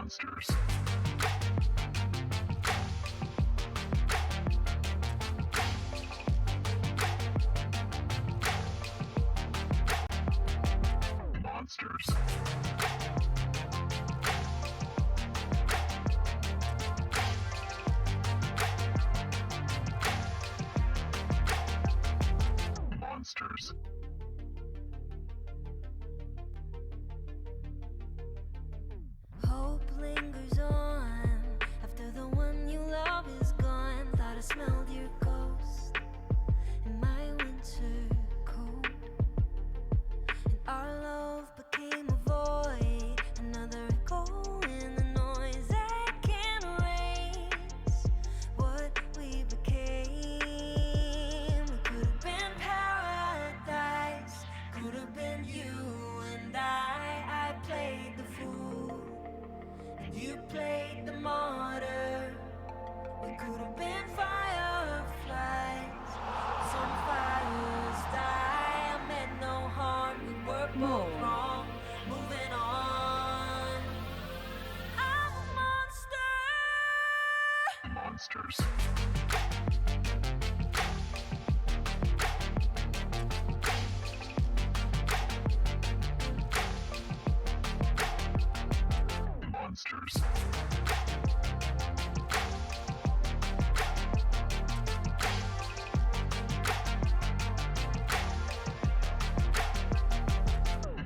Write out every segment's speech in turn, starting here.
Monsters. Monsters. Monsters. Hope lingers on after the one you love is gone. Thought I smelled your ghost in my winter coat, and our love became a void, another echo in the noise that can't erase what we became. We could have been paradise, could have been you and I played the fool, you played the martyr. We could have been fireflies. Some fires die. I meant no harm. We were both wrong. Moving on. I'm a monster. Monsters. Monsters.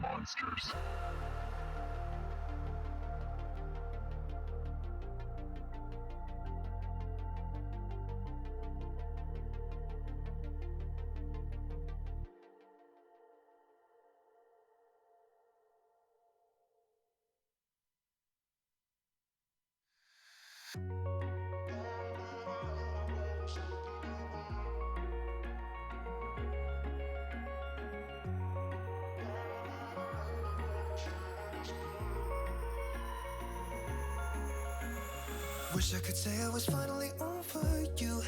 Monsters. Wish I could say I was finally over you,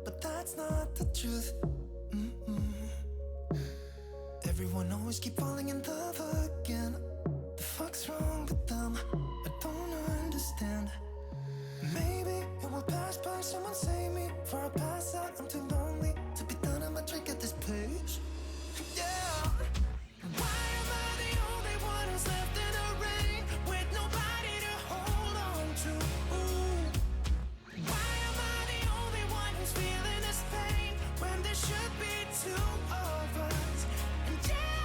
but that's not the truth. Everyone always keep falling in love again. The fuck's wrong with them? I don't understand. Maybe it will pass by. Someone save me before I pass out. I'm too lonely to be done. I'm a drink at this place. Yeah. Why am I the only one who's left in the rain with nobody to hold on to? Why am I the only one who's feeling this pain when there should be two of us? And yeah,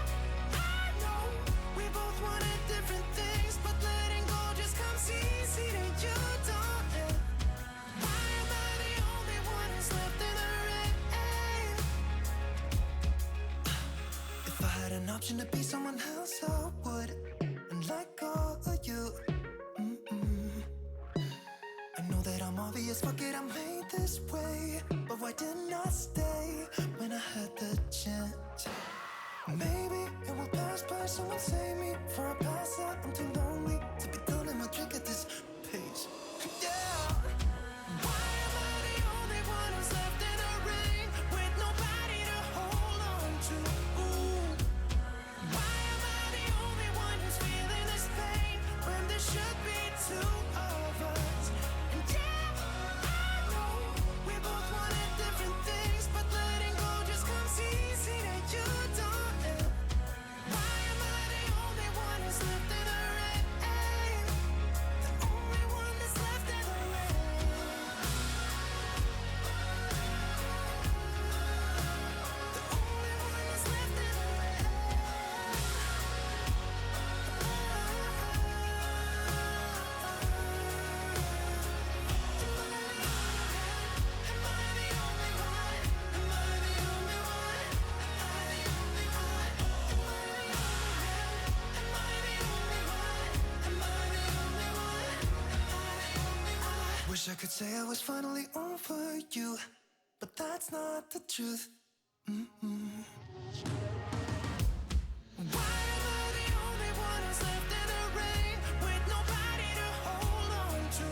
I know we both wanted different things, but letting go just comes easy to you, don't it? Why am I the only one who's left in the rain? If I had an option to be someone else, I would, and let go of you. I know that I'm obvious, fuck it, I'm made this way. But why didn't I stay when I had the chance? Maybe it will pass by. Someone save me before I pass out. I'm too lonely to be done. I'm a drink at this pace. Yeah. Why am I the only one who's left in the rain with nobody to hold on to? Why am I the only one who's feeling this pain when there should be two of us? And yeah, I know we both wanted different things, but letting go just comes easy to you, don't it? Why am I the only one who's left in the rain? The only one that's left in the rain. The only one that's left in the rain. Am I the only one? Am I the only one? Am I the only one? Am I the only one? Am I the only one? Am I the only one? Am I the only one? Wish I could say I was finally over you, but that's not the truth. Why am I the only one who's left in the rain with nobody to hold on to?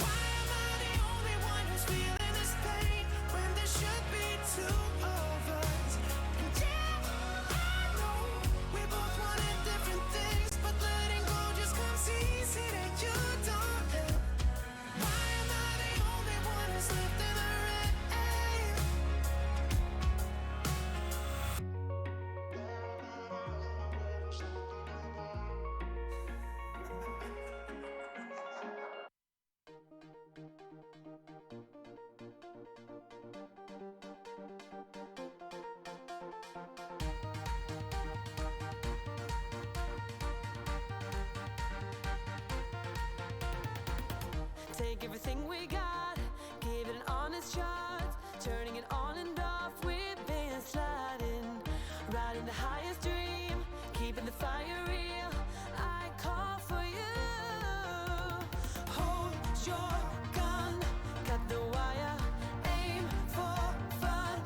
Why am I the only one who's feeling this pain when there should be two of us? And yeah, I know we both wanted different things, but letting go just comes easy. take everything we got, give it an honest shot, turning it on and off, we've been sliding, riding the highest dream, keeping the fire real, I call for you. Hold your gun, cut the wire, aim for fun,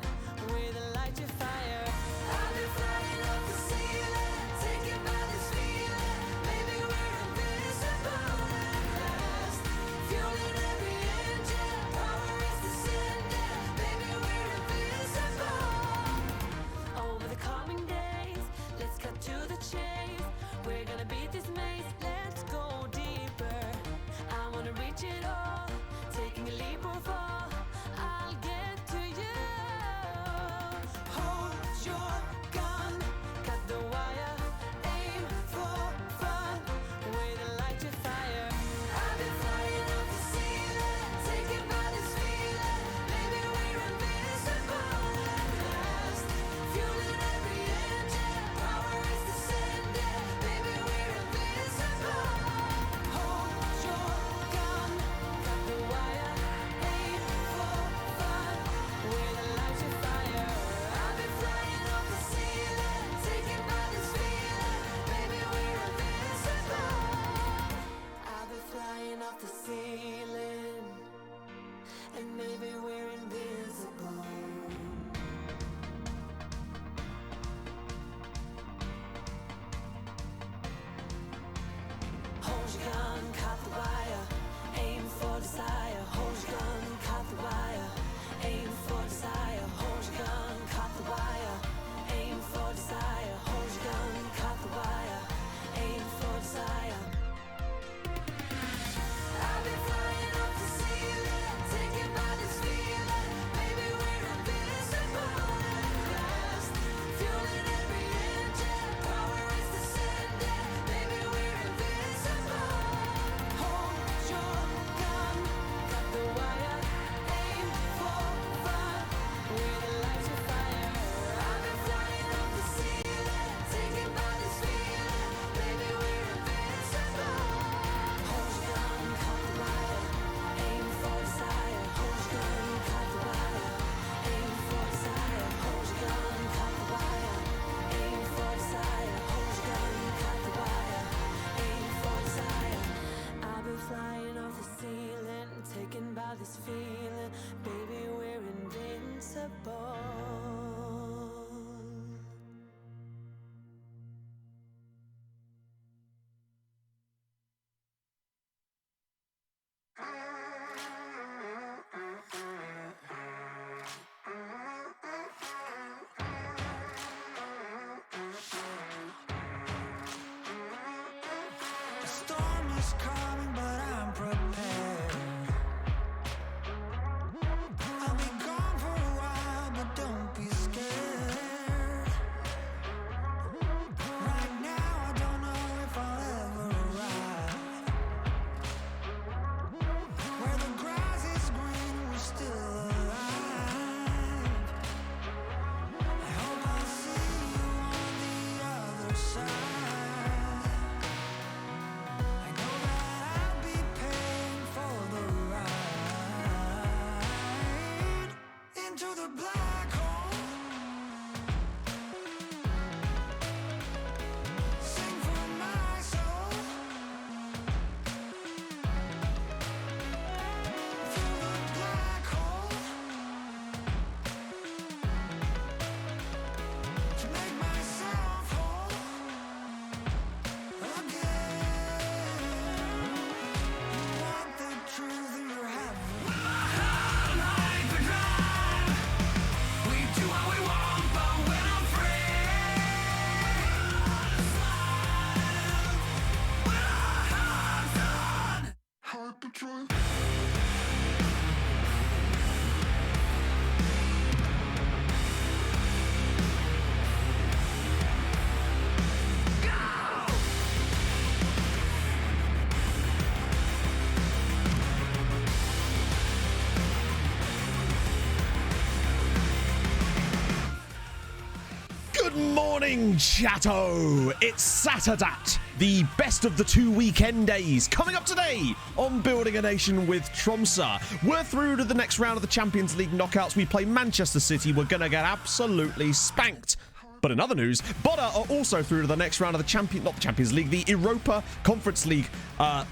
with a light to fire. I've been flying up the ceiling, taken by this feeling, maybe we're invisible at last, fueling every engine, power is descending, maybe we're invisible. Over the coming days, let's cut to the chase, we're gonna beat this maze, let's go deeper, I wanna reach it all, taking a leap or fall, I'll get to you. Hold your gun, cut the wire, aim for fun, with a light to fire. I've been flying up the ceiling, taken by this feeling, maybe we're invisible at last, fueling every engine, power is descending, maybe we're invisible. Hold your gun, cut the wire, aim for fun, with a light to fire. I've been flying up the ceiling, taken by this feeling, maybe we're invisible. I've been flying off the ceiling, and maybe we're invisible. Hold your gun, cut the wire, aim for desire. Hold your gun, cut the wire, aim for desire. Hold your gun, cut the wire, aim for desire. Hold your gun, cut the wire, aim for desire. I've been flying up the ceiling, taken by this feeling, maybe we're invisible at last, fueling every engine, power is descending, maybe we're invisible. Hold your gun, cut the wire, aim for fun, with a light to fire. I've been flying up the ceiling, taken by this feeling, maybe we're invincible. Hold your gun, cut the wire, aim for desire. Hold your gun, cut the wire, aim for desire. Hold your gun, cut the wire, aim for desire. Hold your gun, cut the wire, aim for desire. I've been flying off the ceiling, taken by this feeling, baby, we're invincible. The storm is coming, but I'm prepared. I'll be gone for a while, but don't be scared. Right now, I don't know if I'll ever arrive. Where the grass is green, we're still alive. I hope I'll see you on the other side. I know that I'll be paying for the ride into the black hole. Sing for my soul through the black hole to make myself whole again. You want the truth, you're having. We do what we want, but we're not free. With our hearts on hyperdrive. Good morning, Chatto! It's Saturday, the best of the 2 weekend days coming up today on Building a Nation with Tromsø. We're through to the next round of the Champions League knockouts. We play Manchester City. We're going to get absolutely spanked. But in other news, Boda are also through to the next round of the Europa Conference League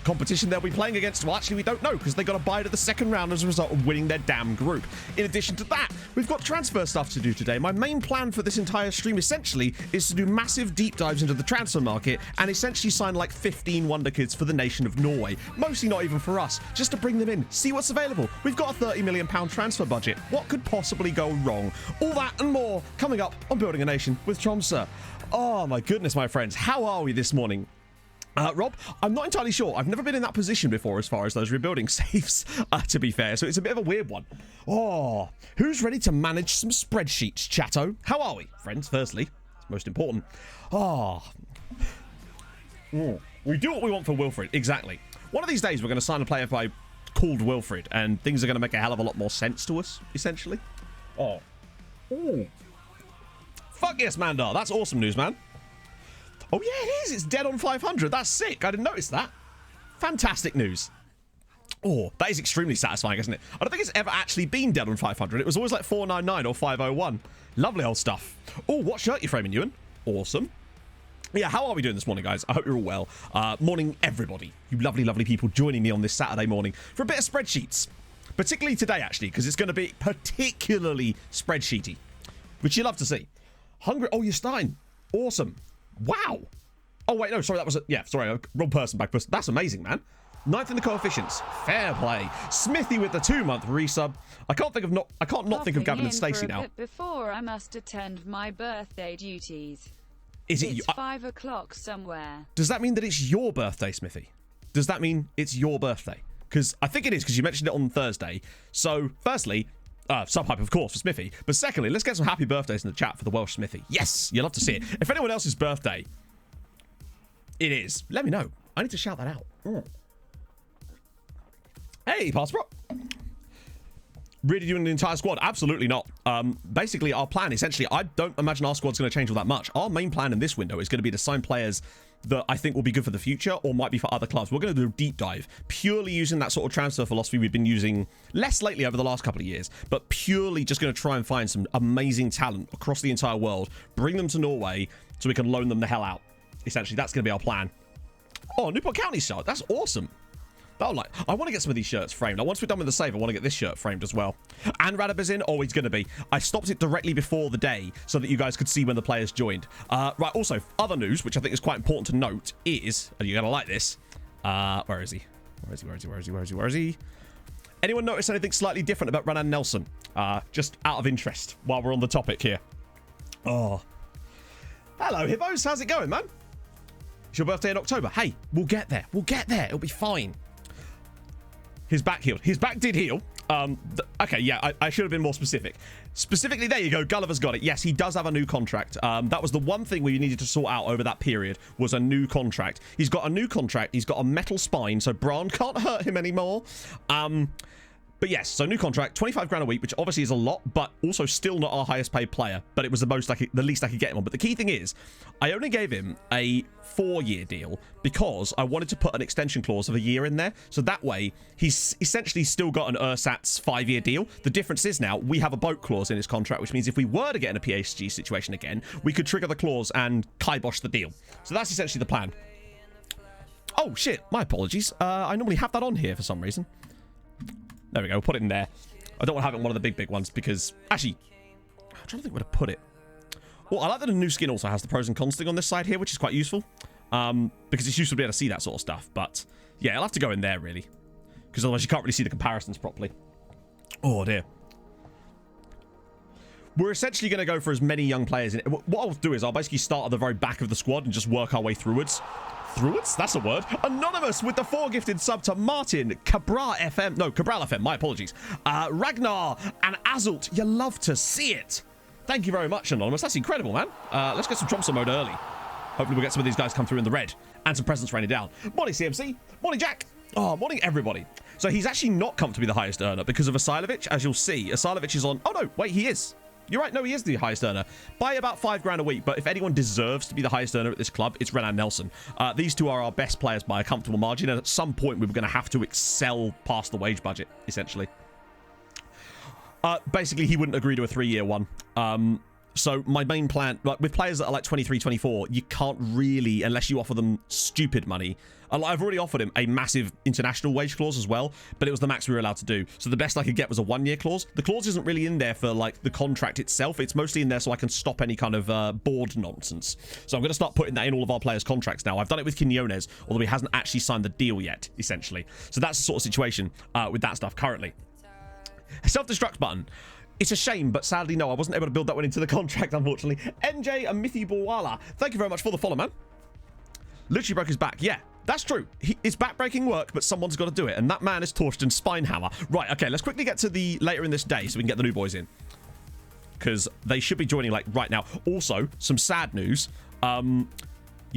competition they'll be playing against. Well, actually, we don't know because they got a bye to the second round as a result of winning their damn group. In addition to that, we've got transfer stuff to do today. My main plan for this entire stream, essentially, is to do massive deep dives into the transfer market and essentially sign like 15 wonder kids for the nation of Norway. Mostly not even for us, just to bring them in, see what's available. We've got a £30 million transfer budget. What could possibly go wrong? All that and more coming up on Building a Nation with Tromsø. Oh my goodness, my friends, how are we this morning? Rob, I'm not entirely sure. I've never been in that position before as far as those rebuilding saves, to be fair, so it's a bit of a weird one. Oh, who's ready to manage some spreadsheets, chatto? How are we, friends, firstly? It's most important. We do what we want for Wilfred, exactly. One of these days, we're going to sign a player called Wilfred, and things are going to make a hell of a lot more sense to us, essentially. Fuck yes, Mandar. That's awesome news, man. Oh, yeah, it is. It's dead on 500. That's sick. I didn't notice that. Fantastic news. Oh, that is extremely satisfying, isn't it? I don't think it's ever actually been dead on 500. It was always like 499 or 501. Lovely old stuff. Oh, what shirt you framing, Ewan? Awesome. Yeah, how are we doing this morning, guys? I hope you're all well. Morning, everybody. You lovely, lovely people joining me on this Saturday morning for a bit of spreadsheets. Particularly today, actually, because it's going to be particularly spreadsheety, which you love to see. Hungry. Oh, you're starting. Awesome. Wow. Oh, wait, no, sorry, that was wrong person back. That's amazing, man. 9th in the coefficients. Fair play. Smithy with the 2-month resub. I can't not think of Gavin and Stacey now. Before I must attend my birthday duties. It's 5 o'clock somewhere. Does that mean that it's your birthday, Smithy? Does that mean it's your birthday? Because I think it is, because you mentioned it on Thursday. So, firstly, sub-hype, of course, for Smithy. But secondly, let's get some happy birthdays in the chat for the Welsh Smithy. Yes, you'll love to see it. If anyone else's birthday it is, let me know. I need to shout that out. Hey, Pastor. Really doing the entire squad? Absolutely not. Basically, our plan, essentially, I don't imagine our squad's going to change all that much. Our main plan in this window is going to be to sign players that I think will be good for the future or might be for other clubs. We're going to do a deep dive, purely using that sort of transfer philosophy we've been using less lately over the last couple of years, but purely just going to try and find some amazing talent across the entire world, bring them to Norway so we can loan them the hell out. Essentially, that's going to be our plan. Oh, Newport County shirt. That's awesome. I want to get some of these shirts framed. Now, once we're done with the save, I want to get this shirt framed as well. And Radab in. Oh, he's going to be. I stopped it directly before the day so that you guys could see when the players joined. Right, also, other news, which I think is quite important to note, is, and you're going to like this. Where is he? Where is he? Anyone notice anything slightly different about Renan Nelson? Just out of interest while we're on the topic here. Oh. Hello, Hippos. How's it going, man? It's your birthday in October. Hey, we'll get there. It'll be fine. His back healed. His back did heal. Okay, yeah, I should have been more specific. Specifically, there you go. Gulliver's got it. Yes, he does have a new contract. That was the one thing we needed to sort out over that period was a new contract. He's got a new contract. He's got a metal spine, so Bran can't hurt him anymore. But yes, so new contract, 25 grand a week, which obviously is a lot, but also still not our highest paid player. But it was the least I could get him on. But the key thing is, I only gave him a 4-year deal because I wanted to put an extension clause of a year in there. So that way, he's essentially still got an Ursat's 5-year deal. The difference is now we have a boat clause in his contract, which means if we were to get in a PSG situation again, we could trigger the clause and kibosh the deal. So that's essentially the plan. Oh, shit. My apologies. I normally have that on here for some reason. There we go. We'll put it in there. I don't want to have it in one of the big ones because... Actually, I'm trying to think where to put it. Well, I like that the new skin also has the pros and cons thing on this side here, which is quite useful. Because it's useful to be able to see that sort of stuff. But, yeah, I'll have to go in there, really. Because otherwise you can't really see the comparisons properly. Oh, dear. We're essentially going to go for as many young players in it. What I'll do is I'll basically start at the very back of the squad and just work our way throughwards. Throughwards? That's a word. Anonymous with the 4 gifted sub to Martin, Cabral FM, my apologies. Ragnar and Azult, you love to see it. Thank you very much, Anonymous. That's incredible, man. Let's get some Tromso mode early. Hopefully we'll get some of these guys come through in the red and some presents raining down. Morning, CMC. Morning, Jack. Oh, morning, everybody. So he's actually not come to be the highest earner because of Asilovic. As you'll see, Asilovic is on... Oh, no, wait, he is. You're right. No, he is the highest earner by about $5 grand a week. But if anyone deserves to be the highest earner at this club, it's Renan Nelson. These two are our best players by a comfortable margin. And at some point, we were going to have to excel past the wage budget, essentially. Basically, he wouldn't agree to a 3-year one. So my main plan, like with players that are like 23, 24, you can't really, unless you offer them stupid money. I've already offered him a massive international wage clause as well, but it was the max we were allowed to do. So the best I could get was a 1-year clause. The clause isn't really in there for like the contract itself. It's mostly in there so I can stop any kind of board nonsense. So I'm going to start putting that in all of our players' contracts now. I've done it with Quinones, although he hasn't actually signed the deal yet, essentially. So that's the sort of situation with that stuff currently. A self-destruct button. It's a shame, but sadly, no, I wasn't able to build that one into the contract, unfortunately. NJ and Mithi Bawala, thank you very much for the follow, man. Literally broke his back. Yeah, that's true. It's back-breaking work, but someone's got to do it, and that man is Torsten Spinehammer. Right, okay, let's quickly get to the later in this day so we can get the new boys in, because they should be joining, like, right now. Also, some sad news. You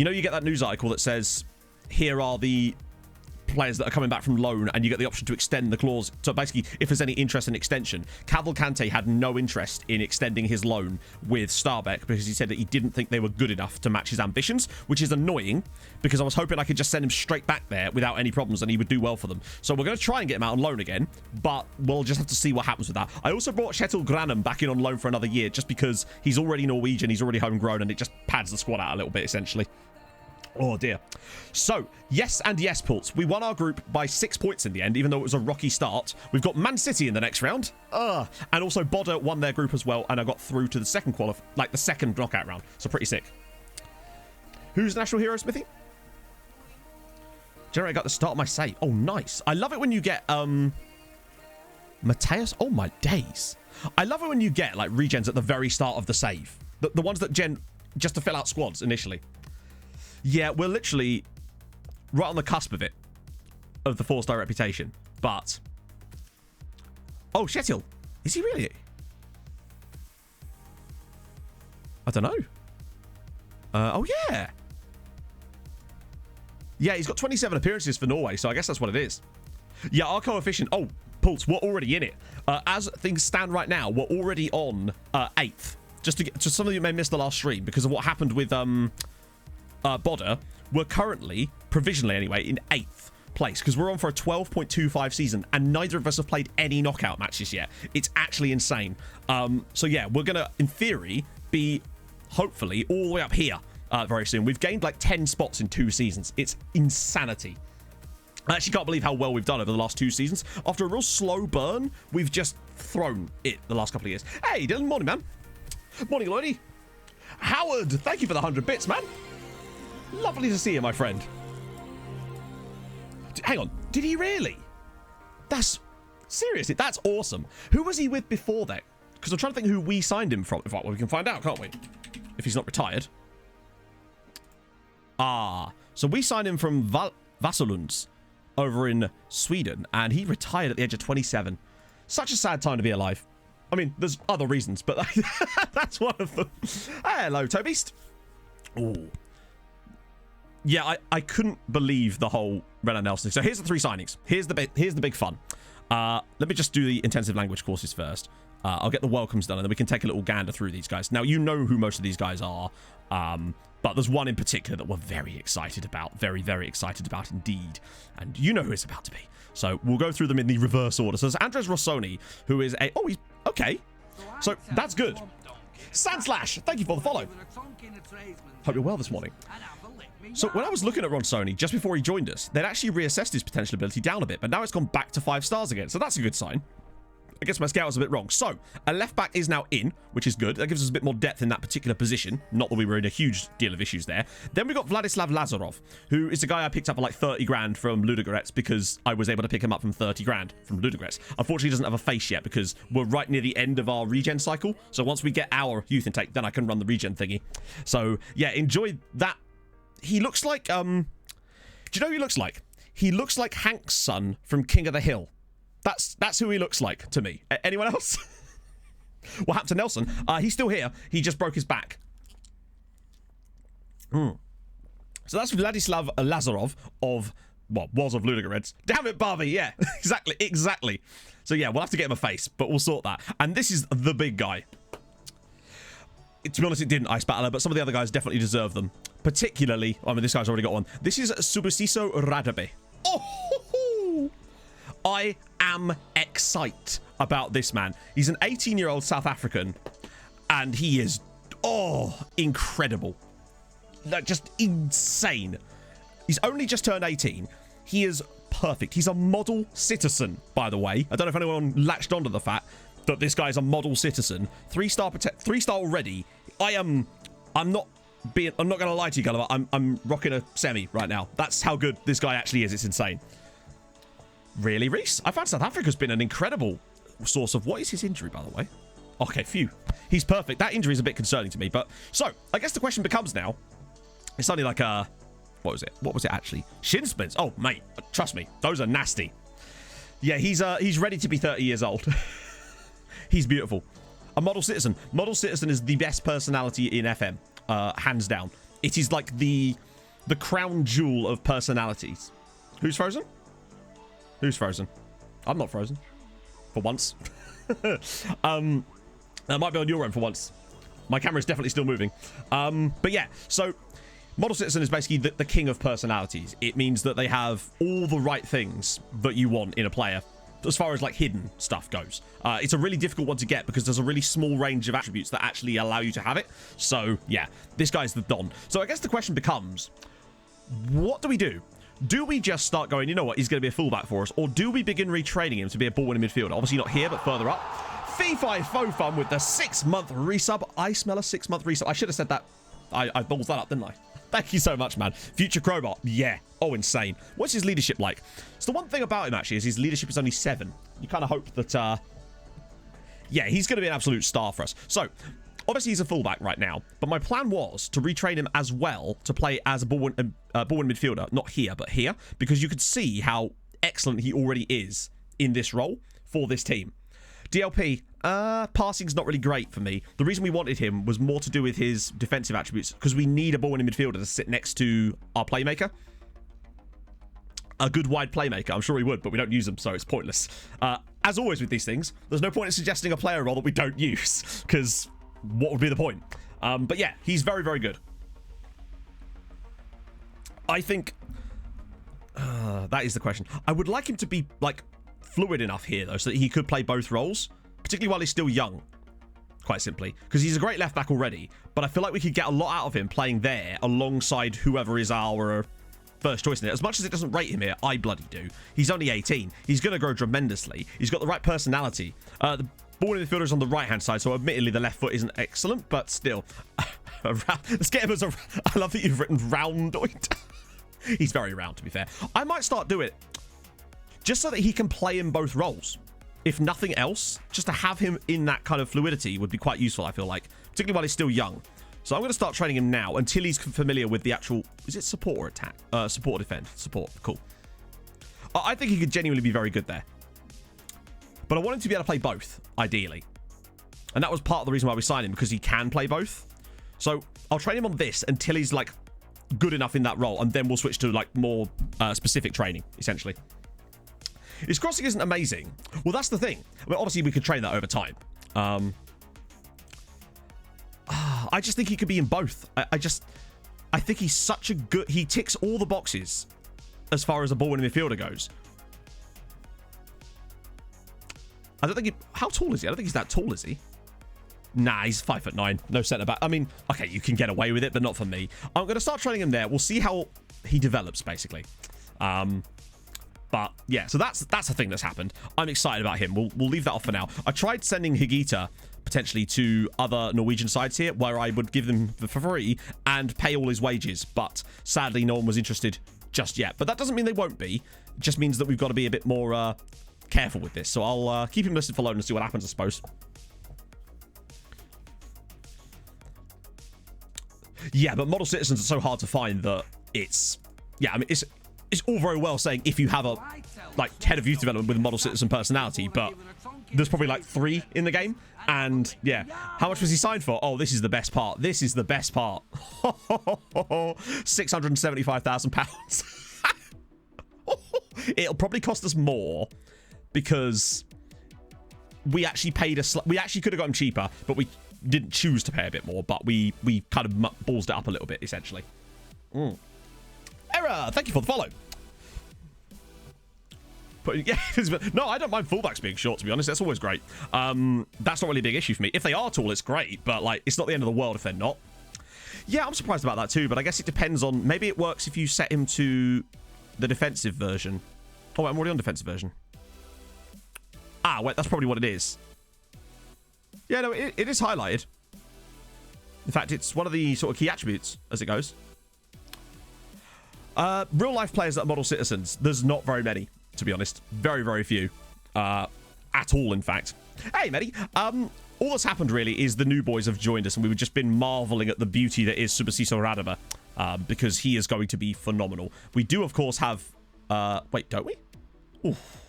know, you get that news article that says, here are the players that are coming back from loan, and you get the option to extend the clause. So basically, if there's any interest in extension, Cavalcante had no interest in extending his loan with Starbeck because he said that he didn't think they were good enough to match his ambitions, which is annoying because I was hoping I could just send him straight back there without any problems and he would do well for them. So we're going to try and get him out on loan again, but we'll just have to see what happens with that. I also brought Kjetil Granum back in on loan for another year just because he's already Norwegian, he's already homegrown, and it just pads the squad out a little bit, essentially. Oh dear. So, yes and yes, Pulse. We won our group by 6 points in the end, even though it was a rocky start. We've got Man City in the next round. And also Bodø won their group as well, and I got through to the second the second knockout round. So pretty sick. Who's national hero, Smithy? Generate got the start of my save. Oh, nice. I love it when you get Mateus. Oh my days. I love it when you get like regens at the very start of the save. The ones that gen just to fill out squads initially. Yeah, we're literally right on the cusp of it, of the 4-star reputation. But, oh, Kjetil, is he really? I don't know. Oh yeah, yeah, he's got 27 appearances for Norway, so I guess that's what it is. Yeah, our coefficient. Oh, Pulse, we're already in it. As things stand right now, we're already on 8th. Just some of you may miss the last stream because of what happened with Bodø. We're currently, provisionally anyway, in 8th place because we're on for a 12.25 season and neither of us have played any knockout matches yet. It's actually insane. So yeah, we're gonna, in theory, be hopefully all the way up here very soon. We've gained like 10 spots in 2 seasons. It's insanity. I actually can't believe how well we've done over the last 2 seasons. After a real slow burn, we've just thrown it the last couple of years. Hey, Dylan, morning, man. Morning, Lloydie. Howard, thank you for the 100 bits, man. Lovely to see you, my friend. Hang on, did he really? That's seriously, that's awesome. Who was he with before that? Because I'm trying to think who we signed him from. Well, we can find out, can't we? If he's not retired. So we signed him from Vassalunds over in Sweden, and he retired at the age of 27. Such a sad time to be alive. I mean, there's other reasons, but that's one of them. Hello, Tobeast. Ooh. Yeah, I couldn't believe the whole Renan Nelson. So here's the 3 signings. Here's the big fun. Let me just do the intensive language courses first. I'll get the welcomes done, and then we can take a little gander through these guys. Now, you know who most of these guys are, but there's one in particular that we're very excited about. Very, very excited about indeed. And you know who it's about to be. So we'll go through them in the reverse order. So there's Andres Rossoni, who is a... Oh, he's... Okay. So that's good. Sandslash, thank you for the follow. Hope you're well this morning. So when I was looking at Rossoni just before he joined us, they'd actually reassessed his potential ability down a bit, but now it's gone back to 5 stars again. So that's a good sign. I guess my scout was a bit wrong. So a left back is now in, which is good. That gives us a bit more depth in that particular position. Not that we were in a huge deal of issues there. Then we got Vladislav Lazarov, who is a guy I picked up for like 30 grand from Ludogorets because I was able to pick him up from 30 grand from Ludogorets. Unfortunately, he doesn't have a face yet because we're right near the end of our regen cycle. So once we get our youth intake, then I can run the regen thingy. So yeah, enjoy that. He looks like, do you know who he looks like? He looks like Hank's son from King of the Hill. That's who he looks like to me. Anyone else? What happened to Nelson? He's still here. He just broke his back. So that's Vladislav Lazarov of, well, was of Ludogorets. Damn it, Barbie. Yeah, exactly. So yeah, we'll have to get him a face, but we'll sort that. And this is the big guy. to be honest, it didn't, Ice Battler, but some of the other guys definitely deserve them. Particularly, I mean, this guy's already got one. This is Subasiso Radabe. Oh, I am excited about this man. He's an 18-year-old South African, and he is, incredible. Like, just insane. He's only just turned 18. He is perfect. He's a model citizen, by the way. I don't know if anyone latched onto the fact that this guy is a model citizen. 3-star already. I'm not gonna lie to you, Gulliver. I'm rocking a semi right now. That's how good this guy actually is. It's insane. Really, Reese? I found South Africa's been an incredible source of... What is his injury, by the way? Okay, phew. He's perfect. That injury is a bit concerning to me. But, so, I guess the question becomes now... It's only like a... What was it? What was it, actually? Shin splints. Oh, mate. Trust me. Those are nasty. Yeah, he's ready to be 30 years old. He's beautiful. A model citizen. Model citizen is the best personality in FM. Hands down. It is like the crown jewel of personalities. Who's frozen? Who's frozen? I'm not frozen. For once. That might be on your end for once. My camera is definitely still moving. But yeah, so model citizen is basically the king of personalities. It means that they have all the right things that you want in a player as far as like hidden stuff goes. It's a really difficult one to get because there's a really small range of attributes that actually allow you to have it. So yeah, this guy's the Don. So I guess the question becomes, what do we do? Do we just start going, you know what, he's going to be a fullback for us? Or do we begin retraining him to be a ball-winning midfielder? Obviously not here, but further up. Fee-Fi Fo-Fun with the 6-month resub. I smell a 6-month resub. I should have said that. I balls that up, didn't I? Thank you so much, man. Future Crowbar. Yeah. Oh, insane. What's his leadership like? So the one thing about him, actually, is his leadership is only 7. You kind of hope that, yeah, he's going to be an absolute star for us. So, obviously, he's a fullback right now, but my plan was to retrain him as well to play as a ball-winning midfielder. Not here, but here, because you could see how excellent he already is in this role for this team. DLP, passing's not really great for me. The reason we wanted him was more to do with his defensive attributes, because we need a ball-winning midfielder to sit next to our playmaker. A good wide playmaker. I'm sure he would, but we don't use them, so it's pointless. As always with these things, there's no point in suggesting a player role that we don't use, because what would be the point? But yeah, he's very, very good. I think that is the question. I would like him to be like fluid enough here, though, so that he could play both roles, particularly while he's still young, quite simply, because he's a great left back already, but I feel like we could get a lot out of him playing there alongside whoever is our first choice in it. As much as it doesn't rate him here, I bloody do. He's only 18. He's going to grow tremendously. He's got the right personality. The ball in the fielder is on the right-hand side, so admittedly the left foot isn't excellent, but still. Let's get him as a... I love that you've written roundoid. He's very round, to be fair. I might start doing it just so that he can play in both roles. If nothing else, just to have him in that kind of fluidity would be quite useful, I feel like, particularly while he's still young. So I'm going to start training him now until he's familiar with the actual... Is it support or attack? Support or defend? Support. Cool. I think he could genuinely be very good there. But I want him to be able to play both, ideally. And that was part of the reason why we signed him, because he can play both. So I'll train him on this until he's, like, good enough in that role, and then we'll switch to, like, more specific training, essentially. His crossing isn't amazing. Well, that's the thing. I mean, obviously, we could train that over time. I just think he could be in both. I think he's such a good... He ticks all the boxes as far as a ball-winning midfielder goes. I don't think he... How tall is he? I don't think he's that tall, is he? Nah, he's 5'9". No centre-back. I mean, okay, you can get away with it, but not for me. I'm going to start training him there. We'll see how he develops, basically. But, yeah, so that's a thing that's happened. I'm excited about him. We'll leave that off for now. I tried sending Higita potentially to other Norwegian sides here, where I would give them for free and pay all his wages. But, sadly, no one was interested just yet. But that doesn't mean they won't be. It just means that we've got to be a bit more careful with this. So I'll keep him listed for loan and see what happens, I suppose. Yeah, but model citizens are so hard to find that it's... Yeah, I mean, it's all very well saying if you have a, like, head of youth development with a model citizen personality, but there's probably, like, 3 in the game. And, yeah. How much was he signed for? Oh, this is the best part. This is the best part. £675,000. It'll probably cost us more because we actually paid we actually could have got him cheaper, but we didn't choose to pay a bit more, but we kind of ballsed it up a little bit, essentially. Error! Thank you for the follow. Yeah, no, I don't mind fullbacks being short, to be honest. That's always great. That's not really a big issue for me. If they are tall, it's great, but like, it's not the end of the world if they're not. Yeah, I'm surprised about that too, but I guess it depends on... Maybe it works if you set him to the defensive version. Oh, wait, I'm already on defensive version. Ah, wait, that's probably what it is. Yeah, no, it is highlighted. In fact, it's one of the sort of key attributes as it goes. Real life players that are model citizens, there's not very many, to be honest. Very, very few. At all, in fact. Hey, Medi. All that's happened, really, is the new boys have joined us, and we've just been marveling at the beauty that is Subasiso Radaba, because he is going to be phenomenal. We do, of course, have... wait, don't we? Oof.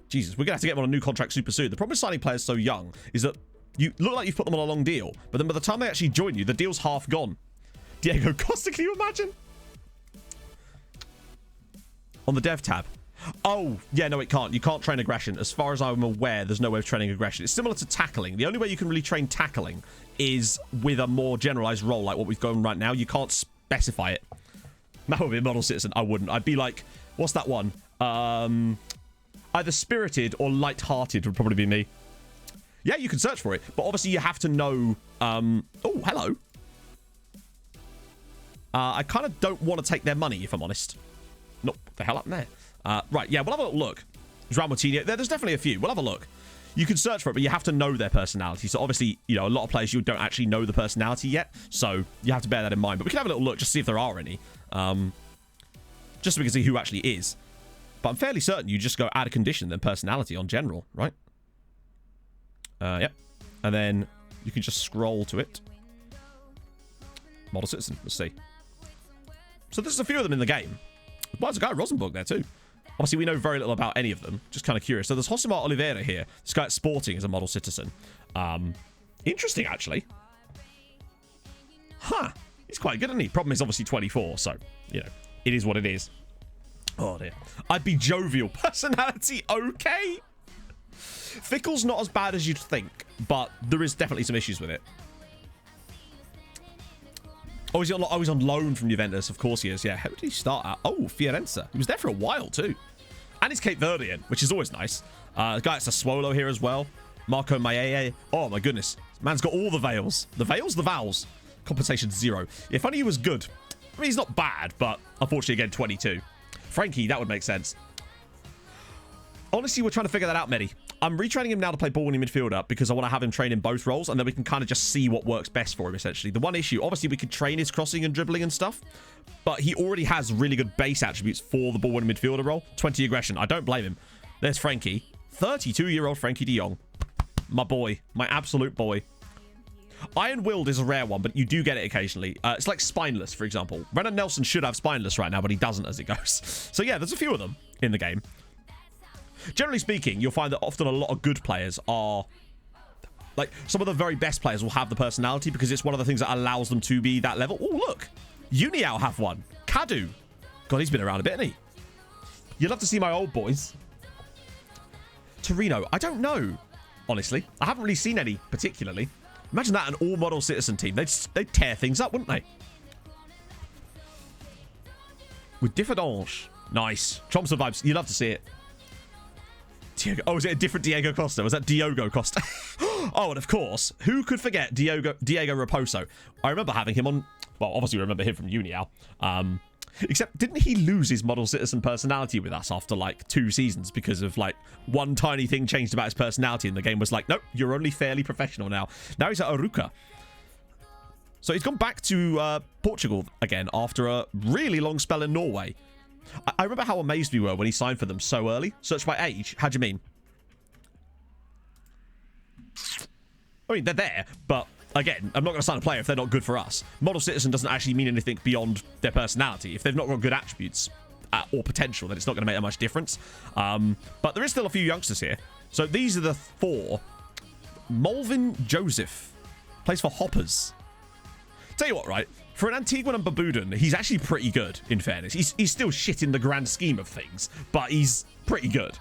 Jesus, we're going to have to get him on a new contract super soon. The problem with signing players so young is that you look like you've put them on a long deal, but then by the time they actually join you, the deal's half gone. Diego Costa, can you imagine? On the dev tab. Oh, yeah, no, it can't. You can't train aggression. As far as I'm aware, there's no way of training aggression. It's similar to tackling. The only way you can really train tackling is with a more generalized role like what we've got right now. You can't specify it. That would be a model citizen. I wouldn't. I'd be like, what's that one? Either spirited or light-hearted would probably be me. Yeah, you can search for it, but obviously you have to know... oh, hello. I kind of don't want to take their money, if I'm honest. No, what the hell happened there? Right, yeah, we'll have a little look. Dramoutinho, there's definitely a few. We'll have a look. You can search for it, but you have to know their personality. So obviously, you know, a lot of players, you don't actually know the personality yet. So you have to bear that in mind. But we can have a little look just to see if there are any. Just so we can see who actually is. But I'm fairly certain you just go add a condition, then personality on general, right? Yep. And then you can just scroll to it. Model citizen, let's see. So there's a few of them in the game. Well, there's a guy at Rosenborg there too. Obviously, we know very little about any of them. Just kind of curious. So there's Josimar Oliveira here. This guy at Sporting is a model citizen. Interesting, actually. Huh. He's quite good, isn't he? Problem is obviously 24, so, you know, it is what it is. Oh, dear. I'd be jovial. Personality, okay. Fickle's not as bad as you'd think, but there is definitely some issues with it. Oh, he's on loan from Juventus. Of course he is. Yeah. How did he start at? Oh, Fiorenza. He was there for a while, too. And he's Cape Verdean, which is always nice. The guy at Sassuolo here as well. Marco Maie. Oh, my goodness. Man's got all the veils. The veils? The vowels. Compensation 0. If only he was good. I mean, he's not bad, but unfortunately, again, 22. Frankie, that would make sense. Honestly, we're trying to figure that out, Medi. I'm retraining him now to play ball-winning midfielder because I want to have him train in both roles, and then we can kind of just see what works best for him, essentially. The one issue, obviously, we could train his crossing and dribbling and stuff, but he already has really good base attributes for the ball-winning midfielder role. 20 aggression. I don't blame him. There's Frankie. 32-year-old Frankie de Jong. My boy. My absolute boy. Iron-willed is a rare one, but you do get it occasionally. It's like spineless, for example. Brennan Nelson should have spineless right now, but he doesn't as it goes. So yeah, there's a few of them in the game. Generally speaking, you'll find that often a lot of good players are... Like, some of the very best players will have the personality because it's one of the things that allows them to be that level. Oh, look. Uniao have one. Kadu. God, he's been around a bit, hasn't he? You'd love to see my old boys. Torino. I don't know, honestly. I haven't really seen any particularly. Imagine that, an all-model citizen team. They'd tear things up, wouldn't they? With Differdange. Nice. Tromso vibes. You'd love to see it. Diego. Oh, was it a different Diego Costa? Was that Diogo Costa? Oh, and of course, who could forget Diego Raposo? I remember having him on... Well, obviously, we remember him from Uniao. Except, didn't he lose his model citizen personality with us after, like, 2 seasons because of, like, one tiny thing changed about his personality and the game was like, nope, you're only fairly professional now. Now he's at Aruca. So he's gone back to Portugal again after a really long spell in Norway. I remember how amazed we were when he signed for them so early. Search by age. How do you mean? I mean, they're there, but again, I'm not going to sign a player if they're not good for us. Model citizen doesn't actually mean anything beyond their personality. If they've not got good attributes or potential, then it's not going to make that much difference. But there is still a few youngsters here. So these are the 4. Mulvin Joseph plays for Hoppers. Tell you what, right? For an Antiguan and Barbudan, he's actually pretty good, in fairness. He's still shit in the grand scheme of things, but he's pretty good.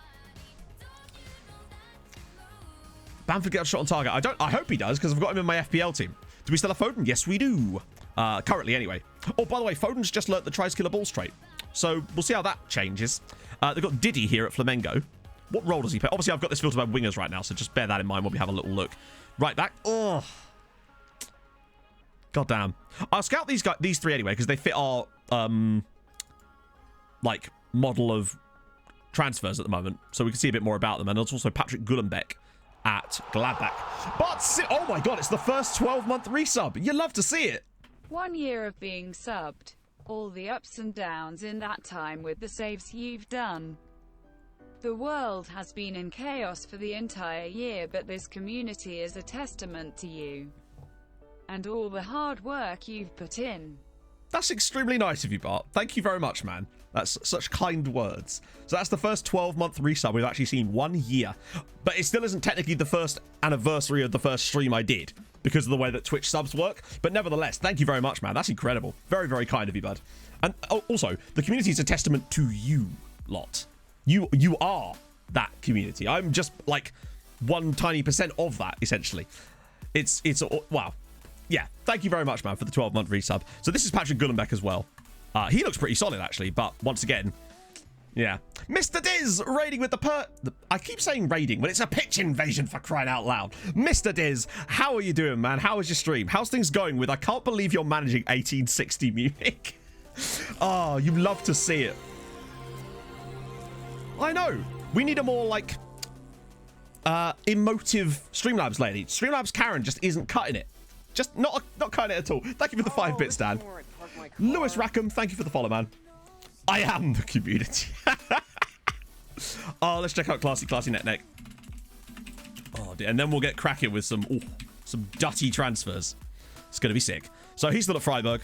Bamford gets a shot on target. I hope he does, because I've got him in my FPL team. Do we still have Foden? Yes, we do. Currently, anyway. Oh, by the way, Foden's just learnt the tries killer balls trait. So we'll see how that changes. They've got Diddy here at Flamengo. What role does he play? Obviously, I've got this filtered by wingers right now, so just bear that in mind when we have a little look. Right back. Oh. God damn. I'll scout these three anyway, because they fit our like model of transfers at the moment, so we can see a bit more about them. And there's also Patrick Gullenbeck at Gladbach. But oh my god, it's the first 12-month resub. You love to see it. 1 year of being subbed. All the ups and downs in that time with the saves you've done. The world has been in chaos for the entire year, but this community is a testament to you and all the hard work you've put in. That's extremely nice of you, Bart. Thank you very much, man. That's such kind words. So that's the first 12-month resub we've actually seen 1 year. But it still isn't technically the first anniversary of the first stream I did, because of the way that Twitch subs work. But nevertheless, thank you very much, man. That's incredible. Very, very kind of you, bud. And also, the community is a testament to you lot. You are that community. I'm just like 1 tiny % of that, essentially. It's wow. Yeah, thank you very much, man, for the 12-month resub. So this is Patrick Gullenbeck as well. He looks pretty solid, actually, but once again, yeah. Mr. Diz raiding with I keep saying raiding, but it's a pitch invasion, for crying out loud. Mr. Diz, how are you doing, man? How is your stream? How's things going with I can't believe you're managing 1860 Munich? Oh, you love to see it. I know. We need a more, like, emotive Streamlabs lady. Streamlabs Karen just isn't cutting it. Just not cutting it at all. Thank you for the 5 bits, Dan. Lewis Rackham, thank you for the follow, man. I am the community. Oh, let's check out Classy Neck. Oh, dear. And then we'll get cracking with some dutty transfers. It's going to be sick. So he's still at Freiburg.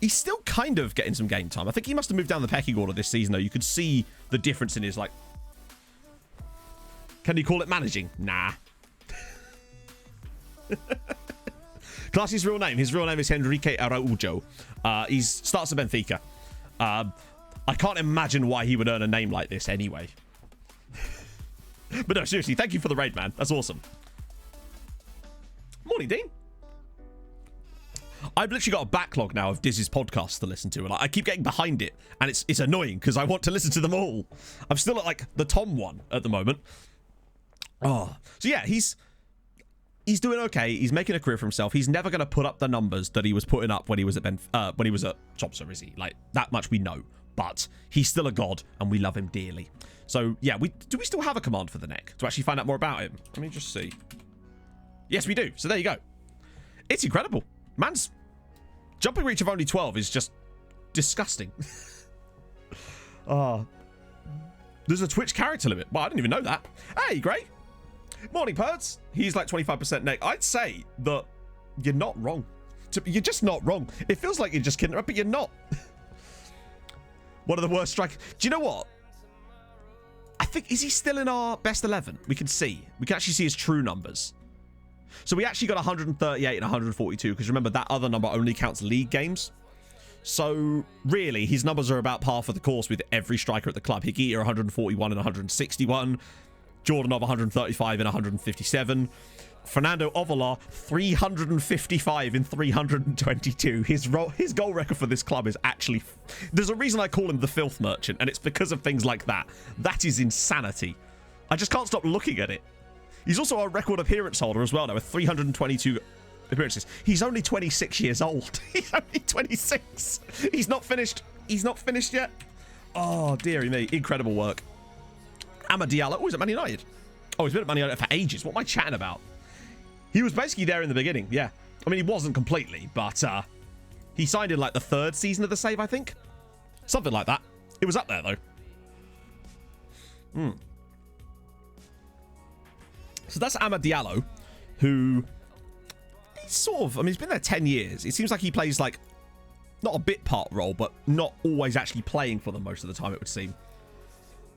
He's still kind of getting some game time. I think he must have moved down the pecking order this season, though. You could see the difference in his, like... Can you call it managing? Nah. Classy's real name. His real name is Henrique Araujo. He starts at Benfica. I can't imagine why he would earn a name like this anyway. But no, seriously, thank you for the raid, man. That's awesome. Morning, Dean. I've literally got a backlog now of Diz's podcasts to listen to, and I keep getting behind it, and it's annoying because I want to listen to them all. I'm still at like the Tom one at the moment. Oh, so yeah, he's doing okay. He's making a career for himself. He's never going to put up the numbers that he was putting up when he was at Tromso, is he? Like, that much we know. But he's still a god, and we love him dearly. So yeah, do we still have a command for the neck to actually find out more about him? Let me just see. Yes, we do. So there you go. It's incredible. Man's jumping reach of only 12 is just disgusting. There's a Twitch character limit. Well, I didn't even know that. Hey, Gray. Morning, Perds. He's like 25% neck. I'd say that you're not wrong. You're just not wrong. It feels like you're just kidding around, but you're not. One of the worst strikers. Do you know what? I think, is he still in our best 11? We can see. We can actually see his true numbers. So we actually got 138 and 142, because remember, that other number only counts league games. So really, his numbers are about par for the course with every striker at the club. Higuita 141 and 161. Jordanov 135 and 157. Fernando Ovalar 355 in 322. His goal record for this club is actually... There's a reason I call him the filth merchant, and it's because of things like that. That is insanity. I just can't stop looking at it. He's also a record appearance holder as well now, with 322 appearances. He's only 26 years old. He's only 26. He's not finished. He's not finished yet. Oh, dearie me. Incredible work. Amad Diallo. Oh, he's at Man United. Oh, he's been at Man United for ages. What am I chatting about? He was basically there in the beginning, yeah. I mean, he wasn't completely, but he signed in like the 3rd season of the save, I think. Something like that. It was up there, though. So that's Amad Diallo, who sort of, I mean, he's been there 10 years. It seems like he plays like, not a bit part role, but not always actually playing for them most of the time, it would seem.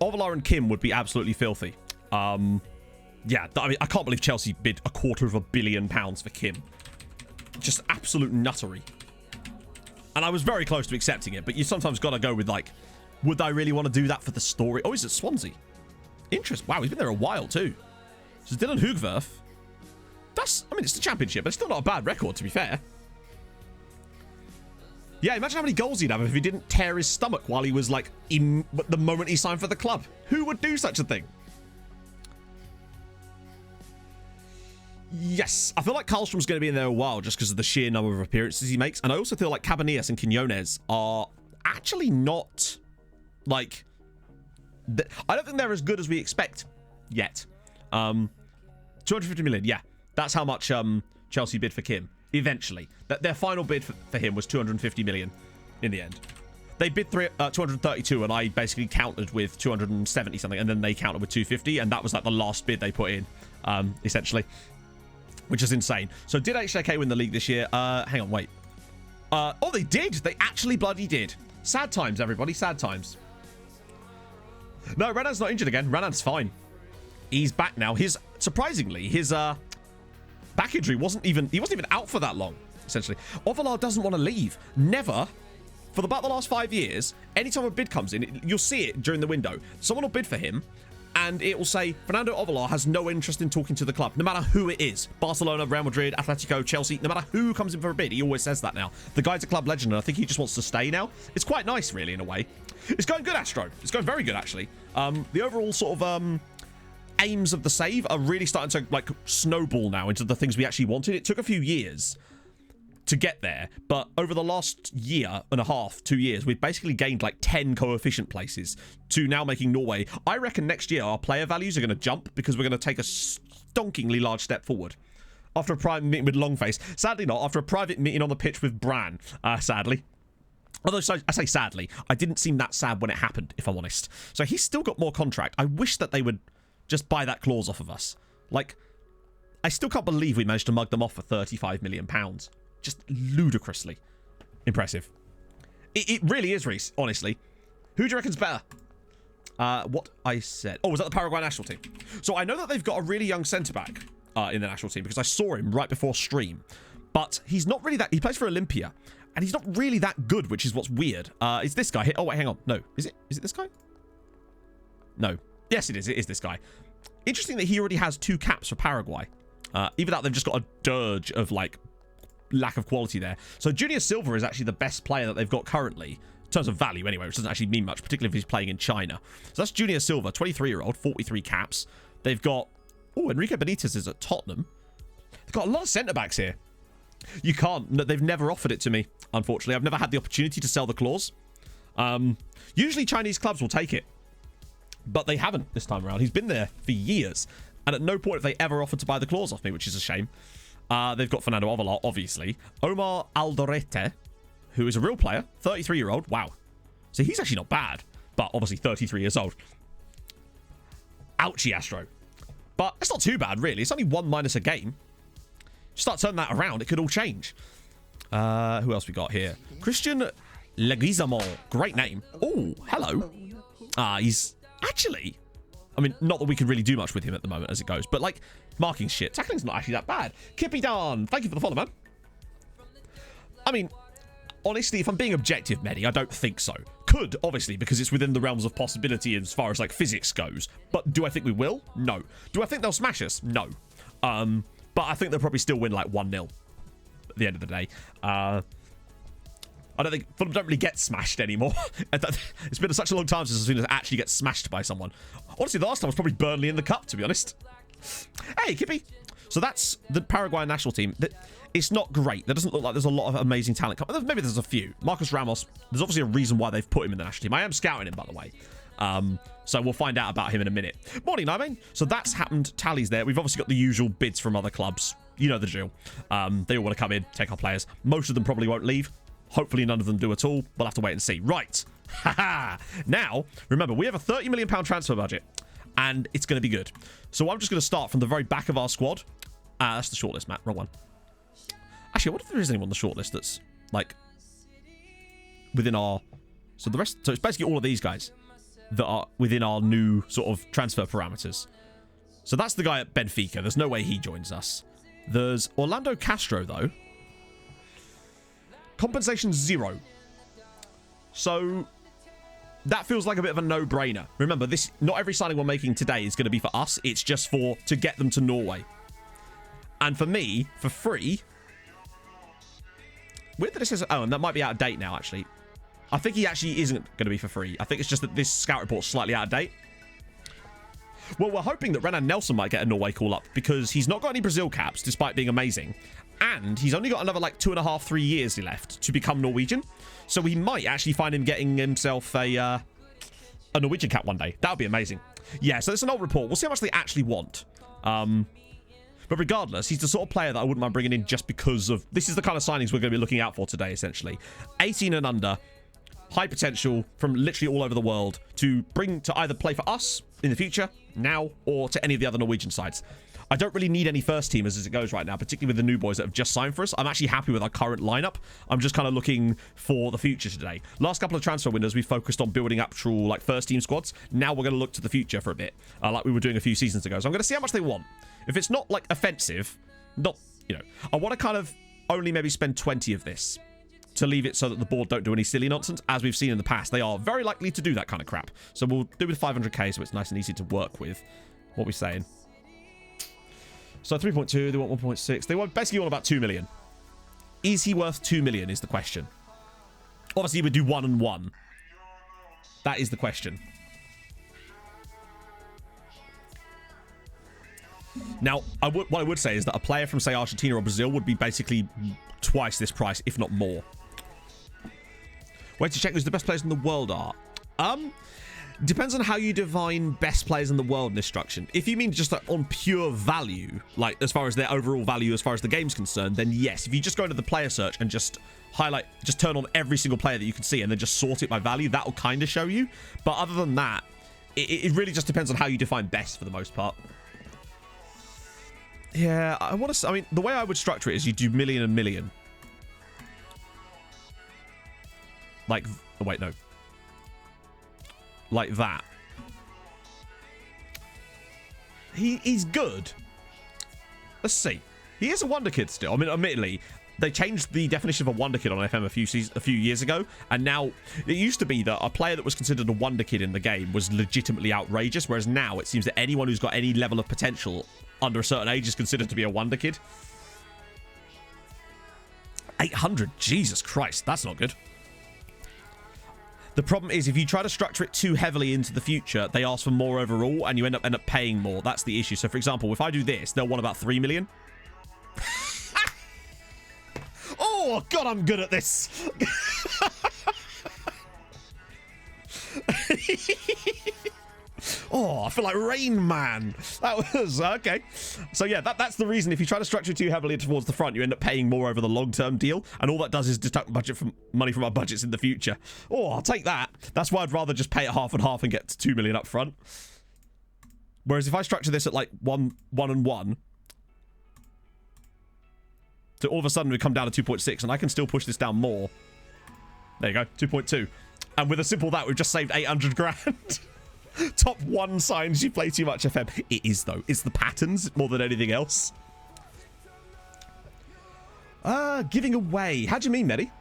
Ovalar and Kim would be absolutely filthy. Yeah, I mean, I can't believe Chelsea bid £250 million for Kim. Just absolute nuttery. And I was very close to accepting it, but you sometimes got to go with, like, would I really want to do that for the story? Oh, he's at Swansea. Interesting. Wow, he's been there a while, too. So Dylan Hoogwerth. I mean, it's the championship, but it's still not a bad record, to be fair. Yeah, imagine how many goals he'd have if he didn't tear his stomach while he was, like, the moment he signed for the club. Who would do such a thing? Yes, I feel like Karlstrom's going to be in there a while just because of the sheer number of appearances he makes. And I also feel like Cabanillas and Quiñones are actually not, like... I don't think they're as good as we expect yet. 250 million, yeah. That's how much Chelsea bid for Kim, eventually. Their final bid for him was 250 million in the end. They bid 232, and I basically countered with 270 something, and then they countered with 250, and that was like the last bid they put in, essentially. Which is insane. So did HJK win the league this year? Hang on, wait. Oh, they did. They actually bloody did. Sad times, everybody. Sad times. No, Renan's not injured again. Renan's fine. He's back now. Surprisingly, his back injury wasn't even out for that long, essentially. Ovalar doesn't want to leave. Never. For about the last 5 years, anytime a bid comes in, you'll see it during the window. Someone will bid for him, and it will say, Fernando Ovalar has no interest in talking to the club, no matter who it is. Barcelona, Real Madrid, Atletico, Chelsea, no matter who comes in for a bid, he always says that now. The guy's a club legend, and I think he just wants to stay now. It's quite nice, really, in a way. It's going good, Astro. It's going very good, actually. The overall sort of aims of the save are really starting to, like, snowball now into the things we actually wanted. It took a few years to get there, but over the last year and a half, 2 years, we've basically gained like 10 coefficient places to now making Norway. I reckon next year our player values are going to jump because we're going to take a stonkingly large step forward. After a private meeting with Longface. Sadly not. After a private meeting on the pitch with Bran, sadly. Although, I say sadly, I didn't seem that sad when it happened, if I'm honest. So he's still got more contract. I wish that they would just buy that clause off of us. Like, I still can't believe we managed to mug them off for £35 million. Just ludicrously impressive. It really is, Reese, honestly. Who do you reckon's better? What I said. Oh, was that the Paraguay national team? So I know that they've got a really young centre-back in the national team because I saw him right before stream. But he's not really that... He plays for Olympia. And he's not really that good, which is what's weird. It's this guy here. Oh, wait, hang on. No. Is it this guy? No. Yes, it is. It is this guy. Interesting that he already has 2 caps for Paraguay. Either that, they've just got a dirge of, like, lack of quality there. So Junior Silva is actually the best player that they've got currently, in terms of value anyway, which doesn't actually mean much, particularly if he's playing in China. So that's Junior Silva, 23-year-old, 43 caps. They've got... Oh, Enrique Benitez is at Tottenham. They've got a lot of centre-backs here. You can't... No, they've never offered it to me, unfortunately. I've never had the opportunity to sell the clause. Usually Chinese clubs will take it, but they haven't this time around. He's been there for years, and at no point have they ever offered to buy the clause off me, which is a shame. They've got Fernando Ovalar, obviously. Omar Aldorete, who is a real player, 33-year-old. Wow. So he's actually not bad, but obviously 33 years old. Ouchie, Astro. But it's not too bad, really. It's only 1 minus a game. Start turning that around, it could all change. Who else we got here? Christian Leguizamon. Great name. Oh, hello. He's actually... I mean, not that we can really do much with him at the moment as it goes, but, like, marking shit. Tackling's not actually that bad. Kippy Dan, thank you for the follow, man. I mean, honestly, if I'm being objective, Mehdi, I don't think so. Could, obviously, because it's within the realms of possibility as far as, like, physics goes. But do I think we will? No. Do I think they'll smash us? No. But I think they'll probably still win, like, 1-0 at the end of the day. I don't think Fulham don't really get smashed anymore. It's been such a long time since I've seen us actually get smashed by someone. Honestly, the last time was probably Burnley in the cup, to be honest. Hey, Kippy. So that's the Paraguay national team. It's not great. There doesn't look like there's a lot of amazing talent. Maybe there's a few. Marcos Ramos, there's obviously a reason why they've put him in the national team. I am scouting him, by the way. So we'll find out about him in a minute. Morning, Nightmane. So that's happened. Tallies there. We've obviously got the usual bids from other clubs. You know the drill. They all want to come in, take our players. Most of them probably won't leave. Hopefully none of them do at all. We'll have to wait and see. Right. Haha. Now, remember, we have a £30 million transfer budget, and it's going to be good. So I'm just going to start from the very back of our squad. That's the shortlist, Matt. Wrong one. Actually, what if there is anyone on the shortlist that's, like, within our... So the rest... So it's basically all of these guys that are within our new sort of transfer parameters. So that's the guy at Benfica. There's no way he joins us. There's Orlando Castro, though. Compensation 0. So that feels like a bit of a no-brainer. Remember, this not every signing we're making today is going to be for us. It's just to get them to Norway. And for me, for free... Weird that it says... Oh, and that might be out of date now, actually. I think he actually isn't going to be for free. I think it's just that this scout report's slightly out of date. Well, we're hoping that Renan Nelson might get a Norway call-up because he's not got any Brazil caps, despite being amazing. And he's only got another, like, 2.5, 3 years left to become Norwegian. So we might actually find him getting himself a Norwegian cap one day. That would be amazing. Yeah, so it's an old report. We'll see how much they actually want. But regardless, he's the sort of player that I wouldn't mind bringing in just because of... This is the kind of signings we're going to be looking out for today, essentially. 18 and under, high potential from literally all over the world to bring to either play for us in the future, now, or to any of the other Norwegian sides. I don't really need any first teamers as it goes right now, particularly with the new boys that have just signed for us. I'm actually happy with our current lineup. I'm just kind of looking for the future today. Last couple of transfer windows, we focused on building actual like first team squads. Now we're going to look to the future for a bit, like we were doing a few seasons ago. So I'm going to see how much they want. If it's not like offensive, not, you know, I want to kind of only maybe spend 20 of this to leave it so that the board don't do any silly nonsense. As we've seen in the past, they are very likely to do that kind of crap. So we'll do with 500k so it's nice and easy to work with. What are we saying? So 3.2, they want 1.6. They want basically all about 2 million. Is he worth 2 million is the question. Obviously, we do 1 and 1. That is the question. Now, what I would say is that a player from, say, Argentina or Brazil would be basically twice this price, if not more. Way to check who's the best players in the world are. Depends on how you define best players in the world in instruction. If you mean just like on pure value, like as far as their overall value, as far as the game's concerned, then yes. If you just go into the player search and just just turn on every single player that you can see and then just sort it by value, that will kind of show you. But other than that, it really just depends on how you define best for the most part. Yeah, I mean, the way I would structure it is you do million and million. Like, oh wait, no. Like that. He's good. Let's see. He is a wonder kid still. I mean, admittedly, they changed the definition of a wonder kid on FM a few years ago, and now it used to be that a player that was considered a wonder kid in the game was legitimately outrageous, whereas now it seems that anyone who's got any level of potential under a certain age is considered to be a wonder kid. 800, Jesus Christ, that's not good. The problem is if you try to structure it too heavily into the future, they ask for more overall and you end up paying more. That's the issue. So for example, if I do this, they'll want about 3 million. Oh God, I'm good at this. Oh, I feel like Rain Man. That was okay. So yeah, that's the reason. If you try to structure too heavily towards the front, you end up paying more over the long-term deal, and all that does is deduct money from our budgets in the future. Oh, I'll take that. That's why I'd rather just pay it half and half and get to 2 million up front. Whereas if I structure this at like 1 and 1, so all of a sudden we come down to 2.6, and I can still push this down more. There you go, 2.2, and with a simple that, we've just saved 800 grand. Top 1 signs you play too much FM. It is, though. It's the patterns more than anything else. Giving away. How do you mean, Medi?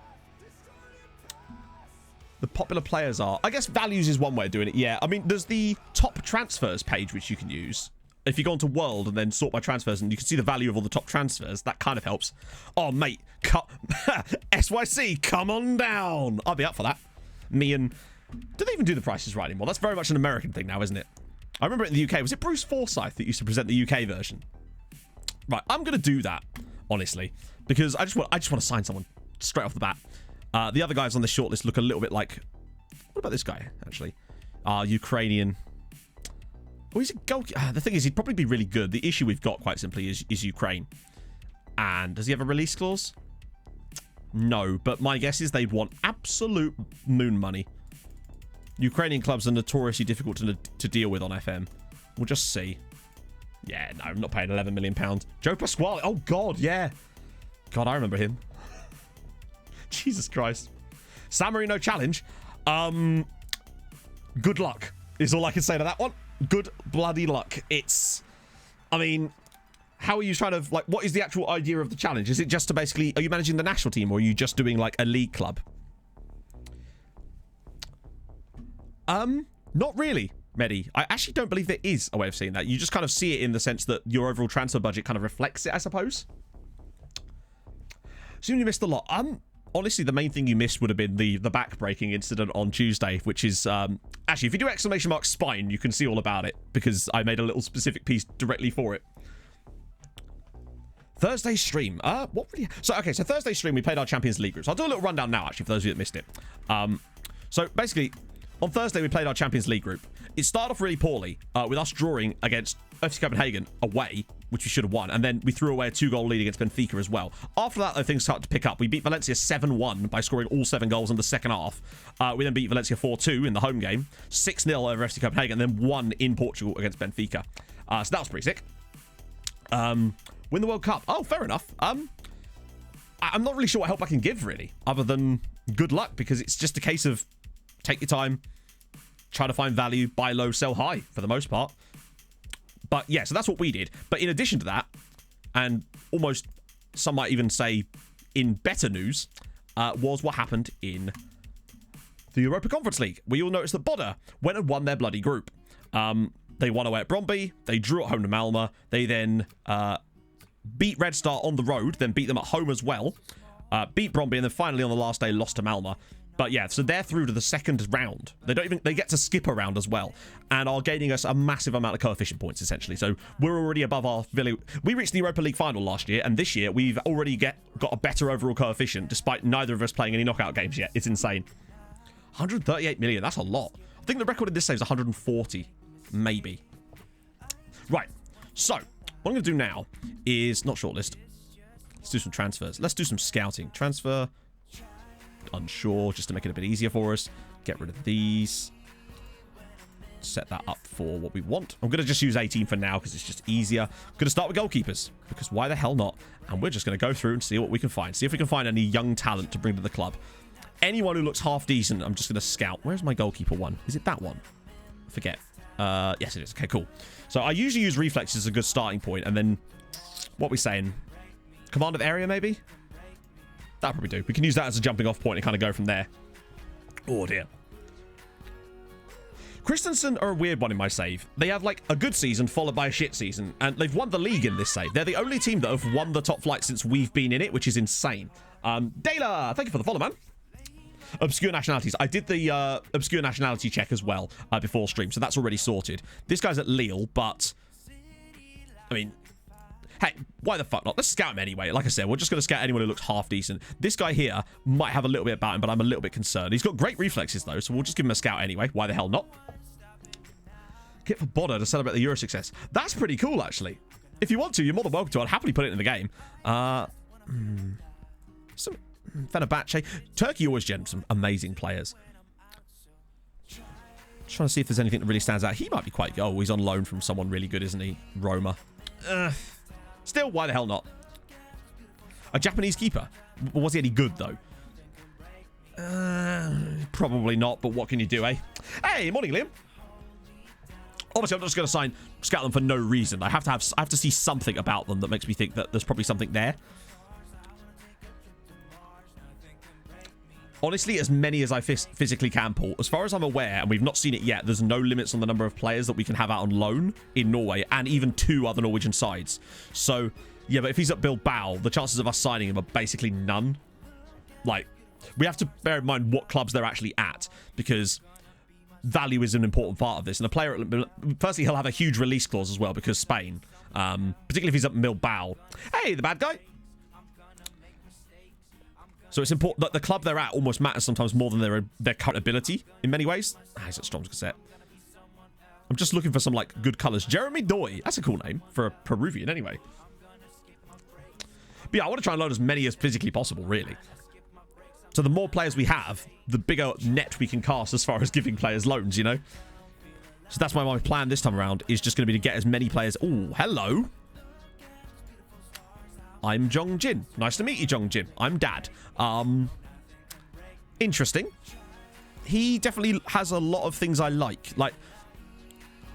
The popular players are... I guess values is one way of doing it, yeah. I mean, there's the top transfers page, which you can use. If you go into World and then sort by transfers, and you can see the value of all the top transfers, that kind of helps. Oh, mate. SYC, come on down. I'll be up for that. Me and... Do they even do the prices right anymore? That's very much an American thing now, isn't it? I remember it in the UK. Was it Bruce Forsyth that used to present the UK version? Right, I'm going to do that, honestly, because I just want to sign someone straight off the bat. The other guys on the shortlist look a little bit like... What about this guy, actually? Ukrainian. Oh, he's a goalkeeper. The thing is, he'd probably be really good. The issue we've got, quite simply, is Ukraine. And does he have a release clause? No, but my guess is they'd want absolute moon money. Ukrainian clubs are notoriously difficult to deal with on FM. We'll just see. Yeah, no, I'm not paying £11 million. Joe Pasquale. Oh, God, yeah. God, I remember him. Jesus Christ. San Marino challenge. Good luck is all I can say to that one. Good bloody luck. It's... I mean... How are you trying to... Like, what is the actual idea of the challenge? Is it just to basically... Are you managing the national team, or are you just doing, like, a league club? Not really, Medi. I actually don't believe there is a way of seeing that. You just kind of see it in the sense that your overall transfer budget kind of reflects it, I suppose. Assume you missed a lot. Honestly, the main thing you missed would have been the back-breaking incident on Tuesday, which is, actually, if you do ! Spine, you can see all about it, because I made a little specific piece directly for it. Thursday stream. What really... So Thursday stream, we played our Champions League groups. I'll do a little rundown now, actually, for those of you that missed it. So, basically, on Thursday, we played our Champions League group. It started off really poorly, with us drawing against FC Copenhagen away, which we should have won, and then we threw away a 2-goal lead against Benfica as well. After that, though, things started to pick up. We beat Valencia 7-1 by scoring all 7 goals in the second half. We then beat Valencia 4-2 in the home game, 6-0 over FC Copenhagen, and then 1 in Portugal against Benfica. So that was pretty sick. Win the World Cup. Oh, fair enough. I'm not really sure what help I can give, really, other than good luck, because it's just a case of take your time, try to find value, buy low, sell high, for the most part. But yeah, so that's what we did. But in addition to that, and almost some might even say in better news, was what happened in the Europa Conference League. We all noticed that Bodø went and won their bloody group. They won away at Brøndby. They drew at home to Malmö. They then beat Red Star on the road, then beat them at home as well. Beat Brøndby, and then finally on the last day lost to Malmö. But yeah, so they're through to the second round. They get to skip a round as well, and are gaining us a massive amount of coefficient points, essentially. So we're already above our... We reached the Europa League final last year, and this year we've already got a better overall coefficient, despite neither of us playing any knockout games yet. It's insane. 138 million, that's a lot. I think the record in this save is 140, maybe. Right, so what I'm going to do now is not shortlist. Let's do some transfers. Let's do some scouting. Transfer... unsure, just to make it a bit easier for us. Get rid of these. Set that up for what we want. I'm going to just use 18 for now because it's just easier. I'm going to start with goalkeepers because why the hell not? And we're just going to go through and see what we can find. See if we can find any young talent to bring to the club. Anyone who looks half decent, I'm just going to scout. Where's my goalkeeper one? Is it that one? I forget. Yes, it is. Okay, cool. So I usually use reflexes as a good starting point, and then what are we saying? Command of area, maybe? That'll probably do. We can use that as a jumping off point and kind of go from there. Oh, dear. Christensen are a weird one in my save. They have, like, a good season followed by a shit season, and they've won the league in this save. They're the only team that have won the top flight since we've been in it, which is insane. Dela, thank you for the follow, man. Obscure nationalities. I did the obscure nationality check as well before stream, so that's already sorted. This guy's at Lille, but... I mean... Hey, why the fuck not? Let's scout him anyway. Like I said, we're just going to scout anyone who looks half decent. This guy here might have a little bit about him, but I'm a little bit concerned. He's got great reflexes, though, so we'll just give him a scout anyway. Why the hell not? Kit for Bodø to celebrate the Euro success. That's pretty cool, actually. If you want to, you're more than welcome to. I'd happily put it in the game. Some Fenerbahce. Turkey always gens some amazing players. Just trying to see if there's anything that really stands out. He might be quite good. Oh, he's on loan from someone really good, isn't he? Roma. Still, why the hell not? A Japanese keeper. Was he any good, though? Probably not, but what can you do, eh? Hey, morning, Liam. Obviously, I'm not just going to scout them for no reason. I have to see something about them that makes me think that there's probably something there. Honestly, as many as I physically can pull. As far as I'm aware, and we've not seen it yet, there's no limits on the number of players that we can have out on loan in Norway, and even 2 other Norwegian sides. So, yeah, but if he's at Bilbao, the chances of us signing him are basically none. Like, we have to bear in mind what clubs they're actually at, because value is an important part of this. And a player, firstly, he'll have a huge release clause as well, because Spain, particularly if he's at Bilbao. Hey, the bad guy. So it's important that the club they're at almost matters sometimes more than their current ability in many ways. He's at Tromso cassette. I'm just looking for some like good colours. Jeremy Doy. That's a cool name for a Peruvian anyway. But yeah, I want to try and load as many as physically possible, really. So the more players we have, the bigger net we can cast as far as giving players loans, you know? So that's why my plan this time around is just going to be to get as many players... Oh, hello. I'm Jong Jin. Nice to meet you, Jong Jin. I'm Dad. Interesting. He definitely has a lot of things I like. Like,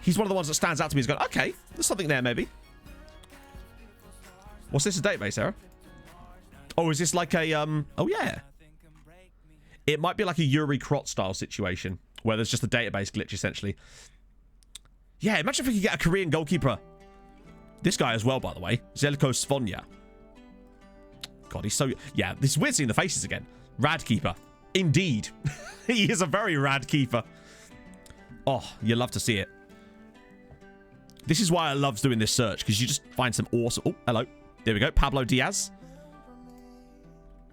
he's one of the ones that stands out to me. He's going, okay, there's something there, maybe. What's this, a database error? Oh, is this like a, oh, yeah. It might be like a Yuri Krot style situation where there's just a database glitch, essentially. Yeah, imagine if we could get a Korean goalkeeper. This guy as well, by the way. Zelko Svonya. God, he's so... Yeah, this is weird seeing the faces again. Rad keeper. Indeed. He is a very rad keeper. Oh, you love to see it. This is why I love doing this search, because you just find some awesome... Oh, hello. There we go. Pablo Diaz.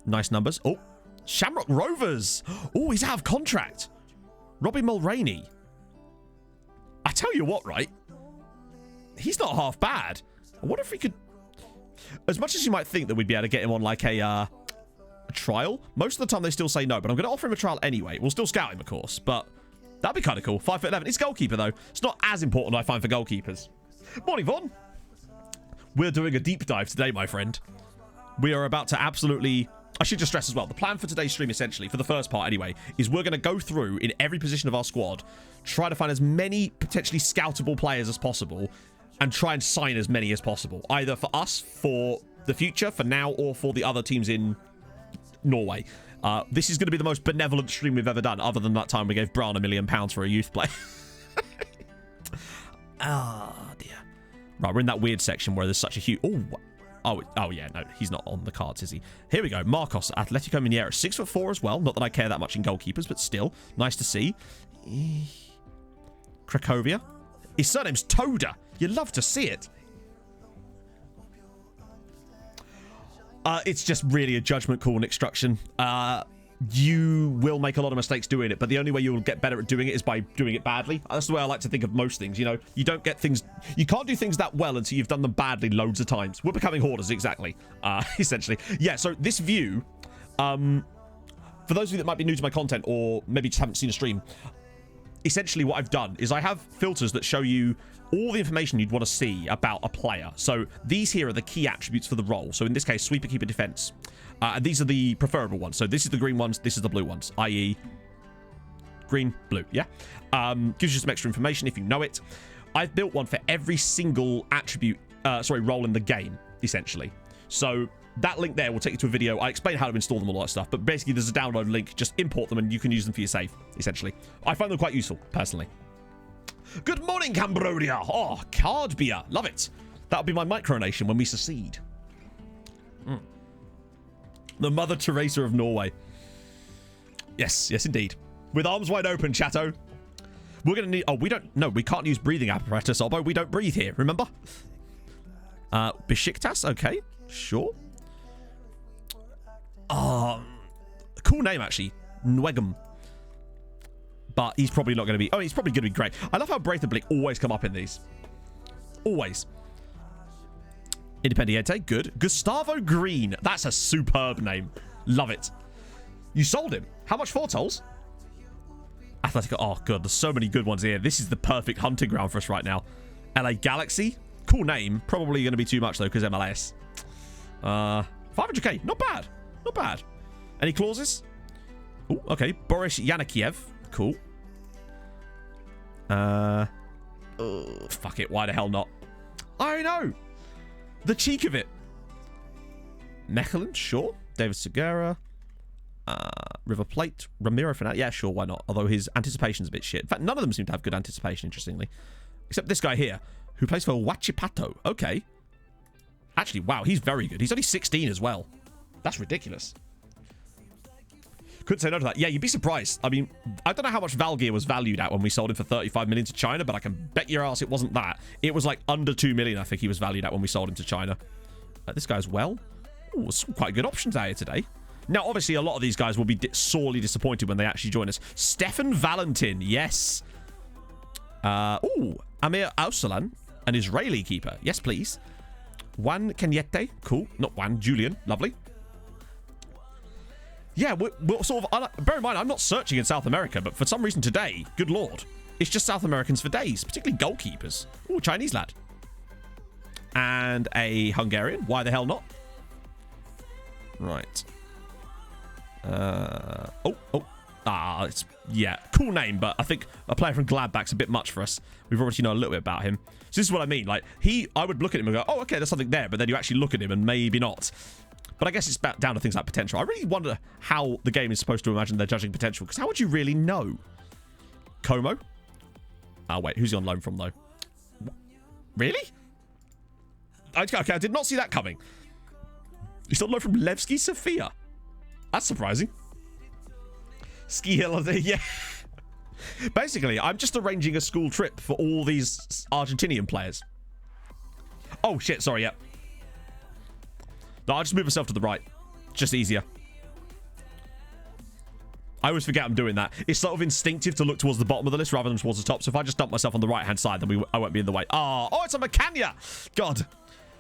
Nice numbers. Oh, Shamrock Rovers. Oh, he's out of contract. Robbie Mulroney. I tell you what, right? He's not half bad. I wonder if we could... As much as you might think that we'd be able to get him on like a trial, most of the time they still say no, but I'm going to offer him a trial anyway. We'll still scout him, of course, but that'd be kind of cool. 5'11". He's goalkeeper, though. It's not as important, I find, for goalkeepers. Morning, Vaughn. We're doing a deep dive today, my friend. We are about to absolutely... I should just stress as well, the plan for today's stream, essentially, for the first part anyway, is we're going to go through in every position of our squad, try to find as many potentially scoutable players as possible, and try and sign as many as possible. Either for us, for the future, for now, or for the other teams in Norway. This is going to be the most benevolent stream we've ever done, other than that time we gave Bran £1 million for a youth player. Oh, dear. Right, we're in that weird section where there's such a huge... Oh, yeah, no, he's not on the cards, is he? Here we go. Marcos, Atletico Mineiro, 6'4" as well. Not that I care that much in goalkeepers, but still, nice to see. Cracovia. His surname's Toda. You love to see it. It's just really a judgment call and extraction. You will make a lot of mistakes doing it, but the only way you'll get better at doing it is by doing it badly. That's the way I like to think of most things. You know, you don't get things... You can't do things that well until you've done them badly loads of times. We're becoming hoarders, exactly. Essentially. Yeah, so this view... for those of you that might be new to my content or maybe just haven't seen a stream, essentially what I've done is I have filters that show you all the information you'd want to see about a player. So these here are the key attributes for the role. So in this case, sweeper, keeper, defense. And these are the preferable ones. So this is the green ones, this is the blue ones, i.e. green, blue, yeah? Gives you some extra information if you know it. I've built one for every single attribute, role in the game, essentially. So that link there will take you to a video. I explain how to install them, all that stuff. But basically, there's a download link. Just import them and you can use them for your save, essentially. I find them quite useful, personally. Good morning, Cambodia. Oh, card beer. Love it. That'll be my micronation when we secede. The Mother Teresa of Norway. Yes, yes, indeed. With arms wide open, chatto. We're going to need... Oh, we don't... No, we can't use breathing apparatus, Obbo. We don't breathe here, remember? Besiktas? Okay, sure. Cool name, actually. Nwegum. But he's probably not going to be... Oh, he's probably going to be great. I love how Breithablik always come up in these. Always. Independiente, good. Gustavo Green. That's a superb name. Love it. You sold him. How much for, Tolls? Atletico. Oh, God. There's so many good ones here. This is the perfect hunting ground for us right now. LA Galaxy. Cool name. Probably going to be too much, though, because MLS. 500k. Not bad. Not bad. Any clauses? Oh, okay. Boris Yanakiev. Cool. Fuck it. Why the hell not? I know. The cheek of it. Mechelen, sure. David Segura. River Plate. Ramiro Fernandez. Yeah, sure, why not? Although his anticipation's a bit shit. In fact, none of them seem to have good anticipation, interestingly. Except this guy here, who plays for Huachipato. Okay. Actually, wow, he's very good. He's only 16 as well. That's ridiculous. Couldn't say no to that. Yeah, you'd be surprised. I mean, I don't know how much Valgeir was valued at when we sold him for 35 million to China, but I can bet your ass it wasn't that. It was like under 2 million, I think he was valued at when we sold him to China. This guy's well. Ooh, some quite good options out here today. Now, obviously, a lot of these guys will be sorely disappointed when they actually join us. Stefan Valentin, yes. Amir Ausalan, an Israeli keeper. Yes, please. Juan Kenyete, cool. Not Juan, Julian, lovely. Yeah, we're sort of... Bear in mind, I'm not searching in South America, but for some reason today, good lord, it's just South Americans for days, particularly goalkeepers. Ooh, Chinese lad. And a Hungarian. Why the hell not? Right. It's... Yeah, cool name, but I think a player from Gladbach's a bit much for us. We've already know a little bit about him. So this is what I mean. Like, I would look at him and go, oh, okay, there's something there, but then you actually look at him and maybe not. But I guess it's down to things like potential. I really wonder how the game is supposed to imagine they're judging potential, because how would you really know? Como? Oh, wait. Who's he on loan from, though? Really? Okay, I did not see that coming. He's on loan from Levski Sofia. That's surprising. Ski holiday, yeah. Basically, I'm just arranging a school trip for all these Argentinian players. Oh, shit. Sorry, yeah. No, I'll just move myself to the right. Just easier. I always forget I'm doing that. It's sort of instinctive to look towards the bottom of the list rather than towards the top. So if I just dump myself on the right-hand side, then I won't be in the way. Oh, it's a Macania. God.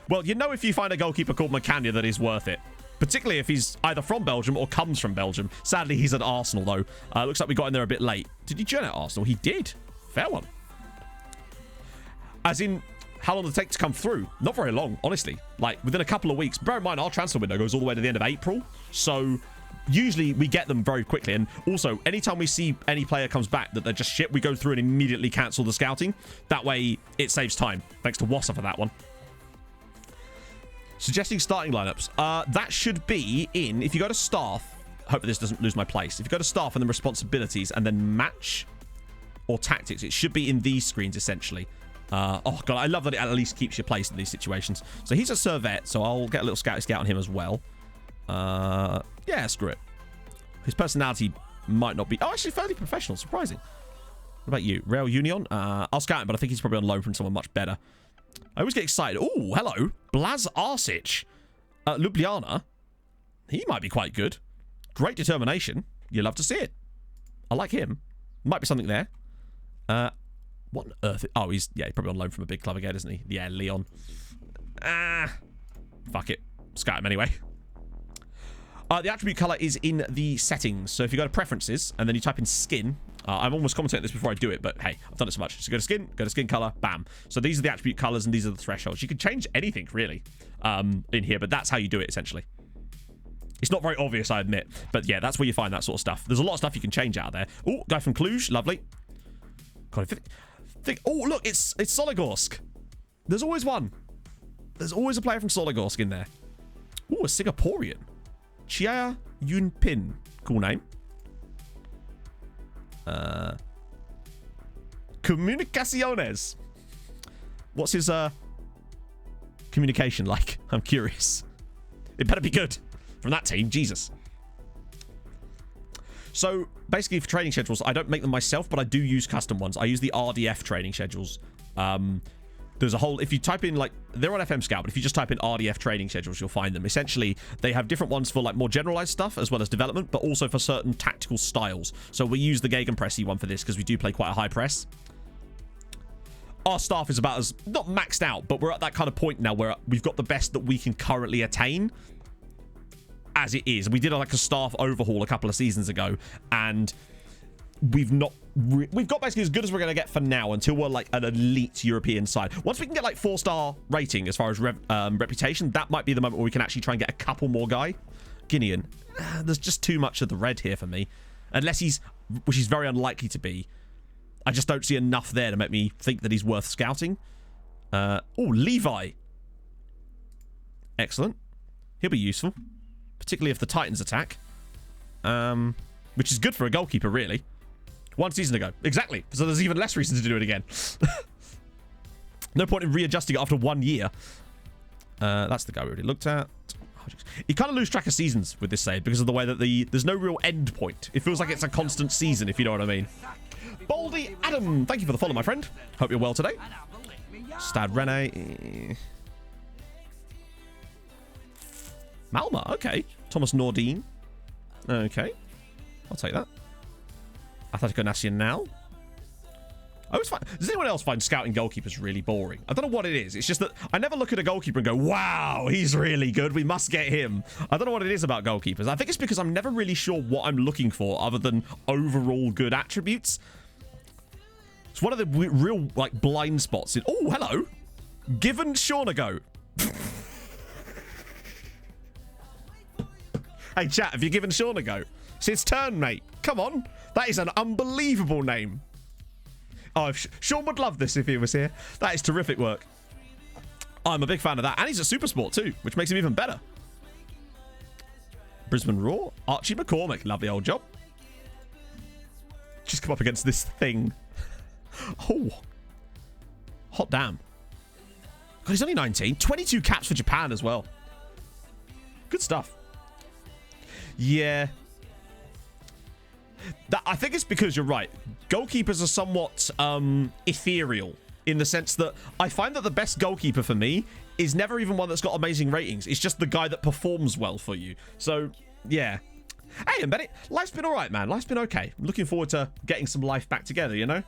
Well, you know if you find a goalkeeper called Macania that is worth it. Particularly if he's either from Belgium or comes from Belgium. Sadly, he's at Arsenal, though. Looks like we got in there a bit late. Did he join at Arsenal? He did. Fair one. As in, how long did it take to come through? Not very long, honestly. Like, within a couple of weeks. Bear in mind, our transfer window goes all the way to the end of April. So, usually, we get them very quickly. And also, anytime we see any player comes back that they're just shit, we go through and immediately cancel the scouting. That way, it saves time. Thanks to Wassa for that one. Suggesting starting lineups. That should be in, if you go to staff, hope this doesn't lose my place. If you go to staff and then responsibilities and then match or tactics, it should be in these screens essentially. Oh god, I love that it at least keeps your place in these situations. So he's a Servette, so I'll get a little scout on him as well. Yeah, screw it. His personality might not be... Oh, actually fairly professional, surprising. What about you? Real Union? I'll scout him, but I think he's probably on loan from someone much better. I always get excited. Oh, hello. Blaz Arsic. Ljubljana. He might be quite good. Great determination. You love to see it. I like him. Might be something there. What on earth? Oh, he's probably on loan from a big club again, isn't he? Yeah, Leon. Fuck it. Scout him anyway. The attribute color is in the settings. So if you go to preferences and then you type in skin, I'm almost commentating this before I do it, but hey, I've done it so much. So go to skin color, bam. So these are the attribute colors and these are the thresholds. You can change anything really in here, but that's how you do it essentially. It's not very obvious, I admit, but yeah, that's where you find that sort of stuff. There's a lot of stuff you can change out of there. Oh, guy from Cluj, lovely. God, oh, look, it's Soligorsk. There's always one. There's always a player from Soligorsk in there. Oh, a Singaporean. Chia Yun Pin. Cool name. Comunicaciones. What's his communication like? I'm curious. It better be good from that team. Jesus. So basically for training schedules, I don't make them myself, but I do use custom ones. I use the RDF training schedules. There's a whole, if you type in like, they're on FM Scout, but if you just type in RDF training schedules, you'll find them. Essentially, they have different ones for like more generalized stuff as well as development, but also for certain tactical styles. So we use the Gegenpressy one for this because we do play quite a high press. Our staff is about as, not maxed out, but we're at that kind of point now where we've got the best that we can currently attain as it is. We did like a staff overhaul a couple of seasons ago, and we've got basically as good as we're going to get for now until we're like an elite European side. Once we can get like 4-star rating as far as reputation, that might be the moment where we can actually try and get a couple more guy. Guinean. There's just too much of the red here for me. Unless he's, which he's very unlikely to be. I just don't see enough there to make me think that he's worth scouting. Oh, Levi. Excellent. He'll be useful. Particularly if the Titans attack. Which is good for a goalkeeper, really. 1 season ago. Exactly. So there's even less reason to do it again. No point in readjusting it after 1 year. That's the guy we already looked at. You kind of lose track of seasons with this save because of the way that there's no real end point. It feels like it's a constant season, if you know what I mean. Baldy Adam, thank you for the follow, my friend. Hope you're well today. Stad Rene. Malma, okay. Thomas Nordin. Okay. I'll take that. Atletico Nacional. I always find, does anyone else find scouting goalkeepers really boring? I don't know what it is. It's just that I never look at a goalkeeper and go, wow, he's really good. We must get him. I don't know what it is about goalkeepers. I think it's because I'm never really sure what I'm looking for other than overall good attributes. It's one of the real like blind spots. Oh, hello. Given Sean a go. Hey, chat, have you given Sean a go? It's his turn, mate. Come on. That is an unbelievable name. Oh, Sean would love this if he was here. That is terrific work. I'm a big fan of that. And he's a Supersport too, which makes him even better. Brisbane Roar. Archie McCormick. Lovely old job. Just come up against this thing. Oh. Hot damn. God, he's only 19. 22 caps for Japan as well. Good stuff. Yeah. I think it's because you're right. Goalkeepers are somewhat ethereal in the sense that I find that the best goalkeeper for me is never even one that's got amazing ratings. It's just the guy that performs well for you. So, yeah. Hey, and Bennett, life's been all right, man. Life's been okay. I'm looking forward to getting some life back together, you know?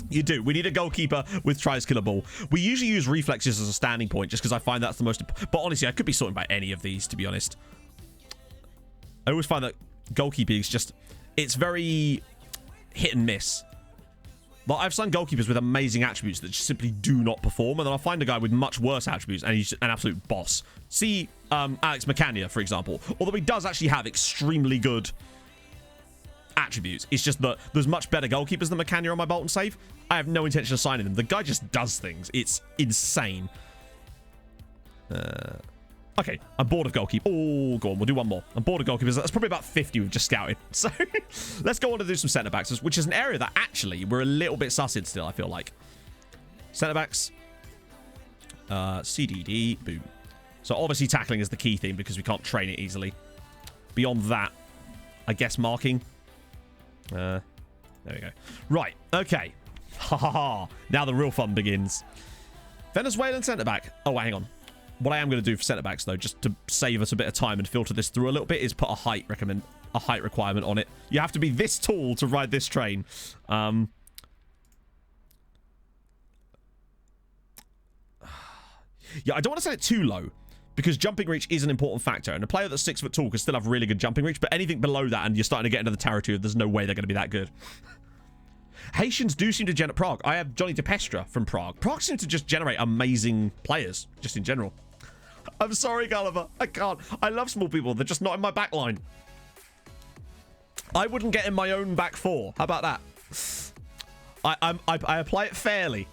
You do. We need a goalkeeper with tries kill a ball. We usually use reflexes as a standing point just because I find that's the most... But honestly, I could be sorted by any of these, to be honest. I always find that goalkeeping is just... It's very hit and miss. Like, I've signed goalkeepers with amazing attributes that just simply do not perform, and then I'll find a guy with much worse attributes, and he's an absolute boss. See Alex Macania, for example. Although he does actually have extremely good attributes. It's just that there's much better goalkeepers than Macania on my Bolton save. I have no intention of signing them. The guy just does things. It's insane. Okay, I'm bored of goalkeeper. Oh, go on. We'll do one more. I'm bored of goalkeepers. That's probably about 50 we've just scouted. So let's go on to do some centre-backs, which is an area that actually we're a little bit sus in still, I feel like. Centre-backs. CDD. Boom. So obviously tackling is the key thing because we can't train it easily. Beyond that, I guess marking. There we go. Right. Okay. Ha ha ha. Now the real fun begins. Venezuelan centre-back. Oh, hang on. What I am going to do for centre-backs, though, just to save us a bit of time and filter this through a little bit, is put a height requirement on it. You have to be this tall to ride this train. Yeah, I don't want to set it too low, because jumping reach is an important factor, and a player that's 6 foot tall can still have really good jumping reach, but anything below that, and you're starting to get into the territory of there's no way they're going to be that good. Haitians do seem to generate Prague. I have Johnny DePestra from Prague. Prague seems to just generate amazing players, just in general. I'm sorry, Gulliver. I can't. I love small people. They're just not in my back line. I wouldn't get in my own back four. How about that? I apply it fairly.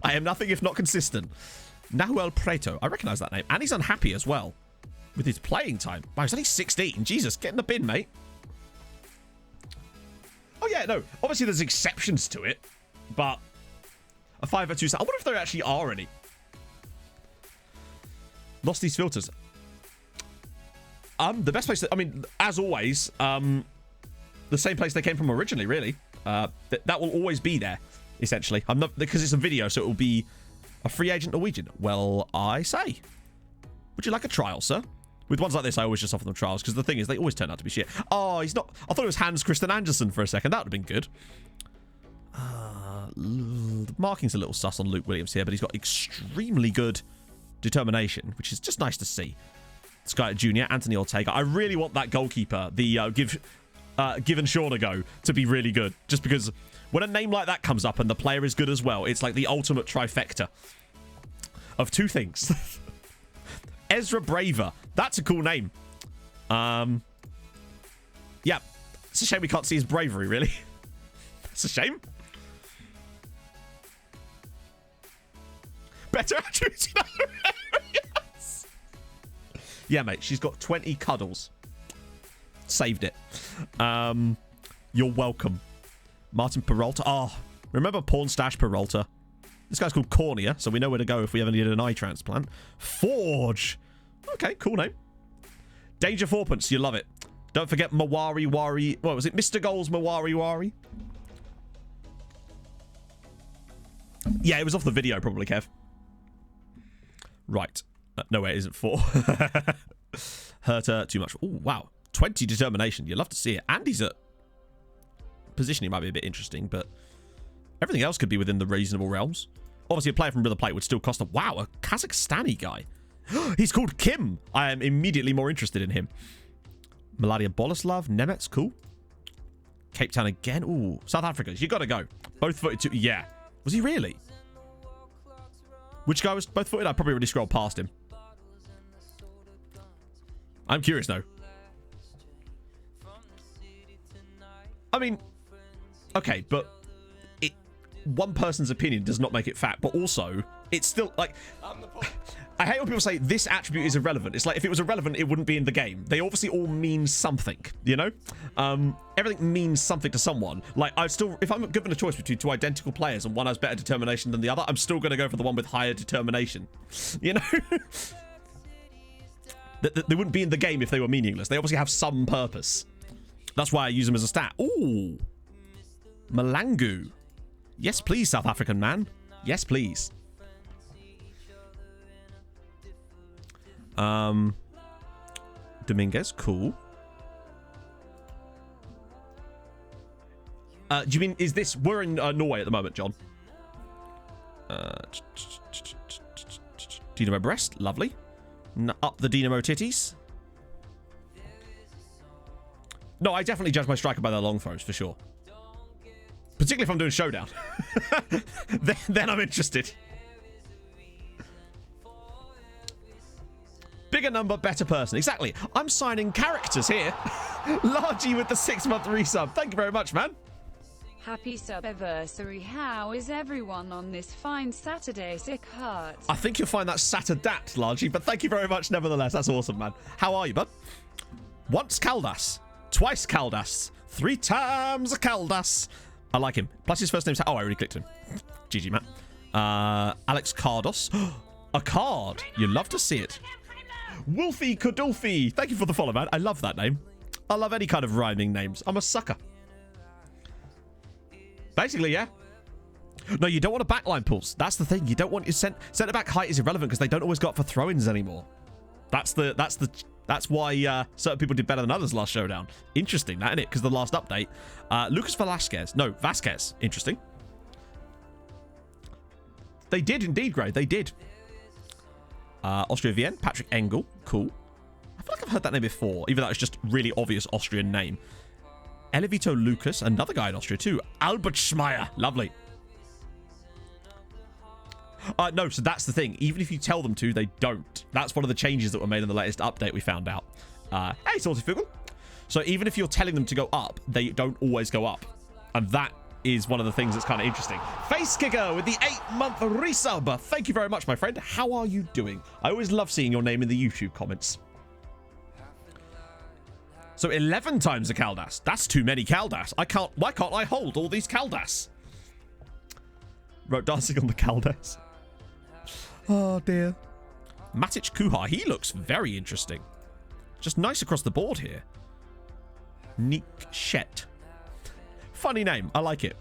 I am nothing if not consistent. Nahuel Preto. I recognize that name. And he's unhappy as well with his playing time. Wow, he's only 16. Jesus, get in the bin, mate. Oh, yeah, no. Obviously, there's exceptions to it. But a 5-2... I wonder if there actually are any. Lost these filters. The best place... I mean, as always, the same place they came from originally, really. That will always be there, essentially. I'm not... Because it's a video, so it will be a free agent Norwegian. Well, I say. Would you like a trial, sir? With ones like this, I always just offer them trials, because the thing is, they always turn out to be shit. Oh, he's not... I thought it was Hans Christian Andersen for a second. That would have been good. The marking's a little sus on Luke Williams here, but he's got extremely good determination, which is just nice to see. Sky Jr., Anthony Ortega. I really want that goalkeeper, the Give and Sean a go, to be really good. Just because when a name like that comes up and the player is good as well, it's like the ultimate trifecta of two things. Ezra Braver. That's a cool name. Yeah. It's a shame we can't see his bravery, really. It's a shame. Better attributes in other areas. Yeah, mate. She's got 20 cuddles. Saved it. You're welcome. Martin Peralta. Oh, remember Porn Stash Peralta? This guy's called Cornea, so we know where to go if we ever need an eye transplant. Forge. Okay, cool name. Danger Fourpence, you love it. Don't forget Mawari Wari. What was it? Mr. Goals Mawari Wari? Yeah, it was off the video, probably, Kev. Right. No way, it isn't 4. Herta, too much. Oh, wow. 20 determination. You love to see it. Andy's at positioning might be a bit interesting, but everything else could be within the reasonable realms. Obviously, a player from River Plate would still cost a... Wow, a Kazakhstani guy. He's called Kim. I am immediately more interested in him. Meladia Boleslav. Nemets, cool. Cape Town again. Ooh, South Africa. You got to go. Both footed too. Yeah. Was he really? Which guy was both footed? I probably already scrolled past him. I'm curious, though. I mean... Okay, but... one person's opinion does not make it fact, but also it's still like I hate when people say this attribute is irrelevant. It's like if it was irrelevant, it wouldn't be in the game. They obviously all mean something, you know? Everything means something to someone. Like, if I'm given a choice between two identical players and one has better determination than the other, I'm still going to go for the one with higher determination. You know? They wouldn't be in the game if they were meaningless. They obviously have some purpose. That's why I use them as a stat. Ooh. Malangu. Yes, please, South African man. Yes, please. Dominguez, cool. Do you mean, we're in Norway at the moment, John? Dynamo Brest, lovely. Up the Dynamo titties. No, I definitely judge my striker by their long throws, for sure. Particularly if I'm doing showdown. then I'm interested. Bigger number, better person. Exactly. I'm signing characters here. Largy with the 6-month resub. Thank you very much, man. Happy sub-anniversary. How is everyone on this fine Saturday, sick heart? I think you'll find that Saturdat, Largy, but thank you very much nevertheless. That's awesome, man. How are you, bud? Once Caldas. Twice Caldas. 3 times a Caldas. I like him. Plus his first name's... Oh, I already clicked him. GG, man. Alex Cardos. A card. You love to see it. Wolfie Kudulfi. Thank you for the follow, man. I love that name. I love any kind of rhyming names. I'm a sucker. Basically, yeah. No, you don't want a backline pulse. That's the thing. You don't want your centre-back height is irrelevant because they don't always go up for throw-ins anymore. That's why certain people did better than others last showdown. Interesting, that, isn't it? Because the last update. Lucas Velasquez. No, Vasquez. Interesting. They did indeed, Gray. They did. Austria Vienna. Patrick Engel. Cool. I feel like I've heard that name before, even though it's just really obvious Austrian name. Elevito Lucas. Another guy in Austria too. Albert Schmeier. Lovely. No, so that's the thing. Even if you tell them to, they don't. That's one of the changes that were made in the latest update we found out. Hey, Saltyfugel. So even if you're telling them to go up, they don't always go up. And that is one of the things that's kind of interesting. Face Kicker with the 8-month resub. Thank you very much, my friend. How are you doing? I always love seeing your name in the YouTube comments. So 11 times a Caldas. That's too many Caldas. Why can't I hold all these Caldas? Wrote dancing on the Caldas. Oh, dear. Matic Kuha. He looks very interesting. Just nice across the board here. Nick Shet. Funny name. I like it.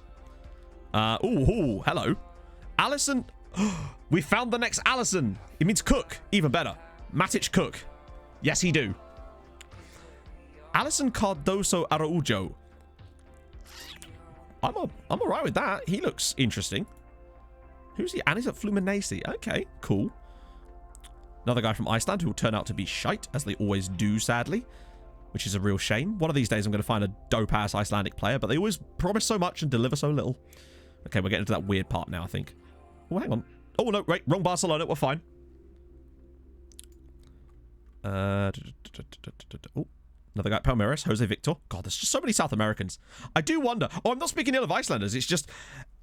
Ooh, hello. Allison. We found the next Allison. It means cook. Even better. Matic Cook. Yes, he do. Allison Cardoso Araujo. I'm all right with that. He looks interesting. Who's he? And he's at Fluminense. Okay, cool. Another guy from Iceland who will turn out to be shite, as they always do, sadly. Which is a real shame. One of these days I'm going to find a dope-ass Icelandic player, but they always promise so much and deliver so little. Okay, we're getting into that weird part now, I think. Oh, hang on. Oh, no, right. Wrong Barcelona. We're fine. Oh, another guy, Palmeiras, Jose Victor. God, there's just so many South Americans. I do wonder. Oh, I'm not speaking ill of Icelanders. It's just...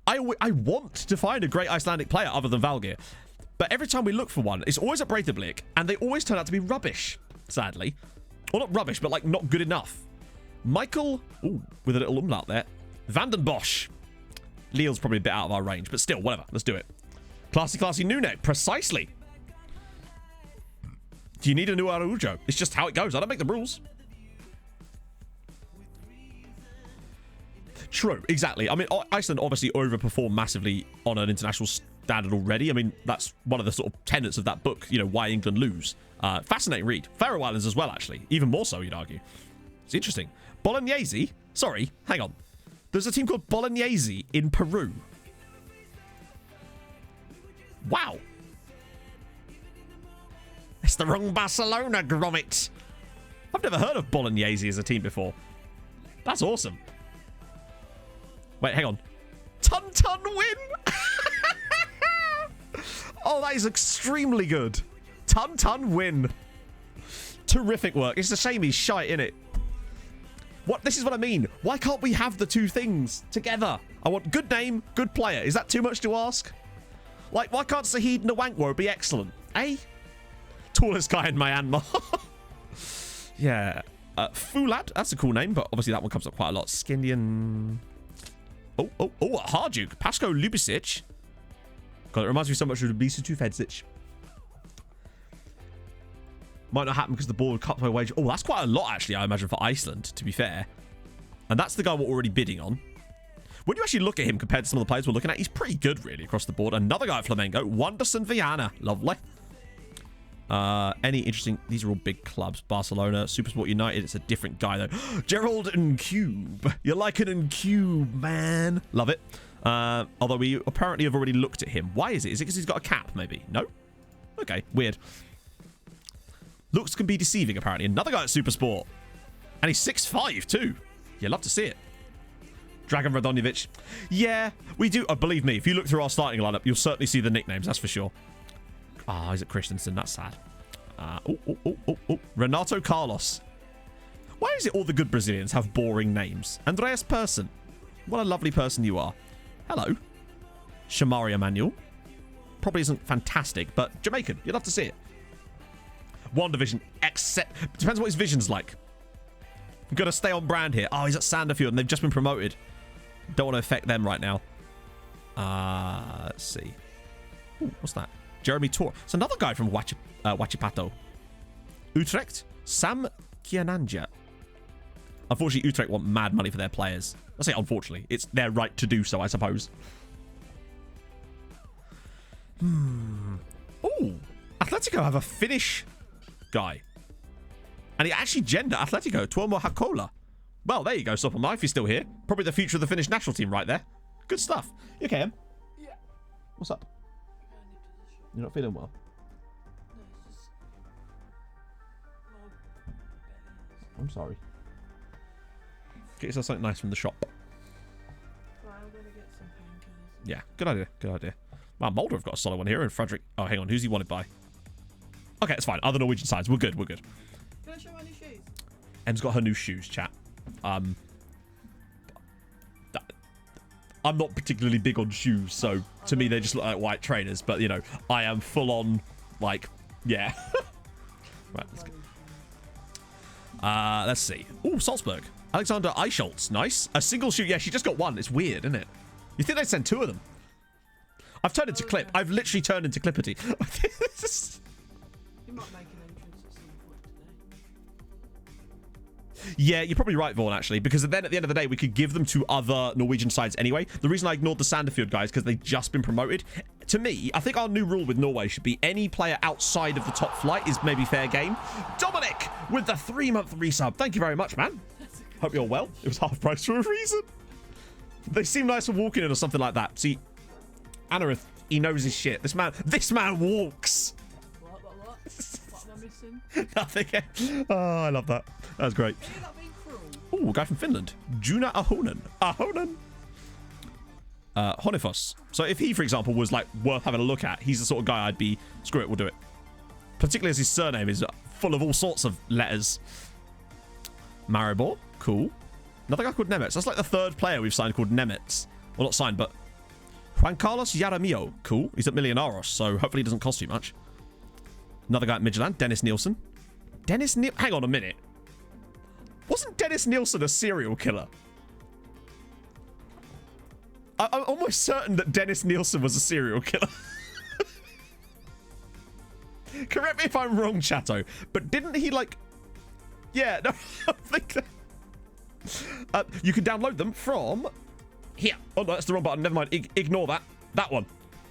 I want to find a great Icelandic player other than Valgeir. But every time we look for one, it's always at Breidablik, and they always turn out to be rubbish, sadly. Well, not rubbish, but, like, not good enough. Michael... Ooh, with a little umlaut there. Vanden Bosch. Lille's probably a bit out of our range, but still, whatever. Let's do it. Classy Nune. Precisely. Do you need a new Araujo? It's just how it goes. I don't make the rules. True, exactly. I mean, Iceland obviously overperformed massively on an international standard already. I mean, that's one of the sort of tenets of that book, you know, Why England Lose. Fascinating read. Faroe Islands as well, actually. Even more so, you'd argue. It's interesting. Bolognese? Sorry, hang on. There's a team called Bolognese in Peru. Wow. It's the wrong Barcelona, Gromit. I've never heard of Bolognese as a team before. That's awesome. Wait, hang on. Ton win! Oh, that is extremely good. Ton win. Terrific work. It's a shame he's shite, innit? This is what I mean. Why can't we have the two things together? I want good name, good player. Is that too much to ask? Like, why can't Sahid Nwankwo be excellent? Eh? Tallest guy in Myanmar. Yeah. Fulad, that's a cool name, but obviously that one comes up quite a lot. Skindian. Oh, Harjuk. Pasko Lubicic. God, it reminds me so much of Lubicic Fedzic. Might not happen because the board cut my wage. Oh, that's quite a lot, actually, I imagine, for Iceland, to be fair. And that's the guy we're already bidding on. When you actually look at him compared to some of the players we're looking at, he's pretty good, really, across the board. Another guy at Flamengo, Wanderson Viana. Lovely. Any interesting... These are all big clubs. Barcelona, Supersport United. It's a different guy, though. Gerald Ncube. You're like an Ncube, man. Love it. Although we apparently have already looked at him. Why is it? Is it because he's got a cap, maybe? No? Okay, weird. Looks can be deceiving, apparently. Another guy at Supersport. And he's 6'5", too. You love to see it. Dragan Radonjevic. Yeah, we do. Believe me, if you look through our starting lineup, you'll certainly see the nicknames, that's for sure. Ah, he's at Christensen. That's sad. Renato Carlos. Why is it all the good Brazilians have boring names? Andreas Persson. What a lovely person you are. Hello. Shamari Emanuel. Probably isn't fantastic, but Jamaican. You'd love to see it. One division. Except... Depends what his vision's like. We've got to stay on brand here. Oh, he's at Sanderfield and they've just been promoted. Don't want to affect them right now. Let's see. Ooh, what's that? Jeremy Tor. It's another guy from Huachipato. Utrecht. Sam Kiananja. Unfortunately, Utrecht want mad money for their players. I say unfortunately. It's their right to do so, I suppose. Ooh. Atletico have a Finnish guy. And he actually gender Atletico. Tuomo Hakola. Well, there you go, Stop on Life. He's still here. Probably the future of the Finnish national team right there. Good stuff. You okay, Em? Yeah. What's up? You're not feeling well? I'm sorry. Get yourself something nice from the shop. Right, I'm gonna get some painkillers. Yeah, good idea. Good idea. Wow, Mulder have got a solid one here. And Frederick. Oh, hang on. Who's he wanted by? Okay, it's fine. Other Norwegian sides. We're good. We're good. Can I show my new shoes? Em's got her new shoes, chat. I'm not particularly big on shoes, so to me they just look like white trainers. But you know, I am full on, like, yeah. Right, let's go. Let's see. Oh, Salzburg. Alexander Eichholz. Nice. A single shoe. Yeah, she just got one. It's weird, isn't it? You think they'd send two of them? I've turned into Clip. Yeah. I've literally turned into Clippity. You might make an entrance at some point today. Yeah, you're probably right, Vaughan, actually, because then at the end of the day, we could give them to other Norwegian sides anyway. The reason I ignored the Sanderfield guys because they've just been promoted. To me, I think our new rule with Norway should be any player outside of the top flight is maybe fair game. Dominic with the 3-month resub. Thank you very much, man. Hope you're well. It was half price for a reason. They seem nice for walking in or something like that. See, Anarith, he knows his shit. This man walks. What am I missing? Nothing. Oh, I love that. That was great. Hey, that being cruel. Oh, a guy from Finland. Juna Ahonen. Honifos. So if he, for example, was like worth having a look at, he's the sort of guy I'd be, screw it, we'll do it. Particularly as his surname is full of all sorts of letters. Maribor. Cool. Another guy called Nemetz. That's like the third player we've signed called Nemetz. Well, not signed, but Juan Carlos Yaramillo. Cool. He's at Millionaros, so hopefully he doesn't cost too much. Another guy at Midtjylland, Dennis Nielsen. Hang on a minute. Wasn't Dennis Nielsen a serial killer? I'm almost certain that Dennis Nielsen was a serial killer. Correct me if I'm wrong, Chato. But didn't he, like... Yeah, no, I think that... you can download them from... Here. Oh, no, that's the wrong button. Never mind. Ignore that. That one.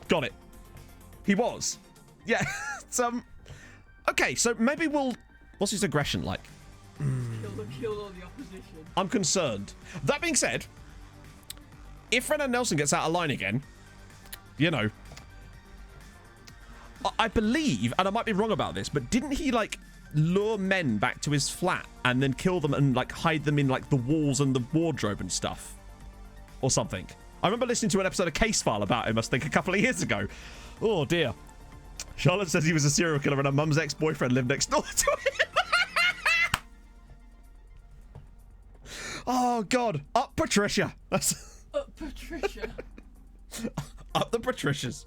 Got it. He was. Yeah. It's, okay, so maybe we'll... What's his aggression like? Kill all the opposition. I'm concerned. That being said, if Renan Nelson gets out of line again, you know, I believe, and I might be wrong about this, but didn't he, like, lure men back to his flat and then kill them and, like, hide them in, like, the walls and the wardrobe and stuff? Or something. I remember listening to an episode of Case File about him, I think, a couple of years ago. Oh, dear. Charlotte says he was a serial killer and her mum's ex-boyfriend lived next door to him. Oh, God. Up Patricia. That's... Up Patricia. Up the Patricias.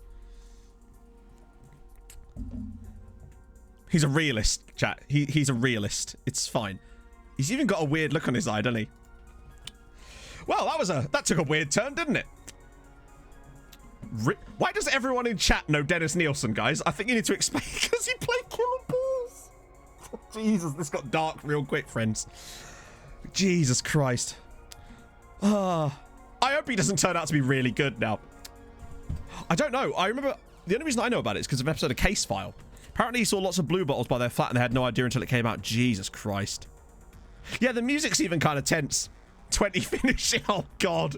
He's a realist, chat. He's a realist. It's fine. He's even got a weird look on his eye, doesn't he? Well, that took a weird turn, didn't it? Why does everyone in chat know Dennis Nielsen, guys? I think you need to explain because he played Killer Bees. Jesus, this got dark real quick, friends. Jesus Christ. I hope he doesn't turn out to be really good now. I don't know. I remember the only reason I know about it is because of an episode of Case File. Apparently he saw lots of blue bottles by their flat and they had no idea until it came out. Jesus Christ. Yeah, the music's even kind of tense. 20 finishing. Oh, God.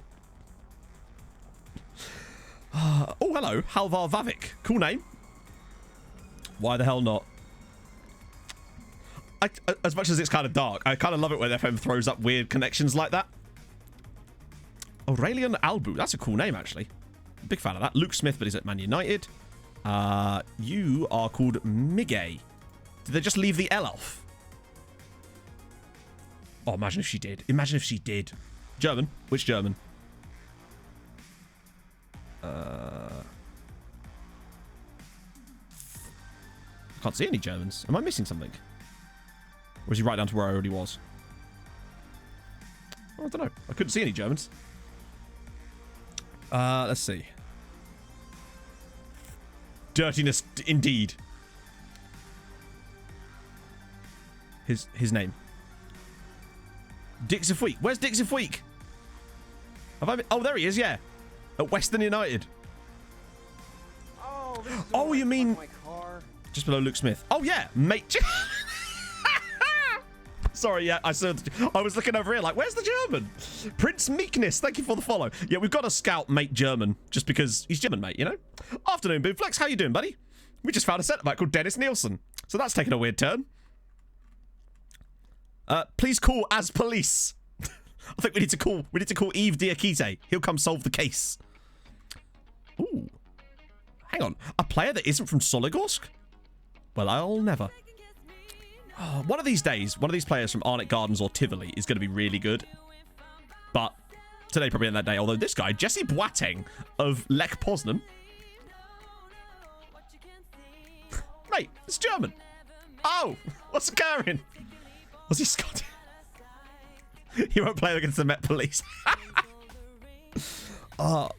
Oh, hello. Halvar Vavik. Cool name. Why the hell not? As much as it's kind of dark, I kind of love it when FM throws up weird connections like that. Aurelian Albu. That's a cool name, actually. Big fan of that. Luke Smith, but he's at Man United. You are called Migay. Did they just leave the L off? Oh, imagine if she did. Imagine if she did. German. Which German? I can't see any Germans. Am I missing something? Or is he right down to where I already was? Oh, I don't know. I couldn't see any Germans. Let's see. Dirtiness, indeed. His name. Dix of Week. Where's Dix of Week? Have I been? Oh, there he is, yeah. At Western United. Oh, you mean... My car. Just below Luke Smith. Oh, yeah. Mate... Sorry, yeah, I was looking over here like, where's the German? Prince Meekness, thank you for the follow. Yeah, we've got to scout mate German, just because he's German, mate, you know? Afternoon, Boomflex, how you doing, buddy? We just found a centre back called Dennis Nielsen. So that's taken a weird turn. Please call as police. I think we need to call Yves Diakite. He'll come solve the case. Ooh. Hang on. A player that isn't from Soligorsk? Well, I'll never. Oh, one of these days, one of these players from Arnett Gardens or Tivoli is going to be really good. But today probably isn't that day. Although this guy, Jesse Boateng of Lech Poznan. Mate, it's German. Oh, what's occurring? Was he Scottish? He won't play against the Met Police. Oh,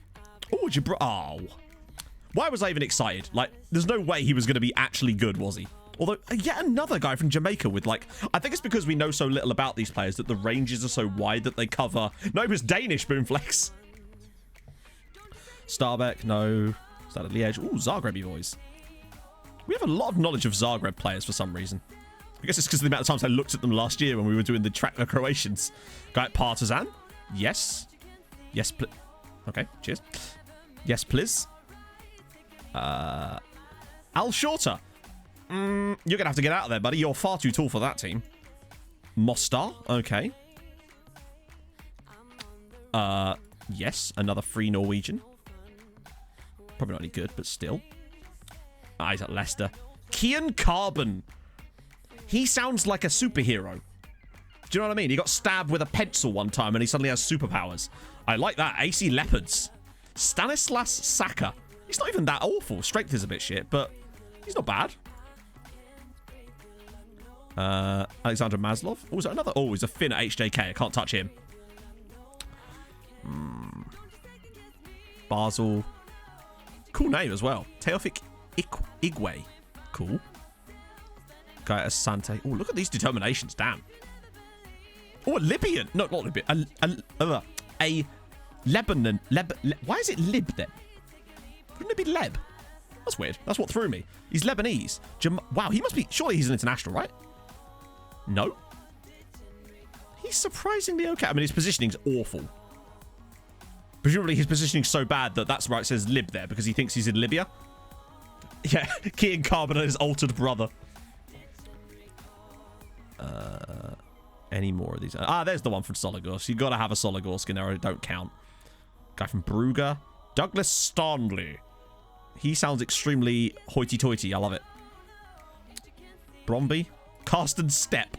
why was I even excited? Like, there's no way he was going to be actually good, was he? Although, yet another guy from Jamaica with, like... I think it's because we know so little about these players that the ranges are so wide that they cover... No, it was Danish, Boomflex. Starbeck, no. Started Liège. Ooh, Zagreb boys. We have a lot of knowledge of Zagreb players for some reason. I guess it's because of the amount of times I looked at them last year when we were doing the track of Croatians. Guy at Partizan. Yes. Yes, please. Okay, cheers. Yes, please. Al Shorter. You're going to have to get out of there, buddy. You're far too tall for that team. Mostar. Okay. Yes. Another free Norwegian. Probably not any good, but still. He's at Leicester. Kian Carbon. He sounds like a superhero. Do you know what I mean? He got stabbed with a pencil one time and he suddenly has superpowers. I like that. AC Leopards. Stanislas Saka. He's not even that awful. Strength is a bit shit, but he's not bad. Alexander Maslov. Oh, is that another? Oh, he's a Finn at HJK. I can't touch him. Basel. Cool name as well. Teofik Igwe. Cool. Guy at Asante. Oh, look at these determinations. Damn. Oh, a Libyan. No, not Libyan. A Lebanon. Why is it Lib then? Wouldn't it be Leb? That's weird. That's what threw me. He's Lebanese. Wow, he must be... Surely he's an international, right? No. He's surprisingly okay. I mean, his positioning's awful. Presumably his positioning's so bad that that's why it says Lib there, because he thinks he's in Libya. Yeah, Kian Carbon and his altered brother. Any more of these? There's the one from Soligorsk. You got to have a Soligorsk in there or it don't count. Guy from Brugge. Douglas Stanley. He sounds extremely hoity-toity. I love it. Bromby. Carsten Stepp.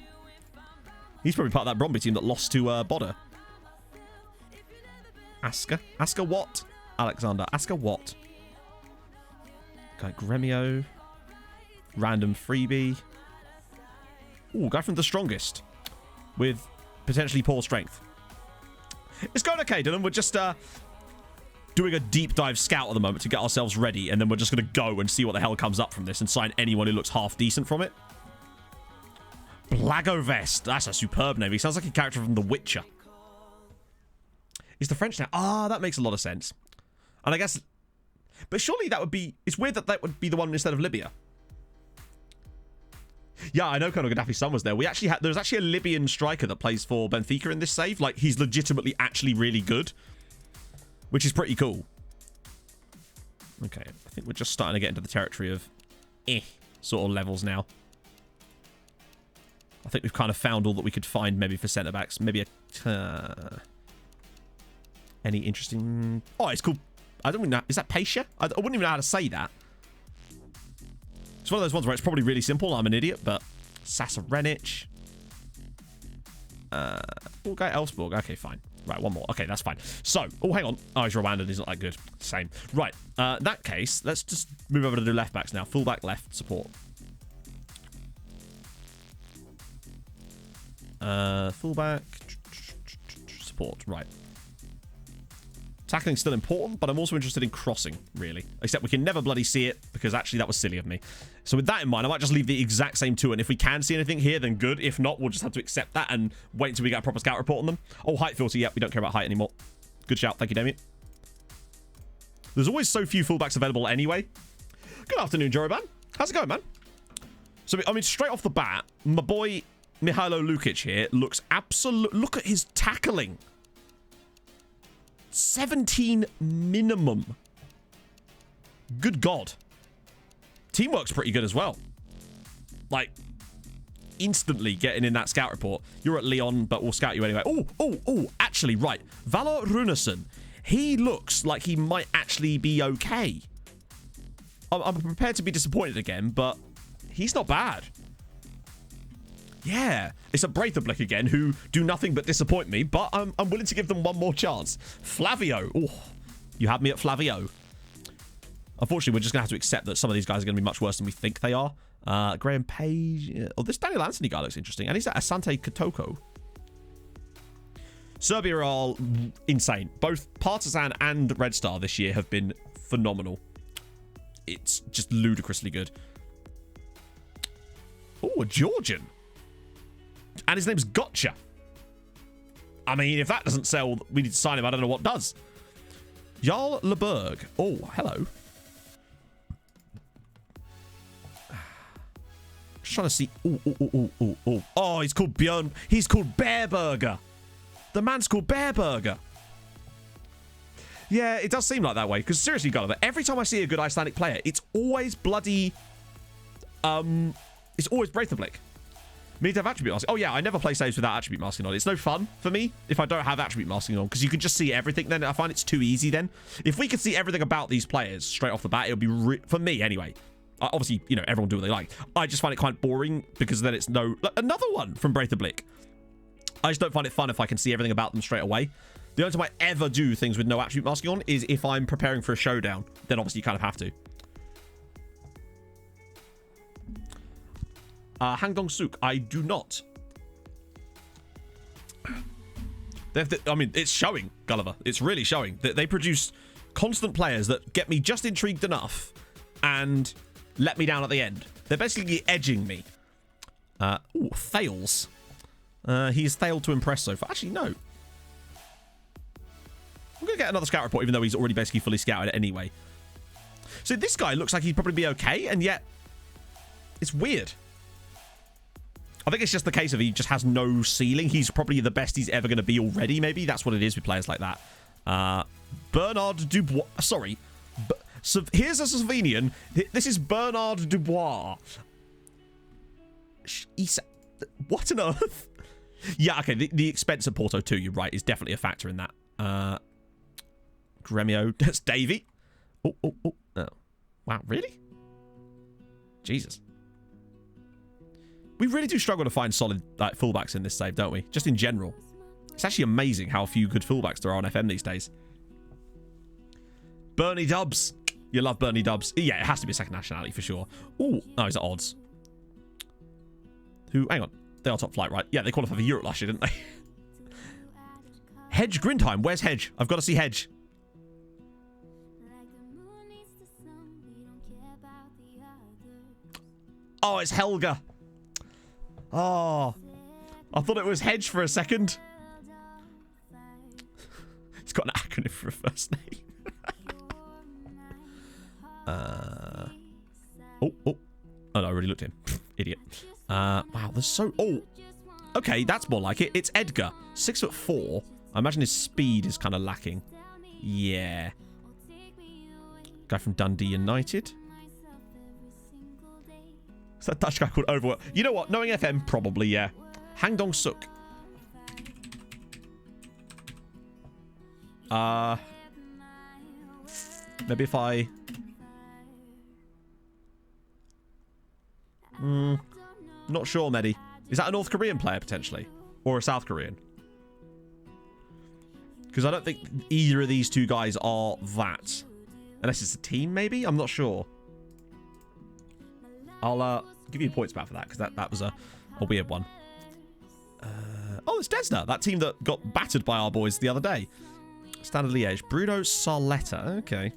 He's probably part of that Bromby team that lost to Bodder. Asker. Asker what? Alexander. Asker what? Guy Gremio. Random freebie. Ooh, guy from the strongest. With potentially poor strength. It's going okay, Dylan. We're just doing a deep dive scout at the moment to get ourselves ready. And then we're just going to go and see what the hell comes up from this. And sign anyone who looks half decent from it. Blagovest. That's a superb name. He sounds like a character from The Witcher. He's the French now. Ah, that makes a lot of sense. And I guess... But surely that would be... It's weird that that would be the one instead of Libya. Yeah, I know Colonel Gaddafi's son was there. There's actually a Libyan striker that plays for Benfica in this save. Like, he's legitimately actually really good. Which is pretty cool. Okay, I think we're just starting to get into the territory of... sort of levels now. I think we've kind of found all that we could find maybe for centre-backs. Maybe a... any interesting... Oh, it's called... I don't even know. Is that Pacia? I wouldn't even know how to say that. It's one of those ones where it's probably really simple. I'm an idiot, but... Sasarenic. Okay, Elfsborg. Okay, fine. Right, one more. Okay, that's fine. So... Oh, hang on. Oh, he's Rwandan. He's not that good. Same. Right. In that case, let's just move over to the left-backs now. Full-back left support. Full-back... Support. Right. Tackling's still important, but I'm also interested in crossing, really. Except we can never bloody see it, because actually that was silly of me. So with that in mind, I might just leave the exact same two, and if we can see anything here, then good. If not, we'll just have to accept that and wait until we get a proper scout report on them. Oh, height filter. Yep, we don't care about height anymore. Good shout. Thank you, Damien. There's always so few fullbacks available anyway. Good afternoon, Joroban. How's it going, man? So, I mean, straight off the bat, my boy Mihailo Lukic here looks absolute... Look at his tackling. 17 minimum. Good God. Teamwork's pretty good as well. Like, instantly getting in that scout report. You're at Lyon, but we'll scout you anyway. Oh, actually, right. Valor Runarsson. He looks like he might actually be okay. I'm prepared to be disappointed again, but he's not bad. Yeah, it's a Breitherblick again, who do nothing but disappoint me, but I'm willing to give them one more chance. Flavio. Oh, you had me at Flavio. Unfortunately, we're just going to have to accept that some of these guys are going to be much worse than we think they are. Graham Page. Oh, this Daniel Anthony guy looks interesting. And he's at Asante Kotoko. Serbia are all insane. Both Partizan and Red Star this year have been phenomenal. It's just ludicrously good. Oh, a Georgian. And his name's Gotcha. I mean, if that doesn't sell, we need to sign him. I don't know what does. Jarl Leberg. Oh, hello. Just trying to see. Oh. Oh, he's called Björn. He's called Bearburger. The man's called Bearburger. Yeah, it does seem like that way. Because seriously, Gulliver, every time I see a good Icelandic player, it's always bloody... It's always Breitherblick. We need to have attribute masking. Oh, yeah, I never play saves without attribute masking on. It's no fun for me if I don't have attribute masking on, because you can just see everything then. I find it's too easy then. If we could see everything about these players straight off the bat, it would be... For me, anyway. Obviously, you know, everyone do what they like. I just find it quite boring, because then it's no... Another one from Breitherblick. I just don't find it fun if I can see everything about them straight away. The only time I ever do things with no attribute masking on is if I'm preparing for a showdown. Then obviously you kind of have to. Hang Dong-suk, I do not. I mean, it's showing, Gulliver. It's really showing. They produce constant players that get me just intrigued enough and let me down at the end. They're basically edging me. Ooh, Thales. He's failed to impress so far. Actually, no. I'm going to get another scout report, even though he's already basically fully scouted anyway. So this guy looks like he'd probably be okay, and yet it's weird. I think it's just the case of he just has no ceiling. He's probably the best he's ever going to be already, maybe. That's what it is with players like that. Bernard Dubois. Sorry. So here's a Slovenian. This is Bernard Dubois. What on earth? Yeah, okay. The expense of Porto too, you're right, is definitely a factor in that. Gremio. That's Davey. Oh. Wow, really? Jesus. We really do struggle to find solid fullbacks in this save, don't we? Just in general. It's actually amazing how few good fullbacks there are on FM these days. Bernie Dubs. You love Bernie Dubs. Yeah, it has to be a second nationality for sure. Ooh, no, he's at odds. Who? Hang on. They are top flight, right? Yeah, they qualified for Europe last year, didn't they? Hedge Grindheim. Where's Hedge? I've got to see Hedge. Oh, it's Helga. Oh, I thought it was Hedge for a second. It's got an acronym for a first name. Oh, no, I already looked at him. Idiot. Wow, there's so... Oh, okay, that's more like it. It's Edgar, 6'4". I imagine his speed is kind of lacking. Yeah. Guy from Dundee United. Is that Dutch guy called Overworld? You know what? Knowing FM, probably, yeah. Hang Dong Suk. Maybe if I... Not sure, Medi. Is that a North Korean player, potentially? Or a South Korean? Because I don't think either of these two guys are that. Unless it's a team, maybe? I'm not sure. I'll give you points back for that, because that was a weird one. Oh, it's Desna, that team that got battered by our boys the other day. Standard Liège. Bruno Sarletta. Okay.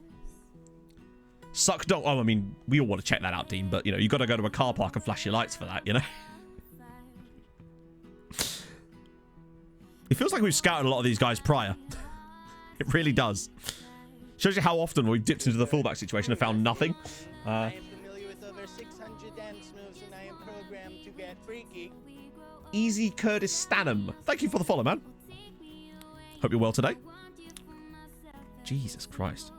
Suck dog. Oh, I mean, we all want to check that out, Dean, but, you know, you got to go to a car park and flash your lights for that, you know? It feels like we've scouted a lot of these guys prior. It really does. Shows you how often we've dipped into the fullback situation and found nothing. I am familiar with over 600 dance moves and I am programmed to get freaky. Easy Curtis Stanham. Thank you for the follow, man. Hope you're well today. Jesus Christ.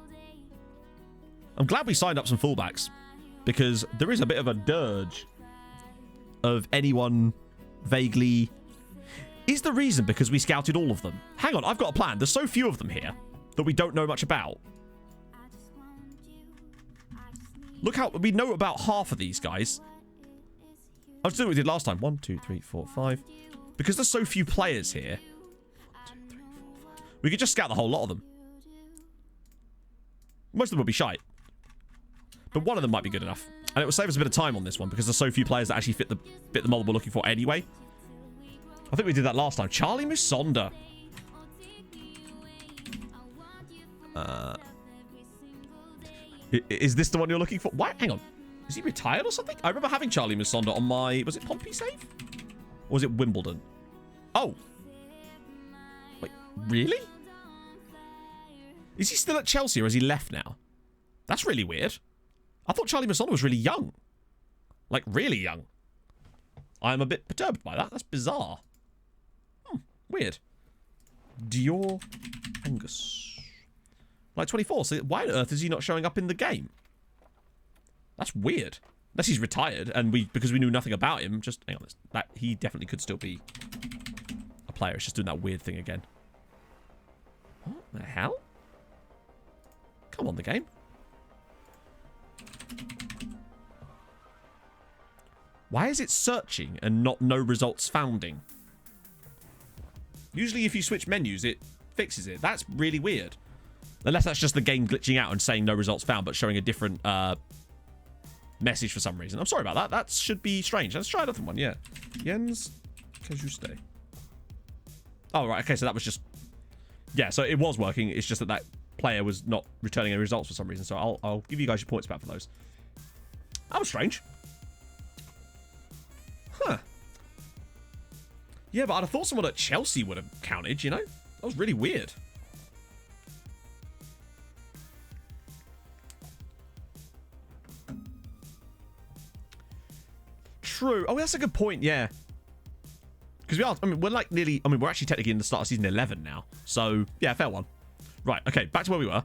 I'm glad we signed up some fullbacks, because there is a bit of a dirge of anyone vaguely... Is the reason because we scouted all of them? Hang on, I've got a plan. There's so few of them here that we don't know much about. Look how... We know about half of these guys. I was doing what we did last time. 1, 2, 3, 4, 5. Because there's so few players here. 1, 2, 3, 4, 5. We could just scout the whole lot of them. Most of them would be shite. But one of them might be good enough. And it will save us a bit of time on this one, because there's so few players that actually fit the model we're looking for anyway. I think we did that last time. Charlie Musonda. Is this the one you're looking for? Why? Hang on. Is he retired or something? I remember having Charlie Musonda on my... Was it Pompey save? Or was it Wimbledon? Oh. Wait, really? Is he still at Chelsea or has he left now? That's really weird. I thought Charlie Musonda was really young. Like, really young. I'm a bit perturbed by that. That's bizarre. Weird. Dior Angus. Like 24. So why on earth is he not showing up in the game? That's weird. Unless he's retired and because we knew nothing about him. Just hang on. That he definitely could still be a player. It's just doing that weird thing again. What the hell? Come on, the game. Why is it searching and not no results founding? Usually if you switch menus, it fixes it. That's really weird. Unless that's just the game glitching out and saying no results found, but showing a different message for some reason. I'm sorry about that. That should be strange. Let's try a different one, yeah. Jens Kajuste. Oh, right. Okay, so that was just... Yeah, so it was working. It's just that player was not returning any results for some reason. So I'll give you guys your points back for those. That was strange. Huh. Yeah, but I'd have thought someone at Chelsea would have counted, you know? That was really weird. True. Oh, that's a good point, yeah. Because we are, I mean, we're like nearly, I mean, we're actually technically in the start of season 11 now. So, yeah, fair one. Right, okay, back to where we were.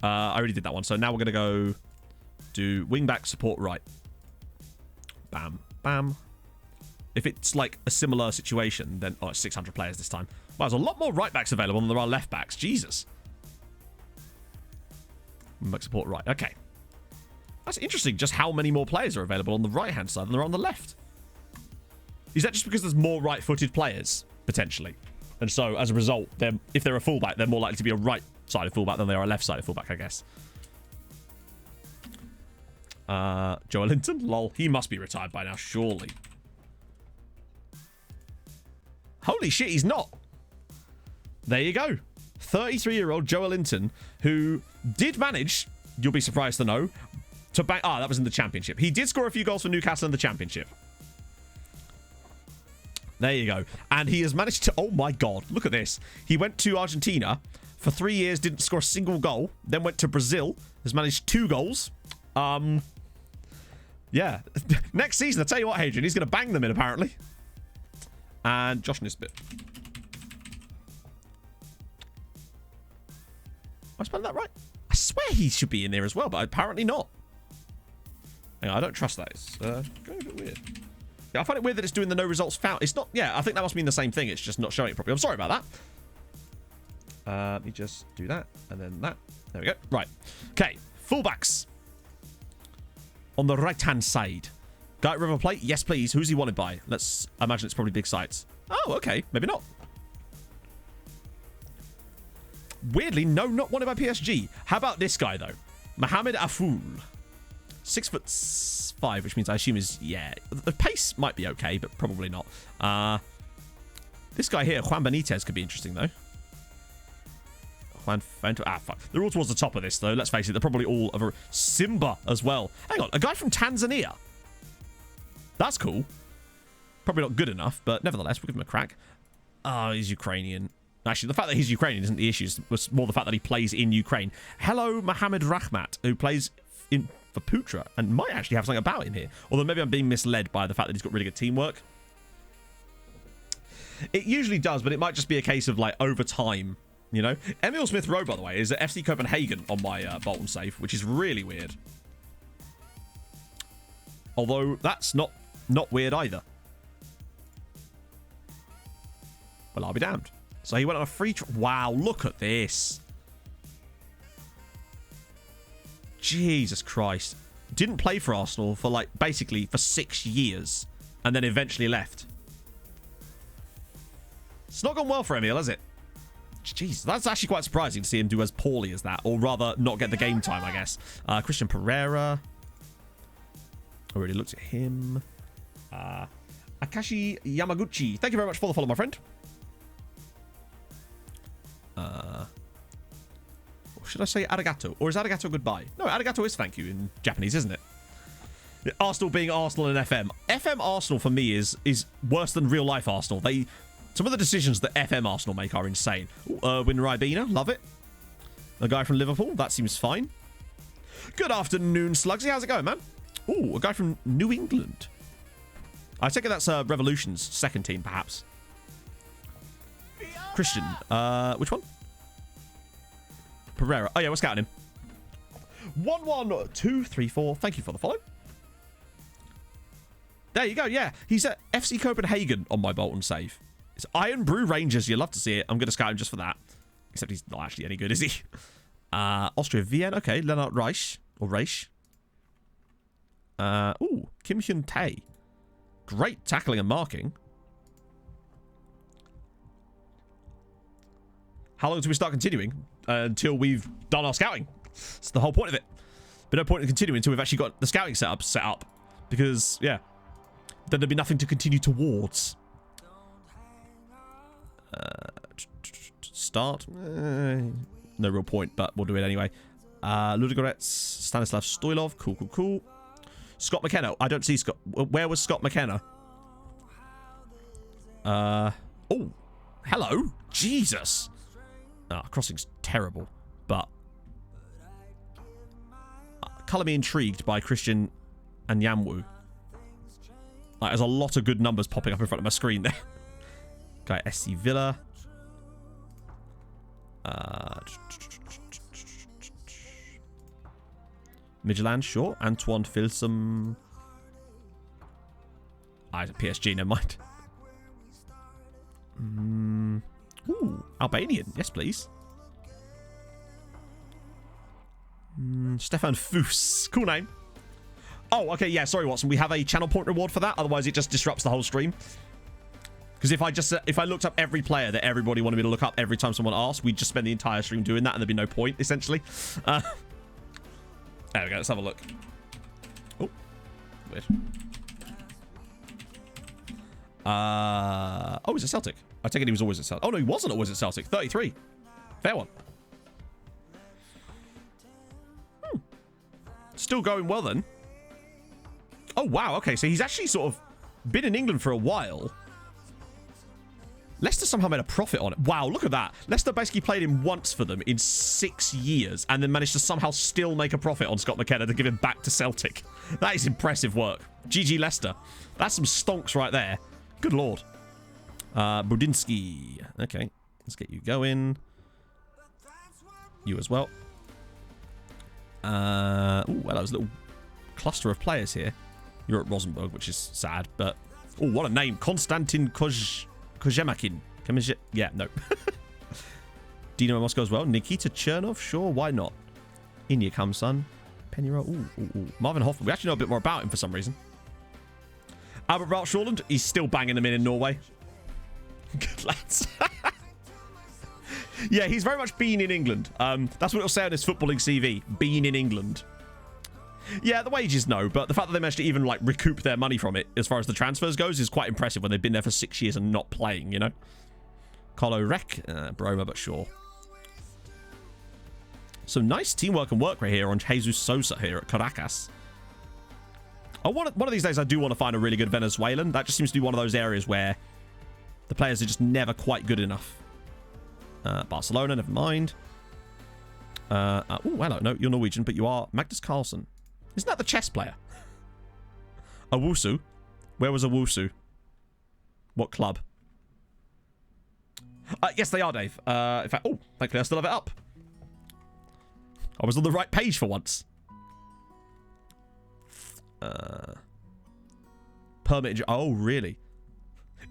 I already did that one. So now we're going to go do wing back, support right. Bam, bam. If it's like a similar situation, then... Oh, it's 600 players this time. Wow, there's a lot more right backs available than there are left backs. Jesus. Wing back, support right. Okay. That's interesting, just how many more players are available on the right-hand side than there are on the left. Is that just because there's more right-footed players, potentially? And so, as a result, if they're a fullback, they're more likely to be a right-sided fullback than they are a left-sided fullback, I guess. Joe Linton? Lol. He must be retired by now, surely. Holy shit, he's not. There you go. 33-year-old Joe Linton, who did manage, you'll be surprised to know, to bang... that was in the championship. He did score a few goals for Newcastle in the championship. There you go. And he has managed to... Oh, my God. Look at this. He went to Argentina for 3 years, didn't score a single goal. Then went to Brazil, has managed 2 goals. Yeah. Next season, I'll tell you what, Hadrian, he's going to bang them in, apparently. And Josh Nisbet. Am I spelling that right? I swear he should be in there as well, but apparently not. Hang on, I don't trust that. It's going a bit weird. Yeah, I find it weird that it's doing the no results found. It's not... Yeah, I think that must mean the same thing. It's just not showing it properly. I'm sorry about that. Let me just do that. And then that. There we go. Right. Okay. Fullbacks. On the right-hand side. Guy at River Plate? Yes, please. Who's he wanted by? Let's imagine it's probably big sites. Oh, okay. Maybe not. Weirdly, no, not wanted by PSG. How about this guy, though? Mohamed Afoul. 6'5", which means I assume is, yeah. The pace might be okay, but probably not. This guy here, Juan Benitez, could be interesting, though. Juan Fento. Fuck. They're all towards the top of this, though. Let's face it, they're probably all over. Simba as well. Hang on, a guy from Tanzania. That's cool. Probably not good enough, but nevertheless, we'll give him a crack. Oh, he's Ukrainian. Actually, the fact that he's Ukrainian isn't the issue. It's more the fact that he plays in Ukraine. Hello, Mohamed Rahmat, who plays for Putra and might actually have something about him here. Although maybe I'm being misled by the fact that he's got really good teamwork. It usually does, but it might just be a case of, like, over time, you know? Emil Smith Rowe, by the way, is at FC Copenhagen on my Bolton save, which is really weird. Although, that's not weird either. Well, I'll be damned. So he went on a free... Wow, look at this. Jesus Christ. Didn't play for Arsenal for, like, basically for 6 years. And then eventually left. It's not gone well for Emil, has it? Jeez, that's actually quite surprising to see him do as poorly as that. Or rather, not get the game time, I guess. Christian Pereira. Already looked at him. Akashi Yamaguchi. Thank you very much for the follow, my friend. Or should I say arigato? Or is arigato goodbye? No, arigato is thank you in Japanese, isn't it? Arsenal being Arsenal and FM. FM Arsenal for me is worse than real life Arsenal. Some of the decisions that FM Arsenal make are insane. Erwin Ribena, love it. A guy from Liverpool, that seems fine. Good afternoon, Slugsy. How's it going, man? Ooh, a guy from New England. I take it that's Revolution's second team, perhaps. Christian. Which one? Pereira. Oh, yeah, we're scouting him. 11234. Thank you for the follow. There you go, yeah. He's at FC Copenhagen on my Bolton save. It's Iron Brew Rangers. You love to see it. I'm going to scout him just for that. Except he's not actually any good, is he? Austria Vienna. Okay, Lennart Reich. Or Reich. Ooh, Kim Hyun Tae. Great tackling and marking. How long do we start continuing? Until we've done our scouting. That's the whole point of it. But no point in continuing until we've actually got the scouting setup set up. Because, yeah. Then there'd be nothing to continue towards. Start. No real point, but we'll do it anyway. Ludogorets, Stanislav Stoilov. Cool. Scott McKenna. I don't see Scott. Where was Scott McKenna? Oh. Hello. Jesus. Crossing's terrible, but colour me intrigued by Christian and Yamwu. There's a lot of good numbers popping up in front of my screen there. Guy SC Villa. Midtjylland, sure. Antoine Filsum. PSG, never mind. Ooh, Albanian. Yes, please. Stefan Foos. Cool name. Oh, okay, yeah, sorry, Watson. We have a channel point reward for that. Otherwise, it just disrupts the whole stream. Because if I looked up every player that everybody wanted me to look up every time someone asked, we'd just spend the entire stream doing that, and there'd be no point, essentially. There we go. Let's have a look. Weird. Oh, he's a Celtic. I take it he was always at Celtic. Oh, no, he wasn't always at Celtic. 33. Fair one. Still going well, then. Oh, wow. Okay, so he's actually sort of been in England for a while. Leicester somehow made a profit on it. Wow, look at that. Leicester basically played him once for them in 6 years and then managed to somehow still make a profit on Scott McKenna to give him back to Celtic. That is impressive work. GG Leicester. That's some stonks right there. Good lord. Budinsky. Okay, let's get you going. You as well. Oh, well, that was a little cluster of players here. You're at Rosenborg, which is sad, but... Oh, what a name. Konstantin Kozhemakin. Yeah, no. Dynamo Moscow as well. Nikita Chernov, sure, why not? In you come, son. Pennyroll. Ooh. Marvin Hoffman. We actually know a bit more about him for some reason. Albert Rauch-Shortland. He's still banging them in Norway. Good lads. Yeah, he's very much been in England. That's what it'll say on his footballing CV. Been in England. Yeah, the wages, no. But the fact that they managed to even, like, recoup their money from it as far as the transfers goes is quite impressive when they've been there for 6 years and not playing, you know? Colo Rek. Broma, but sure. Some nice teamwork and work right here on Jesus Sosa here at Caracas. Oh, one of these days I do want to find a really good Venezuelan. That just seems to be one of those areas where the players are just never quite good enough. Barcelona, never mind. Oh, hello. No, you're Norwegian, but you are Magnus Carlsen. Isn't that the chess player? Owusu? Where was Owusu? What club? Yes, they are, Dave. In fact, oh, thankfully I still have it up. I was on the right page for once. Permit. Oh, really?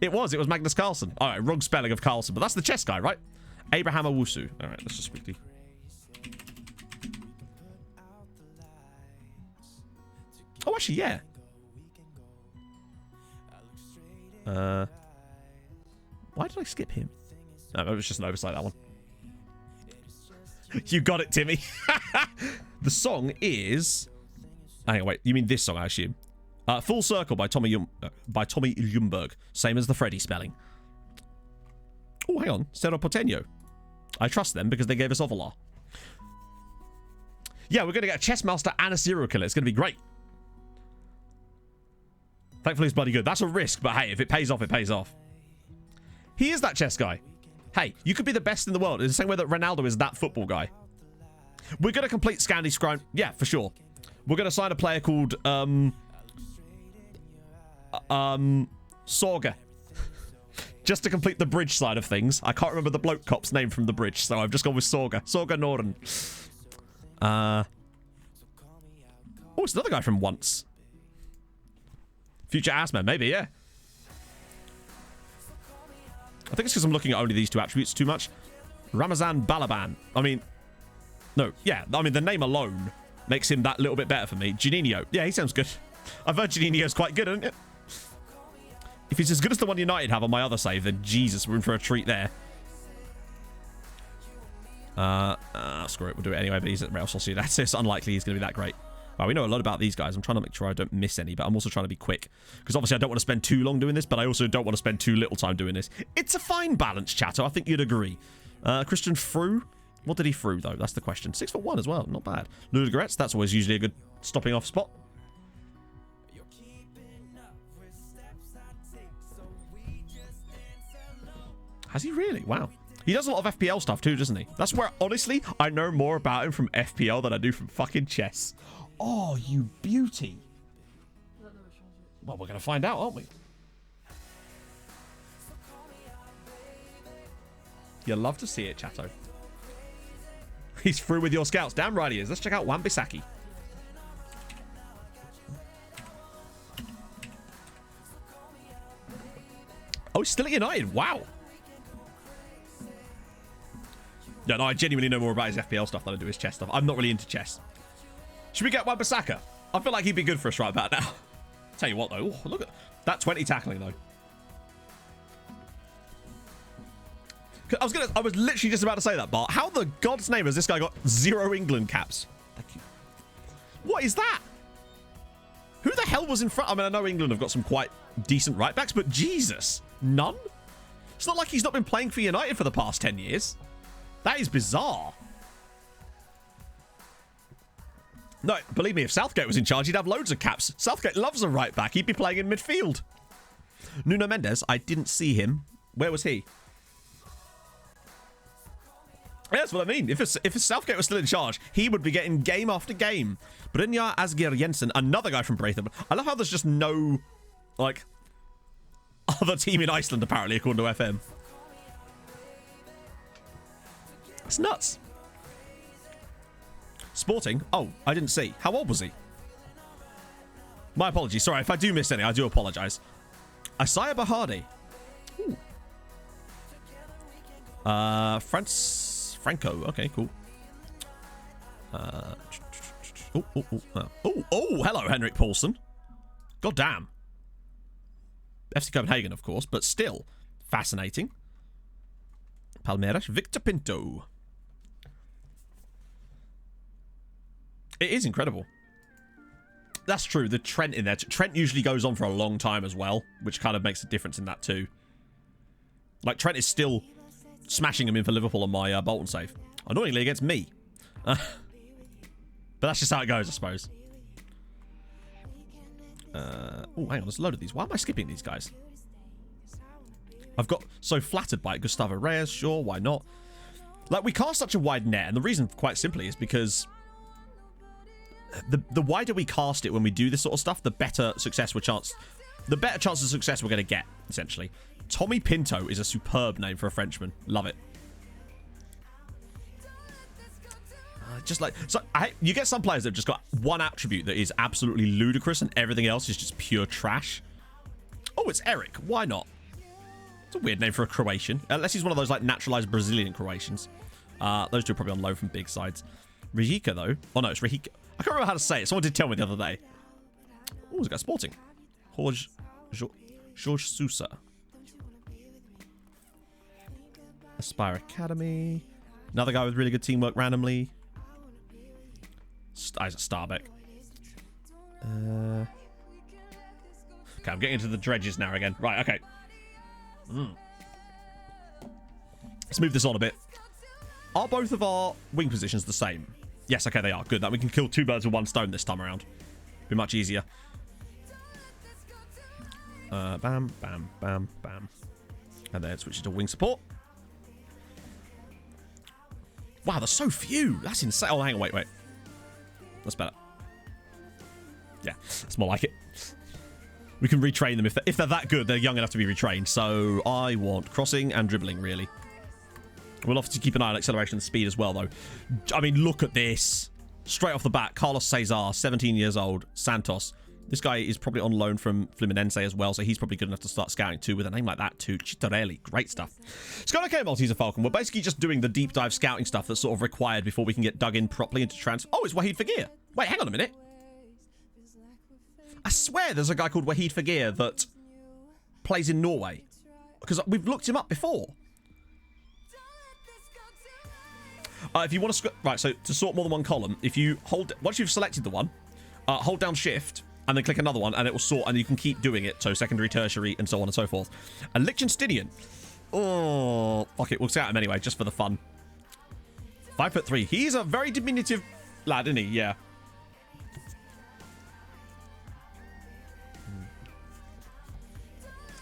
It was Magnus Carlsen. All right, wrong spelling of Carlsen, but that's the chess guy, right? Abraham Owusu. All right, let's just quickly. Oh, actually, yeah. Why did I skip him? No, it was just an oversight, that one. You got it, Timmy. The song is... Hang on, wait. You mean this song, I assume? Full Circle by Tommy Ljungberg. Same as the Freddy spelling. Oh, hang on. Cerro Porteño. I trust them because they gave us Ovalar. Yeah, we're going to get a chess master and a serial killer. It's going to be great. Thankfully, it's bloody good. That's a risk, but hey, if it pays off, it pays off. He is that chess guy. Hey, you could be the best in the world in the same way that Ronaldo is that football guy. We're going to complete Scandi Scrum. Yeah, for sure. We're going to sign a player called, Sorga. Just to complete the bridge side of things. I can't remember the bloke cop's name from the bridge, so I've just gone with Sorga. Sorga Norden. Oh, it's another guy from Once. Future Assman, maybe, yeah. I think it's because I'm looking at only these two attributes too much. Ramazan Balaban. I mean, no, yeah. I mean, the name alone makes him that little bit better for me. Juninho. Yeah, he sounds good. I've heard Juninho's quite good, isn't it? If he's as good as the one United have on my other save, then Jesus, we're in for a treat there. Screw it, we'll do it anyway, but he's at Real Sociedad, so it's unlikely he's going to be that great. Well, we know a lot about these guys. I'm trying to make sure I don't miss any, but I'm also trying to be quick. Because obviously I don't want to spend too long doing this, but I also don't want to spend too little time doing this. It's a fine balance, chatter. I think you'd agree. Christian Froome. What did he through, though? That's the question. 6'1" as well. Not bad. Ludogorets. That's always usually a good stopping off spot. Has he really? Wow. He does a lot of FPL stuff too, doesn't he? That's where, honestly, I know more about him from FPL than I do from fucking chess. Oh, you beauty. Well, we're going to find out, aren't we? You'll love to see it, Chato. He's through with your scouts. Damn right he is. Let's check out Wan-Bissaka. Oh, he's still at United. Wow. Yeah, no, I genuinely know more about his FPL stuff than I do his chess stuff. I'm not really into chess. Should we get Wan-Bissaka? I feel like he'd be good for us right about now. Tell you what, though. Oh, look at that 20 tackling, though. I was literally just about to say that, Bart. How the God's name has this guy got 0 England caps? Thank you. What is that? Who the hell was in front. I mean, I know England have got some quite decent right backs, but Jesus, none? It's not like he's not been playing for United for the past 10 years. That is bizarre. No, believe me, if Southgate was in charge, he'd have loads of caps. Southgate loves a right back. He'd be playing in midfield. Nuno Mendes, I didn't see him. Where was he? Yeah, that's what I mean. If Southgate was still in charge, he would be getting game after game. Brynjar Asgeir Jensen, another guy from Braithwaite. I love how there's just no, like, other team in Iceland, apparently, according to FM. It's nuts. Sporting? Oh, I didn't see. How old was he? My apologies. Sorry, if I do miss any, I do apologize. Asaya Bahadi. Franco. Okay, cool. Hello, Henrik Paulsen. God damn. FC Copenhagen, of course, but still fascinating. Palmeiras, Victor Pinto. It is incredible. That's true. The Trent in there. Trent usually goes on for a long time as well, which kind of makes a difference in that too. Like, Trent is still smashing him in for Liverpool on my Bolton save. Annoyingly against me. But that's just how it goes, I suppose. Oh, hang on. There's a load of these. Why am I skipping these guys? I've got so flattered by it. Gustavo Reyes, sure, why not? Like, we cast such a wide net, and the reason, quite simply, is because the wider we cast it when we do this sort of stuff, the better chance of success we're going to get, essentially. Tommy Pinto is a superb name for a Frenchman. Love it. Just like, so you get some players that have just got one attribute that is absolutely ludicrous and everything else is just pure trash. Oh, it's Eric. Why not? It's a weird name for a Croatian. Unless he's one of those like naturalized Brazilian Croatians. Those two are probably on loan from big sides. Rijika, though. Oh, no, it's Rijika. I can't remember how to say it. Someone did tell me the other day. Oh, it's got Sporting. Jorge Sousa. Aspire Academy. Another guy with really good teamwork randomly. Isaac Starbeck. Okay, I'm getting into the dredges now again. Right, okay. Let's move this on a bit. Are both of our wing positions the same? Yes, okay, they are. Good. That we can kill two birds with one stone this time around. Be much easier. Bam, bam, bam, bam. And then switch it to wing support. Wow, there's so few. That's insane. Oh, hang on, wait. That's better. Yeah, it's more like it. We can retrain them. If they're that good, they're young enough to be retrained. So I want crossing and dribbling, really. We'll have to keep an eye on acceleration and speed as well, though. I mean, look at this. Straight off the bat, Carlos Cesar, 17 years old, Santos. This guy is probably on loan from Fluminense as well, so he's probably good enough to start scouting too with a name like that too. Chitarelli, great stuff. SecondYellowCard Malteser Falcon. We're basically just doing the deep dive scouting stuff that's sort of required before we can get dug in properly into transfer. Oh, it's Wahid Fagir. Wait, hang on a minute. I swear there's a guy called Wahid Fagir that plays in Norway. Because we've looked him up before. If you want to... Right, so to sort more than one column, if you hold... Once you've selected the one, hold down Shift... and then click another one, and it will sort, and you can keep doing it. So secondary, tertiary, and so on and so forth. And Liechtensteinian. Oh, fuck it. We'll scout him anyway, just for the fun. 5'3". He's a very diminutive lad, isn't he? Yeah.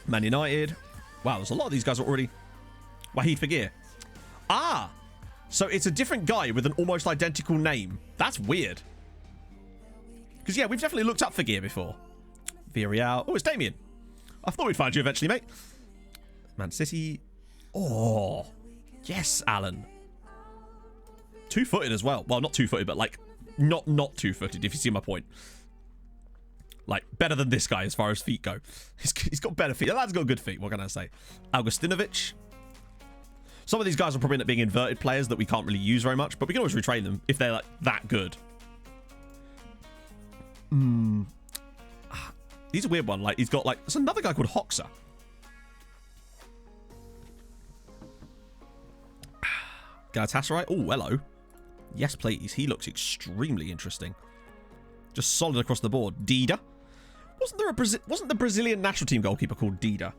Man United. Wow, there's a lot of these guys already. Wahid Fagir. Ah! So it's a different guy with an almost identical name. That's weird. Because, yeah, we've definitely looked up Fagir before. Villarreal. Oh, it's Damien. I thought we'd find you eventually, mate. Man City. Oh. Yes, Alan. Two-footed as well. Well, not two-footed, but, like, not two-footed, if you see my point. Like, better than this guy as far as feet go. He's got better feet. The lad's got good feet. What can I say? Augustinovic. Some of these guys will probably end up being inverted players that we can't really use very much, but we can always retrain them if they're, like, that good. He's a weird one. Like, he's got, like... There's another guy called Hoxer. Galatasaray. Oh, hello. Yes, please. He looks extremely interesting. Just solid across the board. Dida. Wasn't the Brazilian national team goalkeeper called Dida?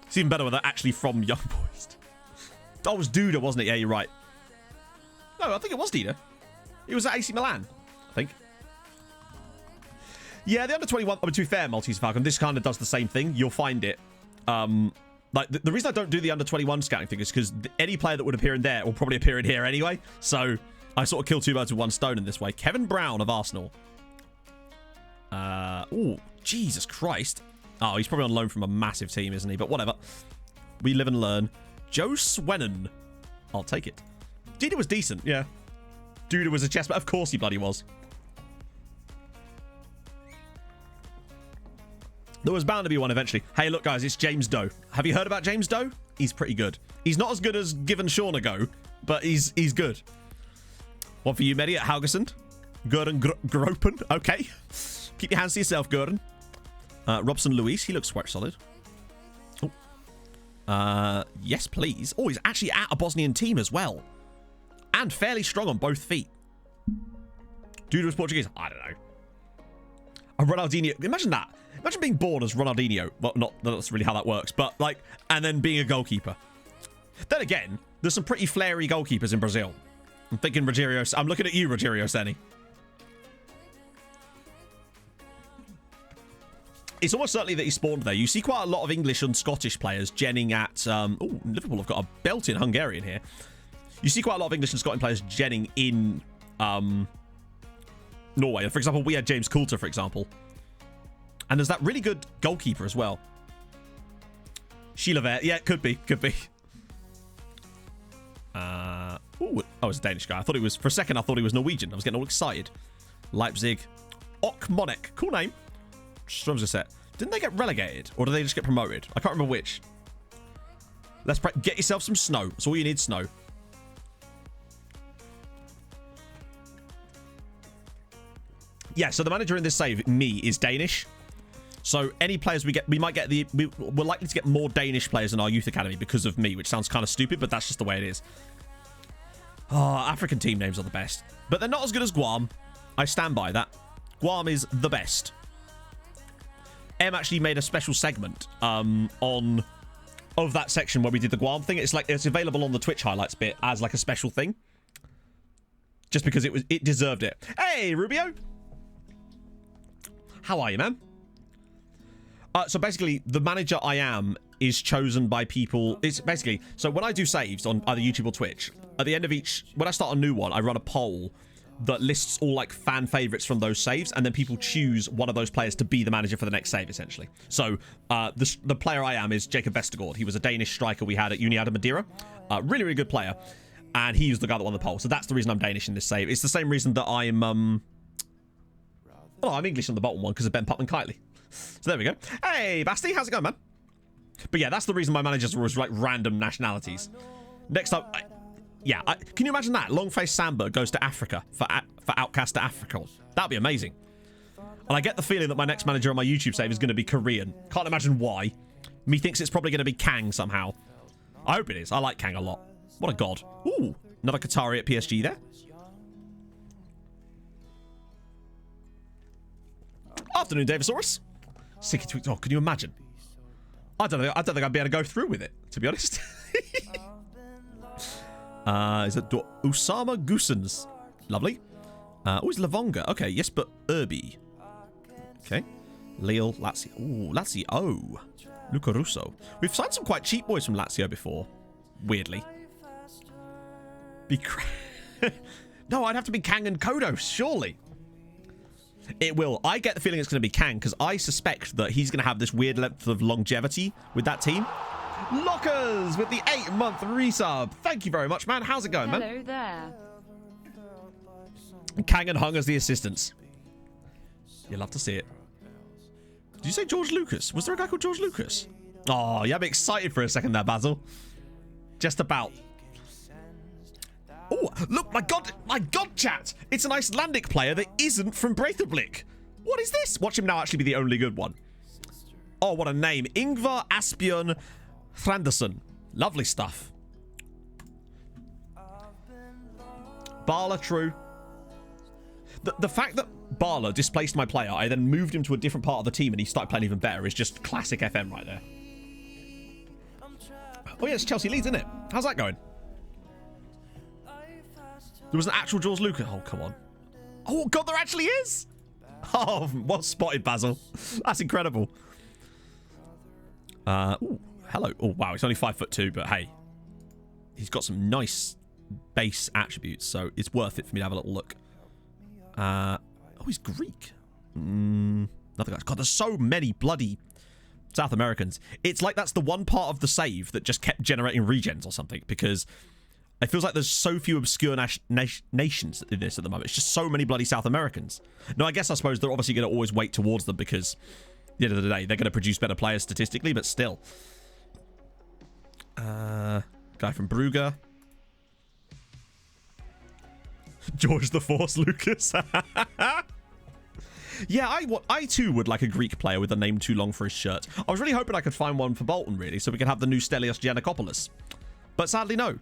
It's even better when they're actually from Young Boys. Oh, it was Duda, wasn't it? Yeah, you're right. No, I think it was Dida. He was at AC Milan, I think. Yeah, the under-21, I mean, to be fair, Maltese Falcon, this kind of does the same thing. You'll find it. Like, the reason I don't do the under-21 scouting thing is because any player that would appear in there will probably appear in here anyway. So, I sort of kill two birds with one stone in this way. Kevin Brown of Arsenal. Oh, Jesus Christ. Oh, he's probably on loan from a massive team, isn't he? But whatever. We live and learn. Joe Swennen. I'll take it. Duda was decent, yeah. Duda was a chess, but of course he bloody was. There was bound to be one eventually. Hey, look, guys, it's James Doe. Have you heard about James Doe? He's pretty good. He's not as good as Given Sean a go, but he's good. One for you, Medi at Haugesund. Gordon Gropen. Okay. Keep your hands to yourself, Gordon. Robson Luis. He looks quite solid. Oh. Yes, please. Oh, he's actually at a Bosnian team as well. And fairly strong on both feet. Dude was Portuguese. I don't know. A Ronaldinho. Imagine that. Imagine being born as Ronaldinho. Well, not that's really how that works, but like, and then being a goalkeeper. Then again, there's some pretty flary goalkeepers in Brazil. I'm thinking Rogerio. I'm looking at you, Rogerio Ceni. It's almost certainly that he spawned there. You see quite a lot of English and Scottish players genning at... oh, Liverpool have got a belting Hungarian here. You see quite a lot of English and Scottish players genning in Norway. For example, we had James Coulter, for example. And there's that really good goalkeeper as well. Sheila. Yeah, could be. Could be. Ooh, oh, it's a Danish guy. I thought it was... For a second, I thought he was Norwegian. I was getting all excited. Leipzig. Okmonek. Cool name. Tromsø set. Didn't they get relegated? Or did they just get promoted? I can't remember which. Let's get yourself some snow. That's all you need, snow. Yeah, so the manager in this save, me, is Danish. So any players we get, we're likely to get more Danish players in our youth academy because of me, which sounds kind of stupid, but that's just the way it is. Oh, African team names are the best. But they're not as good as Guam. I stand by that. Guam is the best. Em actually made a special segment of that section where we did the Guam thing. It's available on the Twitch highlights bit as like a special thing. Just because it deserved it. Hey, Rubio. How are you, man? So basically, the manager I am is chosen by people. It's basically, so when I do saves on either YouTube or Twitch, at the end of each, when I start a new one, I run a poll that lists all like fan favorites from those saves, and then people choose one of those players to be the manager for the next save, essentially. So the player I am is Jacob Vestergaard. He was a Danish striker we had at Uniada Madeira. Really, really good player. And he was the guy that won the poll. So that's the reason I'm Danish in this save. It's the same reason that I'm I'm English on the bottom one because of Ben Putman-Kitely. So there we go. Hey, Basti, how's it going, man? But yeah, that's the reason my managers were like random nationalities. Next up, can you imagine that? Long-faced Samba goes to Africa for Outcast to Africa. That'd be amazing. And I get the feeling that my next manager on my YouTube save is going to be Korean. Can't imagine why. Methinks it's probably going to be Kang somehow. I hope it is. I like Kang a lot. What a god. Ooh, another Qatari at PSG there. Afternoon, Davisaurus. Sicky tweets. Oh, can you imagine? I don't think I'd be able to go through with it, to be honest. Is it Usama Goosens? Lovely. Oh, it's Lavonga. Okay, yes, but Irby. Okay. Lille, Lazio. Ooh, Lazio. Luca Russo. We've signed some quite cheap boys from Lazio before. Weirdly. No, I'd have to be Kang and Kodo, surely. It will. I get the feeling it's going to be Kang because I suspect that he's going to have this weird length of longevity with that team. Lockers with the 8-month resub. Thank you very much, man. How's it going, man? Hello there. Kang and Hung as the assistants. You'll love to see it. Did you say George Lucas? Was there a guy called George Lucas? Oh, yeah, I'm excited for a second there, Basil. Just about. Oh, look, my god, chat. It's an Icelandic player that isn't from Breithablik. What is this? Watch him now actually be the only good one. Oh, what a name. Ingvar Asbjørn Thrandarson. Lovely stuff. Bala, true. The fact that Barla displaced my player, I then moved him to a different part of the team and he started playing even better is just classic FM right there. Oh yeah, it's Chelsea Leeds, isn't it? How's that going? There was an actual George Lucas. Oh, come on. Oh, God, there actually is. Oh, well spotted, Basil. That's incredible. Ooh, hello. Oh, wow, he's only 5'2", but hey. He's got some nice base attributes, so it's worth it for me to have a little look. Oh, he's Greek. Nothing else. God, there's so many bloody South Americans. It's like that's the one part of the save that just kept generating regens or something, because it feels like there's so few obscure nations in this at the moment. It's just so many bloody South Americans. No, I guess I suppose they're obviously going to always weight towards them because at the end of the day, they're going to produce better players statistically, but still. Guy from Brugge. George the Force Lucas. Yeah, I too would like a Greek player with a name too long for his shirt. I was really hoping I could find one for Bolton, really, so we could have the new Stelios Giannakopoulos. But sadly, no.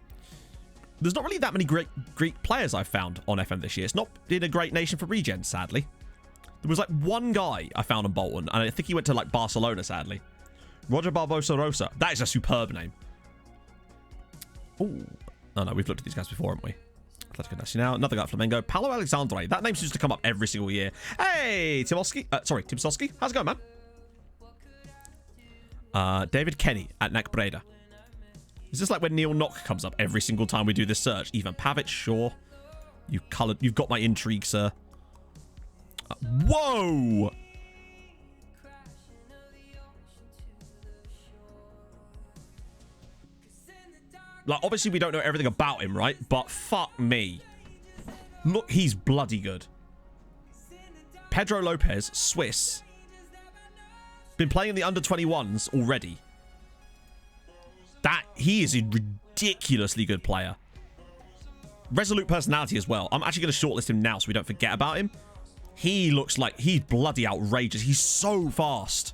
There's not really that many great Greek players I've found on FM this year. It's not been a great nation for regen, sadly. There was like one guy I found on Bolton, and I think he went to like Barcelona, sadly. Roger Barbosa Rosa. That is a superb name. Ooh. Oh no, we've looked at these guys before, haven't we? Atletico Nacional. Another guy at Flamengo. Paolo Alexandre. That name seems to come up every single year. Hey, Tim Soski. How's it going, man? David Kenny at NAC Breda. Is this like when Neil Knock comes up every single time we do this search? Ivan Pavic, sure. You've got my intrigue, sir. Whoa! Like, obviously we don't know everything about him, right? But fuck me. Look, he's bloody good. Pedro Lopez, Swiss. Been playing in the under-21s already. He is a ridiculously good player. Resolute personality as well. I'm actually going to shortlist him now so we don't forget about him. He looks like he's bloody outrageous. He's so fast.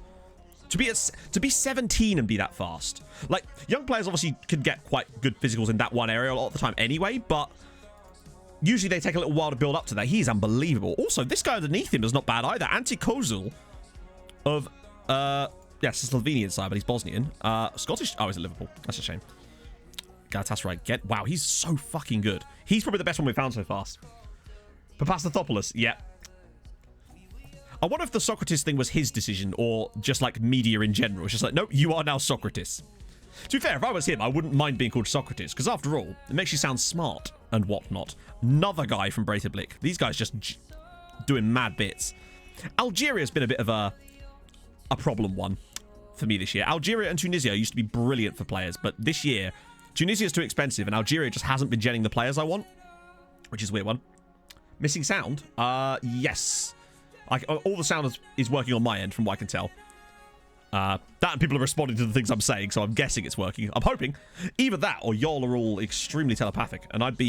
To be 17 and be that fast. Like, young players obviously can get quite good physicals in that one area a lot of the time anyway, but usually they take a little while to build up to that. He's unbelievable. Also, this guy underneath him is not bad either. Ante Kozul of, yes, the Slovenian side, but he's Bosnian. Scottish. Oh, he's at Liverpool. That's a shame. Galatasaray. Wow, he's so fucking good. He's probably the best one we've found so far. Papastathopoulos. Yeah. I wonder if the Socrates thing was his decision or just like media in general. It's just like, nope, you are now Socrates. To be fair, if I was him, I wouldn't mind being called Socrates because after all, it makes you sound smart and whatnot. Another guy from Breidablik. These guys just doing mad bits. Algeria's been a bit of a problem one for me this year. Algeria and Tunisia used to be brilliant for players, but this year, Tunisia's too expensive and Algeria just hasn't been getting the players I want, which is a weird one. Missing sound? Yes. All the sound is working on my end from what I can tell. That and people are responding to the things I'm saying, so I'm guessing it's working. I'm hoping. Either that or y'all are all extremely telepathic, and I'd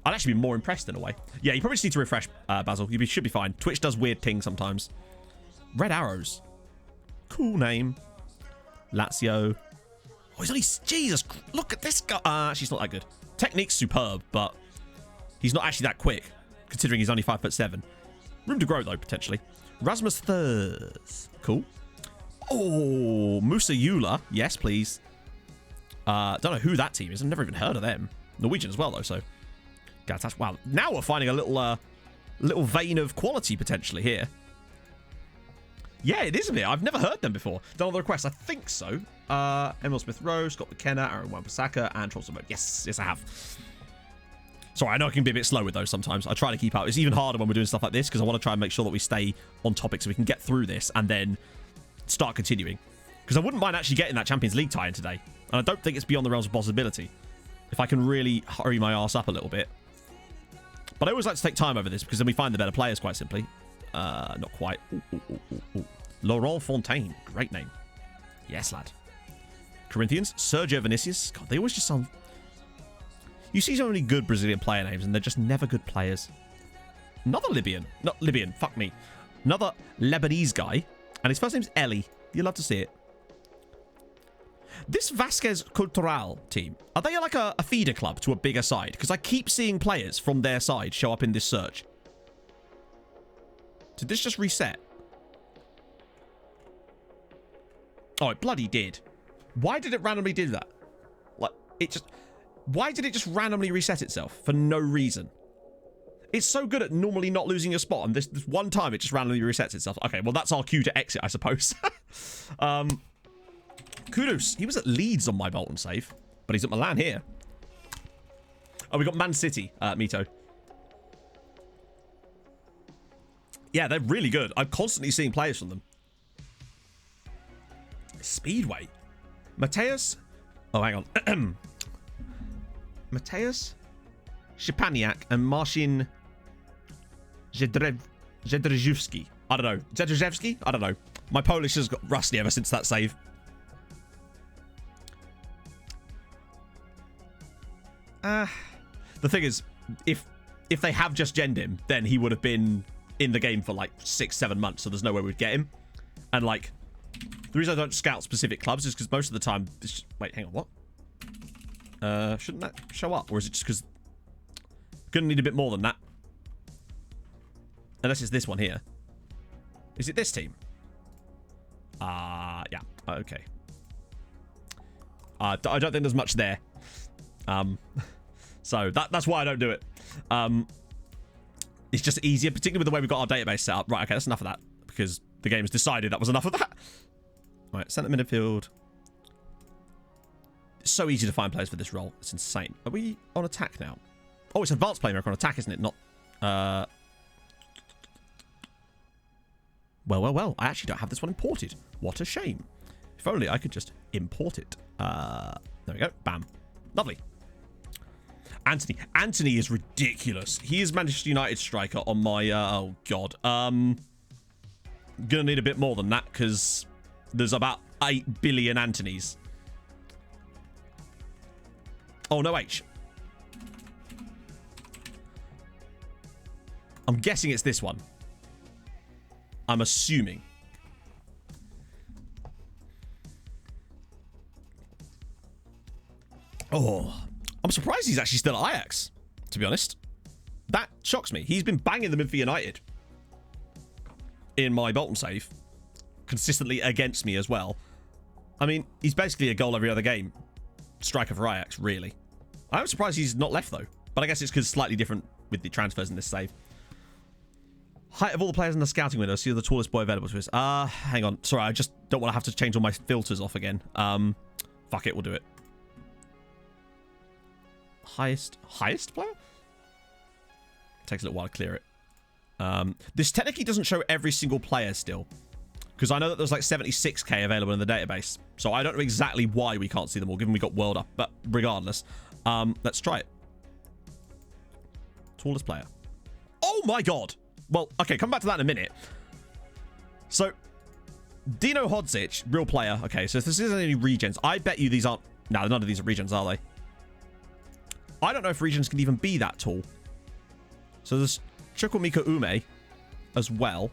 actually be more impressed in a way. Yeah, you probably just need to refresh, Basil. You should be fine. Twitch does weird ping sometimes. Red Arrows. Cool name. Lazio. Oh, he's only... Jesus, look at this guy. She's not that good. Technique's superb, but he's not actually that quick, considering he's only 5'7". Room to grow, though, potentially. Rasmus Thurs. Cool. Oh, Musa Eula. Yes, please. Don't know who that team is. I've never even heard of them. Norwegian as well, though, so... Wow, now we're finding a little vein of quality, potentially, here. Yeah, it is a bit. I've never heard them before. Done all the requests? I think so. Emil Smith-Rowe, Scott McKenna, Aaron Wan-Bissaka, and Tromso. Yes, I have. Sorry, I know I can be a bit slow with those sometimes. I try to keep up. It's even harder when we're doing stuff like this because I want to try and make sure that we stay on topic so we can get through this and then start continuing. Because I wouldn't mind actually getting that Champions League tie-in today. And I don't think it's beyond the realms of possibility. If I can really hurry my ass up a little bit. But I always like to take time over this because then we find the better players, quite simply. Not quite. Ooh. Laurent Fontaine. Great name. Yes, lad. Corinthians. Sergio Vinicius. God, they always just sound... You see so many good Brazilian player names, and they're just never good players. Another Libyan. Not Libyan. Fuck me. Another Lebanese guy. And his first name's Eli. You'll love to see it. This Vasquez Cultural team, are they like a feeder club to a bigger side? Because I keep seeing players from their side show up in this search. Did this just reset? Oh, it bloody did. Why did it randomly do that? Like, it just... Why did it just randomly reset itself for no reason? It's so good at normally not losing your spot, and this one time it just randomly resets itself. Okay, well, that's our cue to exit, I suppose. Kudos. He was at Leeds on my Bolton save, but he's at Milan here. Oh, we got Man City, Mito. Yeah, they're really good. I'm constantly seeing players from them. Speedway. Mateus. Oh, hang on. Mateus Szczepaniak and Marcin Jedrzejewski. I don't know. Jedrzejewski? I don't know. My Polish has got rusty ever since that save. The thing is, if they have just genned him, then he would have been in the game for like 6-7 months, so there's no way we'd get him. And like, the reason I don't scout specific clubs is because most of the time... Wait, hang on, what? Shouldn't that show up? Or is it just because... Gonna need a bit more than that. Unless it's this one here. Is it this team? Yeah. Okay. I don't think there's much there. So that's why I don't do it. It's just easier, particularly with the way we've got our database set up. Right, okay, that's enough of that. Because the game's decided that was enough of that. Right, centre midfield. It's so easy to find players for this role. It's insane. Are we on attack now? Oh, it's advanced playmaker on attack, isn't it? Not... Well. I actually don't have this one imported. What a shame. If only I could just import it. There we go. Bam. Lovely. Anthony is ridiculous. He is Manchester United striker on my... oh, God. Gonna need a bit more than that, because there's about 8 billion Anthonys. Oh, no H. I'm guessing it's this one. I'm assuming. Oh, I'm surprised he's actually still at Ajax, to be honest. That shocks me. He's been banging them in for United in my Bolton save, consistently against me as well. I mean, he's basically a goal every other game. Striker for Ajax, really. I'm surprised he's not left, though. But I guess it's because slightly different with the transfers in this save. Height of all the players in the scouting window. See the tallest boy available to us. Hang on. Sorry, I just don't want to have to change all my filters off again. Fuck it, we'll do it. Highest player? Takes a little while to clear it. This technically doesn't show every single player still, because I know that there's like 76k available in the database, so I don't know exactly why we can't see them all, given we got world up. But regardless, let's try it. Tallest player. Oh my god. Well, okay, come back to that in a minute. So, Dino Hodzic, real player. Okay, so if this isn't any regens, I bet you these aren't... No, none of these are regens, are they? I don't know if regens can even be that tall. So there's Chukwemeka Ume as well.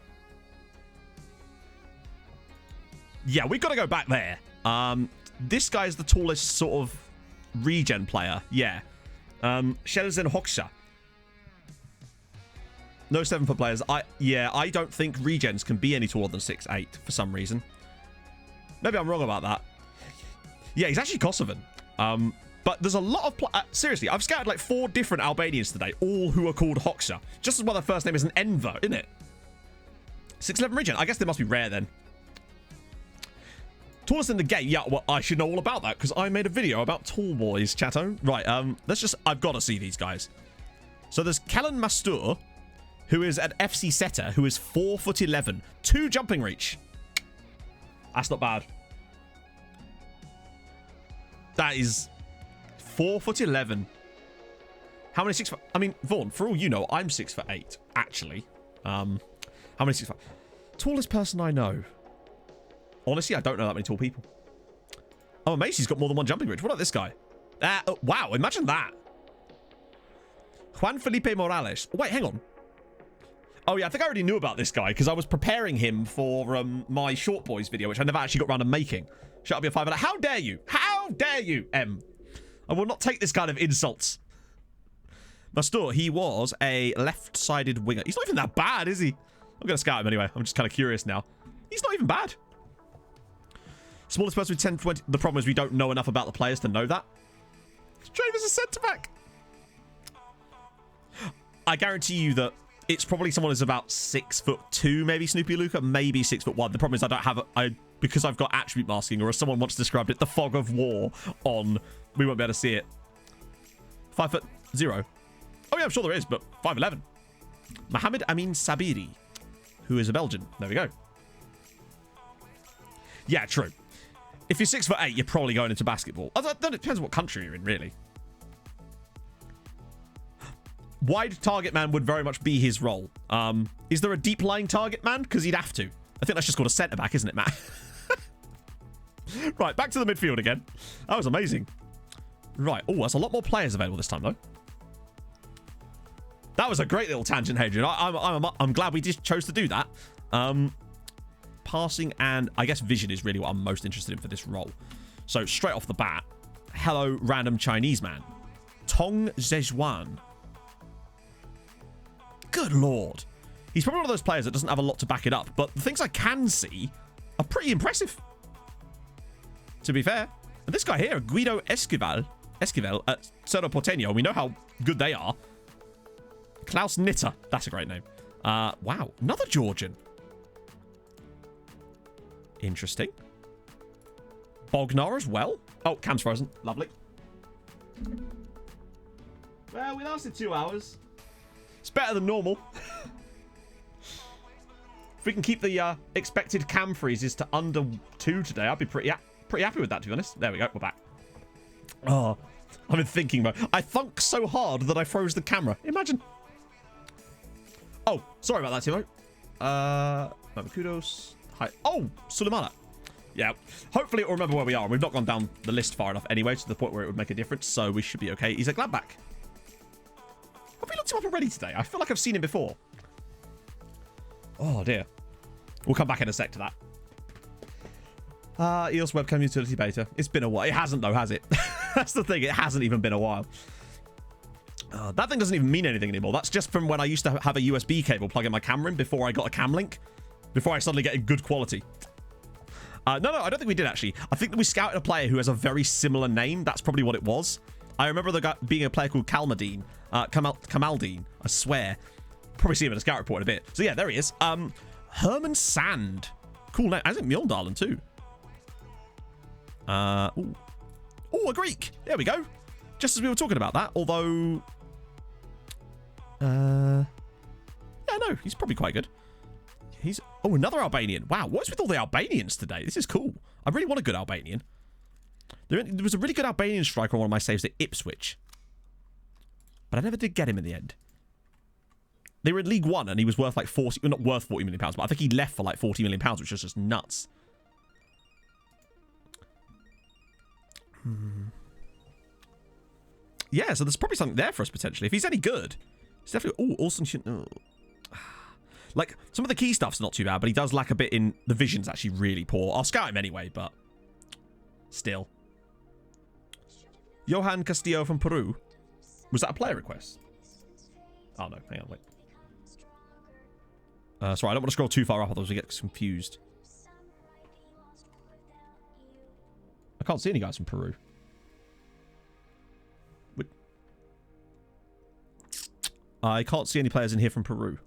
Yeah, we've got to go back there. This guy's the tallest sort of regen player. Yeah. Shelzen Hoxha. No 7-foot players. I don't think regens can be any taller than 6'8" for some reason. Maybe I'm wrong about that. Yeah, he's actually Kosovan. But there's a lot of... seriously, I've scouted like 4 different Albanians today, all who are called Hoxha. Just as well their first name is an Enver, isn't it? 6'11" regen. I guess they must be rare then. Tallest in the game. Yeah, well, I should know all about that because I made a video about tall boys, chatto. Right, let's just... I've got to see these guys. So there's Kellen Mastur, who is an FC setter, who is 4'11", 2 jumping reach. That's not bad. That is 4'11". How many 6'? I mean, Vaughn, for all you know, I'm 6'8", actually. How many 6'5"? Tallest person I know. Honestly, I don't know that many tall people. Oh, Macy's got more than 1 jumping reach. What about this guy? Wow, imagine that. Juan Felipe Morales. Wait, hang on. Oh, yeah, I think I already knew about this guy because I was preparing him for my Short Boys video, which I never actually got around to making. Shut up, your 5. How dare you? How dare you, M? I will not take this kind of insults. Mastur, he was a left-sided winger. He's not even that bad, is he? I'm going to scout him anyway. I'm just kind of curious now. He's not even bad. Smallest person with 10, 20. The problem is we don't know enough about the players to know that. Draver's a centre-back. I guarantee you that it's probably someone who's about 6'2", maybe Snoopy Luca, maybe 6'1". The problem is I don't have because I've got attribute masking, or as someone once described it, the fog of war on. We won't be able to see it. 5'0". Oh yeah, I'm sure there is, but 5'11". Mohamed Amin Sabiri, who is a Belgian. There we go. Yeah, true. If you're 6'8", you're probably going into basketball. Although it depends what country you're in, really. Wide target man would very much be his role. Is there a deep lying target man? Because he'd have to. I think that's just called a centre back, isn't it, Matt? Right, back to the midfield again. That was amazing. Right. Oh, there's a lot more players available this time, though. That was a great little tangent, Hadrian. I'm glad we just chose to do that. Passing and I guess vision is really what I'm most interested in for this role. So straight off the bat, hello, random Chinese man. Tong Zhejuan. Good lord. He's probably one of those players that doesn't have a lot to back it up, but the things I can see are pretty impressive. To be fair. And this guy here, Guido Esquivel at Cerro Porteño, we know how good they are. Klaus Nitter. That's a great name. Wow. Another Georgian. Interesting. Bognar as well. Oh, cam's frozen. Lovely. Well, we lasted 2 hours. It's better than normal. If we can keep the expected cam freezes to under 2 today, I'd be pretty happy with that, to be honest. There we go. We're back. Oh, I'm in thinking mode. I thunk so hard that I froze the camera. Imagine. Oh, sorry about that, Timo. Kudos. Hi. Oh, Sulemana. Yeah. Hopefully it'll remember where we are. We've not gone down the list far enough anyway to the point where it would make a difference, so we should be okay. He's a Gladback. Have we looked him up already today? I feel like I've seen him before. Oh, dear. We'll come back in a sec to that. EOS webcam utility beta. It's been a while. It hasn't, though, has it? That's the thing. It hasn't even been a while. That thing doesn't even mean anything anymore. That's just from when I used to have a USB cable plugging my camera in before I got a cam link. Before I suddenly get good quality. No, I don't think we did, actually. I think that we scouted a player who has a very similar name. That's probably what it was. I remember there being a player called Kamaldeen, I swear. Probably see him in a scout report in a bit. So yeah, there he is. Herman Sand. Cool name. As in Mjolndalen too. Oh, a Greek. There we go. Just as we were talking about that. Although... yeah, no, he's probably quite good. He's... Oh, another Albanian. Wow, what is with all the Albanians today? This is cool. I really want a good Albanian. There was a really good Albanian striker on one of my saves at Ipswich. But I never did get him in the end. They were in League One and he was worth like 40... Well, not worth 40 million pounds, but I think he left for like 40 million pounds, which was just nuts. Yeah, so there's probably something there for us potentially. If he's any good, it's definitely... Oh, Olsen should... Oh. Like, some of the key stuff's not too bad, but he does lack a bit in... The vision's actually really poor. I'll scout him anyway, but... Still. Johan Castillo from Peru. Was that a player request? Oh, no. Hang on, wait. Sorry, I don't want to scroll too far up, otherwise we get confused. I can't see any guys from Peru. Wait. I can't see any players in here from Peru.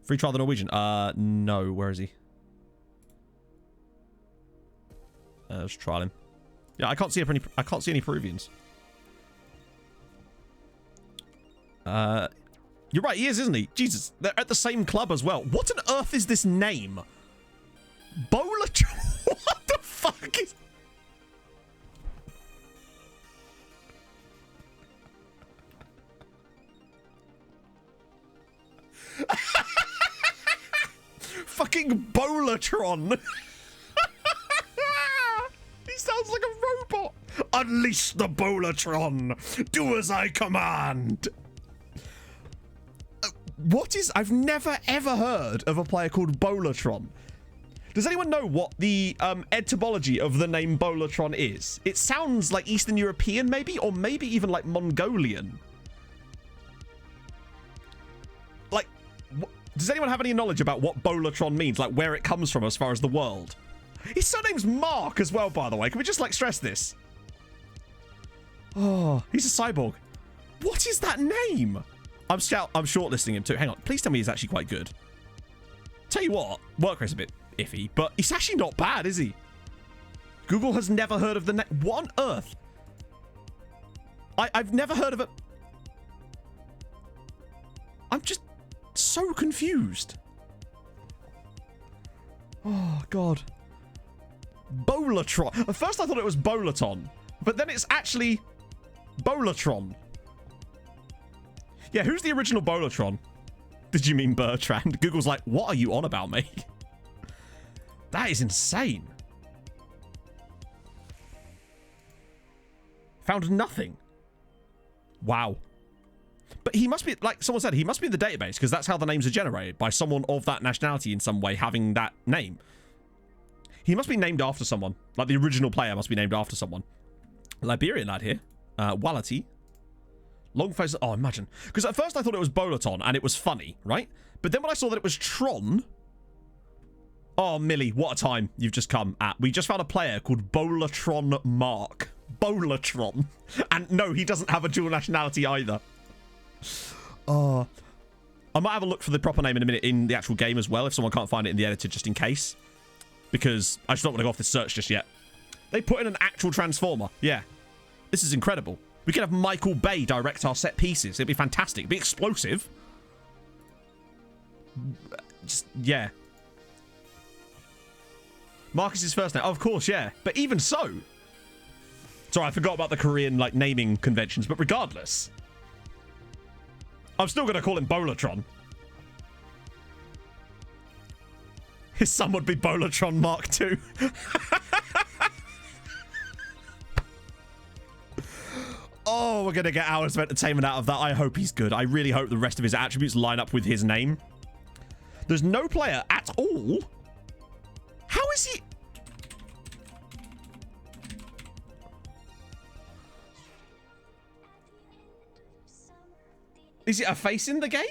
Free trial the Norwegian. No. Where is he? Let's trial him. Yeah, I can't see any Peruvians. You're right, he is, isn't he? Jesus, they're at the same club as well. What on earth is this name? Bowler... What the fuck is... Fucking Bowlertron. He sounds like a robot. Unleash the Bowlertron. Do as I command. What is... I've never ever heard of a player called Bowlertron. Does anyone know what the etymology of the name Bowlertron is? It sounds like Eastern European maybe, or maybe even like Mongolian. Does anyone have any knowledge about what Bolatron means? Like, where it comes from as far as the world? His surname's Mark as well, by the way. Can we just, like, stress this? Oh, he's a cyborg. What is that name? I'm shortlisting him too. Hang on. Please tell me he's actually quite good. Tell you what, work rate's a bit iffy, but he's actually not bad, is he? Google has never heard of the name. What on earth? I've never heard of it. I'm just so confused. Oh, God. Bolatron. At first I thought it was Bolaton, but then it's actually Bolatron. Yeah, who's the original Bolatron? Did you mean Bertrand? Google's like, what are you on about, mate? That is insane. Found nothing. Wow. But he must be, like someone said, he must be in the database because that's how the names are generated, by someone of that nationality in some way having that name. He must be named after someone. Like the original player must be named after someone. Liberian lad here. Wallati. Long face. Oh, imagine. Because at first I thought it was Bolaton and it was funny, right? But then when I saw that it was Tron. Oh, Millie, what a time you've just come at. We just found a player called Bolatron Mark. Bolatron. And no, he doesn't have a dual nationality either. Oh. I might have a look for the proper name in a minute in the actual game as well, if someone can't find it in the editor, just in case. Because I just don't want to go off this search just yet. They put in an actual Transformer. Yeah. This is incredible. We could have Michael Bay direct our set pieces. It'd be fantastic. It'd be explosive. Just, yeah. Mark is his first name. Oh, of course, yeah. But even so. Sorry, I forgot about the Korean, like, naming conventions. But regardless. I'm still going to call him Bolatron. His son would be Bolatron Mark II. Oh, we're going to get hours of entertainment out of that. I hope he's good. I really hope the rest of his attributes line up with his name. There's no player at all. How is he? Is it a face in the game?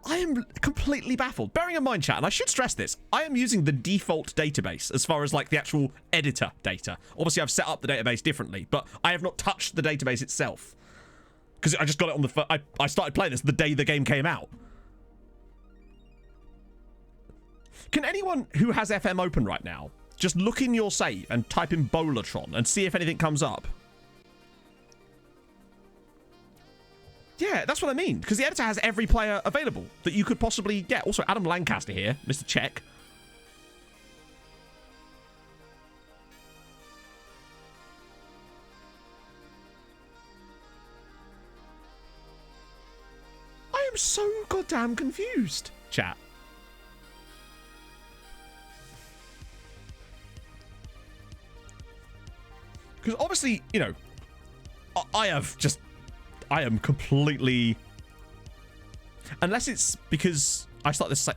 I am completely baffled. Bearing in mind, chat, and I should stress this, I am using the default database as far as like the actual editor data. Obviously, I've set up the database differently, but I have not touched the database itself. Because I just got it on the... I started playing this the day the game came out. Can anyone who has FM open right now just look in your save and type in Bolatron and see if anything comes up? Yeah, that's what I mean. Because the editor has every player available that you could possibly get. Also, Adam Lancaster here, Mr. Check. I am so goddamn confused, chat. Because obviously, you know, I am completely... Unless it's because I start this...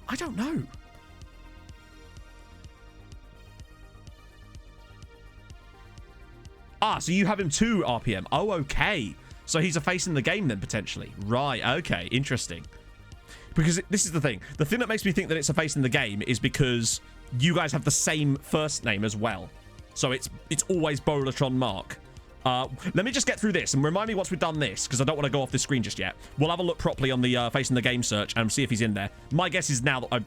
I don't know. Ah, so you have him 2 RPM. Oh, okay. So he's a face in the game then, potentially. Right, okay. Interesting. Because this is the thing. The thing that makes me think that it's a face in the game is because you guys have the same first name as well. So it's always Bolatron Mark. Let me just get through this and remind me once we've done this, because I don't want to go off the screen just yet. We'll have a look properly on the face in the game search and see if he's in there. My guess is now that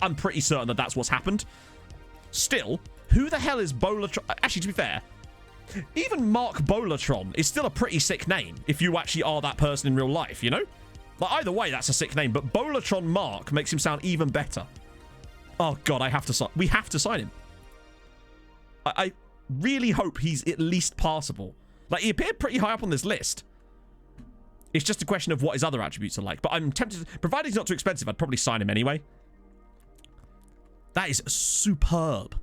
I'm pretty certain that that's what's happened. Still, who the hell is Bolatron? Actually, to be fair, even Mark Bolatron is still a pretty sick name if you actually are that person in real life, you know? Like, either way, that's a sick name, but Bolatron Mark makes him sound even better. Oh, God, we have to sign him. I really hope he's at least passable. Like, he appeared pretty high up on this list. It's just a question of what his other attributes are like. But I'm tempted, provided he's not too expensive, I'd probably sign him anyway. That is superb.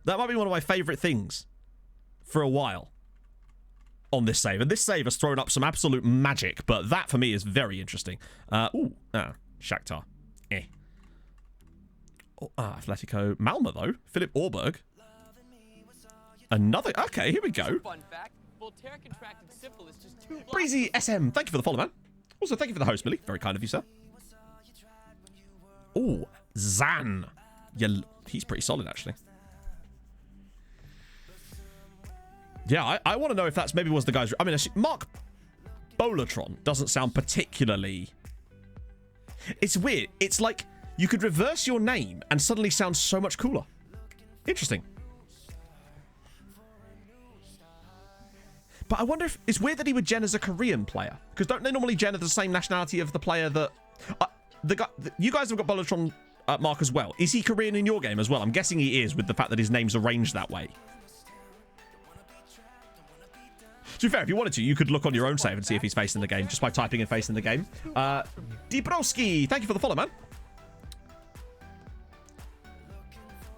That might be one of my favorite things for a while on this save. And this save has thrown up some absolute magic, but that for me is very interesting. Shakhtar. Atletico. Malmo, though. Philip Orberg. Another. Okay, here we go. Fun fact, Voltaire-contracted syphilis just 2 blocks. Breezy SM, thank you for the follow, man. Also, thank you for the host, Millie. Very kind of you, sir. Oh, Zan. Yeah, he's pretty solid, actually. Yeah, I want to know if that's maybe was the guy's... I mean, Mark Bolatron doesn't sound particularly... It's weird. It's like you could reverse your name and suddenly sound so much cooler. Interesting. But I wonder if... It's weird that he would gen as a Korean player. Because don't they normally gen as the same nationality of the player that... the guy, you guys have got Bolatron Mark as well. Is he Korean in your game as well? I'm guessing he is with the fact that his name's arranged that way. To be fair, if you wanted to, you could look on your own save and see if he's facing the game just by typing in face in the game. Dibroski, thank you for the follow, man.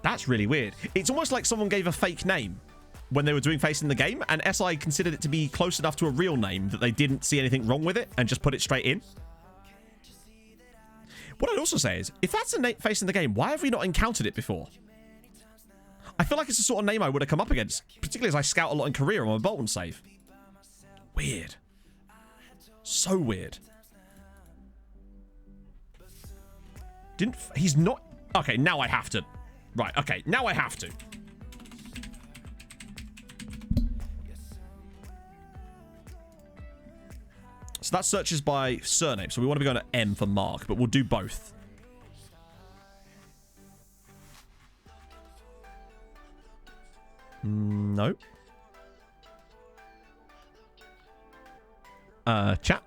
That's really weird. It's almost like someone gave a fake name when they were doing face in the game, and SI considered it to be close enough to a real name that they didn't see anything wrong with it and just put it straight in. What I'd also say is, if that's a face in the game, why have we not encountered it before? I feel like it's the sort of name I would have come up against, particularly as I scout a lot in Korea on my Bolton save. Weird. So weird. He's not... Okay, now I have to. Right, okay, now I have to. So that searches by surname. So we want to be going to M for Mark, but we'll do both. No. Chat.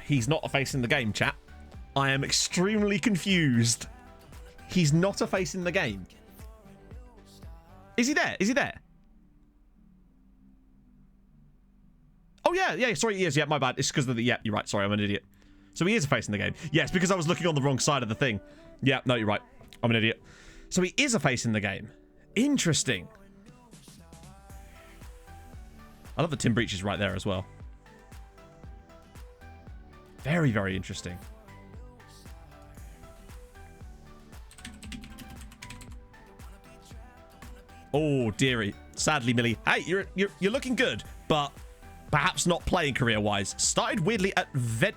He's not a face in the game, chat. I am extremely confused. He's not a face in the game. Is he there? Is he there? Oh, yeah, sorry, he is. Yeah, my bad. It's because of the... Yeah, you're right. Sorry, I'm an idiot. So he is a face in the game. Yes, because I was looking on the wrong side of the thing. Yeah, no, you're right. I'm an idiot. So he is a face in the game. Interesting. I love the Tim Breach is right there as well. Very, very interesting. Oh, dearie. Sadly, Millie. Hey, you're looking good, but perhaps not playing career-wise. Started weirdly at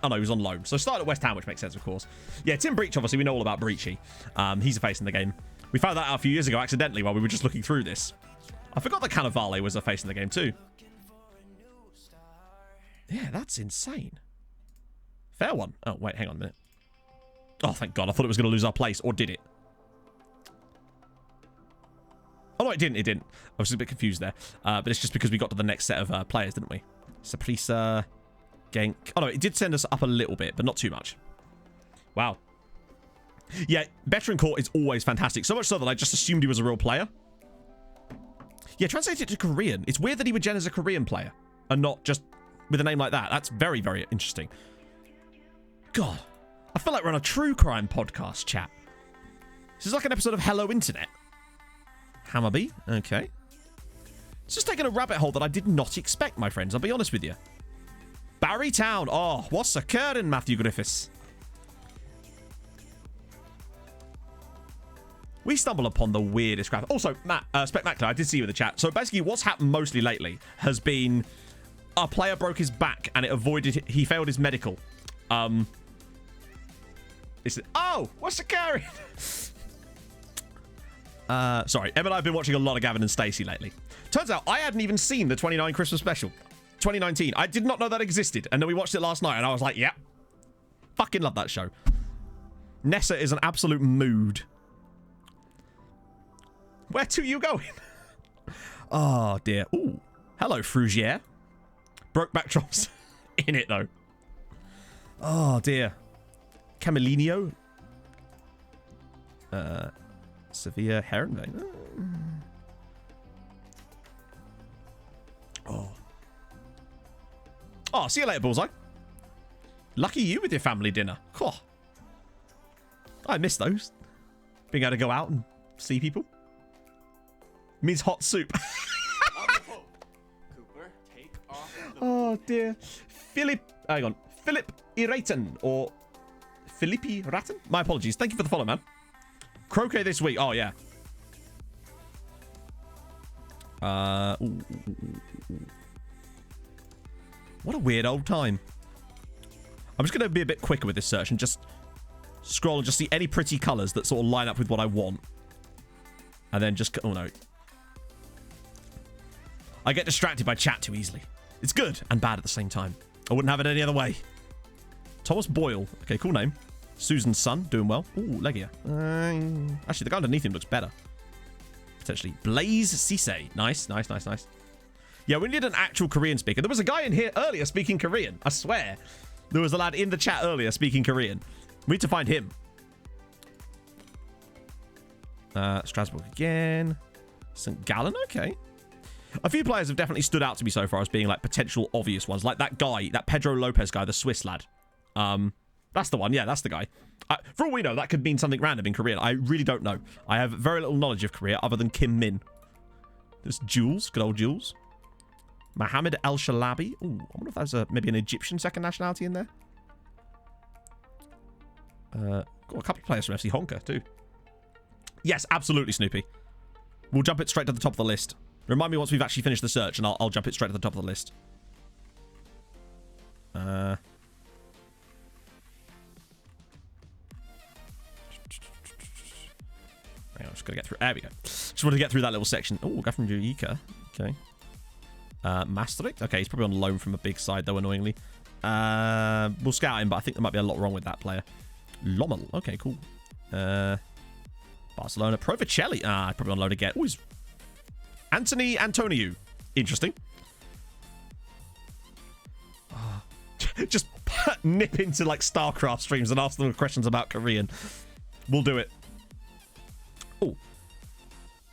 Oh, no, he was on loan. So started at West Ham, which makes sense, of course. Yeah, Tim Breach, obviously, we know all about Breachy. He's a face in the game. We found that out a few years ago accidentally while we were just looking through this. I forgot that Cannavale was a face in the game, too. Yeah, that's insane. Fair one. Oh, wait, hang on a minute. Oh, thank God. I thought it was going to lose our place. Or did it? Oh, no, it didn't. It didn't. I was a bit confused there. But it's just because we got to the next set of players, didn't we? Saprissa, Genk. Oh, no, it did send us up a little bit, but not too much. Wow. Yeah, veteran court is always fantastic. So much so that I just assumed he was a real player. Yeah, translate it to Korean. It's weird that he would gen as a Korean player and not just with a name like that. That's very, very interesting. God, I feel like we're on a true crime podcast, chat. This is like an episode of Hello Internet. Hammerby, okay. It's just taking a rabbit hole that I did not expect, my friends. I'll be honest with you. Barry Town. Oh, what's occurring, Matthew Griffiths? We stumble upon the weirdest crap. Also, Matt, Spectacular, I did see you in the chat. So basically, what's happened mostly lately has been a player broke his back and he failed his medical. Oh, what's occurring? Sorry, Em and I have been watching a lot of Gavin and Stacey lately. Turns out I hadn't even seen the 29 Christmas special. 2019. I did not know that existed. And then we watched it last night and I was like, yeah. Fucking love that show. Nessa is an absolute mood. Where to you going? Oh, dear. Ooh. Hello, Frugier. Broke back Tromsø. In it, though. Oh, dear. Camelinho. Sevilla Heron. Oh. Oh, see you later, Bullseye. Lucky you with your family dinner. Oh. I miss those. Being able to go out and see people. Means hot soup. Oh dear. Hang on. Philip Iraten or Philippi Ratten? My apologies. Thank you for the follow, man. Croquet this week. Oh yeah. What a weird old time. I'm just going to be a bit quicker with this search and just scroll and just see any pretty colours that sort of line up with what I want. And then just... Oh, no. I get distracted by chat too easily. It's good and bad at the same time. I wouldn't have it any other way. Thomas Boyle. Okay, cool name. Susan's son. Doing well. Ooh, Legia. Actually, the guy underneath him looks better. Potentially. Blaze Cisse. Nice, nice, nice, nice. Yeah, we need an actual Korean speaker. There was a guy in here earlier speaking Korean. I swear. There was a lad in the chat earlier speaking Korean. We need to find him. Strasbourg again. St. Gallen, okay. A few players have definitely stood out to me so far as being like potential obvious ones. Like that guy, that Pedro Lopez guy, the Swiss lad. That's the one. Yeah, that's the guy. For all we know, that could mean something random in Korean. I really don't know. I have very little knowledge of Korea other than Kim Min. There's Jules. Good old Jules. Mohammed El Shalabi. Ooh, I wonder if there's maybe an Egyptian second nationality in there. Got a couple of players from FC Honka too. Yes, absolutely, Snoopy. We'll jump it straight to the top of the list. Remind me once we've actually finished the search, and I'll jump it straight to the top of the list. Hang on, I'm just gonna get through. There we go. Just want to get through that little section. Oh, guy from Eureka. Okay. Maastricht. Okay, he's probably on loan from a big side, though, annoyingly. We'll scout him, but I think there might be a lot wrong with that player. Lommel. Okay, cool. Barcelona. Provicelli. Probably on loan again. Oh, he's Anthony Antoniou. Interesting. Just nip into, like, StarCraft streams and ask them questions about Korean. We'll do it. Oh.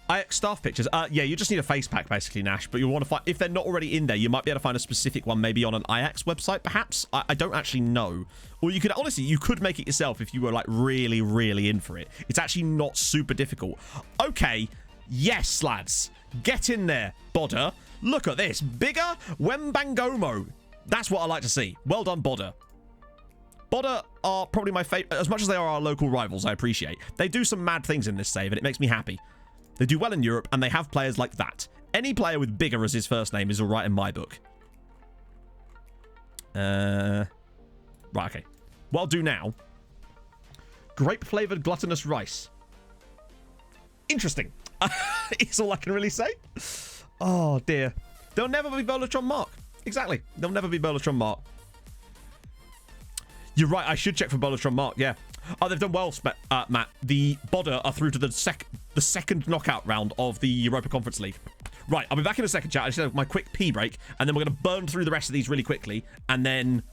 Ajax staff pictures. Yeah, you just need a face pack, basically, Nash. But you want to find... If they're not already in there, you might be able to find a specific one, maybe on an Ajax website, perhaps. I don't actually know. Or you could... Honestly, you could make it yourself if you were, like, really, really in for it. It's actually not super difficult. Okay. Yes, lads. Get in there, Bodder. Look at this. Bigger Wembangomo. That's what I like to see. Well done, Bodder. Bodder are probably my favorite. As much as they are our local rivals, I appreciate. They do some mad things in this save, and it makes me happy. They do well in Europe, and they have players like that. Any player with Bigger as his first name is all right in my book. Right, okay. What I'll do now... Grape-flavoured gluttonous rice. Interesting. It's all I can really say. Oh, dear. There'll never be Bolatron Mark. Exactly. There'll never be Bolatron Mark. You're right. I should check for Bolatron Mark. Yeah. Oh, they've done well, Matt. The Bodder are through to the second knockout round of the Europa Conference League. Right. I'll be back in a second, chat. I just have my quick pee break, and then we're going to burn through the rest of these really quickly, and then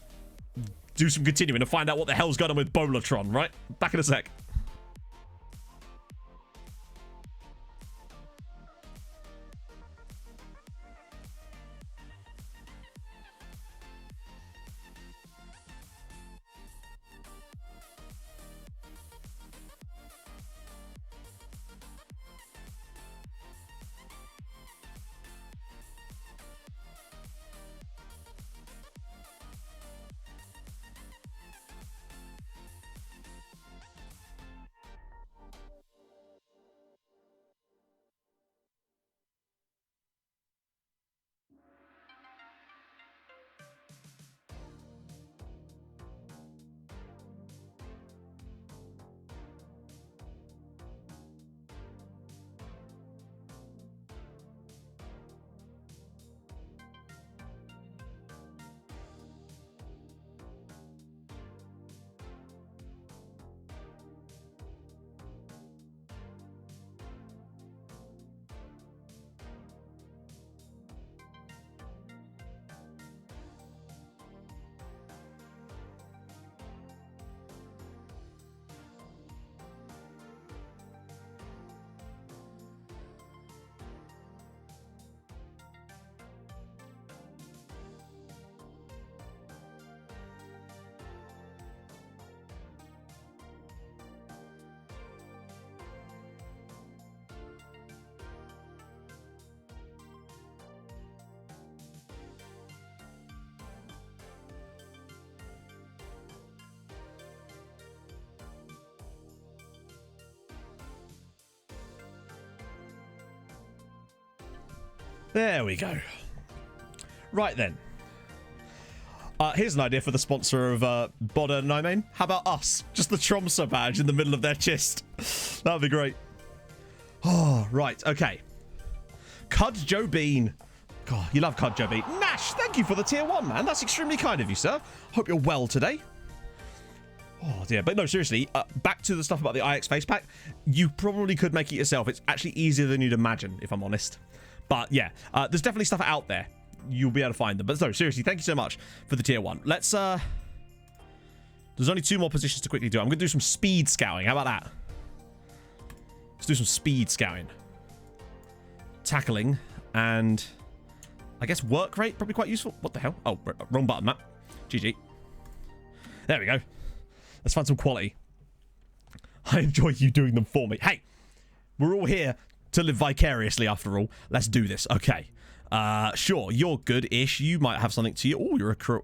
do some continuing and find out what the hell's going on with Bolatron, right? Back in a sec. There we go. Right then. Here's an idea for the sponsor of Bodder Nymane. How about us? Just the Tromso badge in the middle of their chest. That would be great. Oh, right. Okay. Cud Joe Bean. God, you love Cud Joe Bean. Nash, thank you for the tier 1, man. That's extremely kind of you, sir. Hope you're well today. Oh, dear. But no, seriously, back to the stuff about the IX face pack. You probably could make it yourself. It's actually easier than you'd imagine, if I'm honest. But yeah, there's definitely stuff out there. You'll be able to find them. But no, seriously, thank you so much for the tier 1. Let's, there's only 2 more positions to quickly do. I'm going to do some speed scouting. How about that? Let's do some speed scouting. Tackling and I guess work rate, probably quite useful. What the hell? Oh, wrong button, Matt. GG. There we go. Let's find some quality. I enjoy you doing them for me. Hey, we're all here to live vicariously after all. Let's do this. Okay. Sure, you're good-ish. You might have something to you. Oh,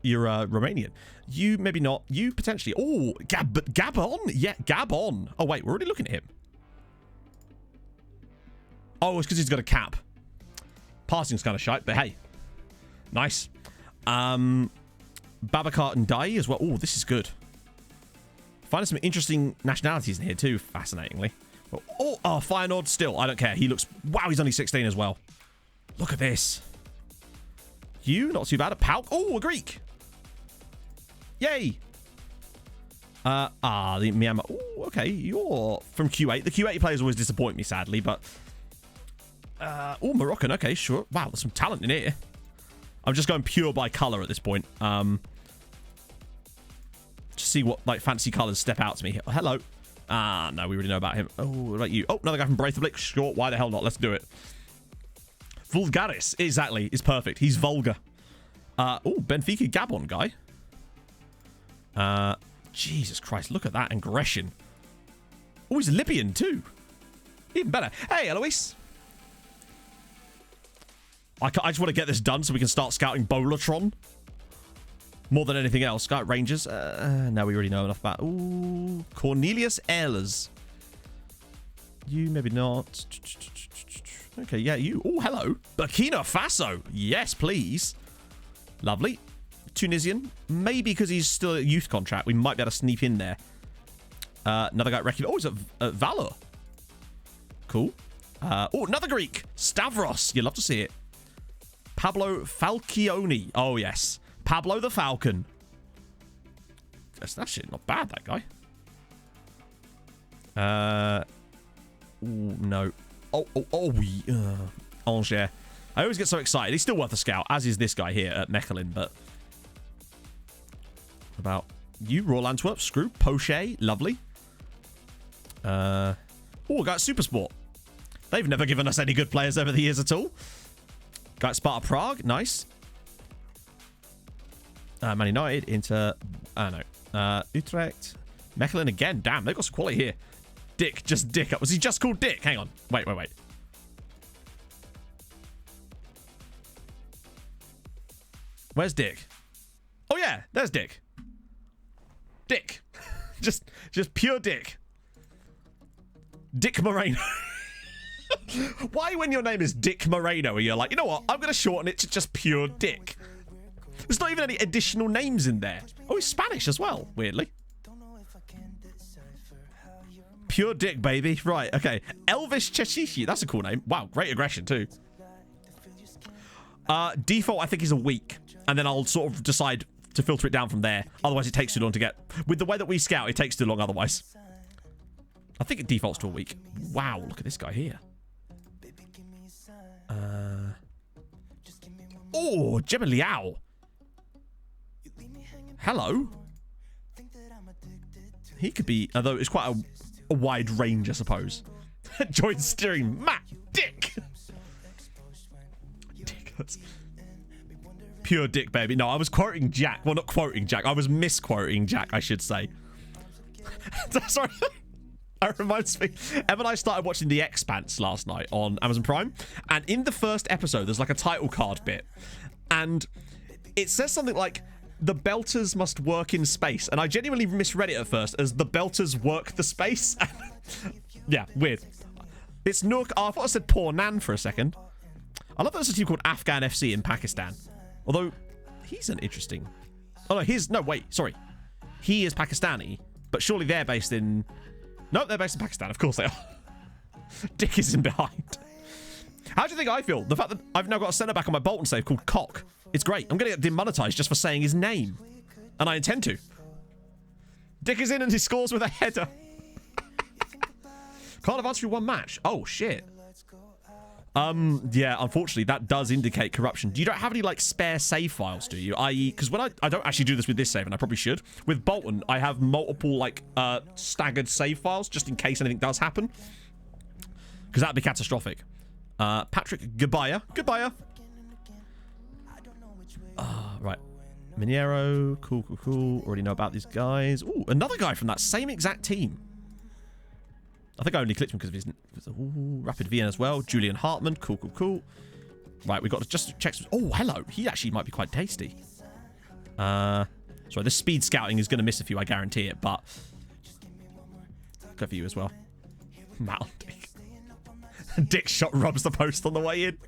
you're a Romanian. You maybe not. You potentially. Oh, Gabon. Yeah, Gabon. Oh wait, we're already looking at him. Oh, it's because he's got a cap. Passing's kind of shite, but hey, nice. Babacar and Dai as well. Oh, this is good. Finding some interesting nationalities in here too, fascinatingly. Oh, Feyenoord still. I don't care. He looks. Wow, he's only 16 as well. Look at this. You, not too bad. A Palk. Oh, a Greek. Yay. The Myanmar. Oh, okay. You're from Q8. The Q8 players always disappoint me, sadly, but... oh, Moroccan. Okay, sure. Wow, there's some talent in here. I'm just going pure by colour at this point. Just see what, like, fancy colours step out to me. Oh, hello. No, we already know about him. Oh, what about you? Oh, another guy from Breithablik. Sure, why the hell not? Let's do it. Vulgaris, exactly, is perfect. He's vulgar. Oh, Benfica Gabon guy. Jesus Christ, look at that aggression. Oh, he's Libyan too. Even better. Hey, Eloise. I just want to get this done so we can start scouting Bolatron. More than anything else. Scout Rangers. No, we already know enough about. Ooh, Cornelius Ehlers. You maybe not. Okay, yeah, you. Oh, hello. Burkina Faso. Yes, please. Lovely. Tunisian. Maybe because he's still a youth contract. We might be able to sneak in there. Another guy at Reykjavik. Oh, he's at Valor. Cool. Oh, another Greek. Stavros. You'd love to see it. Pablo Falcioni. Oh, yes. Pablo the Falcon. That's shit. Not bad, that guy. Ooh, no. Angers. I always get so excited. He's still worth a scout, as is this guy here at Mechelen, but... What about you? Royal Antwerp, Screw, Poche, lovely. Oh, we got Supersport. They've never given us any good players over the years at all. Got Sparta Prague, nice. Man United, Inter... Utrecht. Mechelen again, damn, they've got some quality here. Dick, just Dick up. Was he just called Dick? Hang on. Wait. Where's Dick? Oh, yeah. There's Dick. Dick. just pure Dick. Dick Moreno. Why, when your name is Dick Moreno, are you like, you know what? I'm going to shorten it to just pure Dick. There's not even any additional names in there. Oh, he's Spanish as well, weirdly. Pure Dick, baby. Right, okay. Elvis Chechichi. That's a cool name. Wow, great aggression, too. Default, I think, is a week. And then I'll sort of decide to filter it down from there. Otherwise, it takes too long to get... With the way that we scout, it takes too long otherwise. I think it defaults to a week. Wow, look at this guy here. Oh, Gemma Liao. Hello. He could be... Although it's quite a wide range, I suppose. Join steering. Matt Dick. Dick. Pure Dick, baby. No, I was quoting Jack. Well, not quoting Jack. I was misquoting Jack, I should say. Sorry. That reminds me. Em and I started watching The Expanse last night on Amazon Prime. And in the first episode, there's like a title card bit. And it says something like, the Belters must work in space. And I genuinely misread it at first as the Belters work the space. Yeah, weird. It's Nook. Oh, I thought I said poor Nan for a second. I love that there's a team called Afghan FC in Pakistan. Although, he's an interesting... Oh, no, no, wait, sorry. He is Pakistani, but surely they're based in... No, they're based in Pakistan. Of course they are. Dick is in behind. How do you think I feel? The fact that I've now got a centre-back on my Bolton save called Cock. It's great. I'm going to get demonetised just for saying his name. And I intend to. Dick is in and he scores with a header. Can't advance through one match. Oh, shit. Yeah, unfortunately, that does indicate corruption. You don't have any, like, spare save files, do you? I.e., because when I don't actually do this with this save, and I probably should. With Bolton, I have multiple, like, staggered save files, just in case anything does happen. Because that'd be catastrophic. Patrick Gabaya. Gabaya. Right. Miniero. Cool, cool, cool. Already know about these guys. Ooh, another guy from that same exact team. I think I only clicked him because of his... Ooh, Rapid Vienna as well. Julian Hartmann. Cool, cool, cool. Right, we've got to just check... Oh, hello. He actually might be quite tasty. Sorry, the speed scouting is going to miss a few, I guarantee it, but... Good for you as well. Matt on Dick. Dick shot rubs the post on the way in.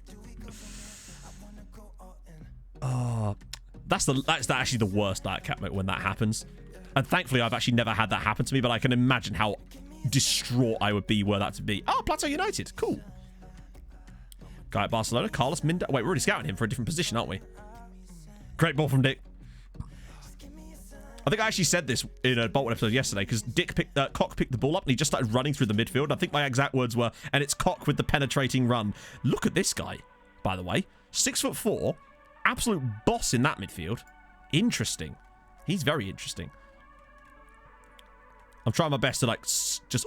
Oh, that's actually the worst diet cat when that happens. And thankfully, I've actually never had that happen to me, but I can imagine how distraught I would be were that to be. Oh, Plateau United. Cool. Guy at Barcelona. Carlos Minda. Wait, we're already scouting him for a different position, aren't we? Great ball from Dick. I think I actually said this in a Bolton episode yesterday because Cock picked the ball up and he just started running through the midfield. I think my exact words were, and it's Cock with the penetrating run. Look at this guy, by the way. 6'4", absolute boss in that midfield. Interesting. He's very interesting. I'm trying my best to like just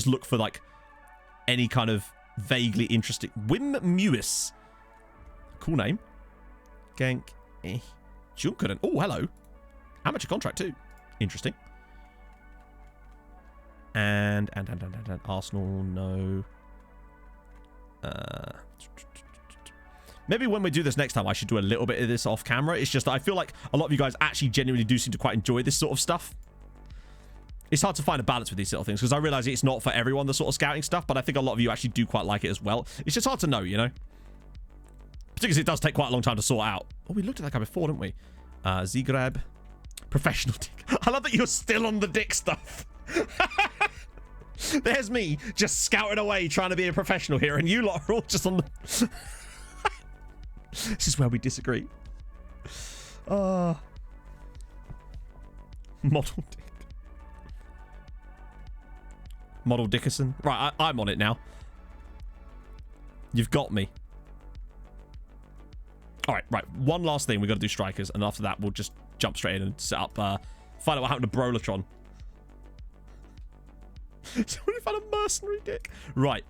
look for like any kind of vaguely interesting. Wim Mewis. Cool name. Genk. Junkeren. Oh, hello. Amateur contract too. Interesting. And Arsenal, no. Maybe when we do this next time, I should do a little bit of this off camera. It's just that I feel like a lot of you guys actually genuinely do seem to quite enjoy this sort of stuff. It's hard to find a balance with these sort of things because I realize it's not for everyone, the sort of scouting stuff, but I think a lot of you actually do quite like it as well. It's just hard to know, you know? Particularly because it does take quite a long time to sort out. Oh, we looked at that guy before, didn't we? Zagreb. Professional Dick. I love that you're still on the Dick stuff. There's me just scouting away trying to be a professional here, and you lot are all just on the... This is where we disagree. Model Dick. Model Dickerson. Right, I'm on it now. You've got me. All right. One last thing. We've got to do strikers, and after that, we'll just jump straight in and set up, find out what happened to Brolatron. Somebody found a mercenary Dick. Right.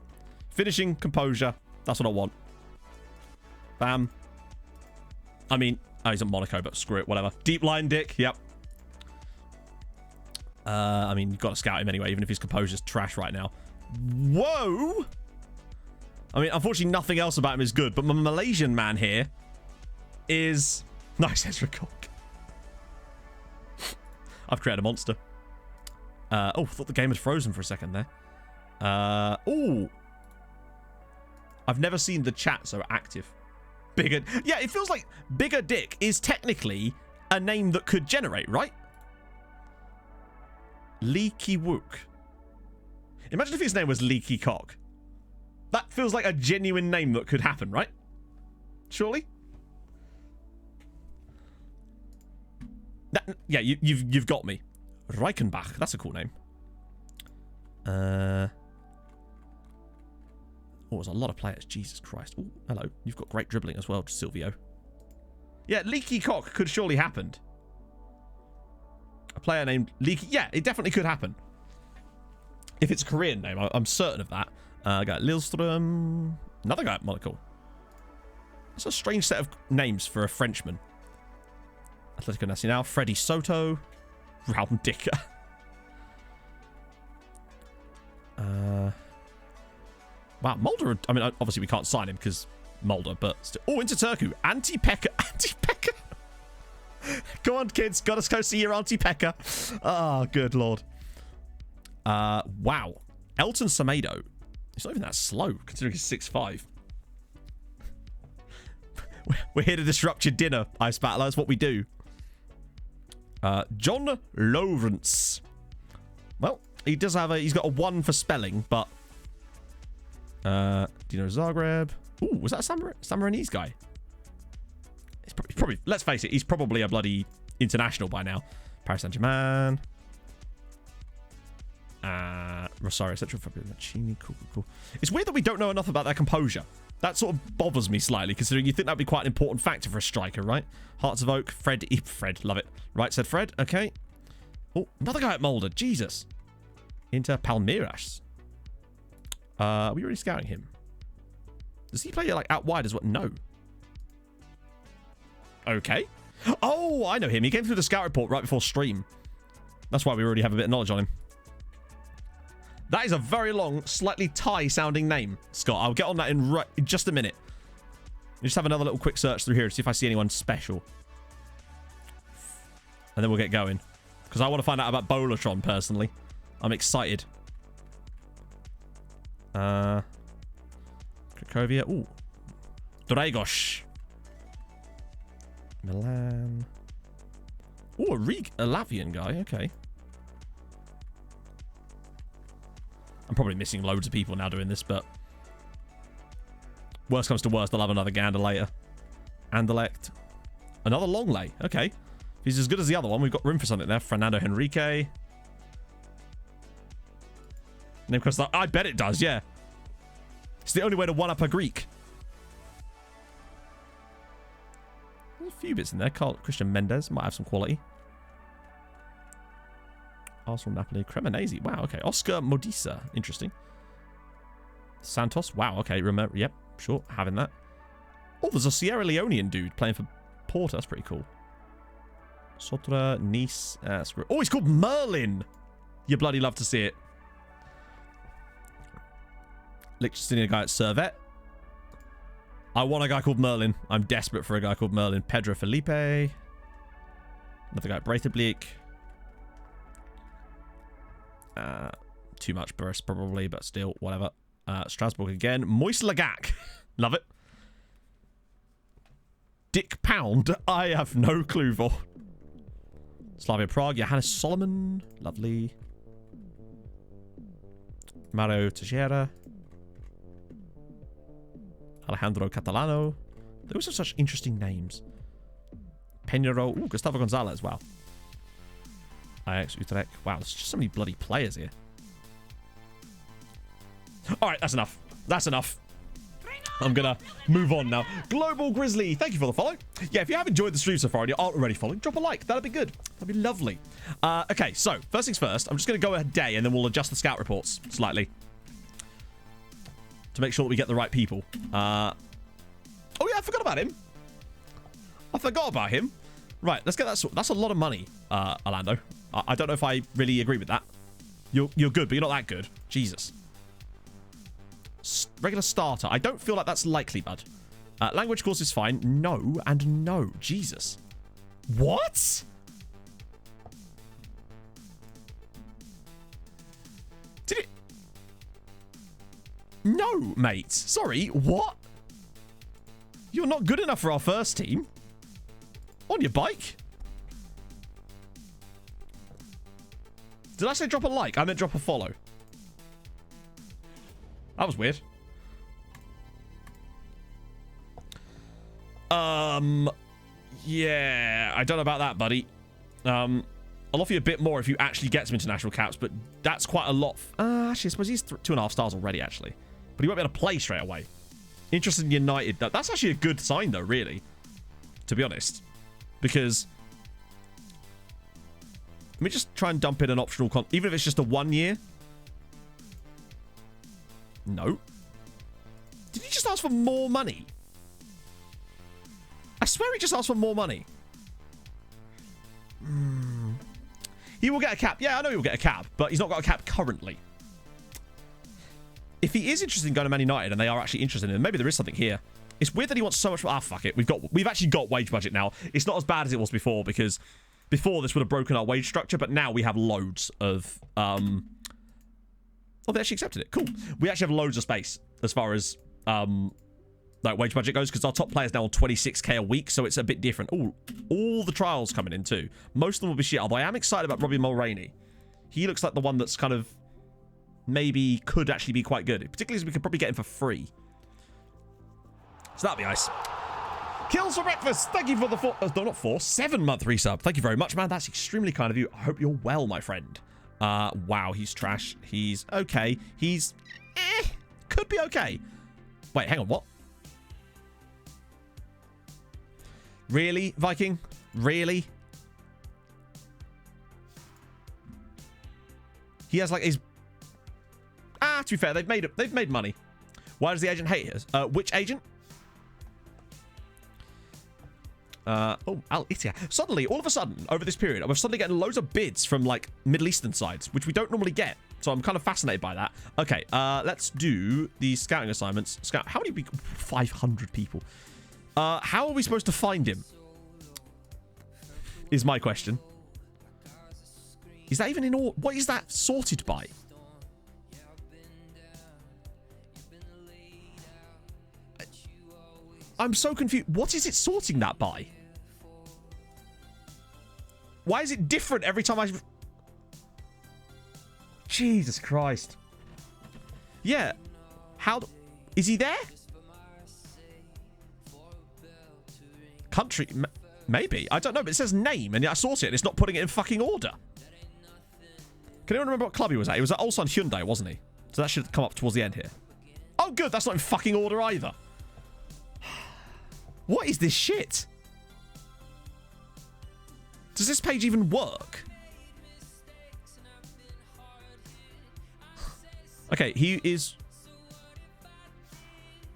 Finishing composure. That's what I want. Bam. I mean, oh, he's at Monaco, but screw it, whatever. Deep line Dick. Yep. I mean, you've got to scout him anyway, even if his composure's trash right now. Whoa! I mean, unfortunately, nothing else about him is good, but my Malaysian man here is... Nice Ezra Cock. I've created a monster. Oh, I thought the game had frozen for a second there. Oh! I've never seen the chat so active. Bigger... Yeah, it feels like Bigger Dick is technically a name that could generate, right? Leaky Wook. Imagine if his name was Leaky Cock. That feels like a genuine name that could happen, right? Surely? Yeah, you've got me. Reichenbach. That's a cool name. Oh, there's a lot of players. Jesus Christ. Oh, hello. You've got great dribbling as well, Silvio. Yeah, Leaky Cock could surely happen. A player named Leaky... Yeah, it definitely could happen. If it's a Korean name, I'm certain of that. I got Lilstrom. Another guy at Monaco. That's a strange set of names for a Frenchman. Atletico Nacional. Freddy Soto. Raul Dicker. Wow, Mulder... I mean, obviously we can't sign him because Mulder, but... still. Oh, into Turku. Anti-Pekka. Anti-Pekka. Go on, kids. Gotta go see your Auntie Pekka. Oh, good lord. Wow. Elton Semedo. He's not even that slow, considering he's 6'5". We're here to disrupt your dinner, Ice Battler. That's what we do. John Lawrence. Well, he does have a... He's got a 1 for spelling, but... Dino Zagreb. Ooh, was that a Samarinese guy? He's probably... Let's face it, he's probably a bloody international by now. Paris Saint-Germain. Rosario Central Fabio. Cool. It's weird that we don't know enough about their composure. That sort of bothers me slightly, considering you think that'd be quite an important factor for a striker, right? Hearts of Oak, Fred, love it. Right, said Fred, okay. Oh, another guy at Mulder, Jesus. Inter Palmeiras. Are we already scouting him? Does he play like out wide as well? No. Okay. Oh, I know him. He came through the scout report right before stream. That's why we already have a bit of knowledge on him. That is a very long, slightly Thai-sounding name, Scott. I'll get on that in just a minute. Just have another little quick search through here to see if I see anyone special. And then we'll get going. Because I want to find out about Bolatron, personally. I'm excited. Cracovia. Ooh. Dragos. Milan. Ooh, a Latvian guy. Okay. I'm probably missing loads of people now doing this, but... Worst comes to worst, I'll have another gander later. Anderlecht. Another long lay. Okay. If he's as good as the other one, we've got room for something there. Fernando Henrique. Name cost that. I bet it does, yeah. It's the only way to one-up a Greek. There's a few bits in there. Christian Mendes might have some quality. Arsenal, Napoli, Cremonese. Wow, okay. Oscar Modisa. Interesting. Santos. Wow, okay. Remember, yep, sure. Having that. Oh, there's a Sierra Leonean dude playing for Porto. That's pretty cool. Sotra, Nice. Oh, he's called Merlin. You bloody love to see it. Liechtenstein guy at Servette. I want a guy called Merlin. I'm desperate for a guy called Merlin. Pedro Felipe. Another guy at Breidablik. Too much burst probably, but still, whatever. Strasbourg again. Moise Lagac. Love it. Dick Pound. I have no clue for. Slavia Prague. Johannes Solomon. Lovely. Mario Teixeira. Alejandro Catalano. Those are such interesting names. Peñarol. Ooh, Gustavo Gonzalez. Wow. Ajax, Utrecht. Wow, there's just so many bloody players here. Alright, that's enough. That's enough. I'm gonna move on now. Global Grizzly, thank you for the follow. Yeah, if you have enjoyed the stream so far and you aren't already following, drop a like. That'd be good. That'd be lovely. Okay, so, first things first. I'm just gonna go a day and then we'll adjust the scout reports slightly. To make sure that we get the right people. Oh yeah, I forgot about him. I forgot about him. Right, let's get that. That's a lot of money, Orlando. I don't know if I really agree with that. You're good, but you're not that good. Jesus. Regular starter. I don't feel like that's likely, bud. Language course is fine. No and no. Jesus. What? Did it? No, mate. Sorry. What? You're not good enough for our first team. On your bike? Did I say drop a like? I meant drop a follow. That was weird. Yeah, I don't know about that, buddy. I'll offer you a bit more if you actually get some international caps, but that's quite a lot. Actually, I suppose he's 2.5 stars already, actually. But he won't be able to play straight away. Interested in United. That's actually a good sign, though, really. To be honest. Because... Let me just try and dump in an optional even if it's just a 1 year. No. Did he just ask for more money? I swear he just asked for more money. He will get a cap. Yeah, I know he will get a cap, but he's not got a cap currently. If he is interested in going to Man United and they are actually interested in him, maybe there is something here. It's weird that he wants so much. Ah, fuck it. We've actually got wage budget now. It's not as bad as it was before because before this would have broken our wage structure, but now we have loads of oh, they actually accepted it. Cool. We actually have loads of space as far as like wage budget goes, because our top player's now on 26k a week, so it's a bit different. Oh, all the trials coming in too. Most of them will be shit, although I am excited about Robbie Mulroney. He looks like the one that's kind of maybe could actually be quite good, particularly as we could probably get him for free. So that'd be nice. Kills for breakfast. Thank you for the 7-month resub. Thank you very much, man. That's extremely kind of you. I hope you're well, my friend. Wow, he's trash. He's okay. He's could be okay. Wait, hang on, what? Really, Viking? Really? He has like his... to be fair, they've made money. Why does the agent hate us? Which agent? Al Ittihad. Suddenly, all of a sudden, over this period, we're suddenly getting loads of bids from like Middle Eastern sides, which we don't normally get. So I'm kind of fascinated by that. Okay, let's do the scouting assignments. How many people? 500 people. How are we supposed to find him? Is my question. Is that even in all? What is that sorted by? I'm so confused. What is it sorting that by? Why is it different every time I... Jesus Christ. Yeah. How... Is he there? Country... Maybe. I don't know, but it says name, and I sort it, and it's not putting it in fucking order. Can anyone remember what club he was at? He was at Ulsan Hyundai, wasn't he? So that should come up towards the end here. Oh, good. That's not in fucking order either. What is this shit? Does this page even work? Okay, he is...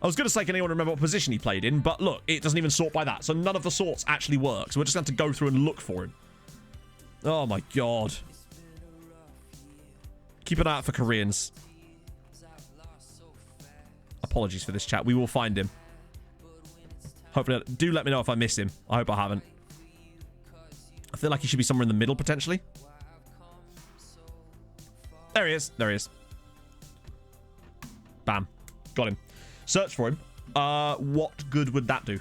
I was going to say, can anyone remember what position he played in? But look, it doesn't even sort by that. So none of the sorts actually work. So we're just going to go through and look for him. Oh my god. Keep an eye out for Koreans. Apologies for this chat. We will find him. Hopefully, do let me know if I miss him. I hope I haven't. I feel like he should be somewhere in the middle, potentially. There he is. There he is. Bam. Got him. Search for him. What good would that do?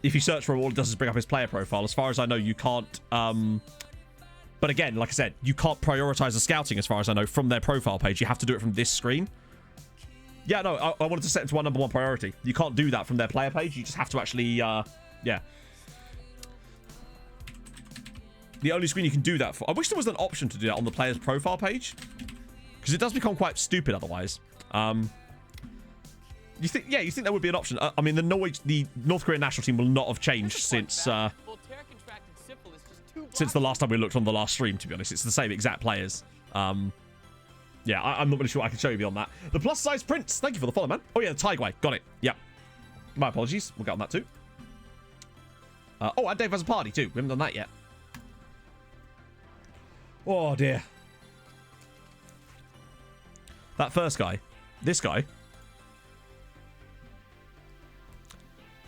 If you search for him, all it does is bring up his player profile. As far as I know, you can't... But again, like I said, you can't prioritize the scouting, as far as I know, from their profile page. You have to do it from this screen. Yeah, no, I wanted to set it to our #1 priority. You can't do that from their player page. You just have to actually, yeah. The only screen you can do that for... I wish there was an option to do that on the player's profile page. Because it does become quite stupid otherwise. You think there would be an option. I mean, the North Korean national team will not have changed since the last time we looked on the last stream, to be honest. It's the same exact players. Yeah, I'm not really sure I can show you beyond that. The plus size prints. Thank you for the follow, man. Oh, yeah, the Taigway. Got it. Yep. My apologies. We'll get on that too. Oh, and Dave has a party too. We haven't done that yet. Oh, dear. That first guy. This guy.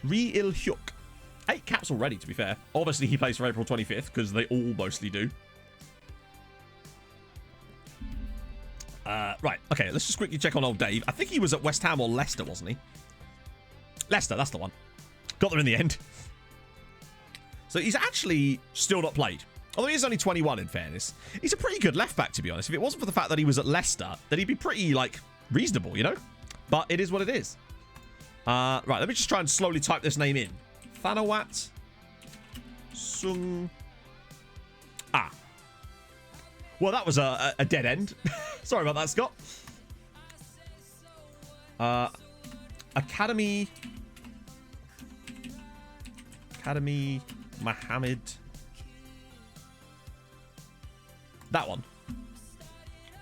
Ri-Il Hyuk. 8 caps already, to be fair. Obviously, he plays for April 25th, because they all mostly do. Right, okay, let's just quickly check on old Dave. I think he was at West Ham or Leicester, wasn't he? Leicester, that's the one. Got them in the end. So he's actually still not played. Although he is only 21, in fairness. He's a pretty good left-back, to be honest. If it wasn't for the fact that he was at Leicester, then he'd be pretty, like, reasonable, you know? But it is what it is. Right, let me just try and slowly type this name in. Thanawat Sung... Ah. Well, that was a dead end. Sorry about that, Scott. Academy Mohammed. That one.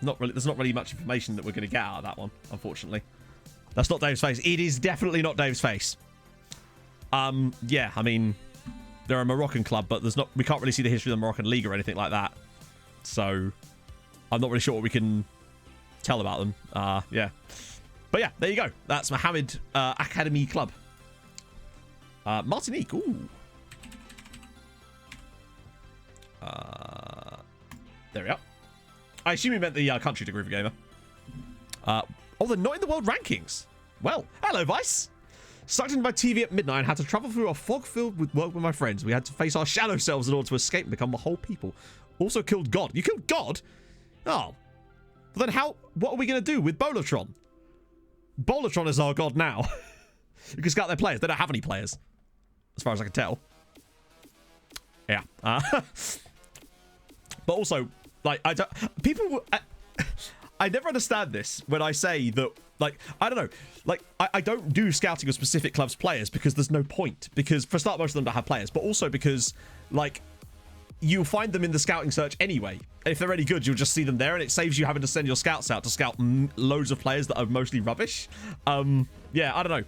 Not really. There's not really much information that we're going to get out of that one, unfortunately. That's not Dave's face. It is definitely not Dave's face. Yeah, I mean, they're a Moroccan club, but there's not. We can't really see the history of the Moroccan league or anything like that. So, I'm not really sure what we can tell about them. Yeah. But yeah, there you go. That's Mohammed Academy Club. Martinique. Ooh. There we are. I assume you meant the country to Groovy Gamer. Oh, Oh, they're not in the world rankings. Well, hello, Vice. Sucked into my TV at midnight and had to travel through a fog filled with work with my friends. We had to face our shadow selves in order to escape and become the whole people. Also killed God. You killed God? Oh. Well, then what are we going to do with Bolatron? Bolatron is our God now. You can scout their players. They don't have any players, as far as I can tell. Yeah. But also, like, I never understand this when I say that, like, I don't know, like, I don't do scouting of specific clubs' players because there's no point. Because, for a start, most of them don't have players, but also because, like, you'll find them in the scouting search anyway. And if they're any good, you'll just see them there, and it saves you having to send your scouts out to scout loads of players that are mostly rubbish. Yeah, I don't know.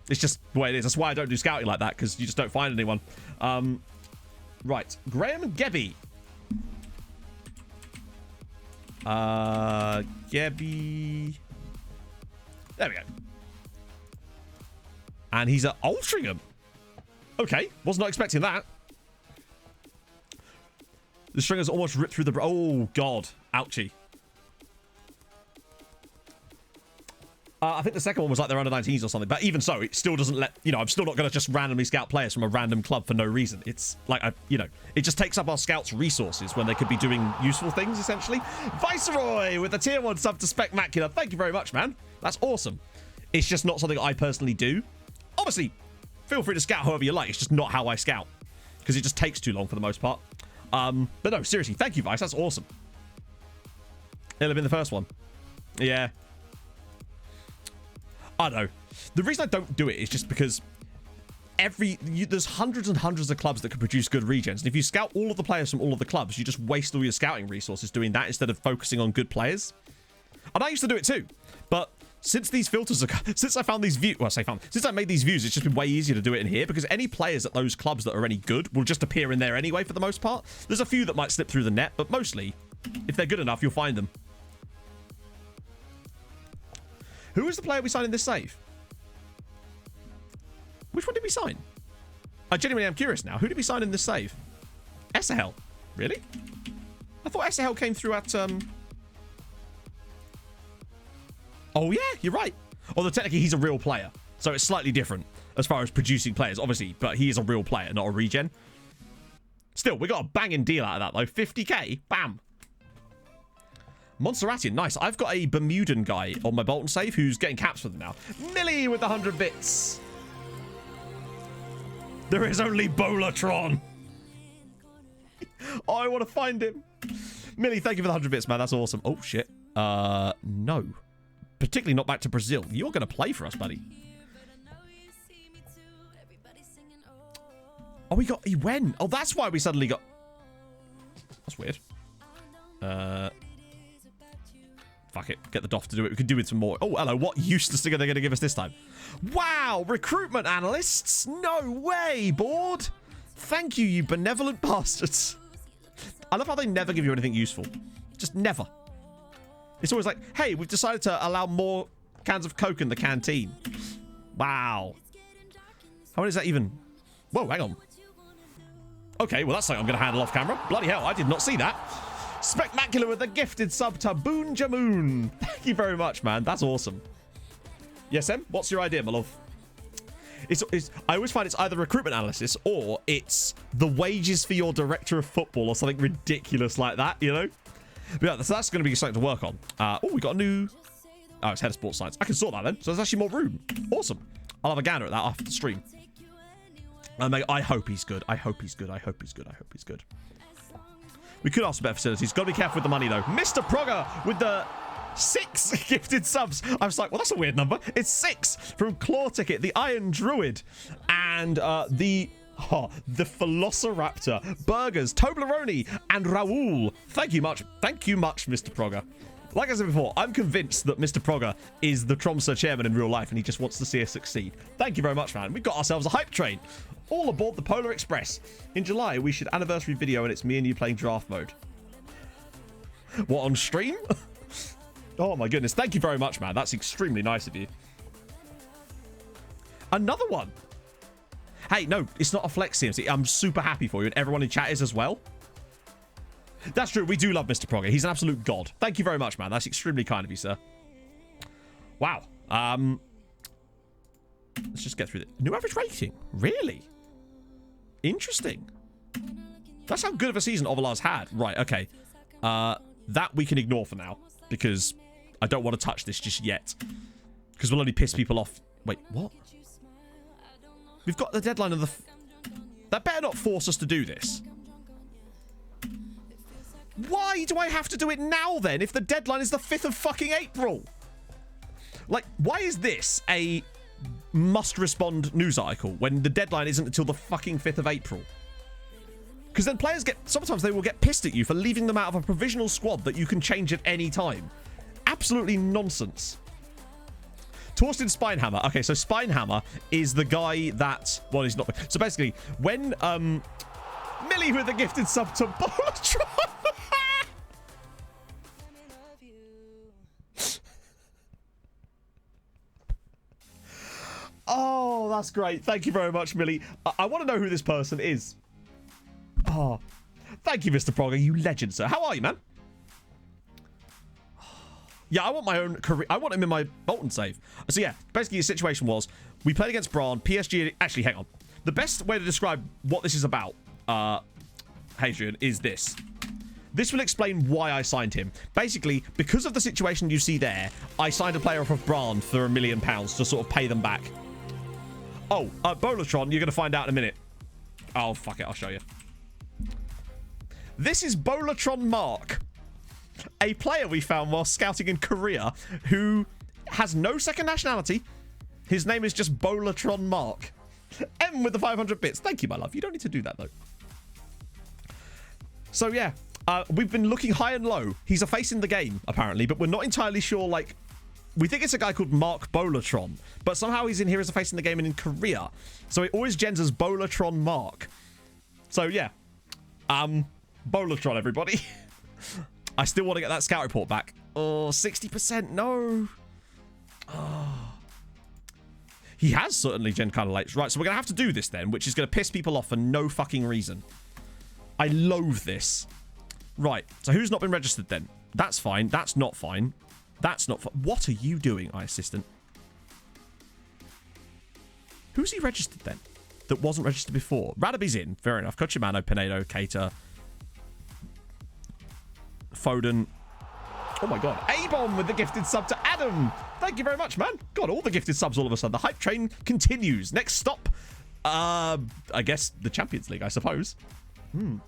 It's just the way it is. That's why I don't do scouting like that, because you just don't find anyone. Right. Graham Gebby. Gebby. There we go. And he's at Altrincham. Okay. Was not expecting that. The stringer's almost ripped through the... Oh, God. Ouchie. I think the second one was like they're under 19s or something. But even so, it still doesn't let... You know, I'm still not going to just randomly scout players from a random club for no reason. It's like, you know, it just takes up our scouts' resources when they could be doing useful things, essentially. Viceroy with a tier 1 sub to Spectacular. Thank you very much, man. That's awesome. It's just not something I personally do. Obviously, feel free to scout however you like. It's just not how I scout. Because it just takes too long for the most part. But no, seriously, thank you, Vice. That's awesome. It'll have been the first one. Yeah. I don't know. The reason I don't do it is just because there's hundreds and hundreds of clubs that can produce good regens. And if you scout all of the players from all of the clubs, you just waste all your scouting resources doing that instead of focusing on good players. And I used to do it too. But since these filters are... Since I found these views... Well, since I made these views, it's just been way easier to do it in here because any players at those clubs that are any good will just appear in there anyway for the most part. There's a few that might slip through the net, but mostly, if they're good enough, you'll find them. Who was the player we signed in this save? Which one did we sign? I genuinely am curious now. Who did we sign in this save? Esahel. Really? I thought Esahel came through at... Oh, yeah, you're right. Although technically he's a real player. So it's slightly different as far as producing players, obviously. But he is a real player, not a regen. Still, we got a banging deal out of that, though. 50k. Bam. Montserratian, nice. I've got a Bermudan guy on my Bolton save who's getting caps for them now. Millie with the 100 bits. There is only Bolatron. Oh, I want to find him. Millie, thank you for the 100 bits, man. That's awesome. Oh, shit. No. Particularly not back to Brazil. You're going to play for us, buddy. Oh, he went. Oh, that's why we suddenly got... That's weird. Fuck it. Get the doff to do it. We could do with some more. Oh, hello. What useless thing are they going to give us this time? Wow. Recruitment analysts. No way, board. Thank you, you benevolent bastards. I love how they never give you anything useful. Just never. It's always like, hey, we've decided to allow more cans of Coke in the canteen. Wow. How many is that even? Whoa, hang on. Okay, well, that's something I'm going to handle off camera. Bloody hell, I did not see that. Spectacular with the gifted sub to Boon Jamoon. Thank you very much, man. That's awesome. Yes, Em? What's your idea, my love? I always find it's either recruitment analysis or it's the wages for your director of football or something ridiculous like that, you know? But yeah, so that's going to be something to work on. Oh, we got a new... Oh, it's head of sports science. I can sort that then. So there's actually more room. Awesome. I'll have a gander at that after the stream. I hope he's good. I hope he's good. I hope he's good. I hope he's good. We could ask for better facilities. Got to be careful with the money, though. Mr. Progger with the 6 gifted subs. I was like, well, that's a weird number. It's 6 from Claw Ticket, the Iron Druid, and the Velociraptor, Burgers, Toblerone, and Raoul. Thank you much. Thank you much, Mr. Progger. Like I said before, I'm convinced that Mr. Progger is the Tromso chairman in real life, and he just wants to see us succeed. Thank you very much, man. We've got ourselves a hype train. All aboard the Polar Express. In July, we should anniversary video, and it's me and you playing draft mode. What, on stream? Oh, my goodness. Thank you very much, man. That's extremely nice of you. Another one. Hey, no, it's not a flex CMC. I'm super happy for you, and everyone in chat is as well. That's true. We do love Mr. Progger. He's an absolute god. Thank you very much, man. That's extremely kind of you, sir. Wow. Let's just get through the new average rating. Really? Interesting. That's how good of a season Ovalars had. Right, okay. That we can ignore for now, because I don't want to touch this just yet. Because we'll only piss people off. Wait, what? We've got the deadline of the... That better not force us to do this. Why do I have to do it now, then, if the deadline is the 5th of fucking April? Like, why is this a must-respond news article when the deadline isn't until the fucking 5th of April? Because then players get... Sometimes they will get pissed at you for leaving them out of a provisional squad that you can change at any time. Absolutely nonsense. Torsten Spinehammer. Okay, so Spinehammer is the guy that... Well, he's not... So basically, when... Millie with a gifted sub to Bolatron. Oh, that's great. Thank you very much, Millie. I want to know who this person is. Oh, thank you, Mr. Progger. You legend, sir. How are you, man? Yeah, I want my own career. I want him in my Bolton save. So yeah, basically the situation was we played against Braun. PSG... Actually, hang on. The best way to describe what this is about, Hadrian, is this. This will explain why I signed him. Basically, because of the situation you see there, I signed a player off of Braun for £1 million to sort of pay them back. Oh, Bolatron, you're going to find out in a minute. Oh, fuck it. I'll show you. This is Bolatron Mark, a player we found while scouting in Korea who has no second nationality. His name is just Bolatron Mark. M with the 500 bits. Thank you, my love. You don't need to do that, though. So, yeah. We've been looking high and low. He's a face in the game, apparently, but we're not entirely sure, like... We think it's a guy called Mark Bolatron, but somehow he's in here as a face in the game and in Korea. So it always gens as Bolatron Mark. So, yeah. Bolatron, everybody. I still want to get that scout report back. Oh, 60%. No. Oh. He has certainly gen kind of late. Right, so we're going to have to do this then, which is going to piss people off for no fucking reason. I loathe this. Right, so who's not been registered then? That's fine. That's not fine. That's not fine. What are you doing, assistant? Who's he registered then? That wasn't registered before. Radaby's in. Fair enough. Cochimano, Pinedo, Keita, Foden. Oh my god. A-Bomb with the gifted sub to Adam. Thank you very much, man. God, all the gifted subs all of a sudden. The hype train continues. Next stop, I guess the Champions League, I suppose. Oh,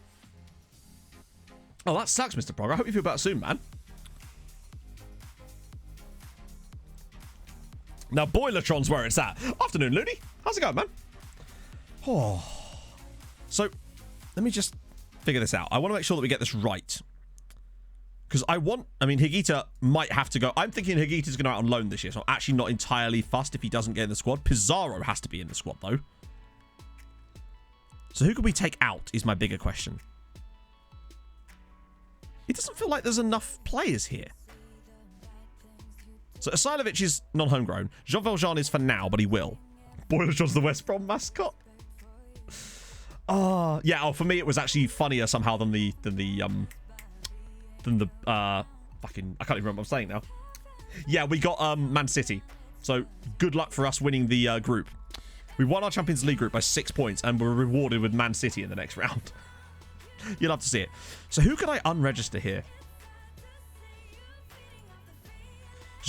that sucks, Mr. Prog. I hope you feel better soon, man. Now, Boilertron's where it's at. Afternoon, Looney. How's it going, man? Oh. So, let me just figure this out. I want to make sure that we get this right. Because I mean, Higuita might have to go. I'm thinking Higuita's going to go out on loan this year, so I'm actually not entirely fussed if he doesn't get in the squad. Pizarro has to be in the squad, though. So who could we take out is my bigger question. It doesn't feel like there's enough players here. So Asilovic is non-homegrown. Jean Valjean is for now, but he will. Boilertron's the West Brom mascot. Yeah. Oh, for me, it was actually funnier somehow than the fucking. I can't even remember what I'm saying now. Yeah, we got Man City. So good luck for us winning the group. We won our Champions League group by 6 points, and we're rewarded with Man City in the next round. You'll have to see it. So who can I unregister here?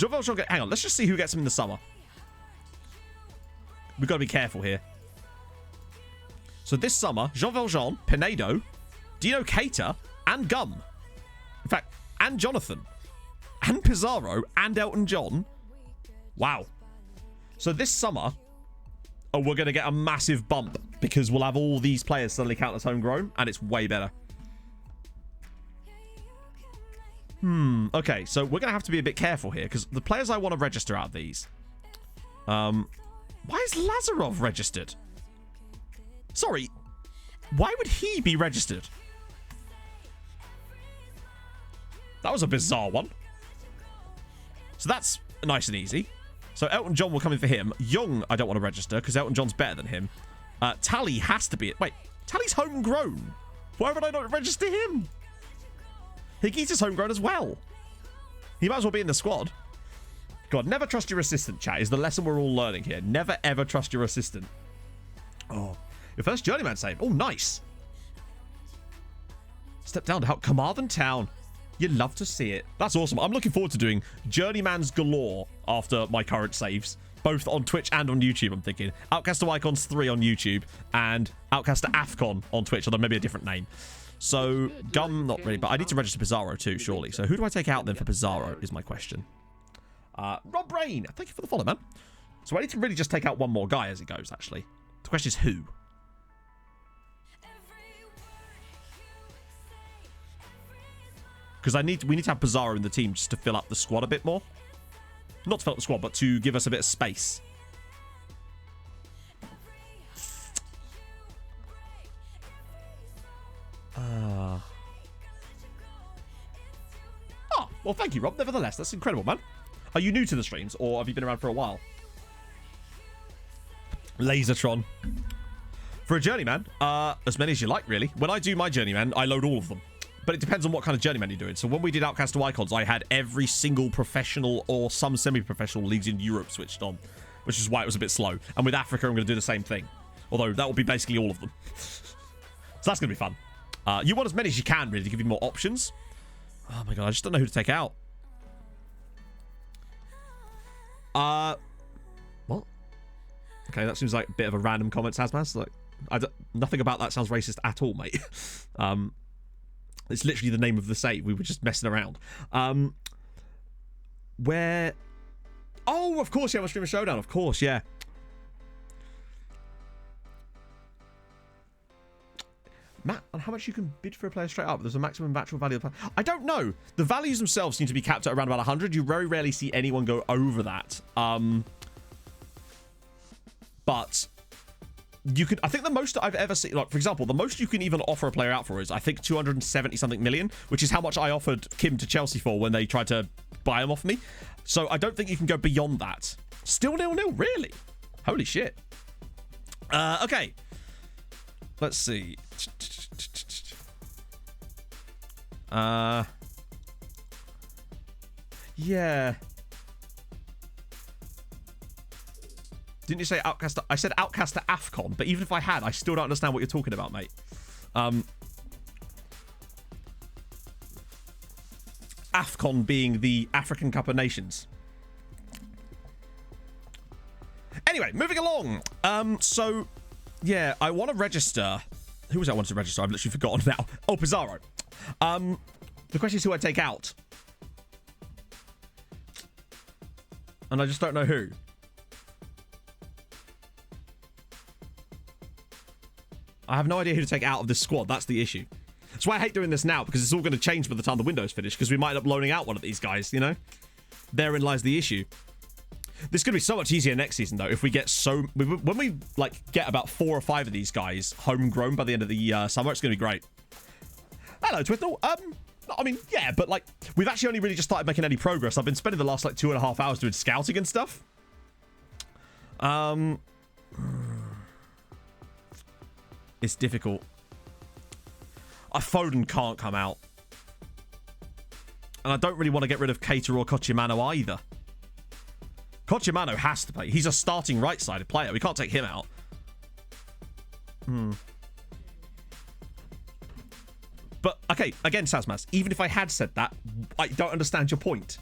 Hang on, let's just see who gets him in the summer. We've got to be careful here. So this summer, Jean Valjean, Pinedo, Dino Keita, and Gum. In fact, and Jonathan, and Pizarro, and Elton John. Wow. So this summer, we're going to get a massive bump because we'll have all these players suddenly count as homegrown, and it's way better. Okay, so we're going to have to be a bit careful here because the players I want to register out of these. Why is Lazarov registered? Sorry, why would he be registered? That was a bizarre one. So that's nice and easy. So Elton John will come in for him. Young, I don't want to register because Elton John's better than him. Tally has to be... Wait, Tally's homegrown. Why would I not register him? Higuita's homegrown as well. He might as well be in the squad. God, never trust your assistant, chat, is the lesson we're all learning here. Never, ever trust your assistant. Oh, your first journeyman save. Oh, nice. Step down to help Carmarthen Town. You'd love to see it. That's awesome. I'm looking forward to doing journeymans galore after my current saves, both on Twitch and on YouTube, I'm thinking. Outcast to Icons 3 on YouTube and Outcast to AFCON on Twitch, although maybe a different name. So, Gum, not really, but I need to register Pizarro too, surely. So, who do I take out then for Pizarro is my question. Rob Brain, thank you for the follow, man. So, I need to really just take out one more guy as it goes, actually. The question is who? Because we need to have Pizarro in the team just to fill up the squad a bit more. Not to fill up the squad, but to give us a bit of space. Oh, well, thank you, Rob. Nevertheless, that's incredible, man. Are you new to the streams, or have you been around for a while? Lasertron. For a journeyman, as many as you like, really. When I do my journeyman, I load all of them. But it depends on what kind of journeyman you're doing. So when we did Outcast to Icons, I had every single professional or some semi-professional leagues in Europe switched on, which is why it was a bit slow. And with Africa, I'm going to do the same thing. Although that will be basically all of them. So that's going to be fun. You want as many as you can, really, to give you more options. Oh my god, I just don't know who to take out. What? Okay, that seems like a bit of a random comment, Sazmas. Like, nothing about that sounds racist at all, mate. It's literally the name of the save. We were just messing around. Where? Oh, of course, yeah, I'm a Streamer Showdown. Of course, yeah. Matt, on how much you can bid for a player straight up? There's a maximum actual value of the player. I don't know. The values themselves seem to be capped at around about 100. You very rarely see anyone go over that. But you could, I think the most I've ever seen, like, for example, the most you can even offer a player out for is, I think, 270 something million, which is how much I offered Kim to Chelsea for when they tried to buy him off me. So I don't think you can go beyond that. Still 0-0, really? Holy shit. Okay. Let's see. Yeah. Didn't you say Outcast to, I said Outcast to AFCON, but even if I had, I still don't understand what you're talking about, mate. AFCON being the African Cup of Nations. Anyway, moving along. So, yeah, I want to register. Who was I wanted to register? I've literally forgotten now. Oh, Pizarro. The question is who I take out. And I just don't know who. I have no idea who to take out of this squad. That's the issue. That's why I hate doing this now, because it's all going to change by the time the window's finished, because we might end up loaning out one of these guys, you know? Therein lies the issue. This is going to be so much easier next season, though, if we get so... When we, like, get about 4 or 5 of these guys homegrown by the end of the summer, it's going to be great. Hello, Twiddle. I mean, yeah, but, like, we've actually only really just started making any progress. I've been spending the last, like, 2.5 hours doing scouting and stuff. It's difficult. Foden can't come out. And I don't really want to get rid of Cater or Cochimano either. Cochimano has to play. He's a starting right-sided player. We can't take him out. But, okay, again, Sazmas, even if I had said that, I don't understand your point.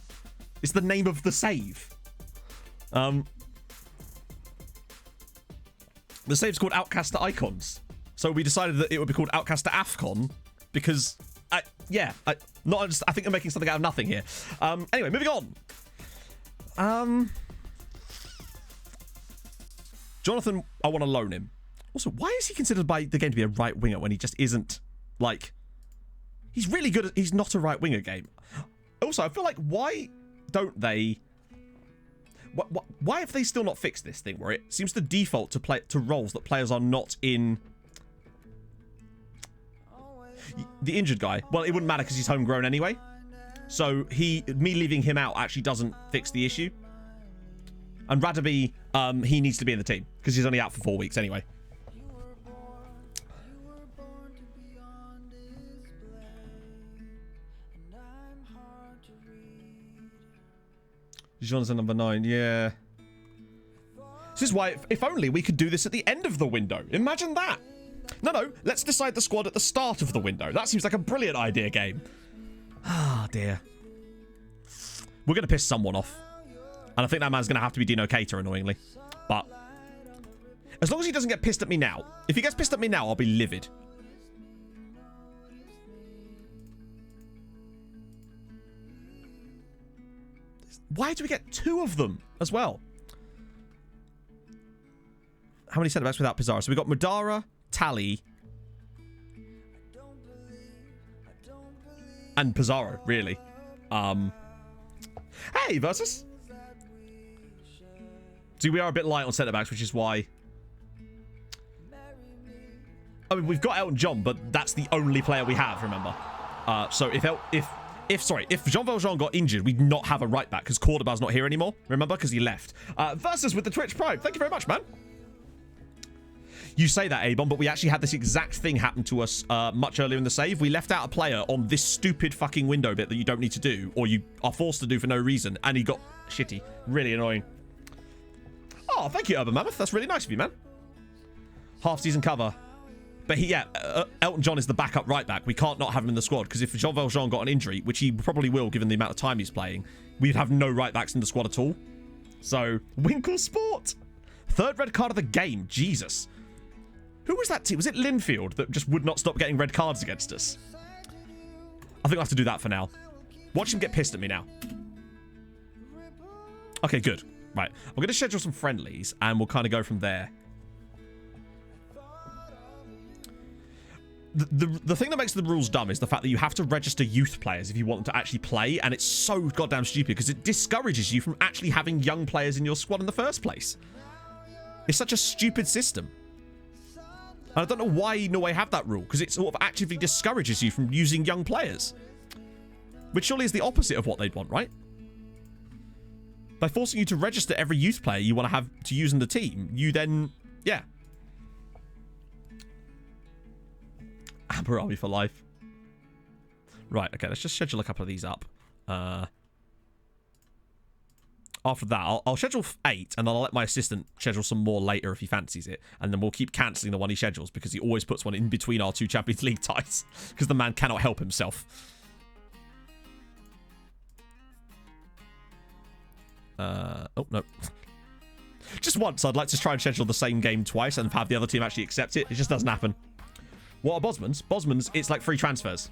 It's the name of the save. The save's called Outcast to Icons. So we decided that it would be called Outcast to AFCON because, I think I'm making something out of nothing here. Anyway, moving on. Jonathan, I want to loan him. Also, why is he considered by the game to be a right winger when he just isn't, like... He's really good at... He's not a right winger game. Also, I feel like, why don't they... Why have they still not fixed this thing where it seems to default to roles that players are not in... The injured guy. Well, it wouldn't matter because he's homegrown anyway. So me leaving him out actually doesn't fix the issue. And Radaby, he needs to be in the team because he's only out for 4 weeks anyway. Jean's at number 9. Yeah. This is why, if only we could do this at the end of the window. Imagine that. No, let's decide the squad at the start of the window. That seems like a brilliant idea, game. Ah, dear. We're going to piss someone off. And I think that man's going to have to be Dino Cater, annoyingly. But as long as he doesn't get pissed at me now. If he gets pissed at me now, I'll be livid. Why do we get 2 of them as well? How many centre-backs without Pizarro? So we got Madara, Tally, and Pizarro, really. Hey, Versus. See, we are a bit light on centre-backs, which is why... I mean, we've got Elton John, but that's the only player we have, remember? So if Jean Valjean got injured, we'd not have a right back because Cordoba's not here anymore. Remember? Because he left. Versus with the Twitch Prime. Thank you very much, man. You say that, Abon, but we actually had this exact thing happen to us much earlier in the save. We left out a player on this stupid fucking window bit that you don't need to do, or you are forced to do for no reason, and he got shitty. Really annoying. Oh, thank you, Urban Mammoth. That's really nice of you, man. Half-season cover. But Elton John is the backup right back. We can't not have him in the squad, because if Jean Valjean got an injury, which he probably will given the amount of time he's playing, we'd have no right backs in the squad at all. So, Winkle Sport. 3rd red card of the game. Jesus. Who was that team? Was it Linfield that just would not stop getting red cards against us? I think I'll have to do that for now. Watch him get pissed at me now. Okay, good. Right. I'm going to schedule some friendlies, and we'll kind of go from there. The thing that makes the rules dumb is the fact that you have to register youth players if you want them to actually play, and it's so goddamn stupid because it discourages you from actually having young players in your squad in the first place. It's such a stupid system. And I don't know why Norway have that rule, because it sort of actively discourages you from using young players. Which surely is the opposite of what they'd want, right? By forcing you to register every youth player you want to have to use in the team, you then, yeah. Amber Army for life. Right, okay, let's just schedule a couple of these up. After that, I'll schedule 8, and then I'll let my assistant schedule some more later if he fancies it. And then we'll keep cancelling the one he schedules, because he always puts one in between our 2 Champions League ties. Because the man cannot help himself. Oh, no. Just once, I'd like to try and schedule the same game twice and have the other team actually accept it. It just doesn't happen. What are Bosman's? Bosman's, it's like free transfers.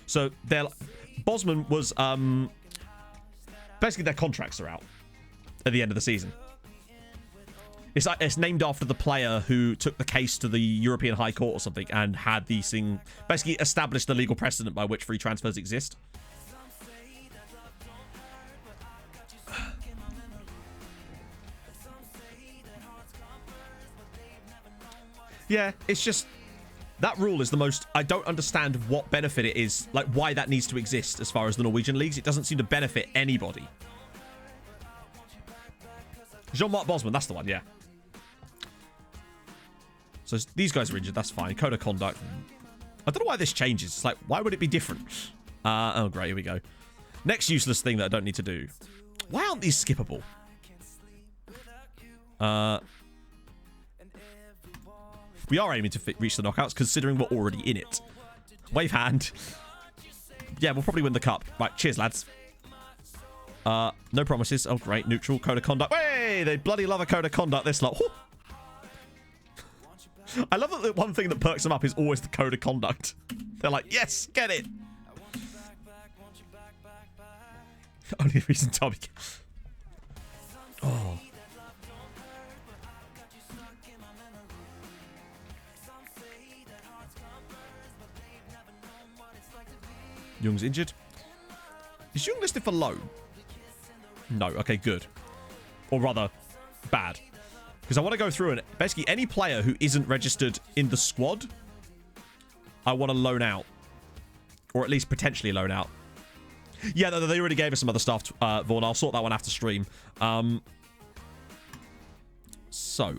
So, Bosman was, basically their contracts are out at the end of the season. It's named after the player who took the case to the European High Court or something and had these thing, basically established the legal precedent by which free transfers exist. Yeah, it's just... That rule is the most... I don't understand what benefit it is, like why that needs to exist as far as the Norwegian leagues. It doesn't seem to benefit anybody. Jean-Marc Bosman, that's the one, yeah. So these guys are injured, that's fine. Code of conduct. I don't know why this changes. It's like, why would it be different? Oh, great, here we go. Next useless thing that I don't need to do. Why aren't these skippable? We are aiming to reach the knockouts, considering we're already in it. Wave hand. Yeah, we'll probably win the cup. Right, cheers, lads. No promises. Oh, great. Neutral. Code of conduct. Hey, they bloody love a code of conduct, this lot. I love that the one thing that perks them up is always the code of conduct. They're like, yes, get it. Only reason Tommy... Oh... Jung's injured. Is Jung listed for loan? No. Okay, good. Or rather, bad. Because I want to go through and basically any player who isn't registered in the squad, I want to loan out. Or at least potentially loan out. Yeah, they already gave us some other stuff, Vaughn. I'll sort that one after stream. So.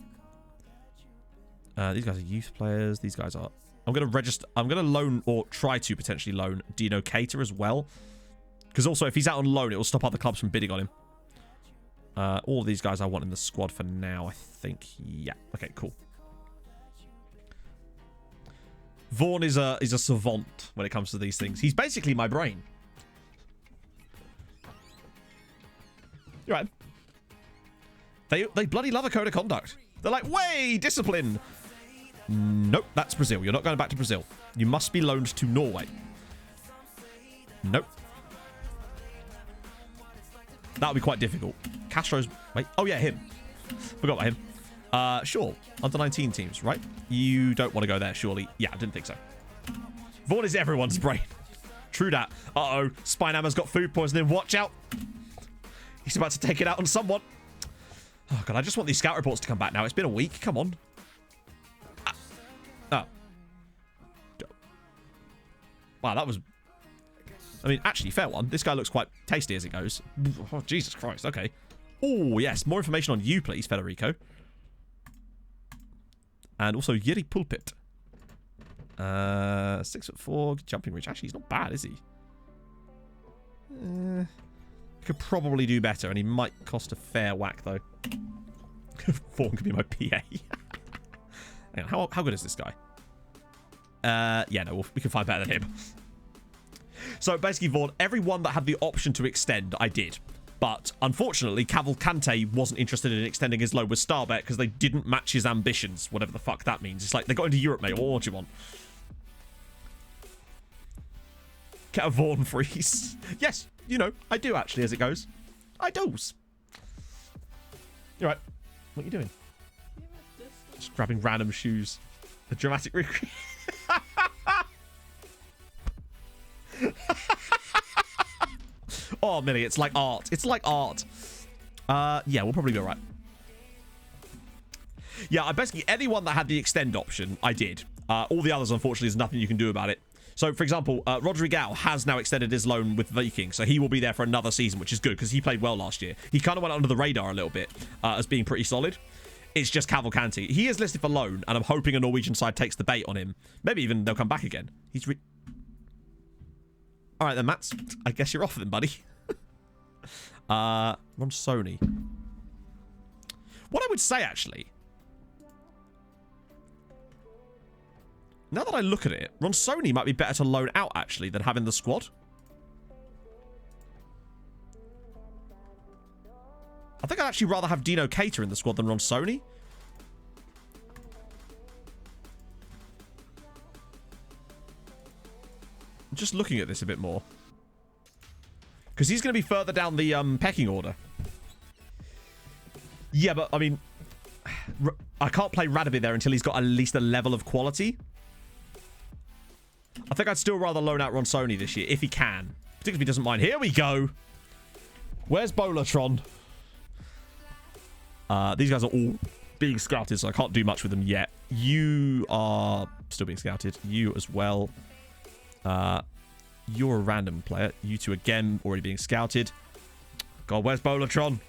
These guys are youth players. These guys are... I'm going to register... I'm going to loan or try to potentially loan Dino Cater as well. Because also, if he's out on loan, it will stop other clubs from bidding on him. All of these guys I want in the squad for now, I think. Yeah. Okay, cool. Vaughn is a savant when it comes to these things. He's basically my brain. You're right. They bloody love a code of conduct. They're like, way, discipline. Nope, that's Brazil. You're not going back to Brazil. You must be loaned to Norway. Nope. That would be quite difficult. Castro's... Wait. Oh, yeah, him. Forgot about him. Sure. Under 19 teams, right? You don't want to go there, surely. Yeah, I didn't think so. Vaughn is everyone's brain. True that. Uh-oh. Spinehammer's got food poisoning. Watch out. He's about to take it out on someone. Oh, God. I just want these scout reports to come back now. It's been a week. Come on. Oh. Wow, that was... I mean, actually, fair one. This guy looks quite tasty as it goes. Oh, Jesus Christ. Okay. Oh, yes. More information on you, please, Federico. And also, Yuri Pulpit. 6'4", jumping reach. Actually, he's not bad, is he? Could probably do better, and he might cost a fair whack, though. Vaughn could be my PA. Hang on, how good is this guy? Yeah, no, we can find better than him. So basically, Vaughn, everyone that had the option to extend, I did. But unfortunately, Cavalcante wasn't interested in extending his loan with Starbet because they didn't match his ambitions, whatever the fuck that means. It's like, they got into Europe, mate. What do you want? Get a Vaughn freeze. Yes, you know, I do actually, as it goes. I does. You're right. What are you doing? Just grabbing random shoes. The dramatic recreation. Oh, Millie, it's like art. It's like art. Yeah, we'll probably be all right. Yeah, basically anyone that had the extend option, I did. All the others, unfortunately, there's nothing you can do about it. So, for example, Rodrigal has now extended his loan with Viking, so he will be there for another season, which is good because he played well last year. He kind of went under the radar a little bit as being pretty solid. It's just Cavalcanti. He is listed for loan, and I'm hoping a Norwegian side takes the bait on him. Maybe even they'll come back again. He's all right then, Mats. I guess you're off then, buddy. Ronsoni. What I would say, actually, now that I look at it, Ronsoni might be better to loan out, actually, than having the squad. I think I'd actually rather have Dino Cater in the squad than Ronsoni. I'm just looking at this a bit more. Because he's going to be further down the pecking order. Yeah, but, I mean, I can't play Radeby there until he's got at least a level of quality. I think I'd still rather loan out Ronsoni this year, if he can. Particularly if he doesn't mind. Here we go. Where's Bolatron? These guys are all being scouted, so I can't do much with them yet. You are still being scouted. You as well. You're a random player. You two again already being scouted. God, where's Bolatron?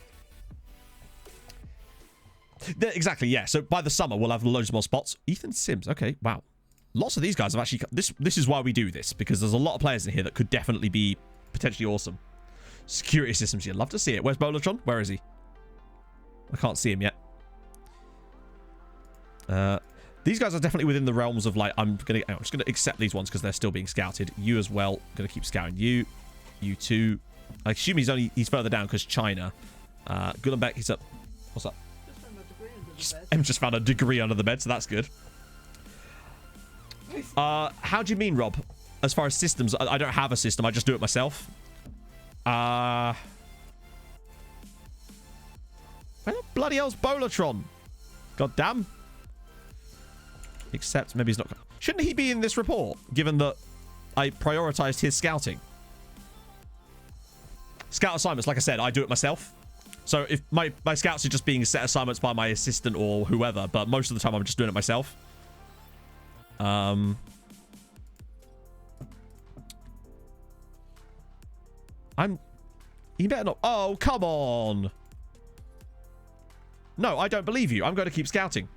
Exactly, yeah. So by the summer, we'll have loads more spots. Ethan Sims. Okay, wow. Lots of these guys have actually... This is why we do this, because there's a lot of players in here that could definitely be potentially awesome. Security systems, you'd love to see it. Where's Bolatron? Where is he? I can't see him yet. These guys are definitely within the realms of, like, I'm just gonna accept these ones because they're still being scouted. You as well. Gonna keep scouting you. You too. I assume he's further down because China. Gulenbeck, he's up. What's up? Just found a degree under the bed, so that's good. How do you mean, Rob? As far as systems, I don't have a system. I just do it myself. Where the bloody hell's Bolatron? God damn. Except maybe he's not... Shouldn't he be in this report, given that I prioritized his scouting? Scout assignments, like I said, I do it myself. So if my scouts are just being set assignments by my assistant or whoever, but most of the time I'm just doing it myself. You better not... Oh, come on. No, I don't believe you. I'm going to keep scouting.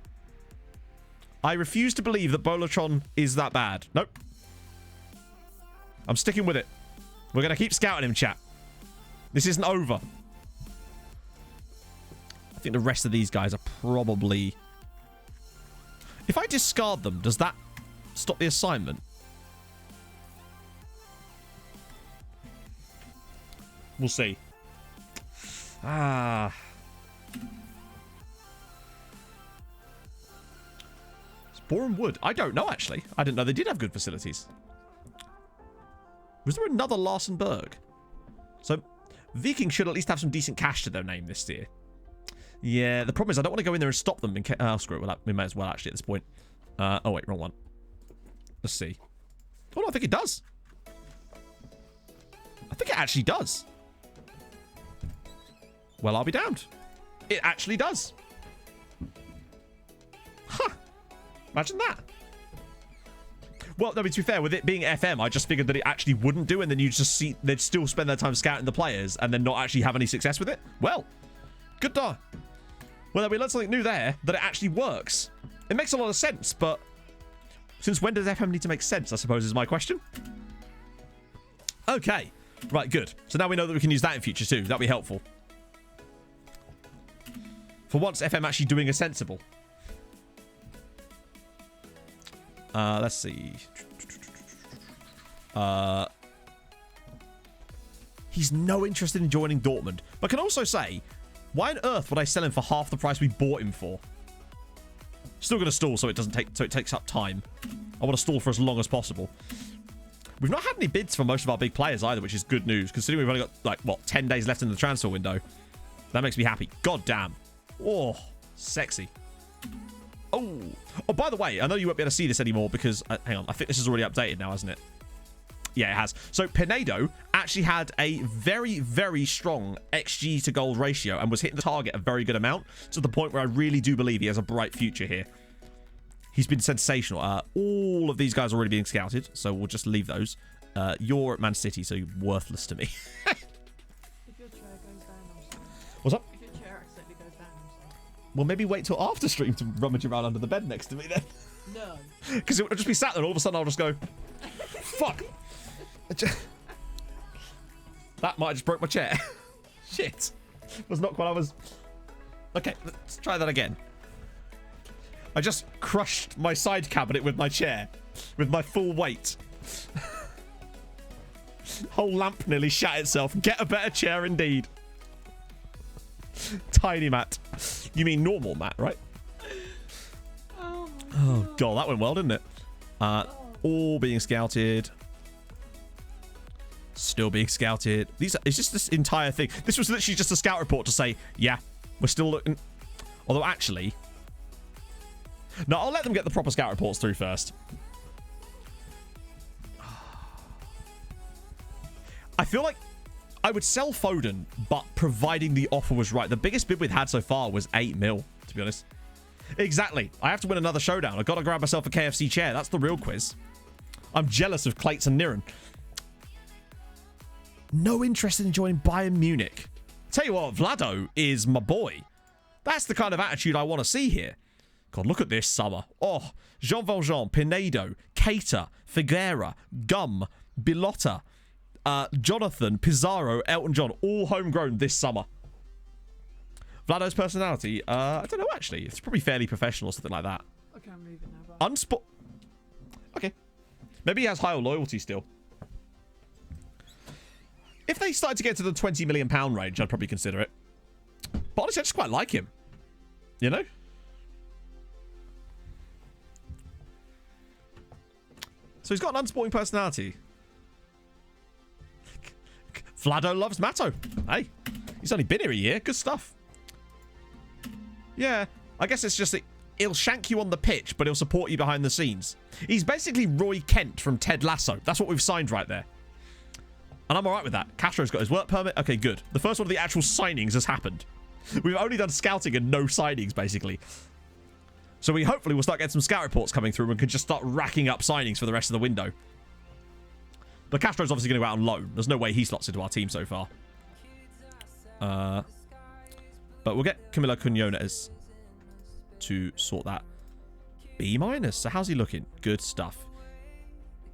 I refuse to believe that Bolatron is that bad. Nope. I'm sticking with it. We're going to keep scouting him, chat. This isn't over. I think the rest of these guys are probably... If I discard them, does that stop the assignment? We'll see. Ah. It's Boreham Wood. I don't know, actually. I didn't know they did have good facilities. Was there another Larsenberg? So, Viking should at least have some decent cash to their name this year. Yeah, the problem is I don't want to go in there and stop them. Oh, screw it. We may as well, actually, at this point. Oh, wait, wrong one. Let's see. Oh, no, I think it does. I think it actually does. Well, I'll be damned. It actually does. Huh. Imagine that. Well, no, to be fair, with it being FM, I just figured that it actually wouldn't do, and then you just see they'd still spend their time scouting the players and then not actually have any success with it. Well, good day. Well, we learned something new there, that it actually works. It makes a lot of sense, but since when does FM need to make sense, I suppose, is my question. Okay. Right, good. So now we know that we can use that in future too. That'll be helpful. For once, FM actually doing a sensible. Let's see. He's no interested in joining Dortmund. But I can also say, why on earth would I sell him for half the price we bought him for? Still going to stall so it doesn't take, so it takes up time. I want to stall for as long as possible. We've not had any bids for most of our big players either, which is good news, considering we've only got, like, what, 10 days left in the transfer window. That makes me happy. God damn. Oh, sexy. Oh, by the way, I know you won't be able to see this anymore because, hang on, I think this is already updated now, hasn't it? Yeah, it has. So, Pinedo actually had a very, very strong XG to gold ratio and was hitting the target a very good amount, to the point where I really do believe he has a bright future here. He's been sensational. All of these guys are already being scouted, so we'll just leave those. You're at Man City, so you're worthless to me. If your chair goes down, I'm sorry. What's up? If your chair accidentally goes down, I'm sorry. Well, maybe wait till after stream to rummage around under the bed next to me then. No. Because it would just be sat there and all of a sudden I'll just go, fuck. That might have just broke my chair. Shit. Was not what I was... Okay, let's try that again. I just crushed my side cabinet with my chair. With my full weight. Whole lamp nearly shat itself. Get a better chair indeed. Tiny Matt. You mean normal Matt, right? Oh, God, that went well, didn't it? All being scouted. Still being scouted. It's just this entire thing. This was literally just a scout report to say, yeah, we're still looking. Although, actually... No, I'll let them get the proper scout reports through first. I feel like I would sell Foden, but providing the offer was right. The biggest bid we've had so far was 8 mil, to be honest. Exactly. I have to win another showdown. I've got to grab myself a KFC chair. That's the real quiz. I'm jealous of Clates and Niren. No interest in joining Bayern Munich. Tell you what, Vlado is my boy. That's the kind of attitude I want to see here. God, look at this summer. Oh, Jean Valjean, Pinedo, Keita, Figueira, Gum, Bilotta, Jonathan, Pizarro, Elton John, all homegrown this summer. Vlado's personality, I don't know actually. It's probably fairly professional or something like that. Okay, I'm moving now. But... Okay. Maybe he has higher loyalty still. If they started to get to the £20 million range, I'd probably consider it. But honestly, I just quite like him. You know? So he's got an unsporting personality. Vlado loves Matto. Hey, he's only been here a year. Good stuff. Yeah, I guess it's just that he'll shank you on the pitch, but he'll support you behind the scenes. He's basically Roy Kent from Ted Lasso. That's what we've signed right there. And I'm all right with that. Castro's got his work permit. Okay, good. The first one of the actual signings has happened. We've only done scouting and no signings, basically. So we hopefully will start getting some scout reports coming through and can just start racking up signings for the rest of the window. But Castro's obviously going to go out on loan. There's no way he slots into our team so far. But we'll get Camilo Quinones to sort that. B-. So how's he looking? Good stuff.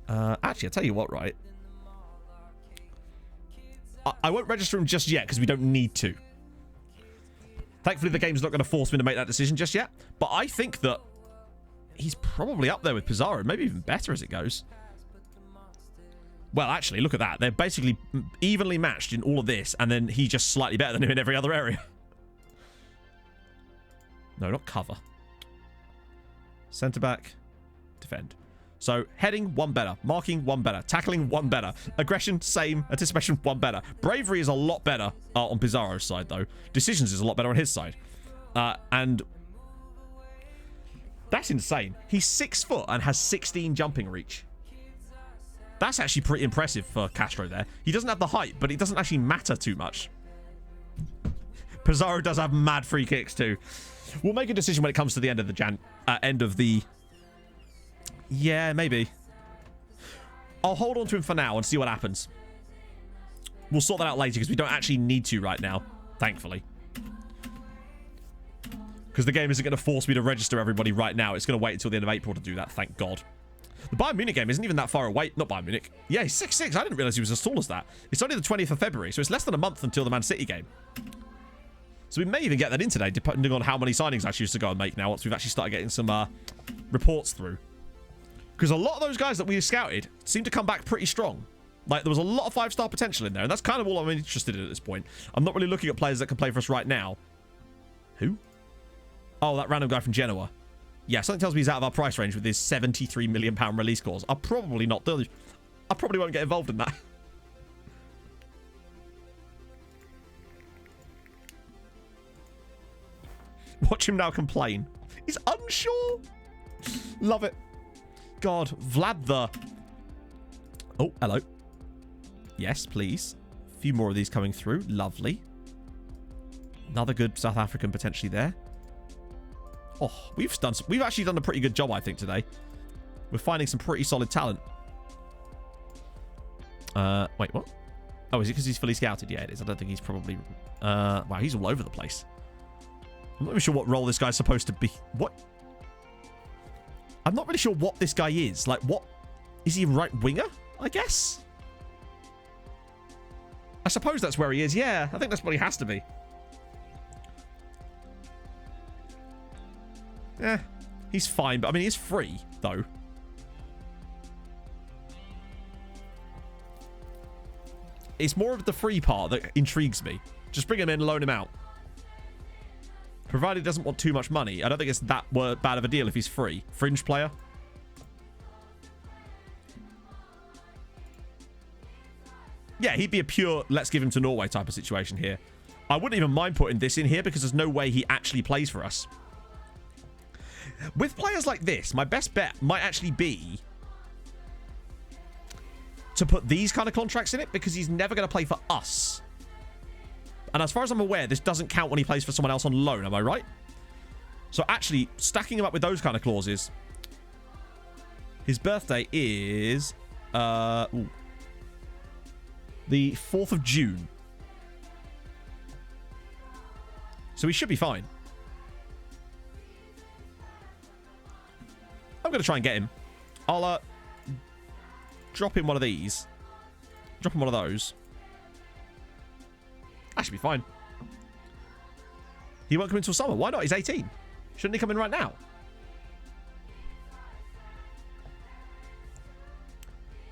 Actually, I'll tell you what, right? I won't register him just yet because we don't need to. Thankfully, the game's not going to force me to make that decision just yet. But I think that he's probably up there with Pizarro. Maybe even better as it goes. Well, actually, look at that. They're basically evenly matched in all of this. And then he's just slightly better than him in every other area. No, not cover. Centre back. Defend. So, heading, 1 better. Marking, 1 better. Tackling, 1 better. Aggression, same. Anticipation, 1 better. Bravery is a lot better on Pizarro's side, though. Decisions is a lot better on his side. And that's insane. He's 6 foot and has 16 jumping reach. That's actually pretty impressive for Castro there. He doesn't have the height, but it doesn't actually matter too much. Pizarro does have mad free kicks, too. We'll make a decision when it comes to the end of the Yeah, maybe. I'll hold on to him for now and see what happens. We'll sort that out later because we don't actually need to right now, thankfully. Because the game isn't going to force me to register everybody right now. It's going to wait until the end of April to do that, thank God. The Bayern Munich game isn't even that far away. Not Bayern Munich. Yeah, he's 6'6". I didn't realize he was as tall as that. It's only the 20th of February, so it's less than a month until the Man City game. So we may even get that in today, depending on how many signings I choose to go and make now, once we've actually started getting some reports through. Because a lot of those guys that we scouted seem to come back pretty strong. Like, there was a lot of 5-star potential in there, and that's kind of all I'm interested in at this point. I'm not really looking at players that can play for us right now. Who? Oh, that random guy from Genoa. Yeah, something tells me he's out of our price range with his £73 million release clause. I'll probably not do. I probably won't get involved in that. Watch him now complain. He's unsure. Love it. God, Vlad the... Oh, hello. Yes, please. A few more of these coming through. Lovely. Another good South African potentially there. Oh, we've actually done a pretty good job, I think, today. We're finding some pretty solid talent. Wait, what? Oh, is it because he's fully scouted? Yeah, it is. I don't think he's probably... wow, he's all over the place. I'm not really sure what role this guy's supposed to be. What? I'm not really sure what this guy is. Like, what? Is he a right winger, I guess? I suppose that's where he is. Yeah, I think that's what he has to be. Yeah, he's fine. But, I mean, he's free, though. It's more of the free part that intrigues me. Just bring him in and loan him out. Provided he doesn't want too much money. I don't think it's that bad of a deal if he's free. Fringe player. Yeah, he'd be a pure let's give him to Norway type of situation here. I wouldn't even mind putting this in here because there's no way he actually plays for us. With players like this, my best bet might actually be to put these kind of contracts in it because he's never going to play for us. And as far as I'm aware, this doesn't count when he plays for someone else on loan. Am I right? So actually, stacking him up with those kind of clauses. His birthday is... the 4th of June. So he should be fine. I'm going to try and get him. I'll drop him one of these. Drop him one of those. That should be fine. He won't come until summer. Why not? He's 18. Shouldn't he come in right now?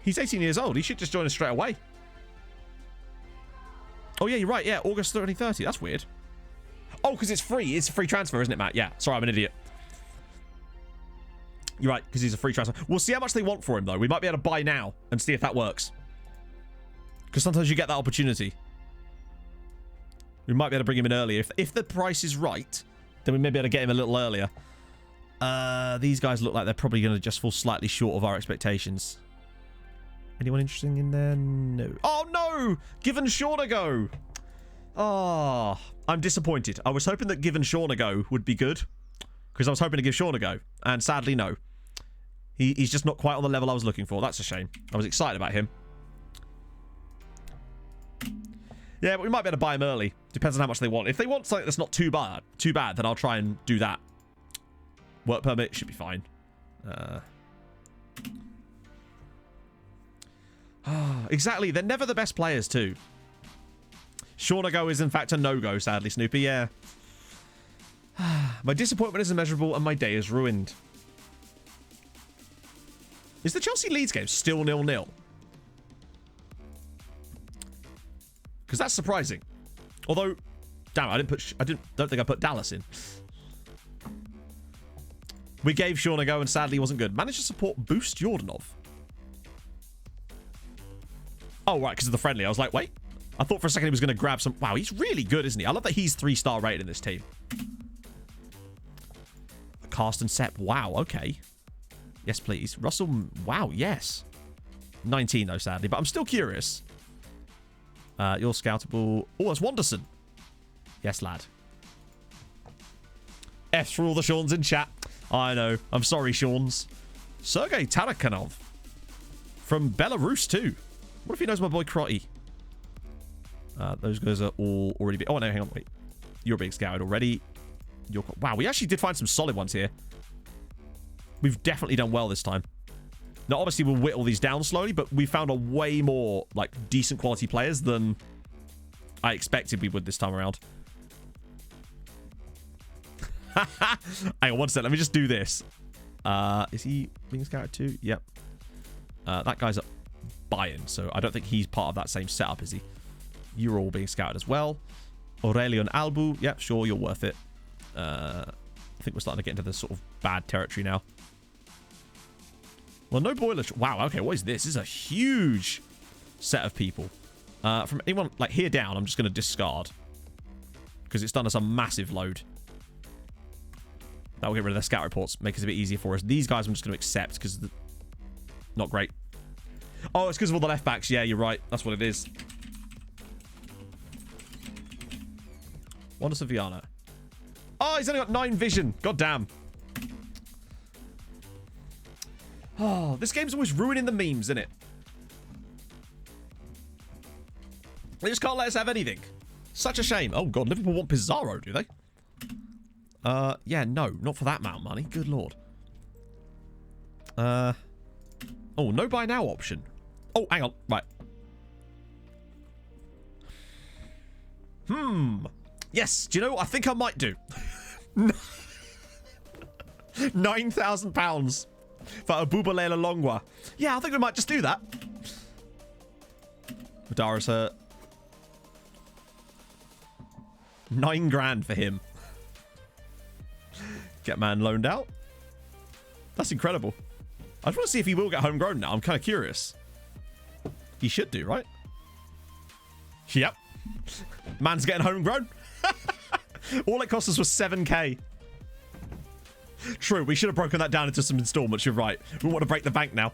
He's 18 years old. He should just join us straight away. Oh, yeah, you're right. Yeah, August 2030. That's weird. Oh, because it's free. It's a free transfer, isn't it, Matt? Yeah. Sorry, I'm an idiot. You're right, because he's a free transfer. We'll see how much they want for him, though. We might be able to buy now and see if that works. Because sometimes you get that opportunity. We might be able to bring him in earlier. If the price is right, then we may be able to get him a little earlier. These guys look like they're probably going to just fall slightly short of our expectations. Anyone interesting in there? No. Oh, no! Given Sean a go. Oh, I'm disappointed. I was hoping that Given Sean a go would be good. Because I was hoping to give Sean a go. And sadly, no. He's just not quite on the level I was looking for. That's a shame. I was excited about him. Yeah, but we might be able to buy him early. Depends on how much they want. If they want something that's not too bad, then I'll try and do that. Work permit should be fine. Exactly. They're never the best players, too. Shaunago is in fact a no-go, sadly, Snoopy, yeah. My disappointment is immeasurable and my day is ruined. Is the Chelsea-Leeds game still 0-0? Because that's surprising. Although, damn, don't think I put Dallas in. We gave Sean a go and sadly he wasn't good. Managed to support Boost Jordanov. Oh, right, because of the friendly. I was like, wait. I thought for a second he was going to grab some... Wow, he's really good, isn't he? I love that he's 3-star rated in this team. Carsten Sepp. Wow, okay. Yes, please. Russell... Wow, yes. 19, though, sadly. But I'm still curious. You're scoutable. Oh, that's Wanderson. Yes, lad. F's for all the Seans in chat. I know. I'm sorry, Seans. Sergei Tarakanov. From Belarus, too. What if he knows my boy Crotty? Those guys are all already... Oh, no, hang on. Wait. You're being scouted already. Wow, we actually did find some solid ones here. We've definitely done well this time. Now, obviously, we'll whittle these down slowly, but we found a way more, like, decent quality players than I expected we would this time around. Hang on, one sec. Let me just do this. Is he being scouted too? Yep. That guy's at Bayern, so I don't think he's part of that same setup, is he? You're all being scouted as well. Aurelian Albu. Yep, sure, you're worth it. I think we're starting to get into the sort of bad territory now. Well, no boiler... Wow, okay, what is this? This is a huge set of people. From anyone, like, here down, I'm just going to discard. Because it's done us a massive load. That will get rid of their scout reports. Make it a bit easier for us. These guys I'm just going to accept because... Not great. Oh, it's because of all the left backs. Yeah, you're right. That's what it is. Wanda Saviano. Oh, he's only got 9 vision. God damn. Oh, this game's always ruining the memes, isn't it? They just can't let us have anything. Such a shame. Oh, God. Liverpool want Pizarro, do they? Yeah, no. Not for that amount of money. Good Lord. Oh, no buy now option. Oh, hang on. Right. Yes. Do you know what I think I might do? £9,000 for Abubalela Longwa. Yeah, I think we might just do that. Madara's hurt. 9 grand for him. Get man loaned out. That's incredible. I just want to see if he will get homegrown now. I'm kind of curious. He should do, right? Yep. Man's getting homegrown. All it cost us was 7k. True, we should have broken that down into some installments. You're right. We want to break the bank now.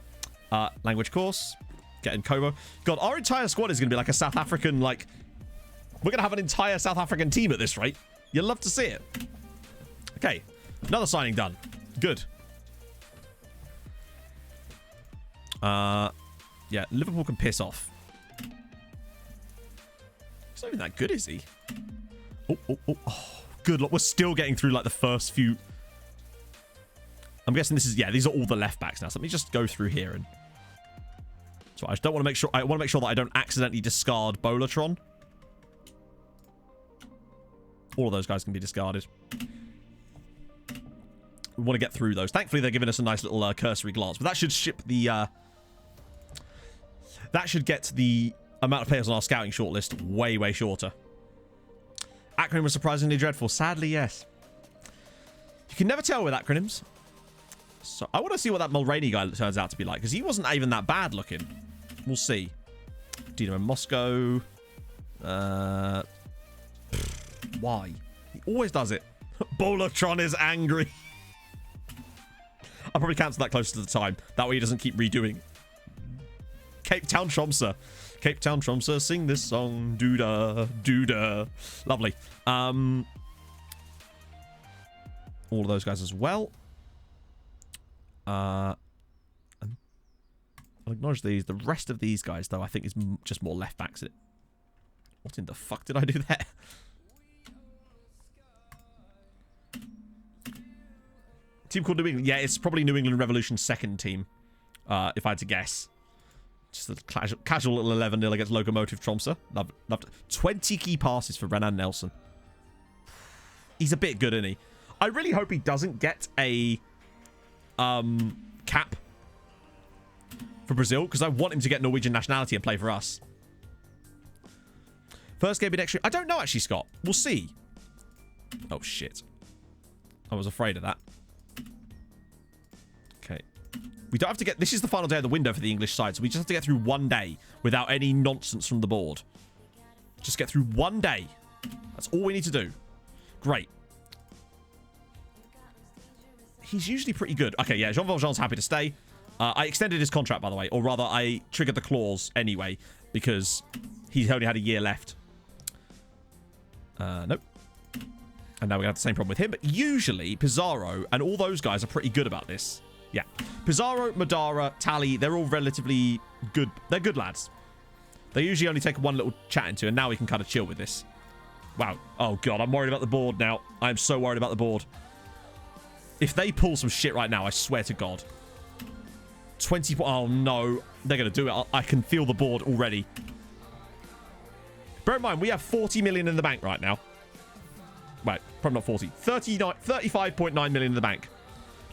Language course. Getting Kobo. God, our entire squad is going to be like a South African, like... We're going to have an entire South African team at this rate. You'll love to see it. Okay. Another signing done. Good. Yeah, Liverpool can piss off. He's not even that good, is he? Oh, good luck. We're still getting through, like, the first few... I'm guessing this is... Yeah, these are all the left backs now. So let me just go through here and... So I just don't want to make sure... I want to make sure that I don't accidentally discard Bolatron. All of those guys can be discarded. We want to get through those. Thankfully, they're giving us a nice little cursory glance. But that should ship the... That should get the amount of players on our scouting shortlist way, way shorter. Acronym was surprisingly dreadful. Sadly, yes. You can never tell with acronyms. So I want to see what that Mulroney guy turns out to be like. Because he wasn't even that bad looking. We'll see. Dino in Moscow. Why? He always does it. Bolatron is angry. I'll probably cancel that closer to the time. That way he doesn't keep redoing. Cape Town Tromsø. Cape Town Tromsø, sing this song. Doo-da, doo-da. Lovely. All of those guys as well. I'll acknowledge these. The rest of these guys, though, I think is just more left backs. What in the fuck did I do there? Team called New England. Yeah, it's probably New England Revolution's second team, if I had to guess. Just a casual little 11-0 against Locomotive Tromsø. Loved it. 20 key passes for Renan Nelson. He's a bit good, isn't he? I really hope he doesn't get a cap for Brazil, because I want him to get Norwegian nationality and play for us. First game in extra. I don't know, actually, Scott. We'll see. Oh, shit. I was afraid of that. Okay. We don't have to get... This is the final day of the window for the English side, so we just have to get through one day without any nonsense from the board. Just get through one day. That's all we need to do. Great. He's usually pretty good. Okay, yeah, Jean Valjean's happy to stay. I extended his contract, by the way. Or rather, I triggered the clause anyway, because he's only had a year left. Nope. And now we have the same problem with him. But usually, Pizarro and all those guys are pretty good about this. Yeah. Pizarro, Madara, Tally, they're all relatively good. They're good lads. They usually only take one little chat into, and now we can kind of chill with this. Wow. Oh, God. I'm worried about the board now. I'm so worried about the board. If they pull some shit right now, I swear to God. 20... Oh, no. They're going to do it. I can feel the board already. Bear in mind, we have 40 million in the bank right now. Wait, probably not 40. 35.9 million in the bank.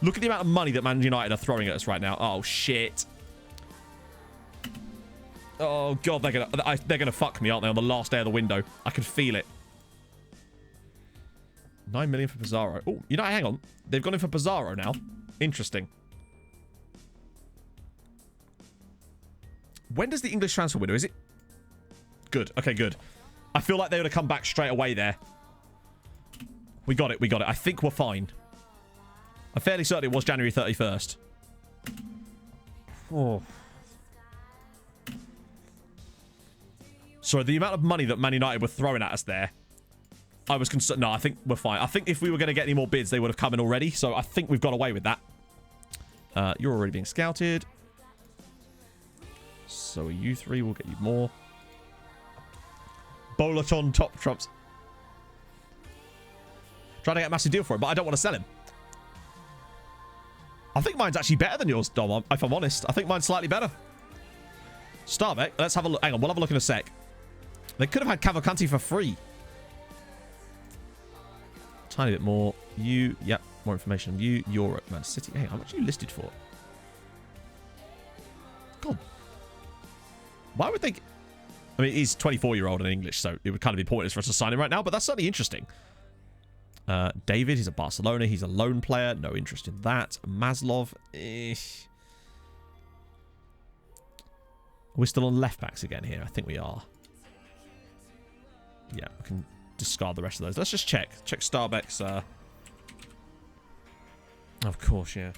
Look at the amount of money that Man United are throwing at us right now. Oh, shit. Oh, God. They're gonna fuck me, aren't they, on the last day of the window? I can feel it. 9 million for Pizarro. Oh, you know, hang on. They've gone in for Pizarro now. Interesting. When does the English transfer window? Is it? Good. Okay, good. I feel like they would have come back straight away there. We got it. We got it. I think we're fine. I'm fairly certain it was January 31st. Oh. Sorry, the amount of money that Man United were throwing at us there. I was concerned. No, I think we're fine. I think if we were going to get any more bids, they would have come in already. So I think we've got away with that. You're already being scouted. So you three will get you more. Bolaton top trumps. Trying to get a massive deal for him, but I don't want to sell him. I think mine's actually better than yours, Dom, if I'm honest. I think mine's slightly better. Starbeck, let's have a look. Hang on, we'll have a look in a sec. They could have had Cavalcanti for free. Tiny bit more. You, yep, more information on you. Europe, Man City. Hey, how much are you listed for? God. Why would they... I mean, he's 24-year-old in English, so it would kind of be pointless for us to sign him right now, but that's certainly interesting. David, he's a Barcelona. He's a loan player. No interest in that. Maslov. We're still on left backs again here. I think we are. Yeah, we can discard the rest of those. Let's just check. Check Starbeck's. Of course, yeah.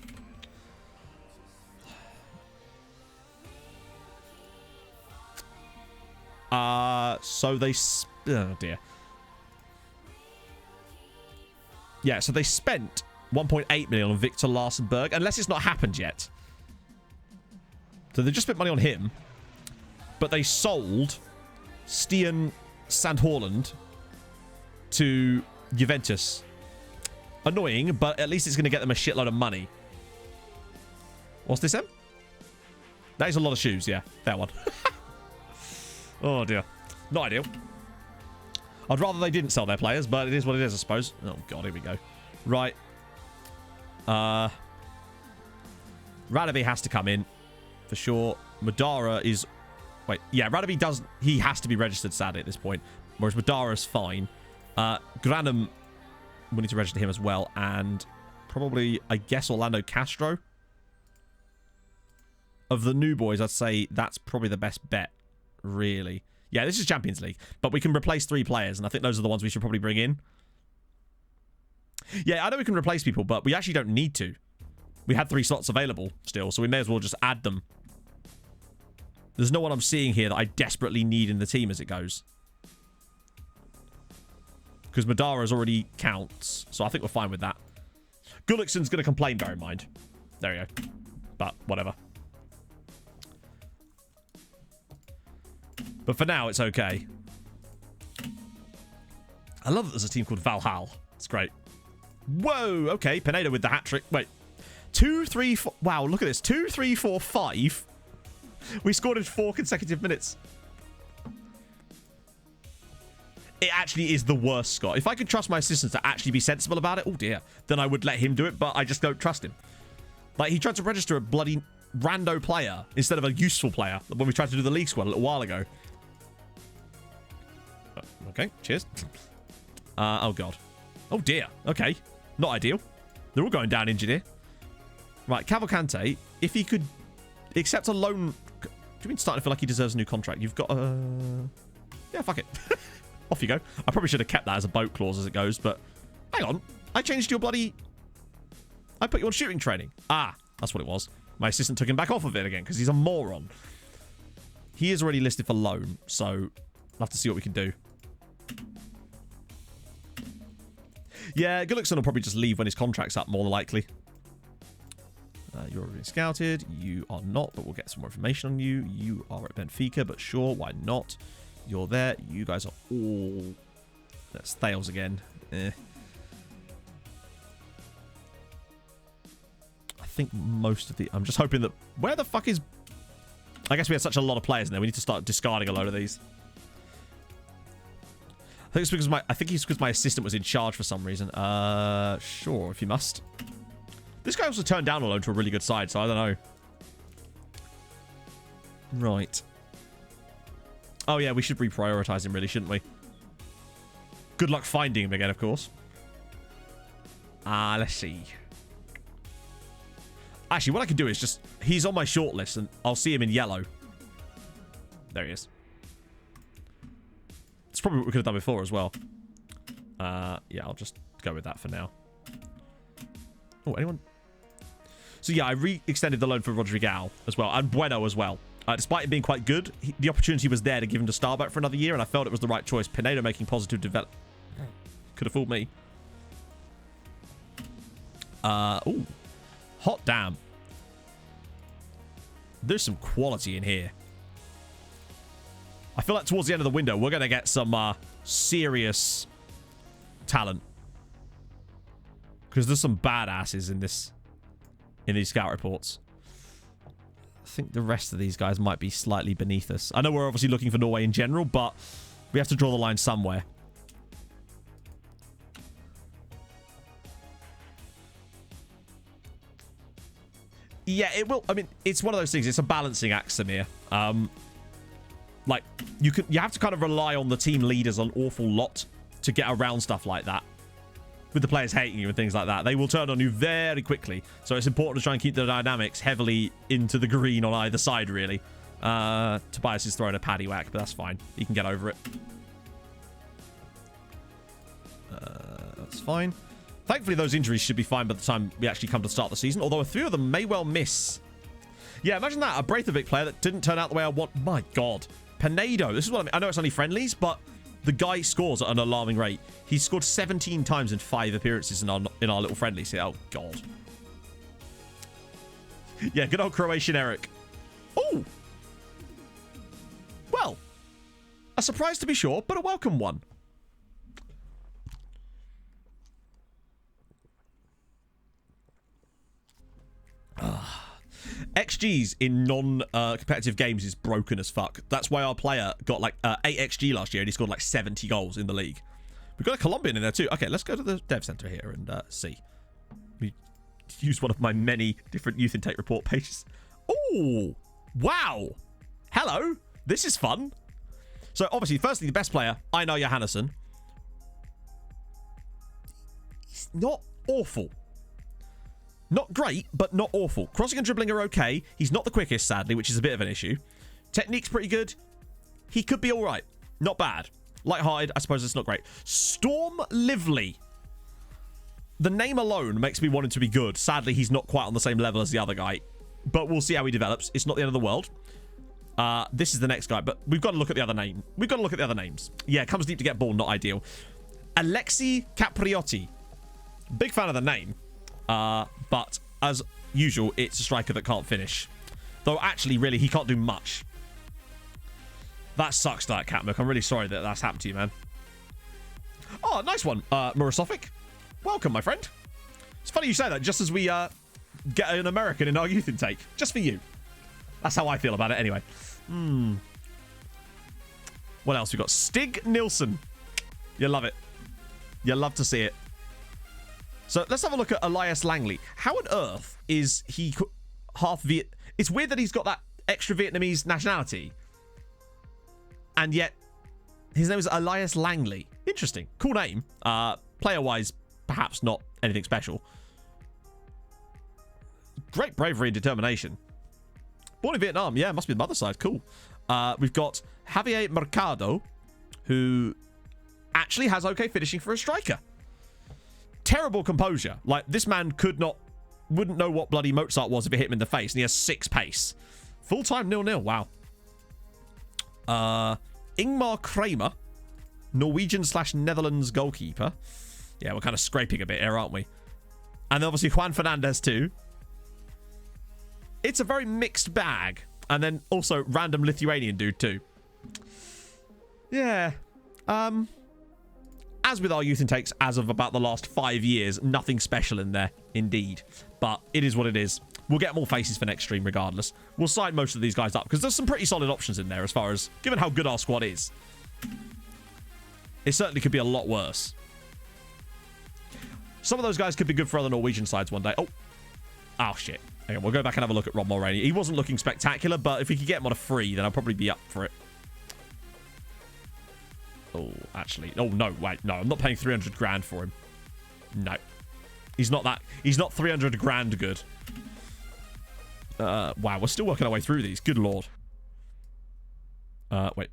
So they... Oh, dear. Yeah, so they spent 1.8 million on Victor Larsenberg, unless it's not happened yet. So they just spent money on him, but they sold Stian Sandhorland to Juventus. Annoying, but at least it's going to get them a shitload of money. What's this, Em? That is a lot of shoes, yeah. That one. Oh, dear. Not ideal. I'd rather they didn't sell their players, but it is what it is, I suppose. Oh, God, here we go. Right. Radaby has to come in, for sure. Madara is... Wait, yeah, Radaby does... He has to be registered, sadly, at this point. Whereas Madara's fine. Granum, we need to register him as well. And probably, I guess, Orlando Castro. Of the new boys, I'd say that's probably the best bet, really. Yeah, this is Champions League, but we can replace 3 players, and I think those are the ones we should probably bring in. Yeah, I know we can replace people, but we actually don't need to. We had 3 slots available still, so we may as well just add them. There's no one I'm seeing here that I desperately need in the team as it goes. Because Madara's already counts, so I think we're fine with that. Gullickson's going to complain, bear in mind. There we go. But, whatever. But for now, it's okay. I love that there's a team called Valhall. It's great. Whoa, okay. Pineda with the hat trick. Wait. 2, 3, 4. Wow, look at this. 2, 3, 4, 5. We scored in 4 consecutive minutes. It actually is the worst, Scott. If I could trust my assistant to actually be sensible about it, oh dear, then I would let him do it, but I just don't trust him. Like, he tried to register a bloody rando player instead of a useful player when we tried to do the league squad a little while ago. Okay, cheers. Oh, God. Oh, dear. Okay. Not ideal. They're all going down injured here. Right, Cavalcante, if he could accept a loan... Do you mean starting to feel like he deserves a new contract? You've got a... Yeah, fuck it. Off you go. I probably should have kept that as a boat clause as it goes, but... Hang on. I changed your bloody... I put you on shooting training. Ah, that's what it was. My assistant took him back off of it again, because he's a moron. He is already listed for loan, so... I'll have to see what we can do. Yeah, Gullickson will probably just leave when his contract's up, more than likely. You're already scouted. You are not, but we'll get some more information on you. You are at Benfica, but sure, why not? You're there. You guys are all... That's Thales again. I think most of the... I'm just hoping that... Where the fuck is... I guess we had such a lot of players in there. We need to start discarding a load of these. I think it's because my assistant was in charge for some reason. Sure, if you must. This guy also turned down a loan to a really good side, so I don't know. Right. Oh, yeah, we should reprioritize him, really, shouldn't we? Good luck finding him again, of course. Let's see. Actually, what I can do is just... He's on my shortlist, and I'll see him in yellow. There he is. It's probably what we could have done before as well. Yeah, I'll just go with that for now. Oh, anyone? So, yeah, I re-extended the loan for Rodrigal as well, and Bueno as well. Despite it being quite good, the opportunity was there to give him to Starbuck for another year, and I felt it was the right choice. Pinedo making positive develop. Could have fooled me. Ooh. Hot damn. There's some quality in here. I feel like towards the end of the window, we're going to get some serious talent. Because there's some badasses in these scout reports. I think the rest of these guys might be slightly beneath us. I know we're obviously looking for Norway in general, but we have to draw the line somewhere. Yeah, it will. I mean, it's one of those things. It's a balancing act, Samir. Like, you have to kind of rely on the team leaders an awful lot to get around stuff like that. With the players hating you and things like that. They will turn on you very quickly. So it's important to try and keep the dynamics heavily into the green on either side, really. Tobias is throwing a paddy whack, but that's fine. He can get over it. That's fine. Thankfully, those injuries should be fine by the time we actually come to start the season. Although a few of them may well miss. Yeah, imagine that. A Breithaupt player that didn't turn out the way I want. My God. Pinedo. This is what I mean. I know it's only friendlies, but the guy scores at an alarming rate. He scored 17 times in 5 appearances in our little friendlies here. Oh, God. Yeah, good old Croatian Eric. Oh! Well, a surprise to be sure, but a welcome one. XGs in non-competitive games is broken as fuck. That's why our player got like 8 XG last year and he scored like 70 goals in the league. We've got a Colombian in there too. Okay, let's go to the dev center here and see. We use one of my many different youth intake report pages. Oh, wow. Hello. This is fun. So obviously, firstly, the best player, Einar Johannesson. He's not awful. Not great, but not awful. Crossing and dribbling are okay. He's not the quickest, sadly, which is a bit of an issue. Technique's pretty good. He could be all right. Not bad. Light-hearted, I suppose it's not great. Storm Lively. The name alone makes me want him to be good. Sadly, he's not quite on the same level as the other guy. But we'll see how he develops. It's not the end of the world. This is the next guy, but we've got to look at the other name. We've got to look at the other names. Yeah, comes deep to get ball, not ideal. Alexi Capriotti. Big fan of the name. But as usual, it's a striker that can't finish. Though actually, really, he can't do much. That sucks, that Catmuck. I'm really sorry that that's happened to you, man. Oh, nice one, Murasovic. Welcome, my friend. It's funny you say that, just as we get an American in our youth intake. Just for you. That's how I feel about it anyway. What else we got? Stig Nilsson. You love it. You love to see it. So let's have a look at Elias Langley. How on earth is he half Viet? It's weird that he's got that extra Vietnamese nationality. And yet, his name is Elias Langley. Interesting. Cool name. Player-wise, perhaps not anything special. Great bravery and determination. Born in Vietnam. Yeah, must be the mother side. Cool. We've got Javier Mercado, who actually has okay finishing for a striker. Terrible composure. Like, this man wouldn't know what bloody Mozart was if it hit him in the face, and he has 6 pace. Full-time 0-0. Wow. Ingmar Kramer, Norwegian/Netherlands goalkeeper. Yeah, we're kind of scraping a bit here, aren't we? And obviously Juan Fernandez too. It's a very mixed bag. And then also random Lithuanian dude too. Yeah. As with our youth intakes, as of about the last 5 years, nothing special in there, indeed. But it is what it is. We'll get more faces for next stream regardless. We'll sign most of these guys up because there's some pretty solid options in there as far as, given how good our squad is. It certainly could be a lot worse. Some of those guys could be good for other Norwegian sides one day. Oh, shit. Hang on, we'll go back and have a look at Rob Mulroney. He wasn't looking spectacular, but if we could get him on a free, then I'll probably be up for it. Oh, actually. Oh, no, wait. No, I'm not paying 300 grand for him. No. He's not 300 grand good. Wow, we're still working our way through these. Good lord. Wait.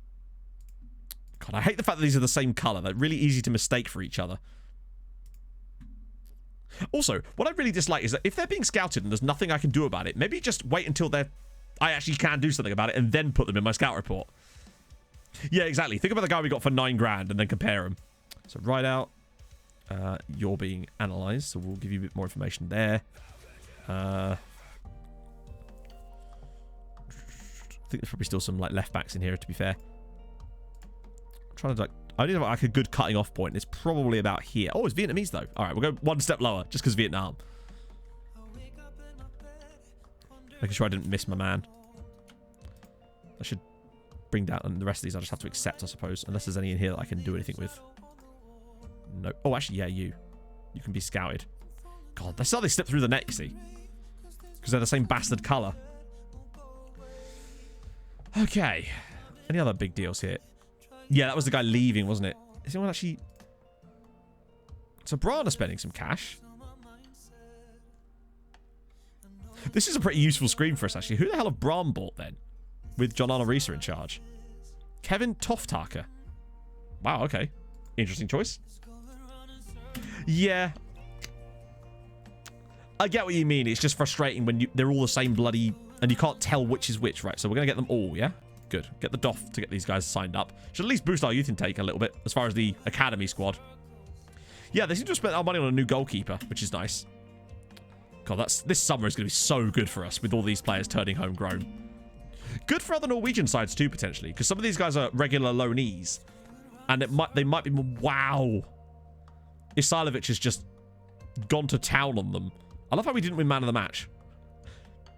God, I hate the fact that these are the same colour. They're really easy to mistake for each other. Also, what I really dislike is that if they're being scouted and there's nothing I can do about it, maybe just wait until I actually can do something about it and then put them in my scout report. Yeah, exactly. Think about the guy we got for 9 grand and then compare him. So, right out. You're being analysed, so we'll give you a bit more information there. I think there's probably still some like left backs in here, to be fair. I'm trying to I need like a good cutting off point. It's probably about here. Oh, it's Vietnamese though. All right, we'll go one step lower just because Vietnam. Making sure I didn't miss my man. I should bring down, and the rest of these I just have to accept, I suppose, unless there's any in here that I can do anything with. No. Oh, actually, yeah, you can be scouted. God, that's how they slip through the net, you see, because they're the same bastard colour. Okay. Any other big deals here? Yeah, that was the guy leaving, wasn't it? Is anyone actually... So Brana spending some cash. This is a pretty useful screen for us, actually. Who the hell have Braun bought, then? With John Arisa in charge. Kevin Toftaker. Wow, okay. Interesting choice. Yeah. I get what you mean. It's just frustrating when they're all the same bloody... And you can't tell which is which, right? So we're going to get them all, yeah? Good. Get the doff to get these guys signed up. Should at least boost our youth intake a little bit as far as the academy squad. Yeah, they seem to have spent our money on a new goalkeeper, which is nice. God, this summer is going to be so good for us with all these players turning homegrown. Good for other Norwegian sides too, potentially, because some of these guys are regular loanees. And they might be... Wow. Isilovic has just gone to town on them. I love how we didn't win man of the match.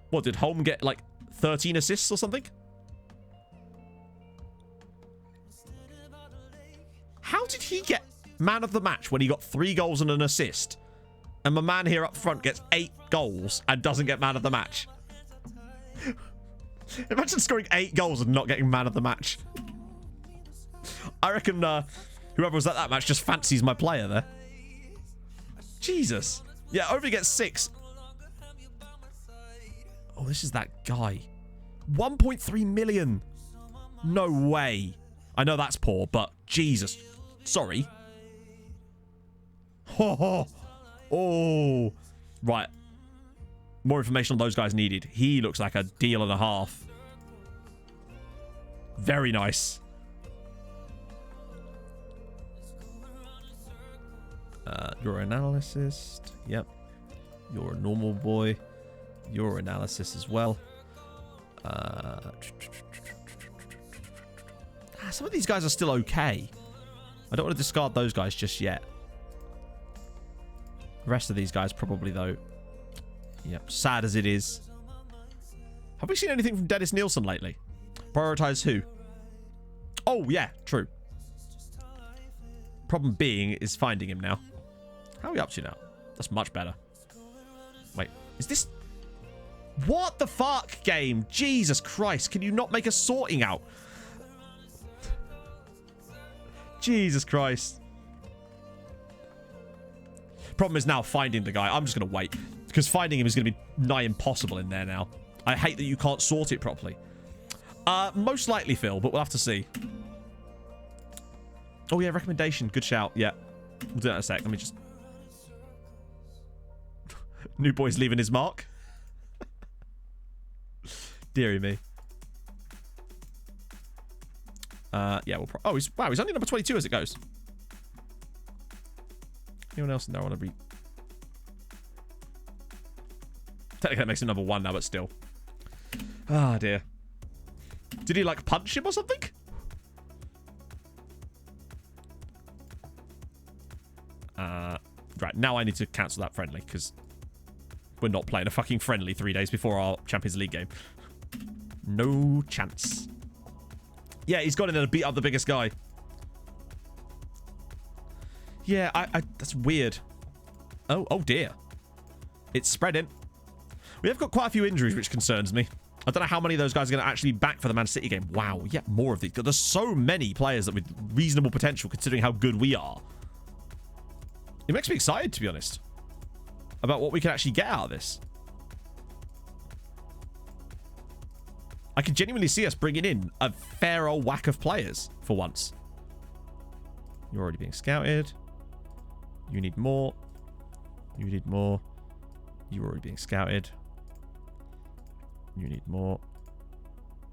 What, did Holm get like 13 assists or something? How did he get man of the match when he got 3 goals and an assist? And my man here up front gets 8 goals and doesn't get man of the match. Imagine scoring 8 goals and not getting man of the match. I reckon whoever was at that match just fancies my player there. Jesus. Yeah, only gets 6. Oh, this is that guy. 1.3 million. No way. I know that's poor, but Jesus. Sorry. Oh. Right. More information on those guys needed. He looks like a deal and a half. Very nice. You're an analyst. Yep. You're a normal boy. Your analysis as well. Some of these guys are still okay. I don't want to discard those guys just yet. The rest of these guys probably, though. Yep, sad as it is. How Have we seen anything from Dennis Nielsen lately? Prioritize who? Oh, yeah, true. Problem being is finding him now. How are we up to now? That's much better. Wait, is this... What the fuck, game? Jesus Christ, can you not make a sorting out? Jesus Christ. Problem is now finding the guy. I'm just going to wait. Because finding him is going to be nigh impossible in there now. I hate that you can't sort it properly. Most likely Phil, but we'll have to see. Oh yeah, recommendation. Good shout. Yeah. We'll do that in a sec. Let me just... New boy's leaving his mark. Deary me. Yeah, we'll... Oh, he's only number 22 as it goes. Anyone else in there I want to be... Technically that makes him number 1 now, but still. Ah, dear. Did he, like, punch him or something? Right, now I need to cancel that friendly, because we're not playing a fucking friendly 3 days before our Champions League game. No chance. Yeah, he's got in there to beat up the biggest guy. Yeah, that's weird. Oh dear. It's spreading. We have got quite a few injuries, which concerns me. I don't know how many of those guys are going to actually be back for the Man City game. Wow, yeah, more of these. There's so many players that with reasonable potential, considering how good we are. It makes me excited, to be honest, about what we can actually get out of this. I can genuinely see us bringing in a fair old whack of players for once. You're already being scouted. You need more. You need more. You're already being scouted. You need more.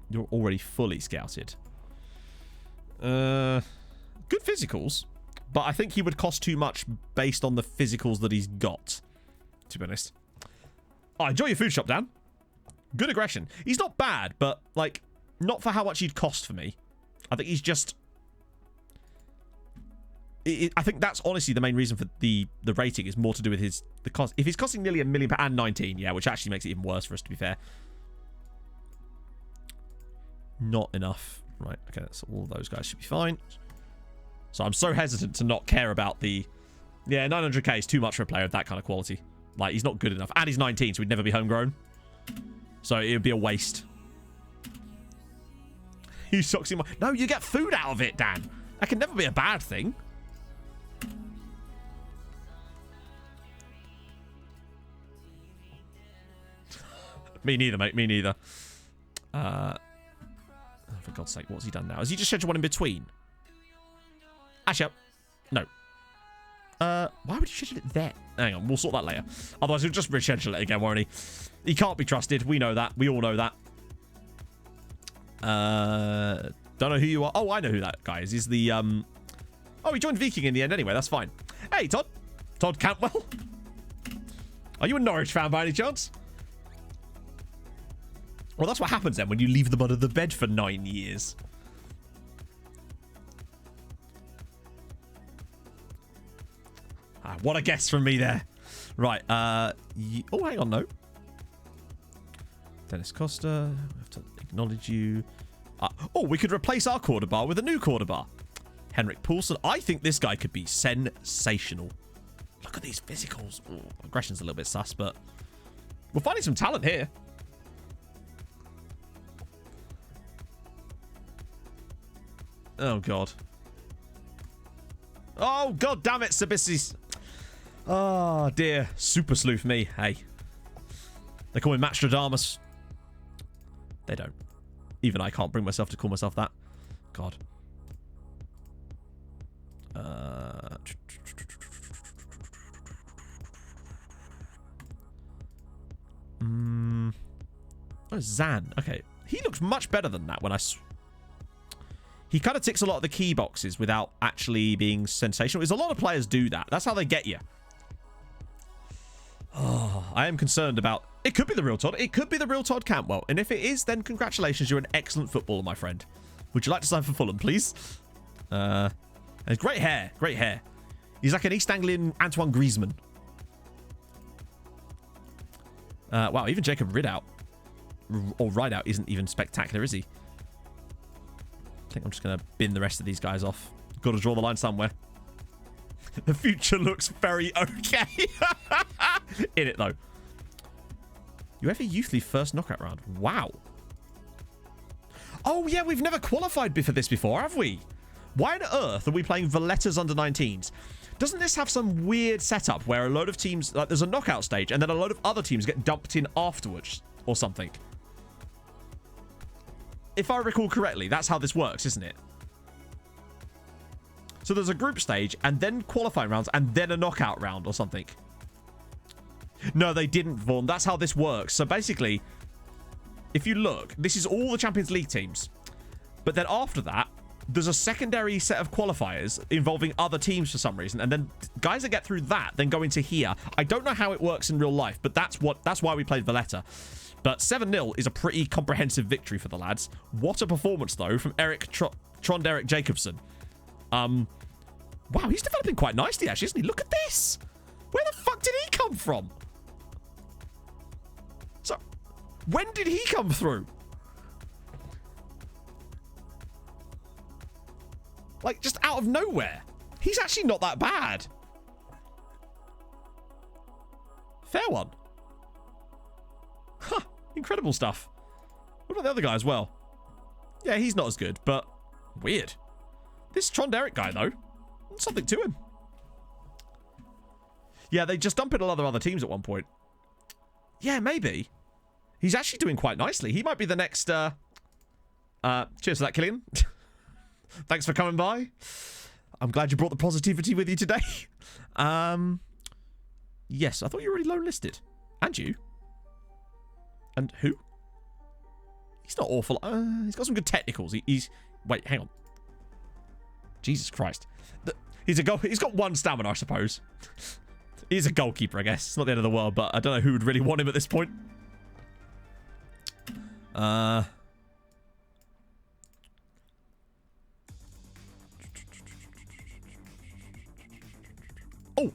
You're already fully scouted. Good physicals, but I think he would cost too much based on the physicals that he's got, to be honest. Oh, enjoy your food shop, Dan. Good aggression. He's not bad, but, like, not for how much he'd cost for me. I think he's just... I think that's honestly the main reason for the rating is more to do with the cost. If he's costing nearly £1 million and 19, yeah, which actually makes it even worse for us, to be fair. Not enough. Right, okay, so all those guys should be fine. So I'm so hesitant to not care about the... Yeah, 900k is too much for a player of that kind of quality. Like, he's not good enough. And he's 19, so he'd never be homegrown. So it would be a waste. You sucks in my... No, you get food out of it, Dan. That can never be a bad thing. Me neither, mate. Me neither. Oh, for God's sake, what's he done now? Has he just scheduled one in between? Actually, no. Why would he schedule it there? Hang on, we'll sort that later. Otherwise, he'll just reschedule it again, won't he? He can't be trusted. We know that. We all know that. Don't know who you are. Oh, I know who that guy is. He's the, Oh, he joined Viking in the end anyway. That's fine. Hey, Todd. Todd Cantwell. Are you a Norwich fan by any chance? Well, that's what happens then when you leave them under the bed for 9 years. Ah, what a guess from me there. Right. Oh, hang on, no. Dennis Costa. We have to acknowledge you. Oh, we could replace our quarter bar with a new quarter bar. Henrik Poulsen. I think this guy could be sensational. Look at these physicals. Ooh, aggression's a little bit sus, but we're finding some talent here. Oh, God. Oh, God damn it, Sabissis. Oh, dear. Super sleuth me. Hey. They call me Matstradamus. They don't. Even I can't bring myself to call myself that. God. Oh, Zan. Okay. He looks much better than that when I... He kind of ticks a lot of the key boxes without actually being sensational. There's a lot of players do that. That's how they get you. Oh, I am concerned about... It could be the real Todd. It could be the real Todd Cantwell. And if it is, then congratulations. You're an excellent footballer, my friend. Would you like to sign for Fulham, please? And great hair. Great hair. He's like an East Anglian Antoine Griezmann. Wow, even Jacob Ridout. or Rideout isn't even spectacular, is he? I think I'm just going to bin the rest of these guys off. Got to draw the line somewhere. The future looks very okay. In it, though. UEFA Youth League first knockout round. Wow. Oh, yeah, we've never qualified for this before, have we? Why on earth are we playing Valletta's under-19s? Doesn't this have some weird setup where a load of teams... Like, there's a knockout stage, and then a load of other teams get dumped in afterwards or something? If I recall correctly, that's how this works, isn't it? So there's a group stage, and then qualifying rounds, and then a knockout round or something. No, they didn't, Vaughn. That's how this works. So basically, if you look, this is all the Champions League teams. But then after that, there's a secondary set of qualifiers involving other teams for some reason. And then guys that get through that then go into here. I don't know how it works in real life, but that's why we played Valletta. But 7-0 is a pretty comprehensive victory for the lads. What a performance, though, from Eric Tronderick Jacobson. Wow, he's developing quite nicely, actually, isn't he? Look at this. Where the fuck did he come from? So, when did he come through? Like, just out of nowhere. He's actually not that bad. Fair one. Huh. Incredible stuff. What about the other guy as well? Yeah, he's not as good, but weird. This Tronderick guy, though, something to him. Yeah, they just dump in a lot of other teams at one point. Yeah, maybe. He's actually doing quite nicely. He might be the next... cheers for that, Killian. Thanks for coming by. I'm glad you brought the positivity with you today. Yes, I thought you were already loan listed. And you. And who? He's not awful. He's got some good technicals. He's... Wait, hang on. Jesus Christ. He's got one stamina, I suppose. He's a goalkeeper, I guess. It's not the end of the world, but I don't know who would really want him at this point. Oh,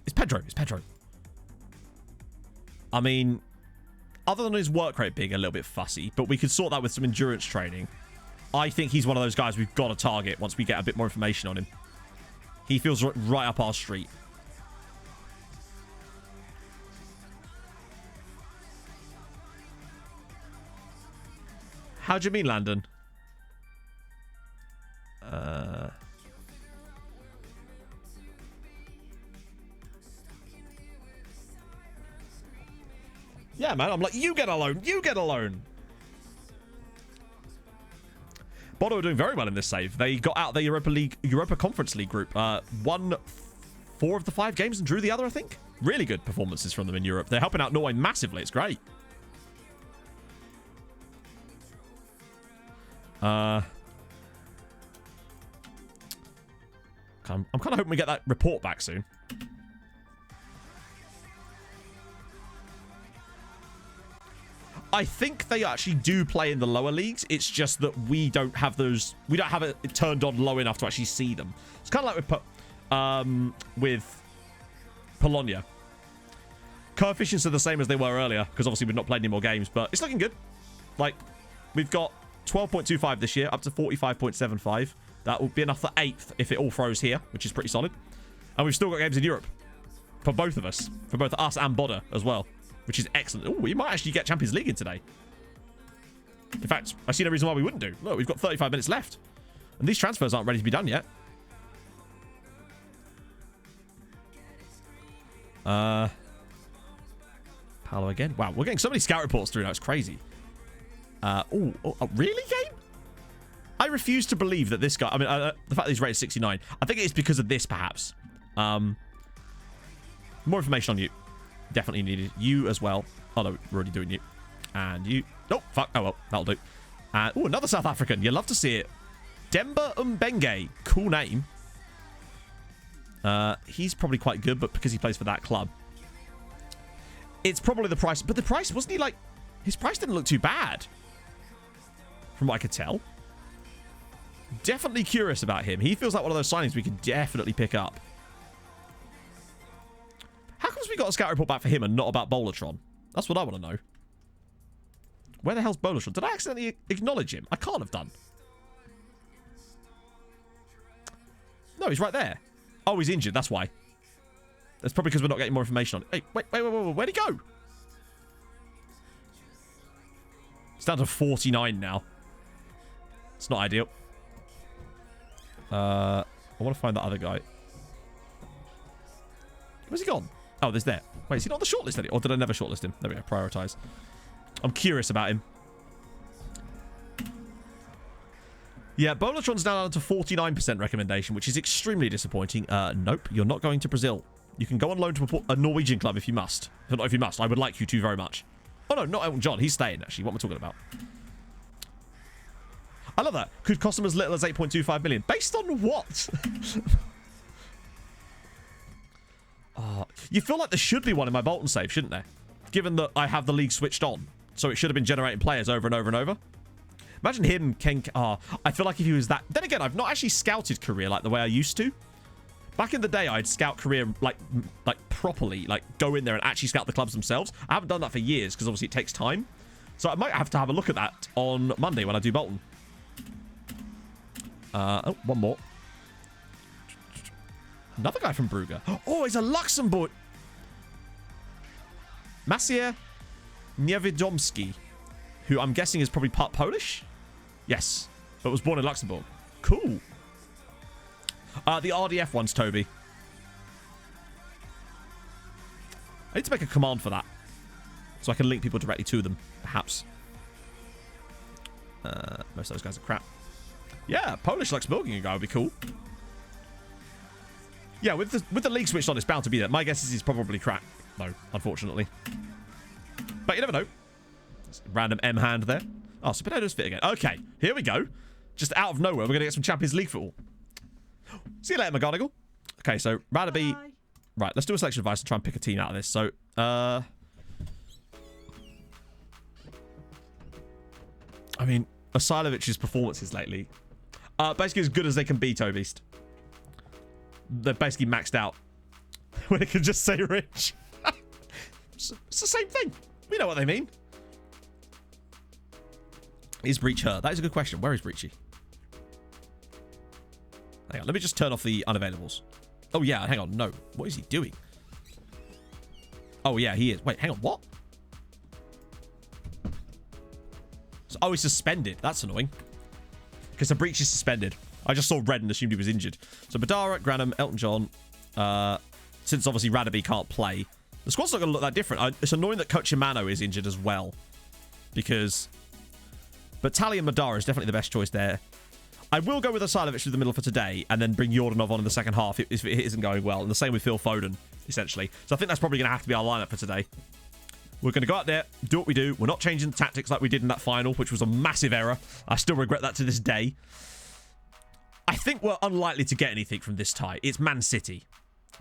it's Pedro. It's Pedro. I mean, other than his work rate being a little bit fussy, but we could sort that with some endurance training. I think he's one of those guys we've got to target once we get a bit more information on him. He feels right up our street. How do you mean, Landon? Yeah, man. I'm like, you get a loan. You get a loan. Bodo are doing very well in this save. They got out of the Europa Conference League group. Won 4 of the 5 games and drew the other, I think. Really good performances from them in Europe. They're helping out Norway massively. It's great. I'm kind of hoping we get that report back soon. I think they actually do play in the lower leagues. It's just that we don't have those. We don't have it turned on low enough to actually see them. It's kind of like with Polonia. Coefficients are the same as they were earlier because obviously we've not played any more games, but it's looking good. Like, we've got 12.25 this year, up to 45.75. That will be enough for 8th if it all throws here, which is pretty solid. And we've still got games in Europe for both of us, for both us and Boda as well, which is excellent. Oh, we might actually get Champions League in today. In fact, I see no reason why we wouldn't do. Look, we've got 35 minutes left. And these transfers aren't ready to be done yet. Paolo again. Wow, we're getting so many scout reports through now. It's crazy. Oh, really, game? I refuse to believe that this guy... I mean, the fact that he's rated 69. I think it's because of this, perhaps. More information on you. Definitely needed. You as well. Oh, no, we're already doing you. And you... Oh, fuck. Oh, well, that'll do. And, oh, another South African. You love to see it. Demba Mbenge. Cool name. He's probably quite good, but because he plays for that club. It's probably the price. But the price, wasn't he like... His price didn't look too bad. From what I could tell. Definitely curious about him. He feels like one of those signings we could definitely pick up. How comes we got a scout report back for him and not about Bolatron? That's what I want to know. Where the hell's Bolashon? Did I accidentally acknowledge him? I can't have done. No, he's right there. Oh, he's injured. That's why. That's probably because we're not getting more information on it. Hey, wait. Where'd he go? It's down to 49 now. It's not ideal. I want to find that other guy. Where's he gone? Oh, there's there. Wait, is he not on the shortlist? Or did I never shortlist him? There we go. Prioritize. I'm curious about him. Yeah, Bolatron's now down to 49% recommendation, which is extremely disappointing. Nope, you're not going to Brazil. You can go on loan to a Norwegian club if you must. Not if you must. I would like you to very much. Oh, no, not Elton John. He's staying, actually. What am I talking about? I love that. Could cost them as little as 8.25 million. Based on what? You feel like there should be one in my Bolton save, shouldn't there? Given that I have the league switched on. So it should have been generating players over and over and over. Imagine him, Ken. I feel like if he was that. Then again, I've not actually scouted career like the way I used to. Back in the day, I'd scout career like properly, like go in there and actually scout the clubs themselves. I haven't done that for years because obviously it takes time. So I might have to have a look at that on Monday when I do Bolton. Oh, one more. Another guy from Brugge. Oh, he's a Luxembourg. Maciej Niewiadomski, who I'm guessing is probably part Polish? Yes, but was born in Luxembourg. Cool. The RDF ones, Toby. I need to make a command for that. So I can link people directly to them, perhaps. Most of those guys are crap. Yeah, Polish Luxembourgian guy would be cool. Yeah, with the league switched on, it's bound to be there. My guess is he's probably crap, though, unfortunately. But you never know. Random M hand there. Oh, Spinoza's fit again. Okay, here we go. Just out of nowhere, we're going to get some Champions League football. See you later, McGonagall. Okay, so Radaby. Right, let's do a selection advice and try and pick a team out of this. So, I mean, Osilovic's performances lately, basically as good as they can be, Tobeast. They're basically maxed out. When it can just say rich. It's the same thing. We know what they mean. Is Breach hurt? That is a good question. Where is Breachy? Hang on, let me just turn off the unavailables. Oh, yeah, hang on. No. What is he doing? Oh, yeah, he is. Wait, hang on. What? Oh, he's suspended. That's annoying. Because the Breach is suspended. I just saw red and assumed he was injured. So, Badara, Granham, Elton John. Since, obviously, Radaby can't play. The squad's not going to look that different. It's annoying that Coach Imano is injured as well. Because... But Tally and Madara is definitely the best choice there. I will go with Osilovic through the middle for today and then bring Yordanov on in the second half if it isn't going well. And the same with Phil Foden, essentially. So I think that's probably going to have to be our lineup for today. We're going to go out there, do what we do. We're not changing the tactics like we did in that final, which was a massive error. I still regret that to this day. I think we're unlikely to get anything from this tie. It's Man City.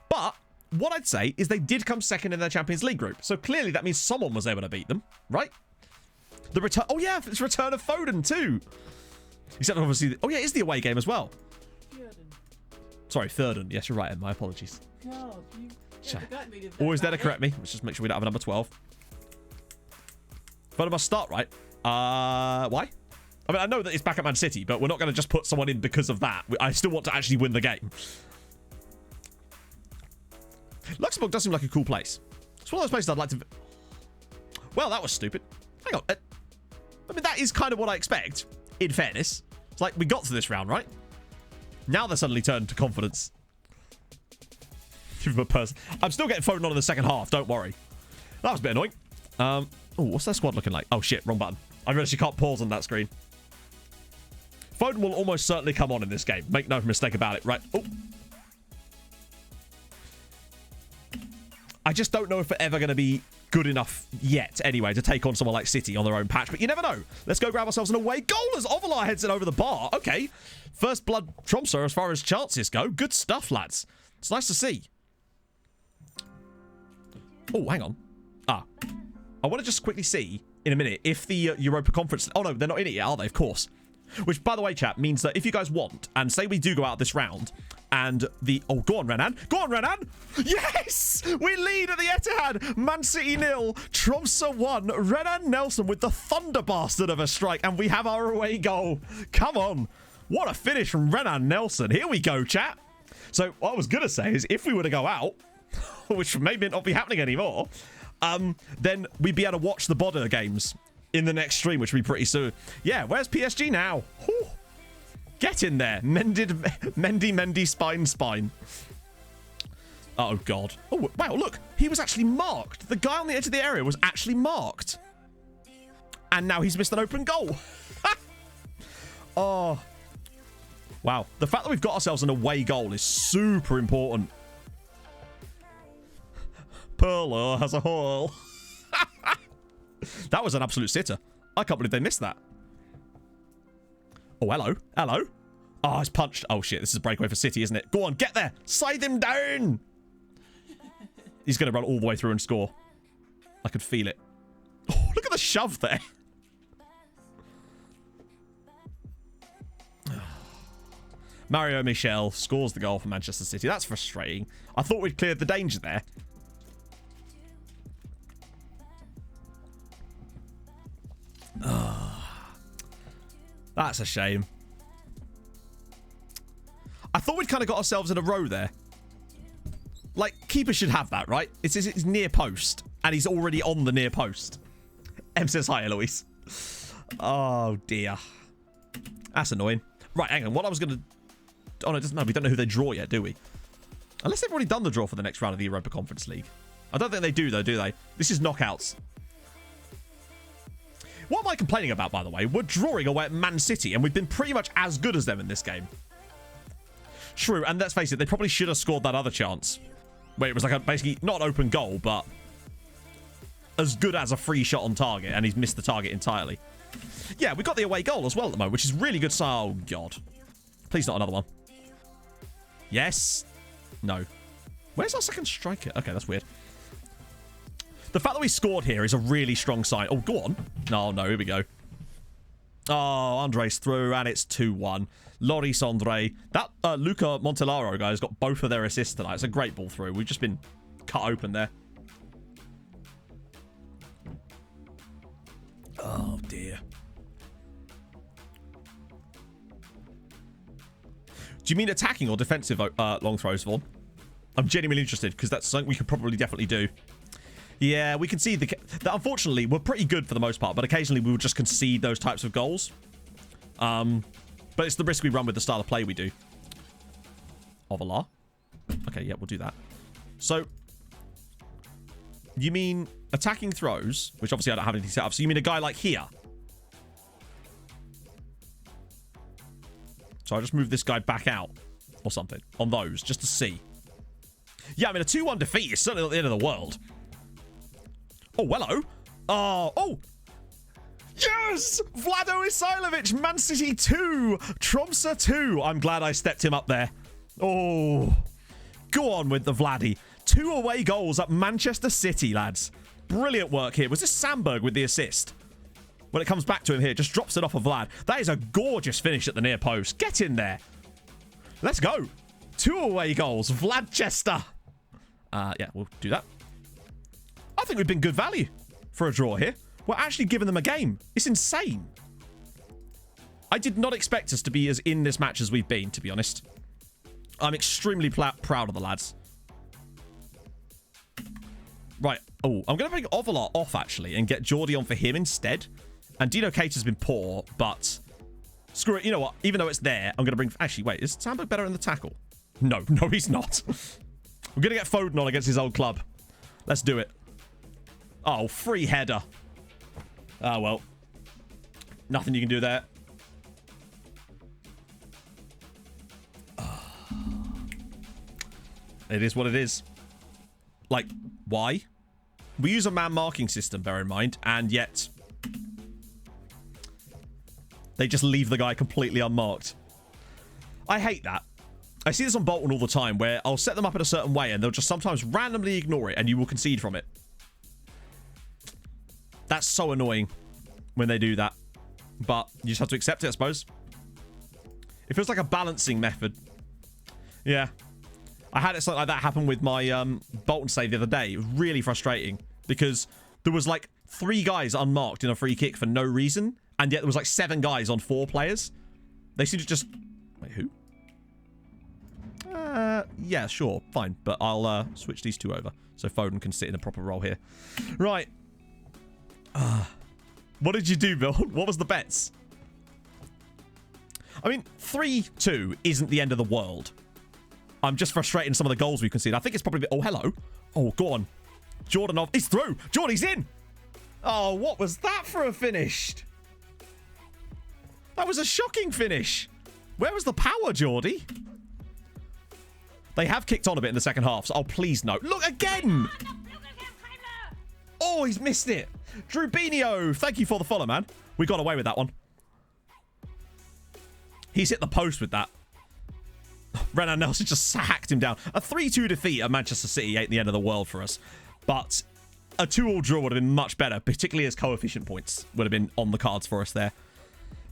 But what I'd say is they did come second in their Champions League group. So clearly that means someone was able to beat them, right? The return... Oh, yeah, it's return of Foden, too. Except, obviously... Oh, yeah, it is the away game as well. Sorry, Thurden. Yes, you're right, my apologies. God, Always there to correct me. Let's just make sure we don't have a number 12. Foden must start, right? Why? I mean, I know that it's back at Man City, but we're not going to just put someone in because of that. I still want to actually win the game. Luxembourg does seem like a cool place. It's one of those places I'd like to... Well, that was stupid. Hang on. I mean, that is kind of what I expect, in fairness. It's like, we got to this round, right? Now they're suddenly turned to confidence. Give him a person. I'm still getting Foden on in the second half, don't worry. That was a bit annoying. Oh, what's their squad looking like? Oh, shit, wrong button. I realised you can't pause on that screen. Foden will almost certainly come on in this game. Make no mistake about it, right? Oh. I just don't know if we're ever going to be good enough yet, anyway, to take on someone like City on their own patch. But you never know. Let's go grab ourselves an away goal as Ovalar heads it over the bar. Okay. First blood Tromso as far as chances go. Good stuff, lads. It's nice to see. Oh, hang on. I want to just quickly see, in a minute, if the Europa Conference... Oh, no, they're not in it yet, are they? Of course. Which, by the way, chat, means that if you guys want, and say we do go out this round, and the... Oh, go on, Renan. Go on, Renan. Yes! We lead at the Etihad. Man City 0. Tromso 1. Renan Nelson with the thunder bastard of a strike. And we have our away goal. Come on. What a finish from Renan Nelson. Here we go, chat. So what I was going to say is if we were to go out, which may not be happening anymore, then we'd be able to watch the Bodder games in the next stream, which will be pretty soon. Yeah, where's PSG now? Whew. Get in there. Mendy, spine. Oh, God. Oh, wow, look. He was actually marked. The guy on the edge of the area was actually marked. And now he's missed an open goal. Oh. Wow. The fact that we've got ourselves an away goal is super important. Perlo has a haul. That was an absolute sitter. I can't believe they missed that. Oh, hello. Hello. Oh, it's punched. Oh, shit. This is a breakaway for City, isn't it? Go on, get there. Scythe him down. He's going to run all the way through and score. I could feel it. Oh, look at the shove there. Mario Michel scores the goal for Manchester City. That's frustrating. I thought we'd cleared the danger there. That's a shame. I thought we'd kind of got ourselves in a row there. Like, keeper should have that, right? It's near post, and he's already on the near post. M says hi, Eloise. Oh, dear. That's annoying. Right, hang on. What I was going to... Oh, no, it doesn't know. We don't know who they draw yet, do we? Unless they've already done the draw for the next round of the Europa Conference League. I don't think they do, though, do they? This is knockouts. What am I complaining about, by the way? We're drawing away at Man City, and we've been pretty much as good as them in this game. True, and let's face it, they probably should have scored that other chance. Where it was like a, basically, not an open goal, but as good as a free shot on target, and he's missed the target entirely. Yeah, we got the away goal as well at the moment, which is really good. Oh, God. Please not another one. Yes. No. Where's our second striker? Okay, that's weird. The fact that we scored here is a really strong sign. Oh, go on. No, here we go. Oh, Andre's through, and it's 2-1. Loris Andre. That Luca Montelaro guy has got both of their assists tonight. It's a great ball through. We've just been cut open there. Oh, dear. Do you mean attacking or defensive long throws, Vaughn? I'm genuinely interested, because that's something we could probably definitely do. Yeah, we can see that unfortunately, we're pretty good for the most part, but occasionally we will just concede those types of goals. But it's the risk we run with the style of play we do. Ovalar. Okay, yeah, we'll do that. So, you mean attacking throws, which obviously I don't have anything set up. So you mean a guy like here? So I'll just move this guy back out or something on those just to see. Yeah, I mean, a 2-1 defeat is certainly not the end of the world. Oh, hello. Oh. Yes! Vlado Isailovic, Man City 2, Tromso 2. I'm glad I stepped him up there. Oh. Go on with the Vladdy. 2 away goals at Manchester City, lads. Brilliant work here. Was this Sandberg with the assist? When it comes back to him here, just drops it off of Vlad. That is a gorgeous finish at the near post. Get in there. Let's go. 2 away goals. Vladchester. Yeah, we'll do that. I think we've been good value for a draw here. We're actually giving them a game. It's insane. I did not expect us to be as in this match as we've been, to be honest. I'm extremely proud of the lads. Right. Oh, I'm going to bring Ovalar off, actually, and get Geordie on for him instead. And Dino Cater's been poor, but screw it. You know what? Even though it's there, I'm going to bring... Actually, wait. Is Sandberg better in the tackle? No, he's not. We're going to get Foden on against his old club. Let's do it. Oh, free header. Oh, well. Nothing you can do there. It is what it is. Like, why? We use a man marking system, bear in mind, and yet they just leave the guy completely unmarked. I hate that. I see this on Bolton all the time, where I'll set them up in a certain way and they'll just sometimes randomly ignore it and you will concede from it. That's so annoying when they do that. But you just have to accept it, I suppose. It feels like a balancing method. Yeah. I had something like that happen with my Bolton save the other day. It was really frustrating because there was like 3 guys unmarked in a free kick for no reason, and yet there was like 7 guys on 4 players. They seem to just... Wait, who? Yeah, sure, fine. But I'll switch these 2 over so Foden can sit in a proper role here. Right. What did you do, Bill? What was the bets? I mean, 3-2 isn't the end of the world. I'm just frustrated in some of the goals we conceded. I think it's probably... Oh, hello. Oh, go on. Jordanov is through. Jordy's in. Oh, what was that for a finish? That was a shocking finish. Where was the power, Geordie? They have kicked on a bit in the second half, so oh, please no. Look again! Oh, he's missed it. Drubinho, thank you for the follow, man. We got away with that one. He's hit the post with that. Renan Nelson just hacked him down. A 3-2 defeat at Manchester City ain't the end of the world for us. But a 2-2 draw would have been much better, particularly as coefficient points would have been on the cards for us there.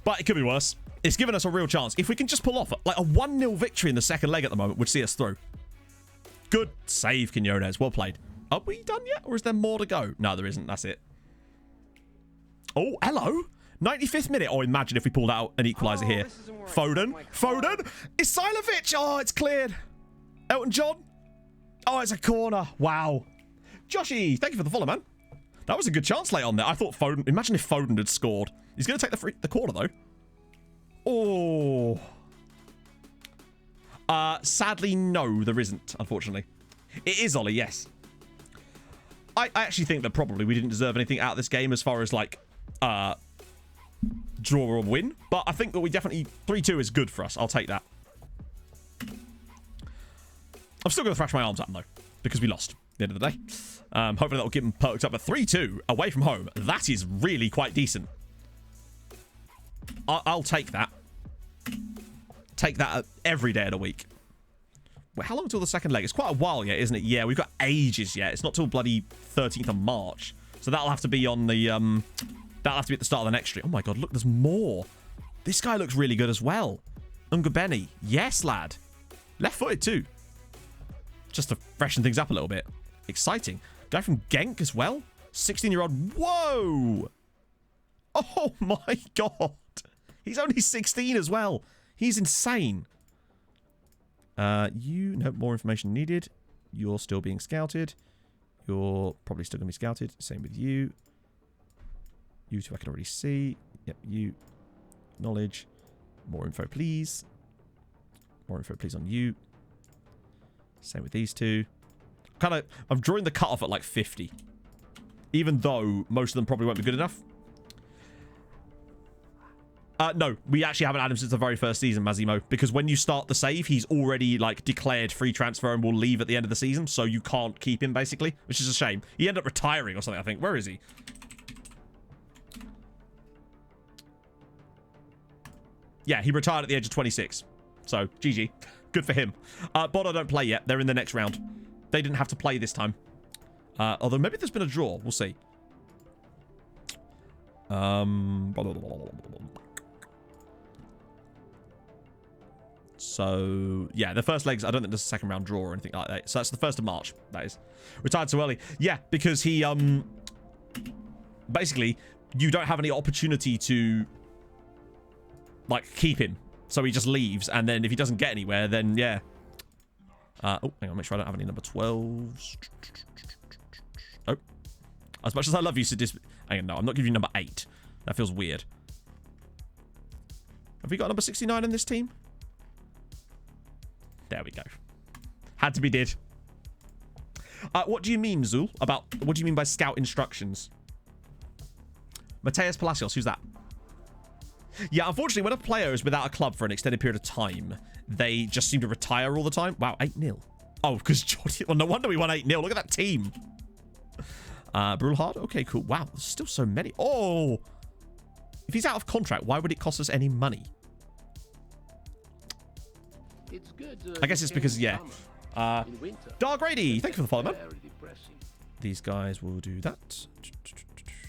But it could be worse. It's given us a real chance. If we can just pull off like a 1-0 victory in the second leg at the moment would see us through. Good save, Quinones. Well played. Are we done yet? Or is there more to go? No, there isn't. That's it. Oh, hello. 95th minute. Oh, imagine if we pulled out an equaliser here. Foden. Foden. Isilovic. Oh, it's cleared. Elton John. Oh, it's a corner. Wow. Joshy, thank you for the follow, man. That was a good chance late on there. I thought Foden... Imagine if Foden had scored. He's going to take the corner, though. Oh. Sadly, no, there isn't, unfortunately. It is Ollie, yes. I actually think that probably we didn't deserve anything out of this game as far as, like, draw or win. But I think that we definitely... 3-2 is good for us. I'll take that. I'm still going to thrash my arms at them, though, because we lost at the end of the day. Hopefully that will get them perked up. But 3-2 away from home, that is really quite decent. I'll take that. Take that every day of the week. Wait, how long until the second leg? It's quite a while yet, isn't it? Yeah, we've got ages yet. It's not till bloody 13th of March. So that'll have to be on the... that'll have to be at the start of the next stream. Oh my god, look, there's more. This guy looks really good as well. Ungabeni. Yes, lad. Left-footed too. Just to freshen things up a little bit. Exciting. Guy from Genk as well. 16-year-old. Whoa! Oh my god. He's only 16 as well. He's insane. No more information needed. You're still being scouted. You're probably still going to be scouted. Same with you. You two I can already see. Yep, you. Knowledge. More info, please. More info, please, on you. Same with these two. I'm drawing the cutoff at like 50. Even though most of them probably won't be good enough. No, we actually haven't had him since the very first season, Mazimo, because when you start the save, he's already like declared free transfer and will leave at the end of the season, so you can't keep him basically, which is a shame. He ended up retiring or something, I think. Where is he? Yeah, he retired at the age of 26. So, GG. Good for him. Bodo don't play yet. They're in the next round. They didn't have to play this time. Although maybe there's been a draw. We'll see. So, yeah, the first legs, I don't think there's a second round draw or anything like that. So that's the 1st of March, that is. Retired too early. Yeah, because he, basically, you don't have any opportunity to, like, keep him. So he just leaves, and then if he doesn't get anywhere, then, yeah. Oh, hang on, make sure I don't have any number 12s. Oh. As much as I love you, hang on, no, I'm not giving you number 8. That feels weird. Have we got number 69 in this team? There we go. Had to be did. What do you mean, Zul? What do you mean by scout instructions? Mateus Palacios, who's that? Yeah, unfortunately, when a player is without a club for an extended period of time, they just seem to retire all the time. Wow, 8-0. Oh, because Jordy... Well, no wonder we won 8-0. Look at that team. Brulhard? Okay, cool. Wow, there's still so many. Oh! If he's out of contract, why would it cost us any money? It's good, I guess it's because, yeah. Dark Grady, thank you for the follow, man. These guys will do that.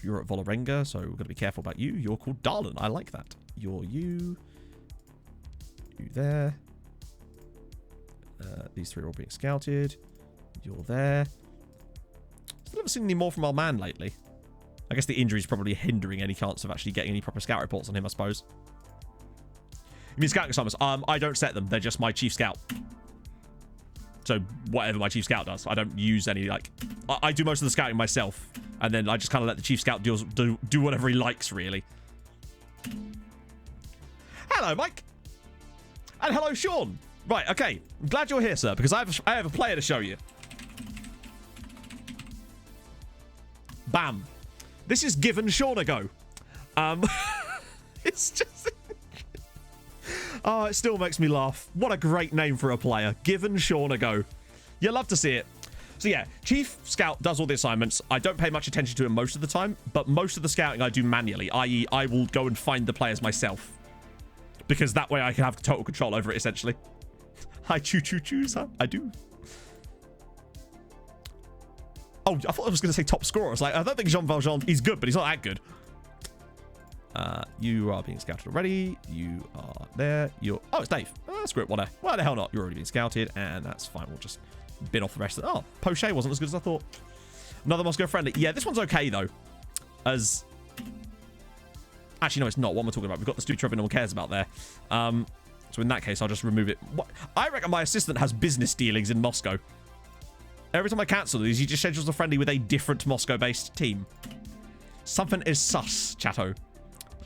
You're at Volarenga, so we're going to be careful about you. You're called Darlin. I like that. You're you. You there. These three are all being scouted. You're there. Still haven't seen any more from our man lately. I guess the injury is probably hindering any chance of actually getting any proper scout reports on him, I suppose. You mean scouting assignments? I don't set them. They're just my chief scout. So whatever my chief scout does, I don't use any, like... I do most of the scouting myself, and then I just kind of let the chief scout do whatever he likes, really. Hello, Mike. And hello, Sean. Right, okay. I'm glad you're here, sir, because I have a player to show you. Bam. This is given Sean a go. It's just... Oh, it still makes me laugh. What a great name for a player. Given Sean a go. You love to see it. So yeah, Chief Scout does all the assignments. I don't pay much attention to it most of the time, but most of the scouting I do manually, i.e. I will go and find the players myself. Because that way I can have total control over it, essentially. I choose, huh? I do. Oh, I thought I was going to say top scorer. I was like, I don't think Jean Valjean, he's good, but he's not that good. You are being scouted already. You are there. You're... Oh, it's Dave. Oh, screw it. Why the hell not? You're already being scouted, and that's fine. We'll just bin off the rest of it. Oh, Poche wasn't as good as I thought. Another Moscow friendly. Yeah, this one's okay, though. As... Actually, no, it's not. What am I talking about? We've got the stupid trophy no one cares about there. So in that case, I'll just remove it. What? I reckon my assistant has business dealings in Moscow. Every time I cancel these, he just schedules a friendly with a different Moscow-based team. Something is sus, chatto.